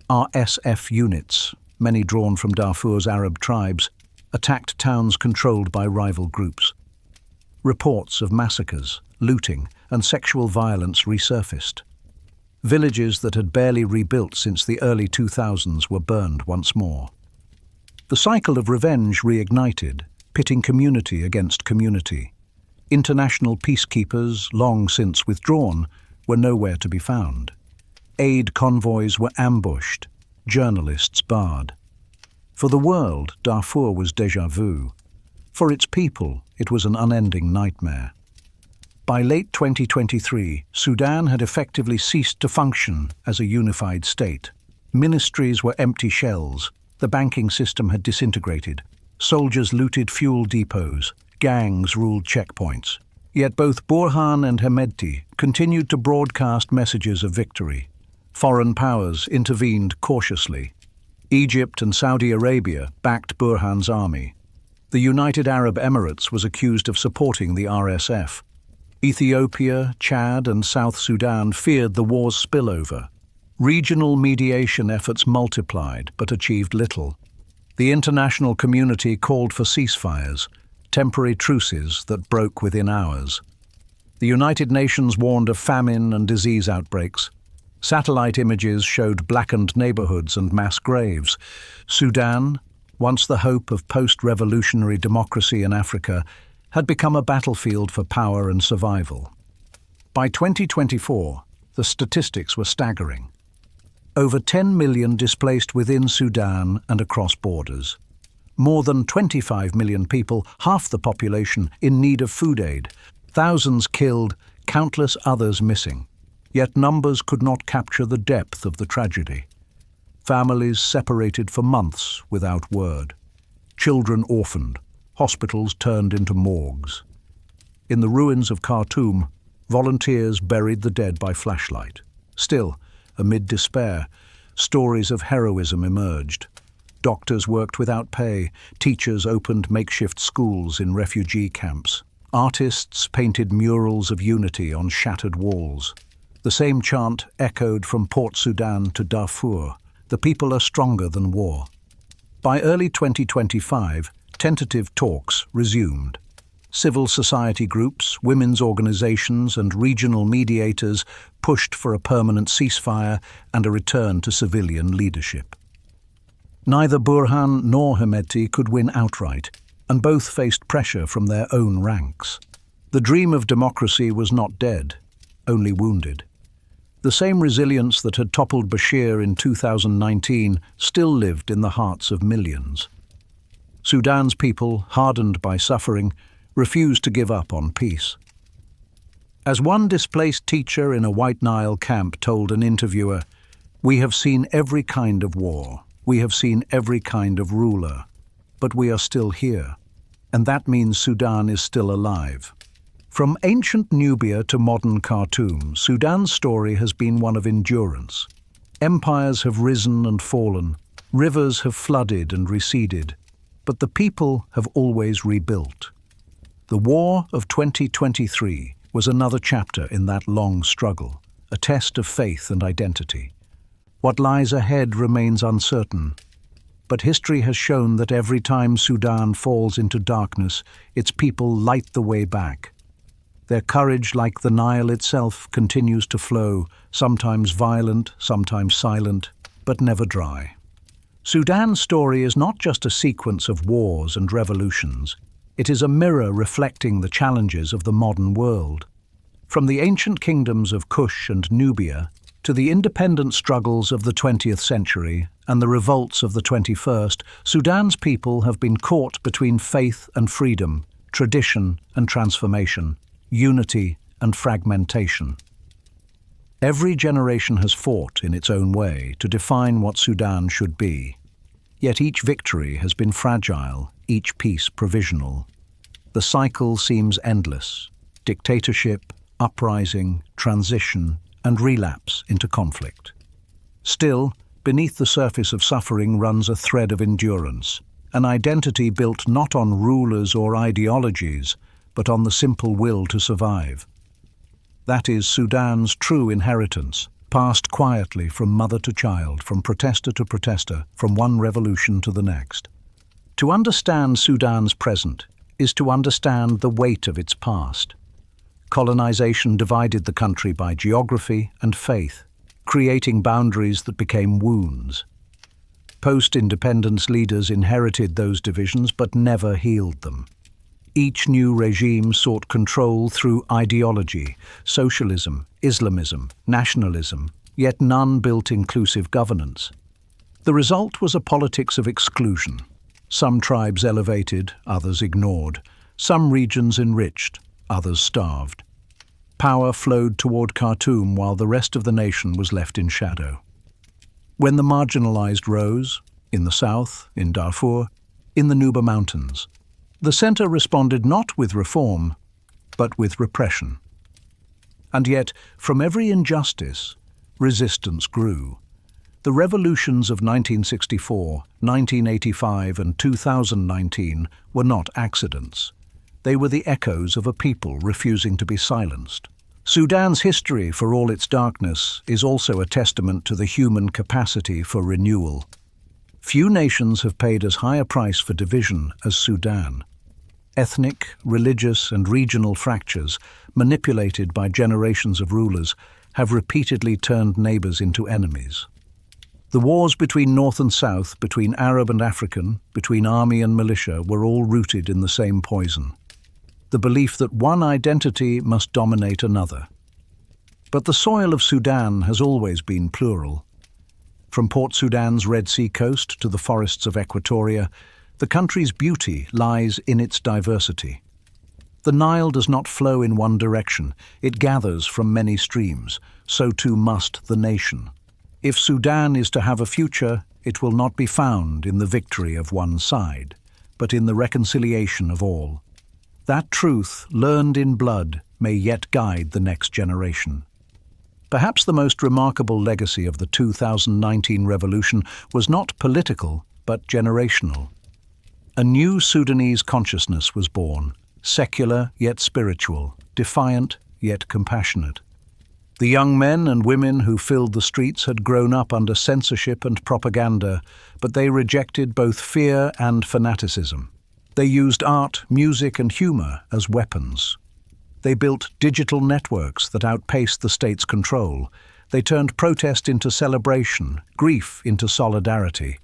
RSF units, many drawn from Darfur's Arab tribes, attacked towns controlled by rival groups. Reports of massacres, looting, and sexual violence resurfaced. Villages that had barely rebuilt since the early 2000s were burned once more. The cycle of revenge reignited, pitting community against community. International peacekeepers, long since withdrawn, were nowhere to be found. Aid convoys were ambushed, journalists barred. For the world, Darfur was déjà vu. For its people, it was an unending nightmare. By late 2023, Sudan had effectively ceased to function as a unified state. Ministries were empty shells, the banking system had disintegrated, soldiers looted fuel depots, gangs ruled checkpoints. Yet both Burhan and Hemedti continued to broadcast messages of victory. Foreign powers intervened cautiously. Egypt and Saudi Arabia backed Burhan's army. The United Arab Emirates was accused of supporting the RSF. Ethiopia, Chad, and South Sudan feared the war's spillover. Regional mediation efforts multiplied but achieved little. The international community called for ceasefires, temporary truces that broke within hours. The United Nations warned of famine and disease outbreaks. Satellite images showed blackened neighborhoods and mass graves. Sudan, once the hope of post-revolutionary democracy in Africa, had become a battlefield for power and survival. By 2024, the statistics were staggering. Over 10 million displaced within Sudan and across borders. More than 25 million people, half the population, in need of food aid. Thousands killed, countless others missing. Yet numbers could not capture the depth of the tragedy. Families separated for months without word. Children orphaned, hospitals turned into morgues. In the ruins of Khartoum, volunteers buried the dead by flashlight. Still, amid despair, stories of heroism emerged. Doctors worked without pay, teachers opened makeshift schools in refugee camps. Artists painted murals of unity on shattered walls. The same chant echoed from Port Sudan to Darfur, "The people are stronger than war." By early 2025, tentative talks resumed. Civil society groups, women's organizations, and regional mediators pushed for a permanent ceasefire and a return to civilian leadership. Neither Burhan nor Hemedti could win outright, and both faced pressure from their own ranks. The dream of democracy was not dead, only wounded. The same resilience that had toppled Bashir in 2019 still lived in the hearts of millions. Sudan's people, hardened by suffering, refused to give up on peace. As one displaced teacher in a White Nile camp told an interviewer, "We have seen every kind of war, we have seen every kind of ruler, but we are still here, and that means Sudan is still alive." From ancient Nubia to modern Khartoum, Sudan's story has been one of endurance. Empires have risen and fallen, rivers have flooded and receded, but the people have always rebuilt. The war of 2023 was another chapter in that long struggle, a test of faith and identity. What lies ahead remains uncertain, but history has shown that every time Sudan falls into darkness, its people light the way back. Their courage, like the Nile itself, continues to flow, sometimes violent, sometimes silent, but never dry. Sudan's story is not just a sequence of wars and revolutions. It is a mirror reflecting the challenges of the modern world. From the ancient kingdoms of Kush and Nubia to the independent struggles of the 20th century and the revolts of the 21st, Sudan's people have been caught between faith and freedom, tradition and transformation, unity and fragmentation. Every generation has fought in its own way to define what Sudan should be. Yet each victory has been fragile, each peace provisional. The cycle seems endless: dictatorship, uprising, transition, and relapse into conflict. Still, beneath the surface of suffering runs a thread of endurance, an identity built not on rulers or ideologies, but on the simple will to survive. That is Sudan's true inheritance, passed quietly from mother to child, from protester to protester, from one revolution to the next. To understand Sudan's present is to understand the weight of its past. Colonization divided the country by geography and faith, creating boundaries that became wounds. Post-independence leaders inherited those divisions but never healed them. Each new regime sought control through ideology, socialism, Islamism, nationalism, yet none built inclusive governance. The result was a politics of exclusion. Some tribes elevated, others ignored. Some regions enriched, others starved. Power flowed toward Khartoum while the rest of the nation was left in shadow. When the marginalized rose, in the south, in Darfur, in the Nuba Mountains, the center responded not with reform, but with repression. And yet, from every injustice, resistance grew. The revolutions of 1964, 1985, and 2019 were not accidents. They were the echoes of a people refusing to be silenced. Sudan's history, for all its darkness, is also a testament to the human capacity for renewal. Few nations have paid as high a price for division as Sudan. Ethnic, religious, and regional fractures, manipulated by generations of rulers, have repeatedly turned neighbors into enemies. The wars between North and South, between Arab and African, between army and militia were all rooted in the same poison: the belief that one identity must dominate another. But the soil of Sudan has always been plural. From Port Sudan's Red Sea coast to the forests of Equatoria, the country's beauty lies in its diversity. The Nile does not flow in one direction, it gathers from many streams, so too must the nation. If Sudan is to have a future, it will not be found in the victory of one side, but in the reconciliation of all. That truth, learned in blood, may yet guide the next generation. Perhaps the most remarkable legacy of the 2019 revolution was not political, but generational. A new Sudanese consciousness was born, secular yet spiritual, defiant yet compassionate. The young men and women who filled the streets had grown up under censorship and propaganda, but they rejected both fear and fanaticism. They used art, music, and humor as weapons. They built digital networks that outpaced the state's control. They turned protest into celebration, grief into solidarity.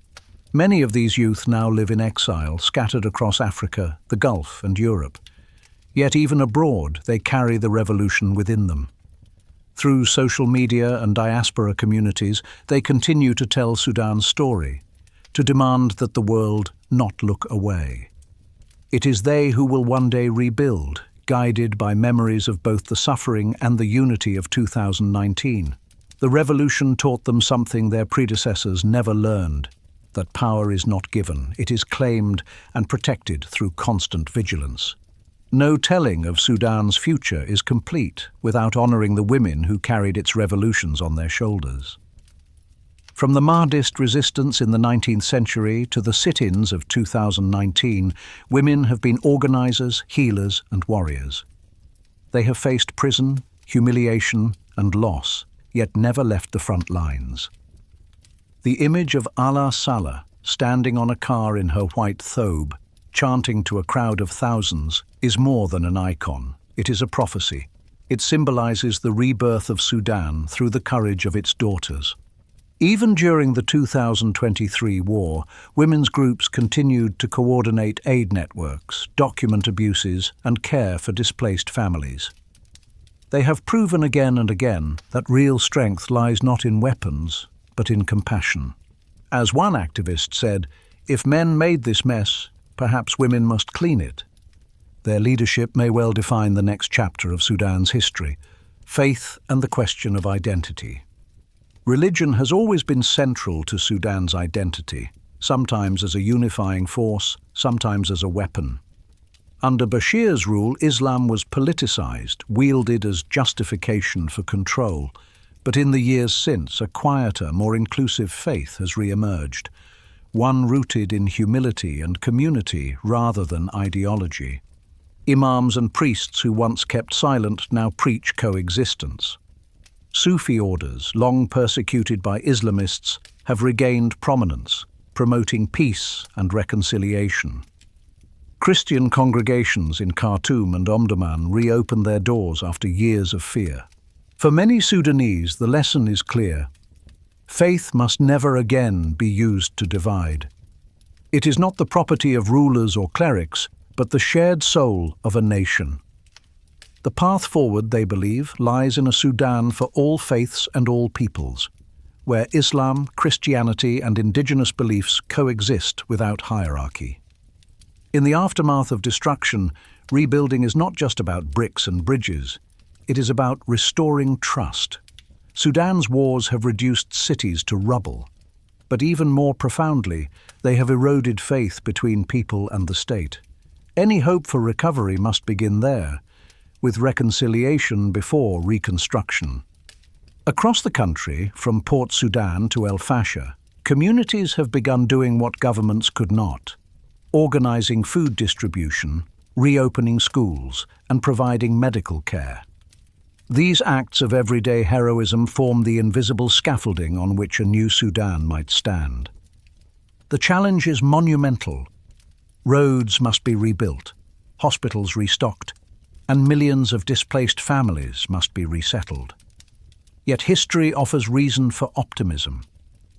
Many of these youth now live in exile, scattered across Africa, the Gulf, and Europe. Yet even abroad, they carry the revolution within them. Through social media and diaspora communities, they continue to tell Sudan's story, to demand that the world not look away. It is they who will one day rebuild, guided by memories of both the suffering and the unity of 2019. The revolution taught them something their predecessors never learned, that power is not given, it is claimed and protected through constant vigilance. No telling of Sudan's future is complete without honoring the women who carried its revolutions on their shoulders. From the Mahdist resistance in the 19th century to the sit-ins of 2019, women have been organizers, healers, and warriors. They have faced prison, humiliation, and loss, yet never left the front lines. The image of Allah Salah, standing on a car in her white thobe, chanting to a crowd of thousands, is more than an icon. It is a prophecy. It symbolizes the rebirth of Sudan through the courage of its daughters. Even during the 2023 war, women's groups continued to coordinate aid networks, document abuses, and care for displaced families. They have proven again and again that real strength lies not in weapons, but in compassion. As one activist said, "If men made this mess, perhaps women must clean it." Their leadership may well define the next chapter of Sudan's history: faith and the question of identity. Religion has always been central to Sudan's identity, sometimes as a unifying force, sometimes as a weapon. Under Bashir's rule, Islam was politicized, wielded as justification for control, but in the years since, a quieter, more inclusive faith has re-emerged, one rooted in humility and community rather than ideology. Imams and priests who once kept silent now preach coexistence. Sufi orders, long persecuted by Islamists, have regained prominence, promoting peace and reconciliation. Christian congregations in Khartoum and Omdurman reopen their doors after years of fear. For many Sudanese, the lesson is clear. Faith must never again be used to divide. It is not the property of rulers or clerics, but the shared soul of a nation. The path forward, they believe, lies in a Sudan for all faiths and all peoples, where Islam, Christianity, and indigenous beliefs coexist without hierarchy. In the aftermath of destruction, rebuilding is not just about bricks and bridges. It is about restoring trust. Sudan's wars have reduced cities to rubble, but even more profoundly, they have eroded faith between people and the state. Any hope for recovery must begin there, with reconciliation before reconstruction. Across the country, from Port Sudan to El Fasher, communities have begun doing what governments could not: organizing food distribution, reopening schools, and providing medical care. These acts of everyday heroism form the invisible scaffolding on which a new Sudan might stand. The challenge is monumental. Roads must be rebuilt, hospitals restocked, and millions of displaced families must be resettled. Yet history offers reason for optimism.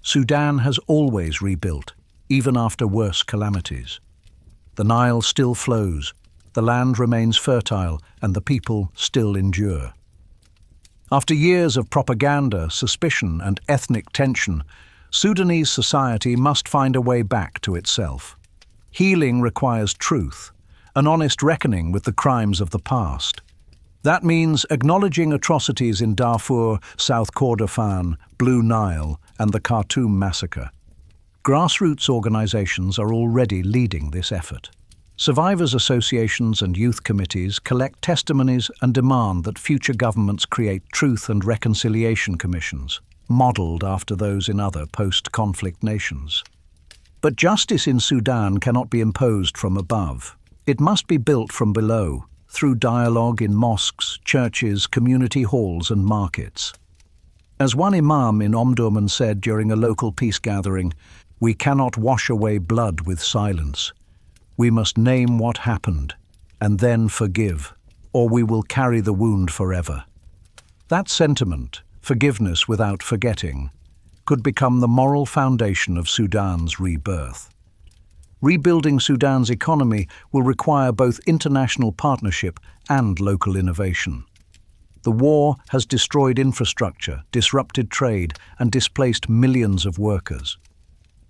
Sudan has always rebuilt, even after worse calamities. The Nile still flows, the land remains fertile, and the people still endure. After years of propaganda, suspicion, and ethnic tension, Sudanese society must find a way back to itself. Healing requires truth, an honest reckoning with the crimes of the past. That means acknowledging atrocities in Darfur, South Kordofan, Blue Nile, and the Khartoum massacre. Grassroots organizations are already leading this effort. Survivors' associations and youth committees collect testimonies and demand that future governments create truth and reconciliation commissions, modeled after those in other post-conflict nations. But justice in Sudan cannot be imposed from above. It must be built from below, through dialogue in mosques, churches, community halls, and markets. As one imam in Omdurman said during a local peace gathering, "We cannot wash away blood with silence. We must name what happened, and then forgive, or we will carry the wound forever." That sentiment, forgiveness without forgetting, could become the moral foundation of Sudan's rebirth. Rebuilding Sudan's economy will require both international partnership and local innovation. The war has destroyed infrastructure, disrupted trade, and displaced millions of workers.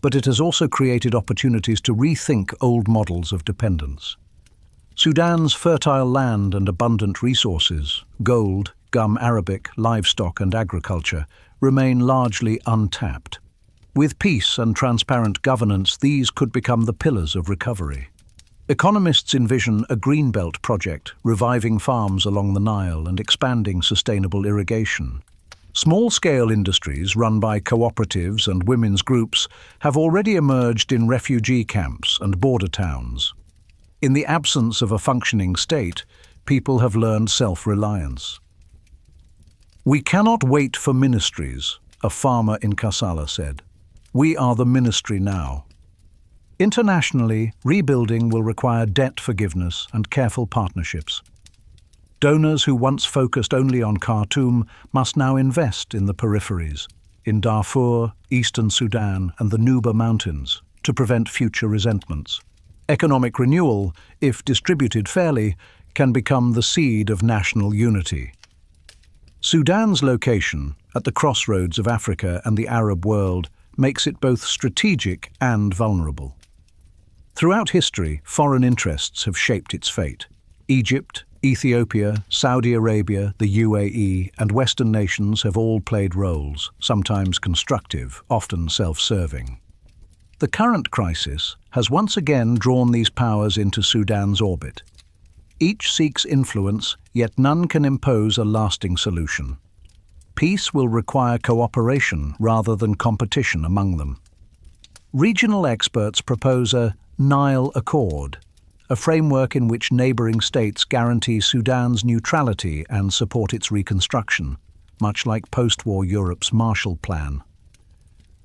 But it has also created opportunities to rethink old models of dependence. Sudan's fertile land and abundant resources, gold, gum arabic, livestock and agriculture, remain largely untapped. With peace and transparent governance, these could become the pillars of recovery. Economists envision a greenbelt project, reviving farms along the Nile and expanding sustainable irrigation. Small-scale industries run by cooperatives and women's groups have already emerged in refugee camps and border towns. In the absence of a functioning state, people have learned self-reliance. "We cannot wait for ministries," a farmer in Kassala said. "We are the ministry now." Internationally, rebuilding will require debt forgiveness and careful partnerships. Donors who once focused only on Khartoum must now invest in the peripheries, in Darfur, eastern Sudan and the Nuba Mountains, to prevent future resentments. Economic renewal, if distributed fairly, can become the seed of national unity. Sudan's location, at the crossroads of Africa and the Arab world, makes it both strategic and vulnerable. Throughout history, foreign interests have shaped its fate. Egypt, Ethiopia, Saudi Arabia, the UAE, and Western nations have all played roles, sometimes constructive, often self-serving. The current crisis has once again drawn these powers into Sudan's orbit. Each seeks influence, yet none can impose a lasting solution. Peace will require cooperation rather than competition among them. Regional experts propose a Nile Accord, a framework in which neighboring states guarantee Sudan's neutrality and support its reconstruction, much like post-war Europe's Marshall Plan.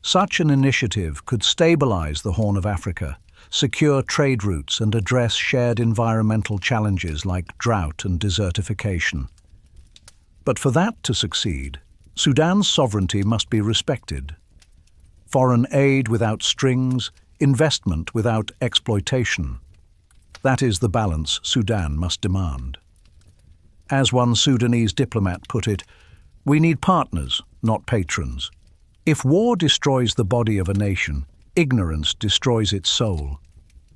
Such an initiative could stabilize the Horn of Africa, secure trade routes and address shared environmental challenges like drought and desertification. But for that to succeed, Sudan's sovereignty must be respected. Foreign aid without strings, investment without exploitation. That is the balance Sudan must demand. As one Sudanese diplomat put it, "We need partners, not patrons. If war destroys the body of a nation, ignorance destroys its soul."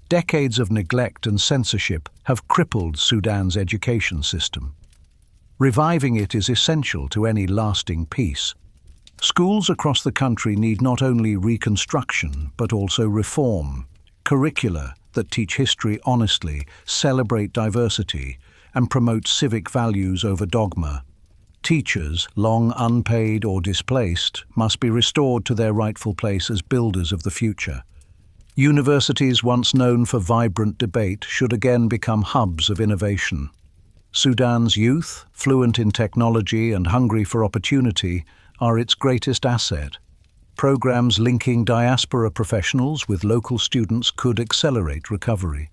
Decades of neglect and censorship have crippled Sudan's education system. Reviving it is essential to any lasting peace. Schools across the country need not only reconstruction, but also reform. Curricula that teach history honestly, celebrate diversity, and promote civic values over dogma. Teachers, long unpaid or displaced, must be restored to their rightful place as builders of the future. Universities once known for vibrant debate should again become hubs of innovation. Sudan's youth, fluent in technology and hungry for opportunity, are its greatest asset. Programs linking diaspora professionals with local students could accelerate recovery.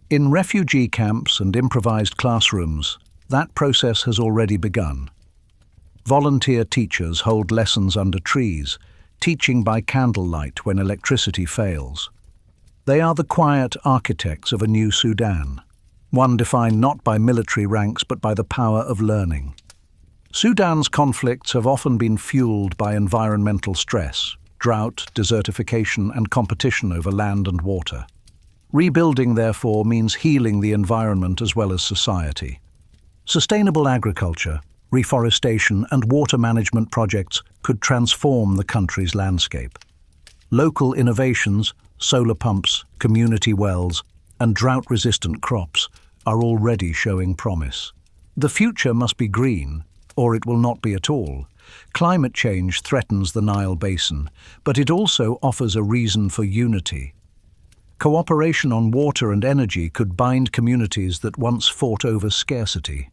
In refugee camps and improvised classrooms, that process has already begun. Volunteer teachers hold lessons under trees, teaching by candlelight when electricity fails. They are the quiet architects of a new Sudan, one defined not by military ranks but by the power of learning. Sudan's conflicts have often been fueled by environmental stress, drought, desertification, and competition over land and water. Rebuilding, therefore, means healing the environment as well as society. Sustainable agriculture, reforestation, and water management projects could transform the country's landscape. Local innovations, solar pumps, community wells, and drought-resistant crops are already showing promise. The future must be green, or it will not be at all. Climate change threatens the Nile Basin, but it also offers a reason for unity. Cooperation on water and energy could bind communities that once fought over scarcity.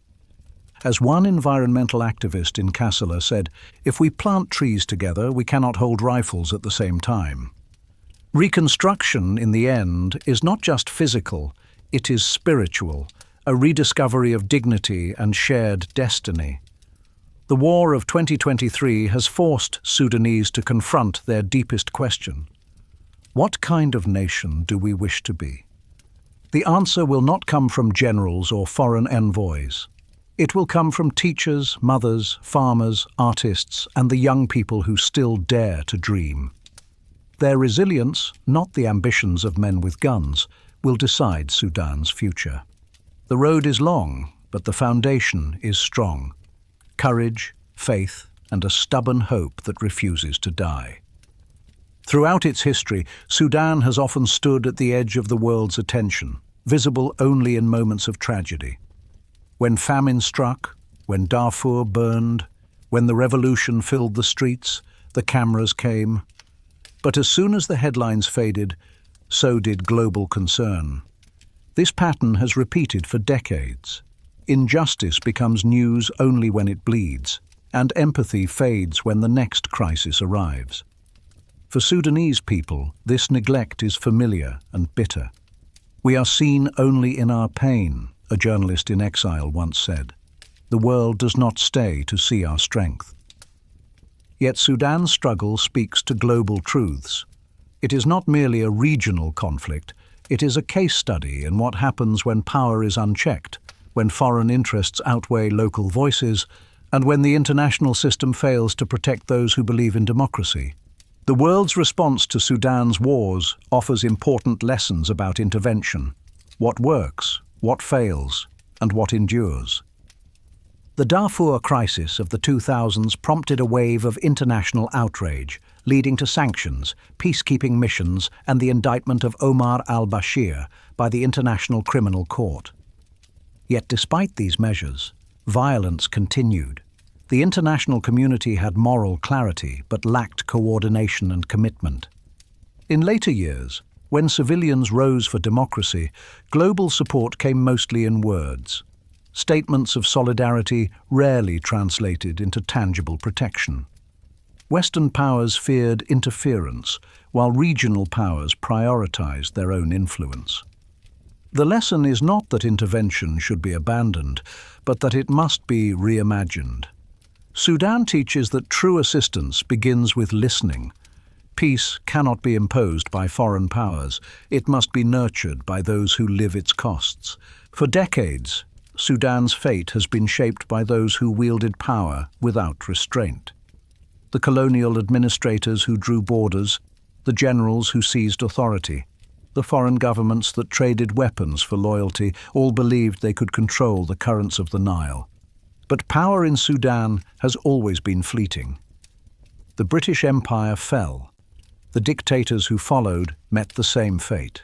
As one environmental activist in Kassala said, "If we plant trees together, we cannot hold rifles at the same time." Reconstruction, in the end, is not just physical, it is spiritual, a rediscovery of dignity and shared destiny. The war of 2023 has forced Sudanese to confront their deepest question. What kind of nation do we wish to be? The answer will not come from generals or foreign envoys. It will come from teachers, mothers, farmers, artists, and the young people who still dare to dream. Their resilience, not the ambitions of men with guns, will decide Sudan's future. The road is long, but the foundation is strong. Courage, faith, and a stubborn hope that refuses to die. Throughout its history, Sudan has often stood at the edge of the world's attention, visible only in moments of tragedy. When famine struck, when Darfur burned, when the revolution filled the streets, the cameras came. But as soon as the headlines faded, so did global concern. This pattern has repeated for decades. Injustice becomes news only when it bleeds, and empathy fades when the next crisis arrives. For Sudanese people, this neglect is familiar and bitter. "We are seen only in our pain," a journalist in exile once said. "The world does not stay to see our strength." Yet Sudan's struggle speaks to global truths. It is not merely a regional conflict, it is a case study in what happens when power is unchecked, when foreign interests outweigh local voices, and when the international system fails to protect those who believe in democracy. The world's response to Sudan's wars offers important lessons about intervention: what works, what fails, and what endures. The Darfur crisis of the 2000s prompted a wave of international outrage, leading to sanctions, peacekeeping missions, and the indictment of Omar al-Bashir by the International Criminal Court. Yet despite these measures, violence continued. The international community had moral clarity but lacked coordination and commitment. In later years, when civilians rose for democracy, global support came mostly in words. Statements of solidarity rarely translated into tangible protection. Western powers feared interference, while regional powers prioritized their own influence. The lesson is not that intervention should be abandoned, but that it must be reimagined. Sudan teaches that true assistance begins with listening. Peace cannot be imposed by foreign powers. It must be nurtured by those who live its costs. For decades, Sudan's fate has been shaped by those who wielded power without restraint. The colonial administrators who drew borders, the generals who seized authority, the foreign governments that traded weapons for loyalty, all believed they could control the currents of the Nile. But power in Sudan has always been fleeting. The British Empire fell. The dictators who followed met the same fate.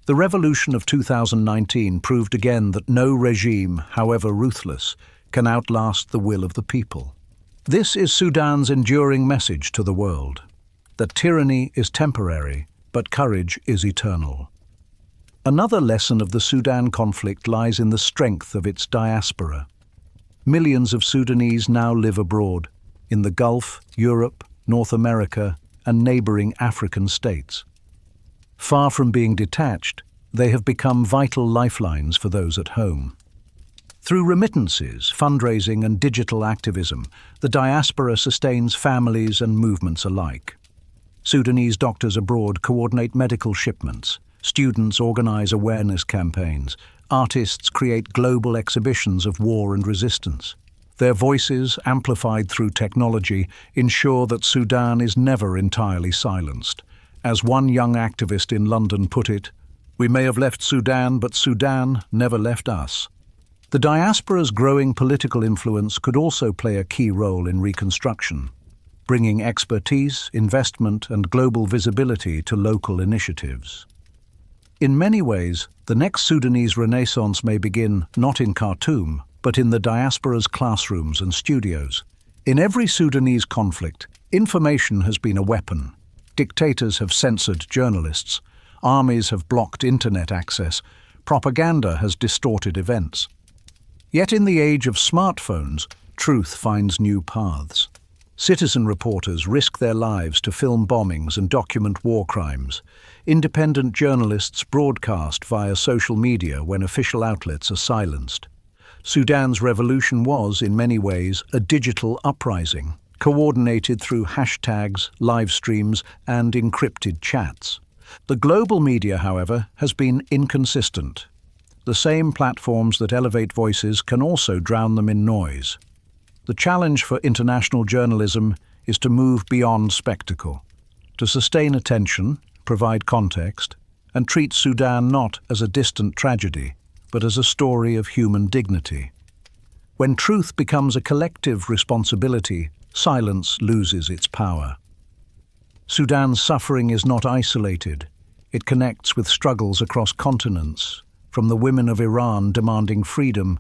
The revolution of 2019 proved again that no regime, however ruthless, can outlast the will of the people. This is Sudan's enduring message to the world, that tyranny is temporary, but courage is eternal. Another lesson of the Sudan conflict lies in the strength of its diaspora. Millions of Sudanese now live abroad, in the Gulf, Europe, North America, and neighboring African states. Far from being detached, they have become vital lifelines for those at home. Through remittances, fundraising, and digital activism, the diaspora sustains families and movements alike. Sudanese doctors abroad coordinate medical shipments, students organize awareness campaigns, artists create global exhibitions of war and resistance. Their voices, amplified through technology, ensure that Sudan is never entirely silenced. As one young activist in London put it, "We may have left Sudan, but Sudan never left us." The diaspora's growing political influence could also play a key role in reconstruction, bringing expertise, investment, and global visibility to local initiatives. In many ways, the next Sudanese Renaissance may begin not in Khartoum, but in the diaspora's classrooms and studios. In every Sudanese conflict, information has been a weapon. Dictators have censored journalists, armies have blocked internet access, propaganda has distorted events. Yet in the age of smartphones, truth finds new paths. Citizen reporters risk their lives to film bombings and document war crimes. Independent journalists broadcast via social media when official outlets are silenced. Sudan's revolution was, in many ways, a digital uprising, coordinated through hashtags, live streams, and encrypted chats. The global media, however, has been inconsistent. The same platforms that elevate voices can also drown them in noise. The challenge for international journalism is to move beyond spectacle, to sustain attention, provide context, and treat Sudan not as a distant tragedy, but as a story of human dignity. When truth becomes a collective responsibility, silence loses its power. Sudan's suffering is not isolated. It connects with struggles across continents, from the women of Iran demanding freedom,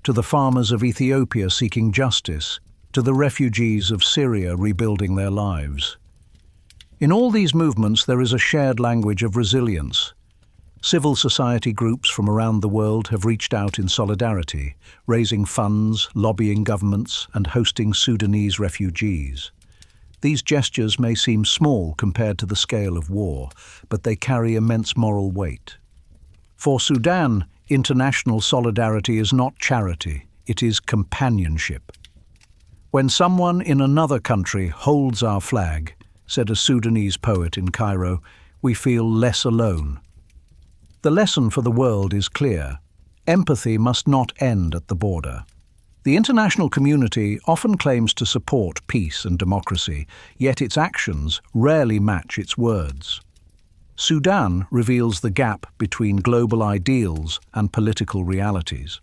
to the farmers of Ethiopia seeking justice, to the refugees of Syria rebuilding their lives. In all these movements there is a shared language of resilience. Civil society groups from around the world have reached out in solidarity, raising funds, lobbying governments, and hosting Sudanese refugees. These gestures may seem small compared to the scale of war, but they carry immense moral weight. For Sudan, international solidarity is not charity, it is companionship. "When someone in another country holds our flag," said a Sudanese poet in Cairo, "we feel less alone." The lesson for the world is clear. Empathy must not end at the border. The international community often claims to support peace and democracy, yet its actions rarely match its words. Sudan reveals the gap between global ideals and political realities.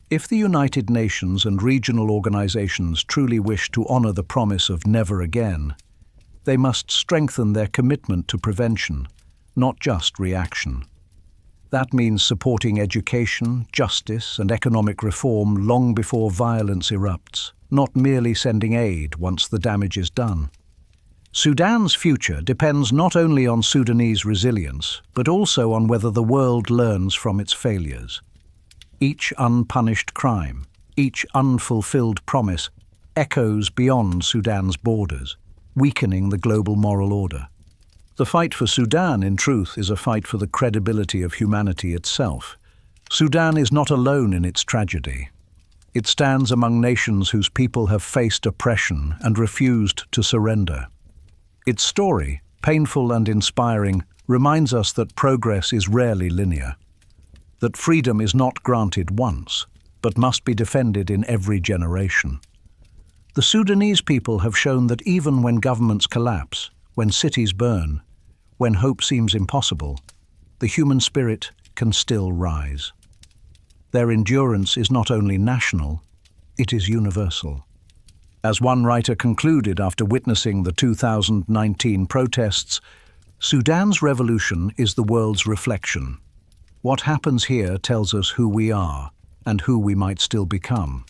If the United Nations and regional organizations truly wish to honor the promise of never again, they must strengthen their commitment to prevention, not just reaction. That means supporting education, justice, and economic reform long before violence erupts, not merely sending aid once the damage is done. Sudan's future depends not only on Sudanese resilience, but also on whether the world learns from its failures. Each unpunished crime, each unfulfilled promise, echoes beyond Sudan's borders, weakening the global moral order. The fight for Sudan, in truth, is a fight for the credibility of humanity itself. Sudan is not alone in its tragedy. It stands among nations whose people have faced oppression and refused to surrender. Its story, painful and inspiring, reminds us that progress is rarely linear, that freedom is not granted once, but must be defended in every generation. The Sudanese people have shown that even when governments collapse, when cities burn, when hope seems impossible, the human spirit can still rise. Their endurance is not only national, it is universal. As one writer concluded after witnessing the 2019 protests, Sudan's revolution is the world's reflection. What happens here tells us who we are and who we might still become.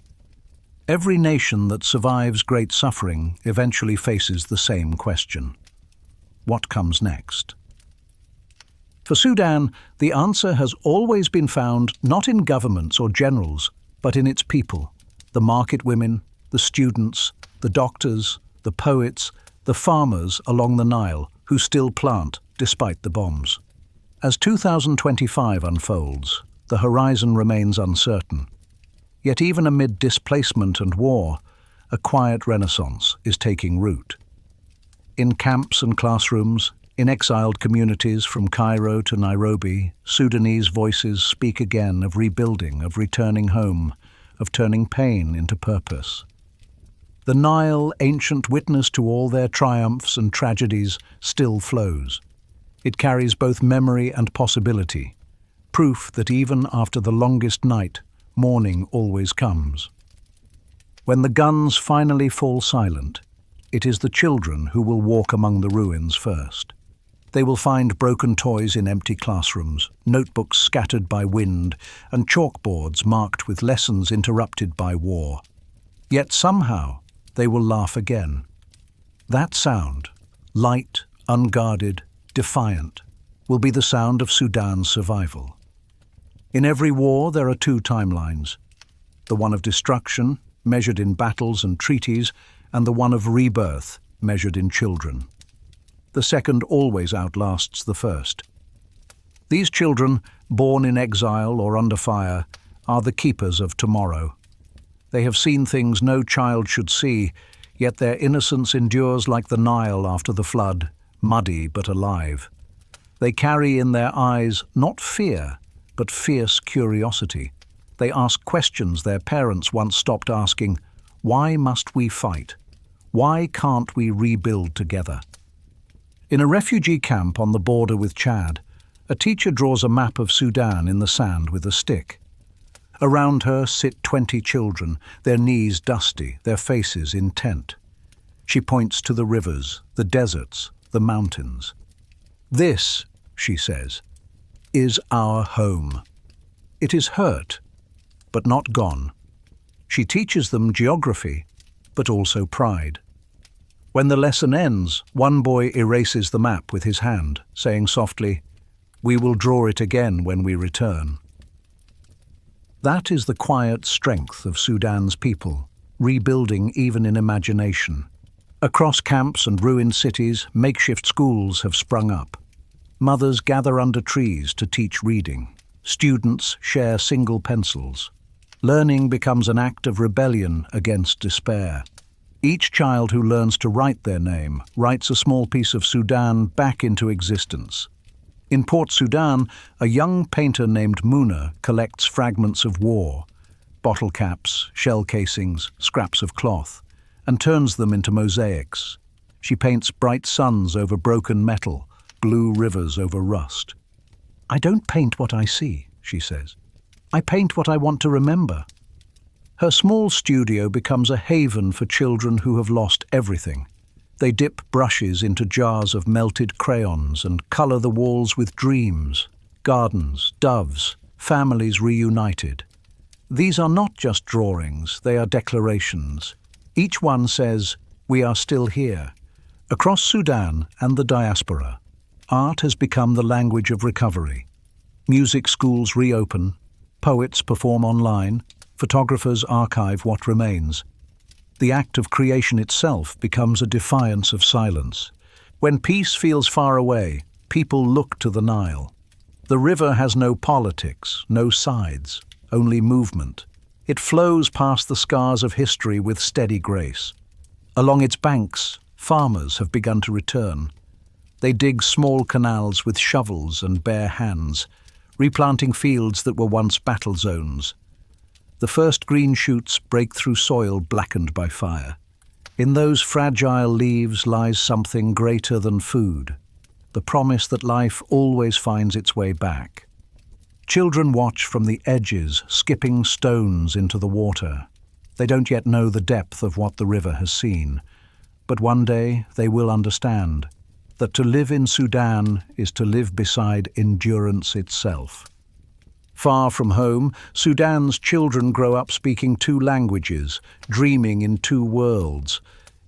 Every nation that survives great suffering eventually faces the same question. What comes next? For Sudan, the answer has always been found not in governments or generals, but in its people, the market women, the students, the doctors, the poets, the farmers along the Nile who still plant despite the bombs. As 2025 unfolds, the horizon remains uncertain. Yet even amid displacement and war, a quiet renaissance is taking root. In camps and classrooms, in exiled communities from Cairo to Nairobi, Sudanese voices speak again of rebuilding, of returning home, of turning pain into purpose. The Nile, ancient witness to all their triumphs and tragedies, still flows. It carries both memory and possibility, proof that even after the longest night, morning always comes. When the guns finally fall silent, it is the children who will walk among the ruins first. They will find broken toys in empty classrooms, notebooks scattered by wind, and chalkboards marked with lessons interrupted by war. Yet somehow they will laugh again. That sound, light, unguarded, defiant, will be the sound of Sudan's survival. In every war there are two timelines, the one of destruction, measured in battles and treaties, and the one of rebirth, measured in children. The second always outlasts the first. These children, born in exile or under fire, are the keepers of tomorrow. They have seen things no child should see, yet their innocence endures like the Nile after the flood, muddy but alive. They carry in their eyes not fear, but fierce curiosity. They ask questions their parents once stopped asking. Why must we fight? Why can't we rebuild together? In a refugee camp on the border with Chad, A teacher draws a map of Sudan in the sand with a stick. Around her sit 20 children, their knees dusty, their faces intent. She points to the rivers, the deserts, the mountains. "This," she says, "is our home." It is hurt, but not gone. She teaches them geography, but also pride. When the lesson ends, one boy erases the map with his hand, saying softly, "We will draw it again when we return." That is the quiet strength of Sudan's people, rebuilding even in imagination. Across camps and ruined cities, makeshift schools have sprung up. Mothers gather under trees to teach reading. Students share single pencils. Learning becomes an act of rebellion against despair. Each child who learns to write their name writes a small piece of Sudan back into existence. In Port Sudan, a young painter named Muna collects fragments of war, bottle caps, shell casings, scraps of cloth, and turns them into mosaics. She paints bright suns over broken metal, blue rivers over rust. "I don't paint what I see," she says. "I paint what I want to remember." Her small studio becomes a haven for children who have lost everything. They dip brushes into jars of melted crayons and color the walls with dreams, gardens, doves, families reunited. These are not just drawings, they are declarations. Each one says, "We are still here." Across Sudan and the diaspora, art has become the language of recovery. Music schools reopen, poets perform online, photographers archive what remains. The act of creation itself becomes a defiance of silence. When peace feels far away, people look to the Nile. The river has no politics, no sides, only movement. It flows past the scars of history with steady grace. Along its banks, farmers have begun to return. They dig small canals with shovels and bare hands, replanting fields that were once battle zones. The first green shoots break through soil blackened by fire. In those fragile leaves lies something greater than food, the promise that life always finds its way back. Children watch from the edges, skipping stones into the water. They don't yet know the depth of what the river has seen, but one day they will understand that to live in Sudan is to live beside endurance itself. Far from home, Sudan's children grow up speaking 2 languages, dreaming in 2 worlds.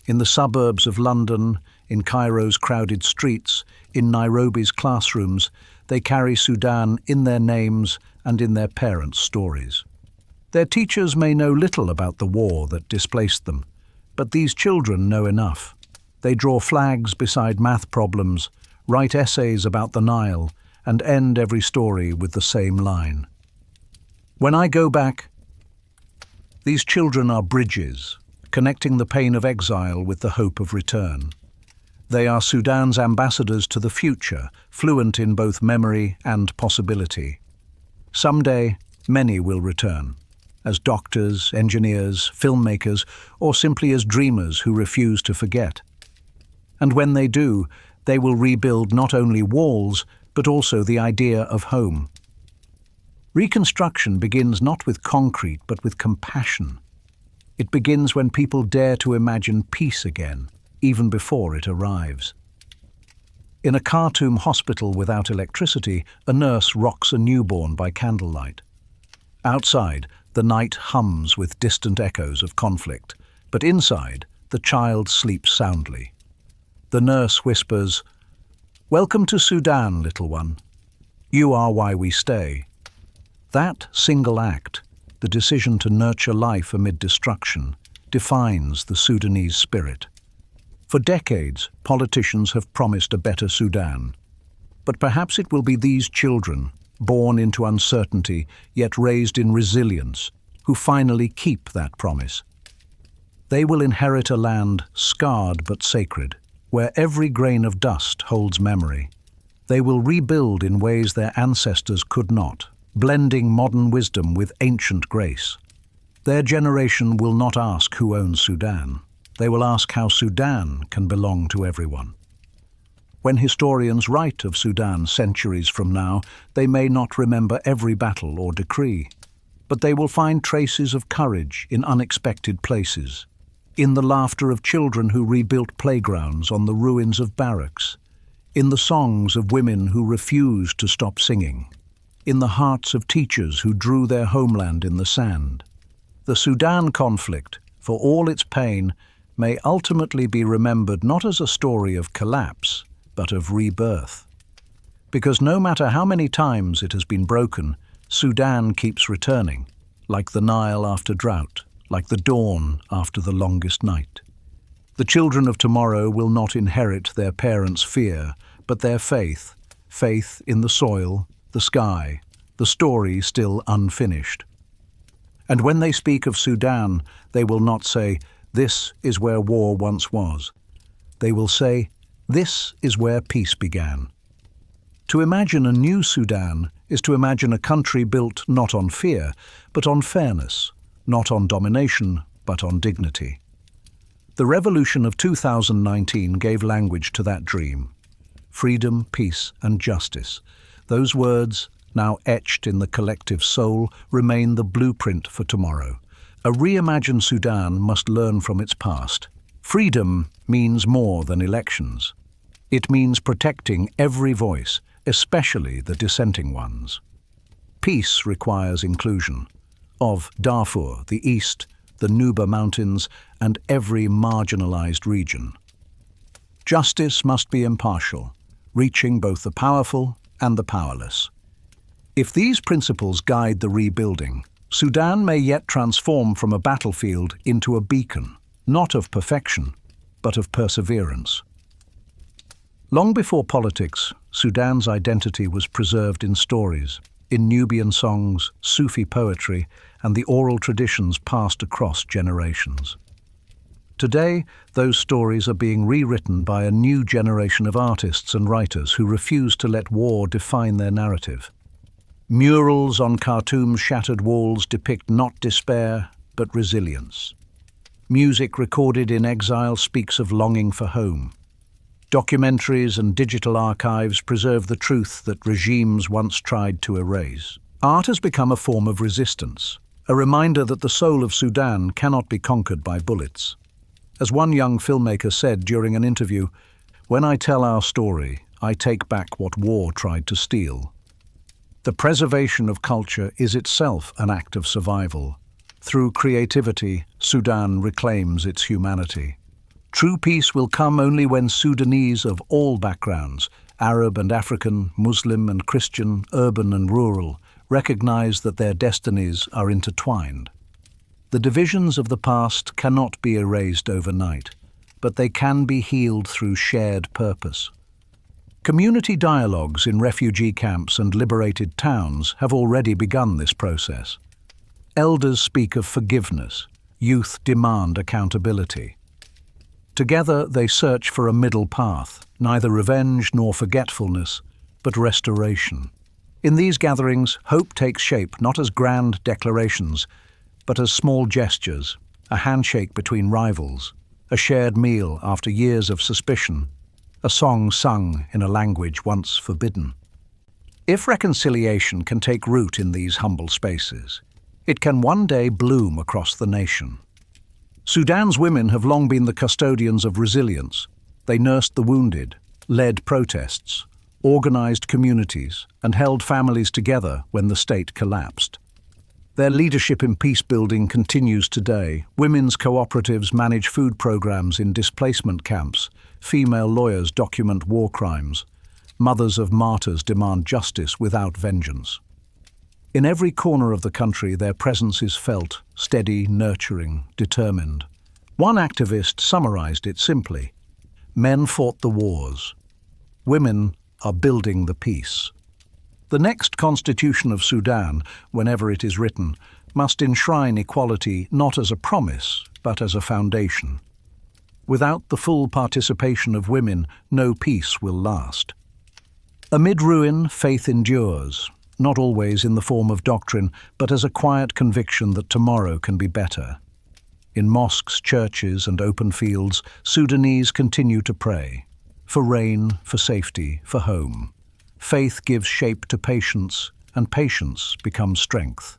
In the suburbs of London, in Cairo's crowded streets, in Nairobi's classrooms, they carry Sudan in their names and in their parents' stories. Their teachers may know little about the war that displaced them, but these children know enough. They draw flags beside math problems, write essays about the Nile, and end every story with the same line. When I go back, these children are bridges, connecting the pain of exile with the hope of return. They are Sudan's ambassadors to the future, fluent in both memory and possibility. Someday, many will return, as doctors, engineers, filmmakers, or simply as dreamers who refuse to forget. And when they do, they will rebuild not only walls, but also the idea of home. Reconstruction begins not with concrete, but with compassion. It begins when people dare to imagine peace again, even before it arrives. In a Khartoum hospital without electricity, a nurse rocks a newborn by candlelight. Outside, the night hums with distant echoes of conflict, but inside, the child sleeps soundly. The nurse whispers, "Welcome to Sudan, little one. You are why we stay." That single act, the decision to nurture life amid destruction, defines the Sudanese spirit. For decades, politicians have promised a better Sudan. But perhaps it will be these children, born into uncertainty, yet raised in resilience, who finally keep that promise. They will inherit a land scarred but sacred, where every grain of dust holds memory. They will rebuild in ways their ancestors could not, blending modern wisdom with ancient grace. Their generation will not ask who owns Sudan. They will ask how Sudan can belong to everyone. When historians write of Sudan centuries from now, they may not remember every battle or decree, but they will find traces of courage in unexpected places, in the laughter of children who rebuilt playgrounds on the ruins of barracks, in the songs of women who refused to stop singing, in the hearts of teachers who drew their homeland in the sand. The Sudan conflict, for all its pain, may ultimately be remembered not as a story of collapse, but of rebirth. Because no matter how many times it has been broken, Sudan keeps returning, like the Nile after drought, like the dawn after the longest night. The children of tomorrow will not inherit their parents' fear, but their faith, faith in the soil, the sky, the story still unfinished. And when they speak of Sudan, they will not say, "This is where war once was." They will say, "This is where peace began." To imagine a new Sudan is to imagine a country built not on fear, but on fairness, not on domination, but on dignity. The revolution of 2019 gave language to that dream. Freedom, peace, and justice. Those words, now etched in the collective soul, remain the blueprint for tomorrow. A reimagined Sudan must learn from its past. Freedom means more than elections. It means protecting every voice, especially the dissenting ones. Peace requires inclusion of Darfur, the East, the Nuba Mountains, and every marginalized region. Justice must be impartial, reaching both the powerful and the powerless. If these principles guide the rebuilding, Sudan may yet transform from a battlefield into a beacon, not of perfection, but of perseverance. Long before politics, Sudan's identity was preserved in stories, in Nubian songs, Sufi poetry, and the oral traditions passed across generations. Today, those stories are being rewritten by a new generation of artists and writers who refuse to let war define their narrative. Murals on Khartoum's shattered walls depict not despair, but resilience. Music recorded in exile speaks of longing for home. Documentaries and digital archives preserve the truth that regimes once tried to erase. Art has become a form of resistance, a reminder that the soul of Sudan cannot be conquered by bullets. As one young filmmaker said during an interview, "When I tell our story, I take back what war tried to steal." The preservation of culture is itself an act of survival. Through creativity, Sudan reclaims its humanity. True peace will come only when Sudanese of all backgrounds, Arab and African, Muslim and Christian, urban and rural, recognize that their destinies are intertwined. The divisions of the past cannot be erased overnight, but they can be healed through shared purpose. Community dialogues in refugee camps and liberated towns have already begun this process. Elders speak of forgiveness, youth demand accountability. Together they search for a middle path, neither revenge nor forgetfulness, but restoration. In these gatherings, hope takes shape not as grand declarations, but as small gestures, a handshake between rivals, a shared meal after years of suspicion, a song sung in a language once forbidden. If reconciliation can take root in these humble spaces, it can one day bloom across the nation. Sudan's women have long been the custodians of resilience. They nursed the wounded, led protests, organized communities, and held families together when the state collapsed. Their leadership in peace-building continues today. Women's cooperatives manage food programs in displacement camps. Female lawyers document war crimes. Mothers of martyrs demand justice without vengeance. In every corner of the country, their presence is felt, steady, nurturing, determined. One activist summarized it simply: men fought the wars. Women are building the peace. The next constitution of Sudan, whenever it is written, must enshrine equality not as a promise, but as a foundation. Without the full participation of women, no peace will last. Amid ruin, faith endures, not always in the form of doctrine, but as a quiet conviction that tomorrow can be better. In mosques, churches, and open fields, Sudanese continue to pray. for rain, for safety, for home. Faith gives shape to patience, and patience becomes strength.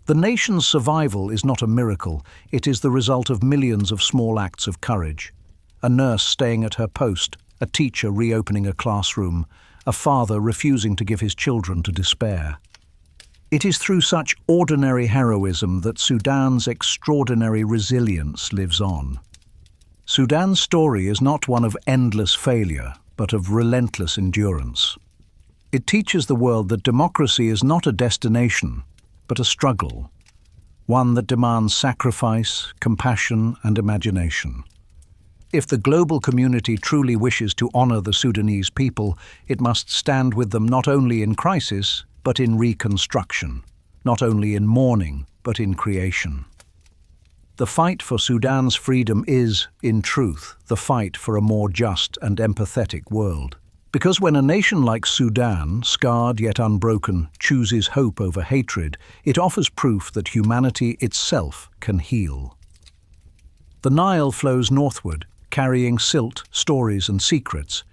The nation's survival is not a miracle, it is the result of millions of small acts of courage. A nurse staying at her post, a teacher reopening a classroom, a father refusing to give his children to despair. It is through such ordinary heroism that Sudan's extraordinary resilience lives on. Sudan's story is not one of endless failure, but of relentless endurance. It teaches the world that democracy is not a destination, but a struggle, one that demands sacrifice, compassion, and imagination. If the global community truly wishes to honor the Sudanese people, it must stand with them not only in crisis, but in reconstruction, not only in mourning, but in creation. The fight for Sudan's freedom is, in truth, the fight for a more just and empathetic world. Because when a nation like Sudan, scarred yet unbroken, chooses hope over hatred, it offers proof that humanity itself can heal. The Nile flows northward, carrying silt, stories, and secrets,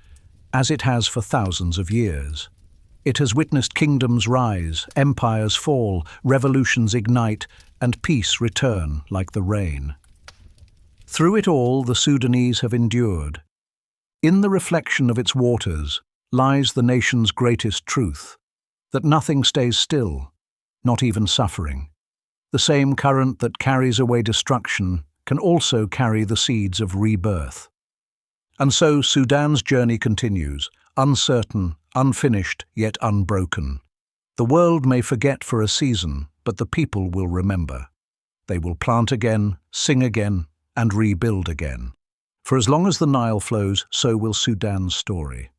as it has for thousands of years. It has witnessed kingdoms rise, empires fall, revolutions ignite, and peace return like the rain. Through it all, the Sudanese have endured. In the reflection of its waters lies the nation's greatest truth, that nothing stays still, not even suffering. The same current that carries away destruction can also carry the seeds of rebirth. And so Sudan's journey continues, uncertain, unfinished, yet unbroken. The world may forget for a season, but the people will remember. They will plant again, sing again, and rebuild again. For as long as the Nile flows, so will Sudan's story.